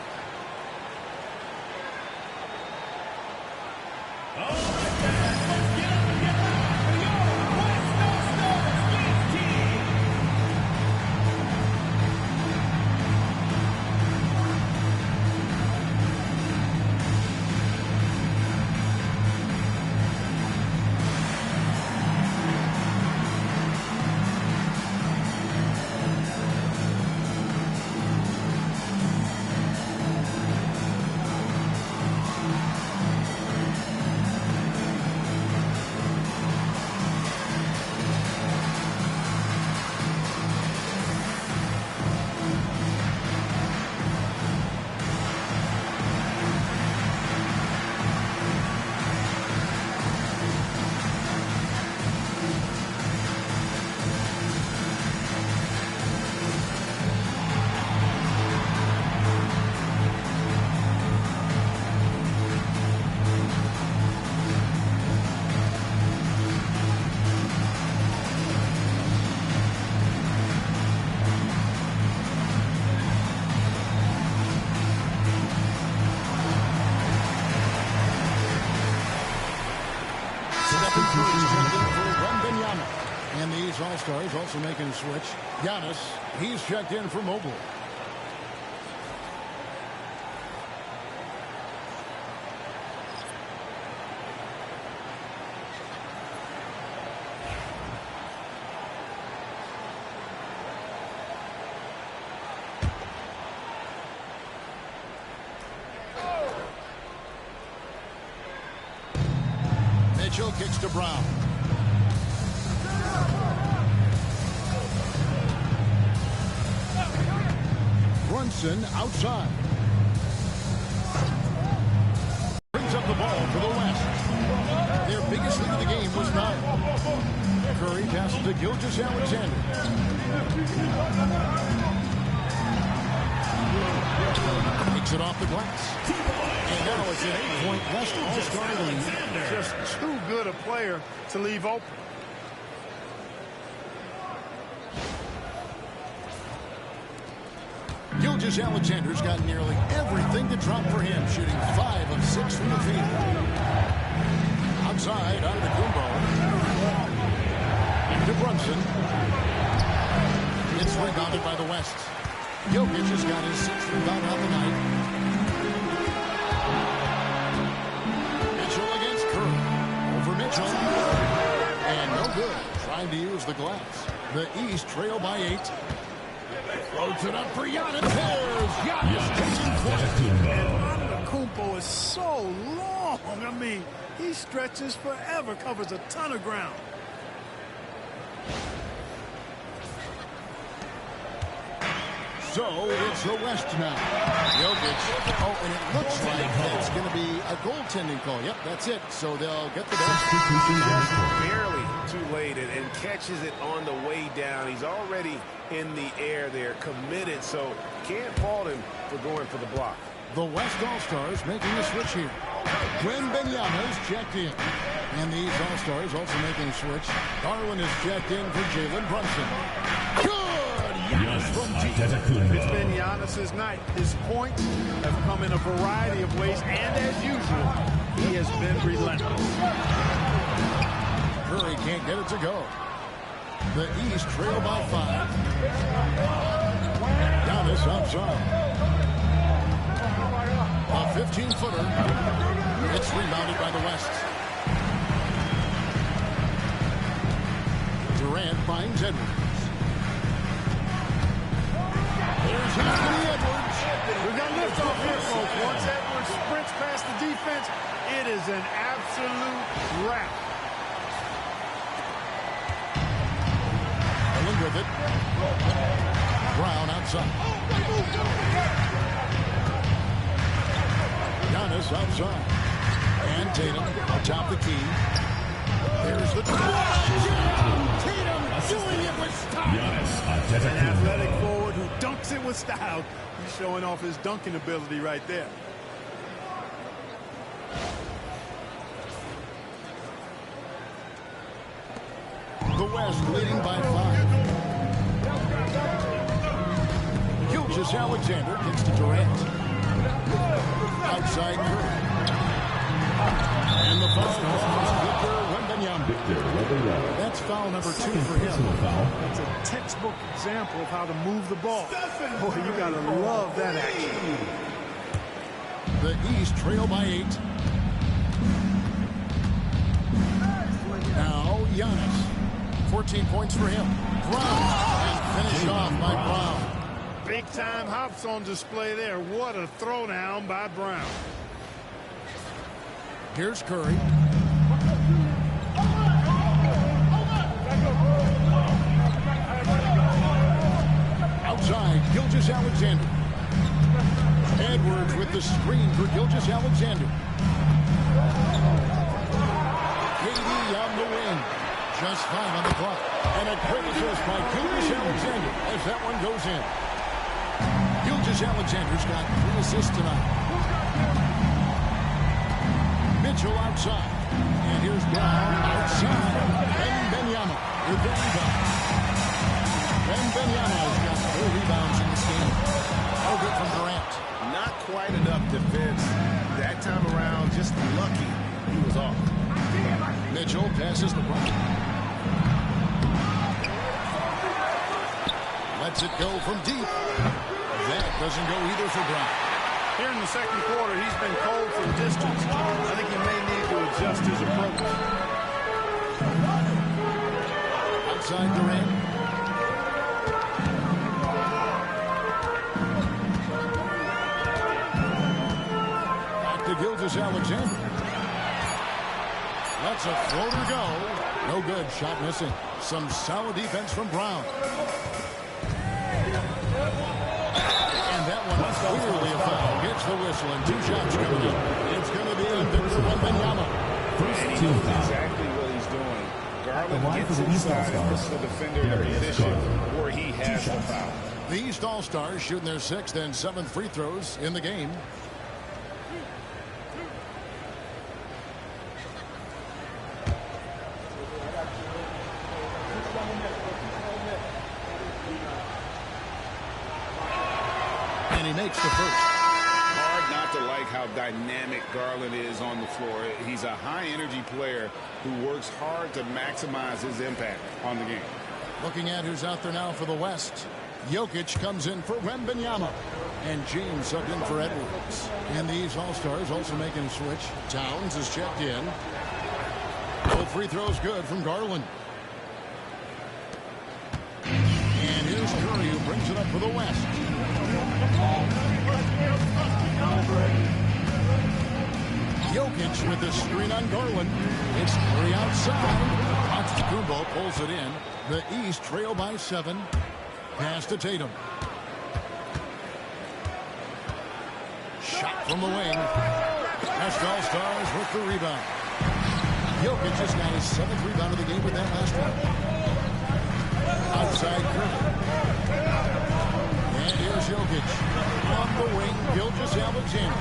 And these All-Stars also making a switch. Giannis, he's checked in for Mobley. Mitchell kicks to Brown. Brunson outside. Brings up the ball for the West. Their biggest lead of the game was 9. Curry passes to Gilgeous-Alexander. Takes it off the glass. And now it's an 8-point West All-Star lead. Just too good a player to leave open. Gilgeous-Alexander's got nearly everything to drop for him, shooting 5 of 6 from the field. Outside, Antetokounmpo. To Brunson. It's rebounded by the West. Jokic has got his 6th rebound on the night. Mitchell against Curry. Over Mitchell. And no good. Trying to use the glass. The East trail by 8. Floats it up for Giannis. There's Giannis taking point. And Antetokounmpo is so long. I mean, he stretches forever, covers a ton of ground. So it's the West now. Jokic. Oh, and it looks like it's going to be a goaltending call. Yep, that's it. So they'll get the best. Barely too late and catches it on the way down. He's already in the air there, committed, so can't fault him for going for the block. The West All-Stars making a switch here. Wembanyama's checked in. And these All-Stars also making a switch. Garland is checked in for Jalen Brunson. Good! Giannis from deep. It's been Giannis's night. His points have come in a variety of ways, and as usual, he has been relentless. Curry can't get it to go. The East trail by 5. Giannis outside. A 15-footer. It's rebounded by the West. Durant finds Edwards. Here's Anthony Edwards. We've got liftoff here, folks. Once Edwards sprints past the defense, it is an absolute wrap. Garland with it. Brown outside. Giannis outside. And Tatum atop the key. There's the Tatum doing it with style. An athletic forward who dunks it with style. He's showing off his dunking ability right there. The West leading by 5. Gilgeous-Alexander gets to Durant. Outside Curry. And the foul is Victor Wembanyama. That's foul number 2 for him. That's a textbook example of how to move the ball. Boy, you gotta love that action. The East trail by 8. Now Giannis. 14 points for him. Brown. And finished off by Brown. Big time hops on display there. What a throwdown by Brown. Here's Curry. Outside, Gilgeous-Alexander. Edwards with the screen for Gilgeous-Alexander. KD on the wing. Just 5 on the clock. And a great assist by Gilgeous-Alexander as that one goes in. Gilgeous-Alexander's got 3 assists tonight. Mitchell outside. And here's Brown outside. Wembanyama with the rebound. Wembanyama's got 4 rebounds in this game. All good from Durant. Not quite enough defense that time around. Just lucky he was off. Mitchell passes the ball. Lets it go from deep. That doesn't go either for Brown. Here in the second quarter, he's been cold from distance. I think he may need to adjust his approach. Outside Durant. Back to Gilgeous-Alexander. Lets a floater go. No good. Shot missing. Some solid defense from Brown. And that one clearly a foul. Gets the whistle and 2 shots coming in. It's going to be on Victor Wembanyama. First team foul. Exactly what he's doing. Garland gets inside and puts the defender in a position where he has the foul. The East All-Stars shooting their 6th and 7th free throws in the game. And he makes the first. Hard not to like how dynamic Garland is on the floor. He's a high-energy player who works hard to maximize his impact on the game. Looking at who's out there now for the West. Jokic comes in for Wembanyama. And James subbed in for Edwards. And these All-Stars also making a switch. Towns is checked in. Both free throws good from Garland. And here's Curry who brings it up for the West. Jokic with the screen on Garland. It's Curry outside. Antetokounmpo pulls it in. The East trail by 7. Pass to Tatum. Shot from the wing. West All-Stars with the rebound. Jokic just got his 7th rebound of the game with that last one. Outside Curry. And here's Jokic. On the wing, Gilgeous-Alexander.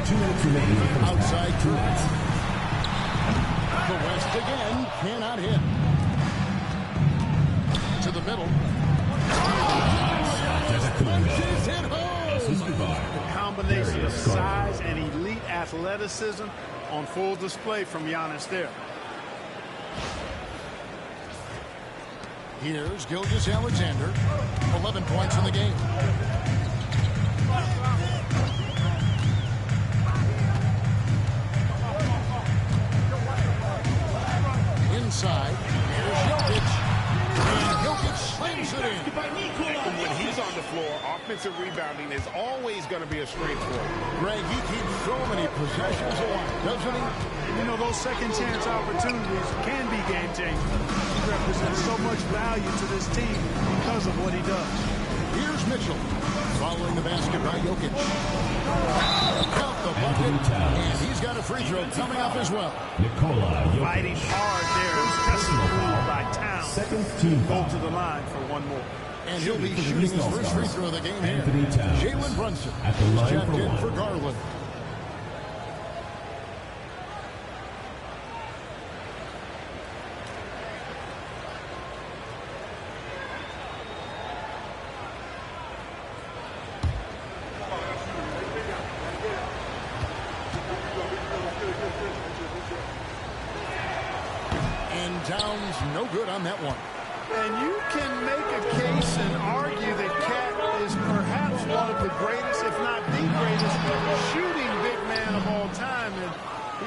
2 minutes remaining. Outside Curry. The West again cannot hit. To the middle. The combination of size and elite athleticism on full display from Giannis there. Here's Gilgeous-Alexander. 11 points in the game. Inside. Here's Jokic. And Jokic slams it in. When he's on the floor, offensive rebounding is always going to be a strength for him. Greg, he keeps so many possessions alive, doesn't he? You know, those second chance opportunities can be game changers. He represents so much value to this team because of what he does. Here's Mitchell. Following the basket by Jokic. Count the bucket. And he's got a free throw coming up as well. Nikola Jokic. Fighting hard there. Personal foul by Towns. 2nd team Go foul. to the line for one more. And he'll be shooting his first free throw of the game here. Jalen Brunson at the line checked for in one. for Garland. And Towns no good on that one. And you can make a case and argue that Cat is perhaps one of the greatest, if not the greatest, shooting big man of all time. And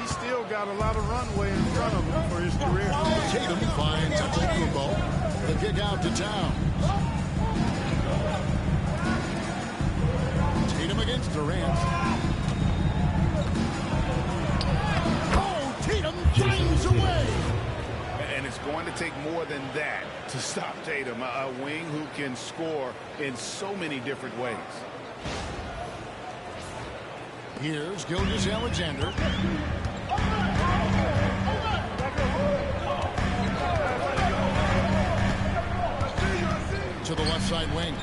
he's still got a lot of runway in front of him for his career. Tatum finds Antetokounmpo. The kick out to Towns. Tatum against Durant. Oh, Tatum finds a way. And it's going to take more than that to stop Tatum, a wing who can score in so many different ways. Here's Gilgeous-Alexander. To the left side wing.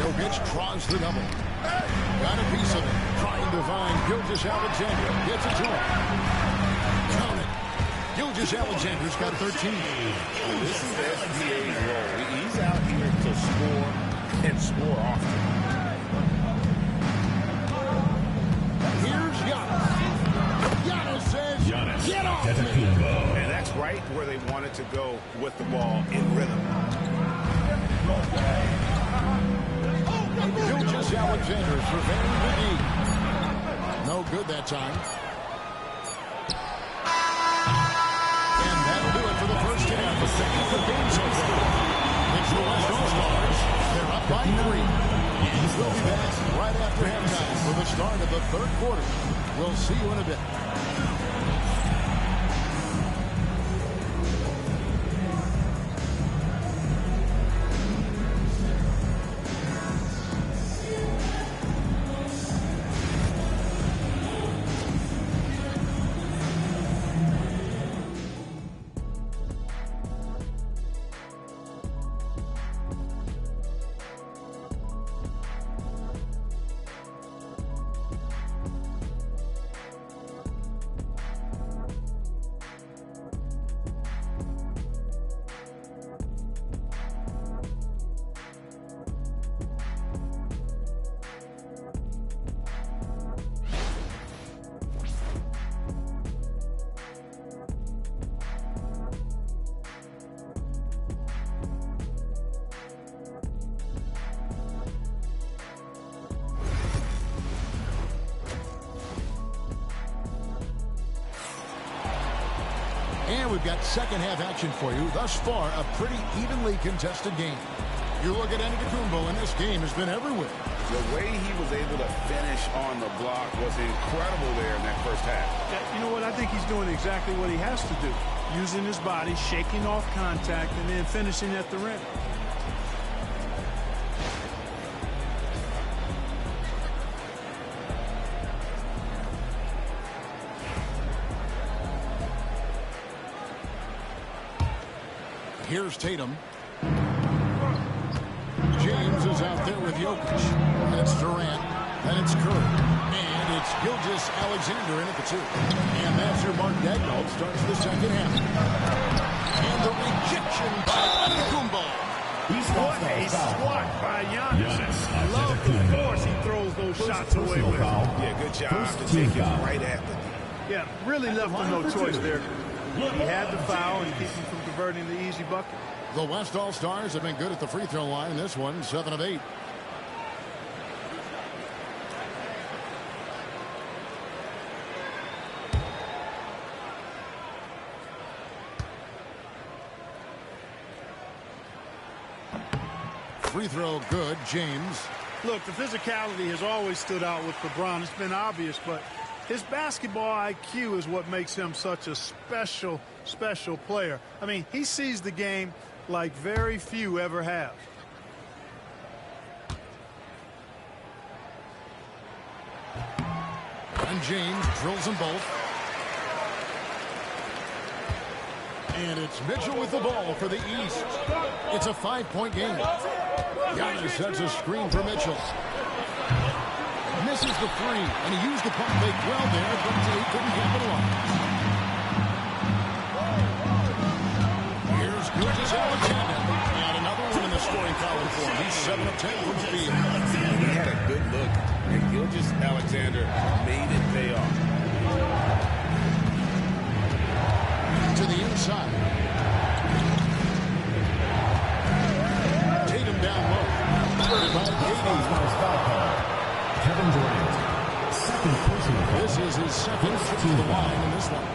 Jokic draws the double. Got a piece of it. Trying to find Gilgeous-Alexander. Gets it to him. Count it. Gilgeous-Alexander's got 13. This is SGA's role. He's out here to score and score often. Here's Giannis. Giannis says, get off me. And that's right where they wanted to go with the ball in rhythm. Gilgeous-Alexander's revenge the deep. No good that time. That'll do it for the first half. The second of the game so far. It's the West All-Stars. They're up by 3. And we'll be back right after halftime for the start of the third quarter. We'll see you in a bit. And we've got second half action for you. Thus far, a pretty evenly contested game. You look at Antetokounmpo, and this game has been everywhere. The way he was able to finish on the block was incredible there in that first half. You know what? I think he's doing exactly what he has to do. Using his body, shaking off contact, and then finishing at the rim. Here's Tatum. James is out there with Jokic. That's Durant. And it's Curry. And it's Gilgeous-Alexander in at the 2. And that's your Mark Daigneault starts the second half. And the rejection by Antetokounmpo. What a swat by Giannis. Love the force he throws those shots away with. Yeah, good job to take him right at the knee. Yeah, really left him no choice there. He had the foul and keep him from converting the easy bucket. The West All-Stars have been good at the free throw line. This one, 7 of 8. Free throw good, James. Look, the physicality has always stood out with LeBron. It's been obvious, but his basketball IQ is what makes him such a special player. I mean, he sees the game like very few ever have. And James drills them both. And it's Mitchell with the ball for the East. It's a 5-point game. Giannis sets a screen for Mitchell. Misses the 3, and he used the pump fake well there, but he couldn't capitalize. Here's Gilgeous-Alexander. And another one in the scoring column for him. He's 7 of 10 from the field. He had a good look, and Gilgeous-Alexander made it pay off. To the inside. Tatum down low. Kevin Durant, second personal foul. This is his second trip to the line in this one.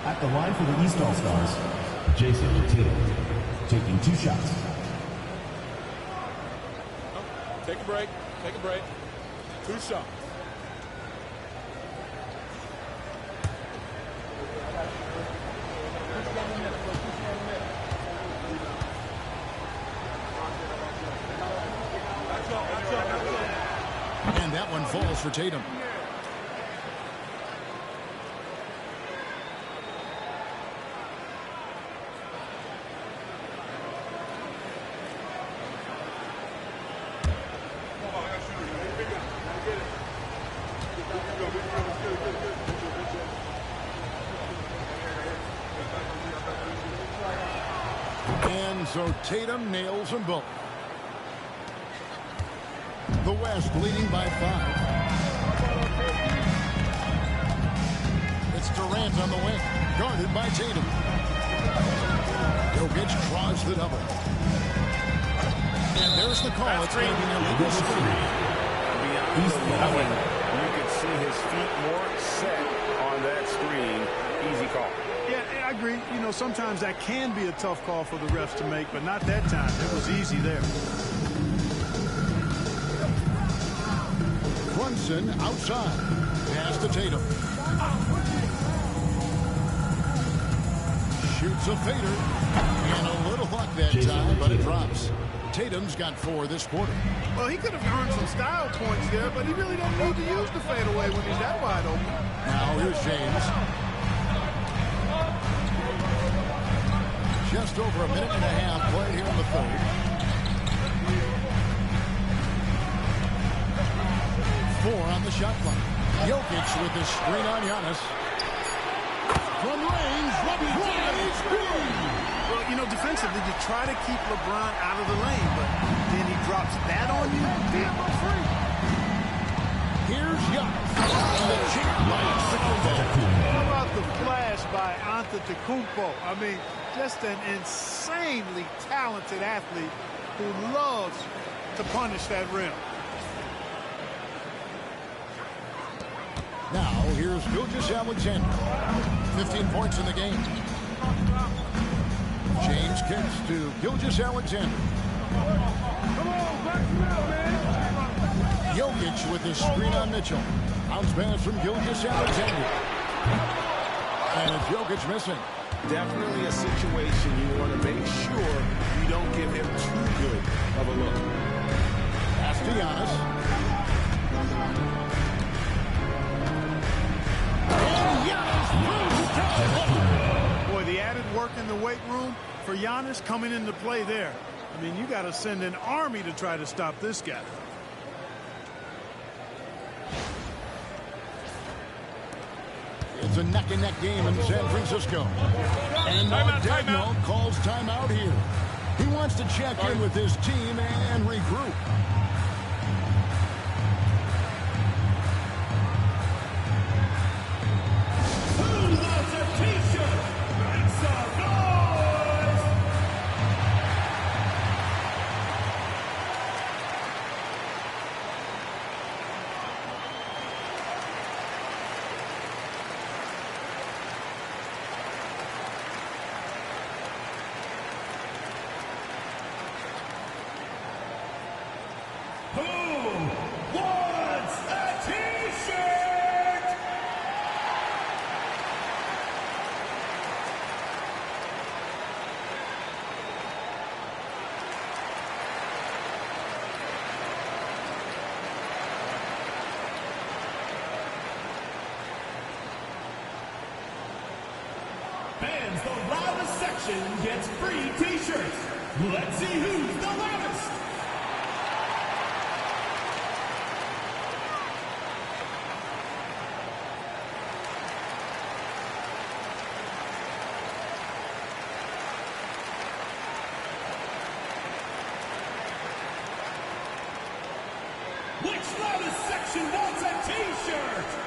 At the line for the East All-Stars, Jason Tatum taking 2 shots. Take a break. Take a break. 2 shots. And that one falls for Tatum. And so Tatum nails them both. The West leading by 5. It's Durant on the wing, guarded by Tatum. Jokic draws the double. And there's the call. It's going to be an illegal screen. You could see his feet more set on that screen. Easy call. Yeah, I agree. You know, sometimes that can be a tough call for the refs to make, but not that time. It was easy there. Brunson outside. Pass to Tatum. Shoots a fader. And a little luck that time, but it drops. Tatum's got 4 this quarter. Well, he could have earned some style points there, but he really doesn't need to use the fadeaway when he's that wide open. Now here's James. Just over a minute and a half played here in the third. Four on the shot clock. Jokic with the screen on Giannis. From range, LeBron screen. Well, you know, defensively, you try to keep LeBron out of the lane, but then he drops that on you, damn free. Here's Giannis. The champ by Antetokounmpo. How about the flash by Antetokounmpo? I mean, just an insanely talented athlete who loves to punish that rim. Now, here's Gilgeous-Alexander. 15 points in the game. James kicks to Gilgeous-Alexander. Jokic with the screen on Mitchell. Bounce pass from Gilgeous-Alexander. And it's Jokic missing. Definitely a situation you want to make sure you don't give him too good of a look. Pass to Giannis. Boy, the added work in the weight room for Giannis coming into play there. I mean, you got to send an army to try to stop this guy. It's a neck-and-neck game in San Francisco. And Dagnall calls timeout here. He wants to check in with his team and regroup. Who loves a t-shirt? Make some noise! Who wants a t-shirt? Fans, the loudest section gets free t-shirts. Let's see who's the loudest. Which loudest section wants a t-shirt?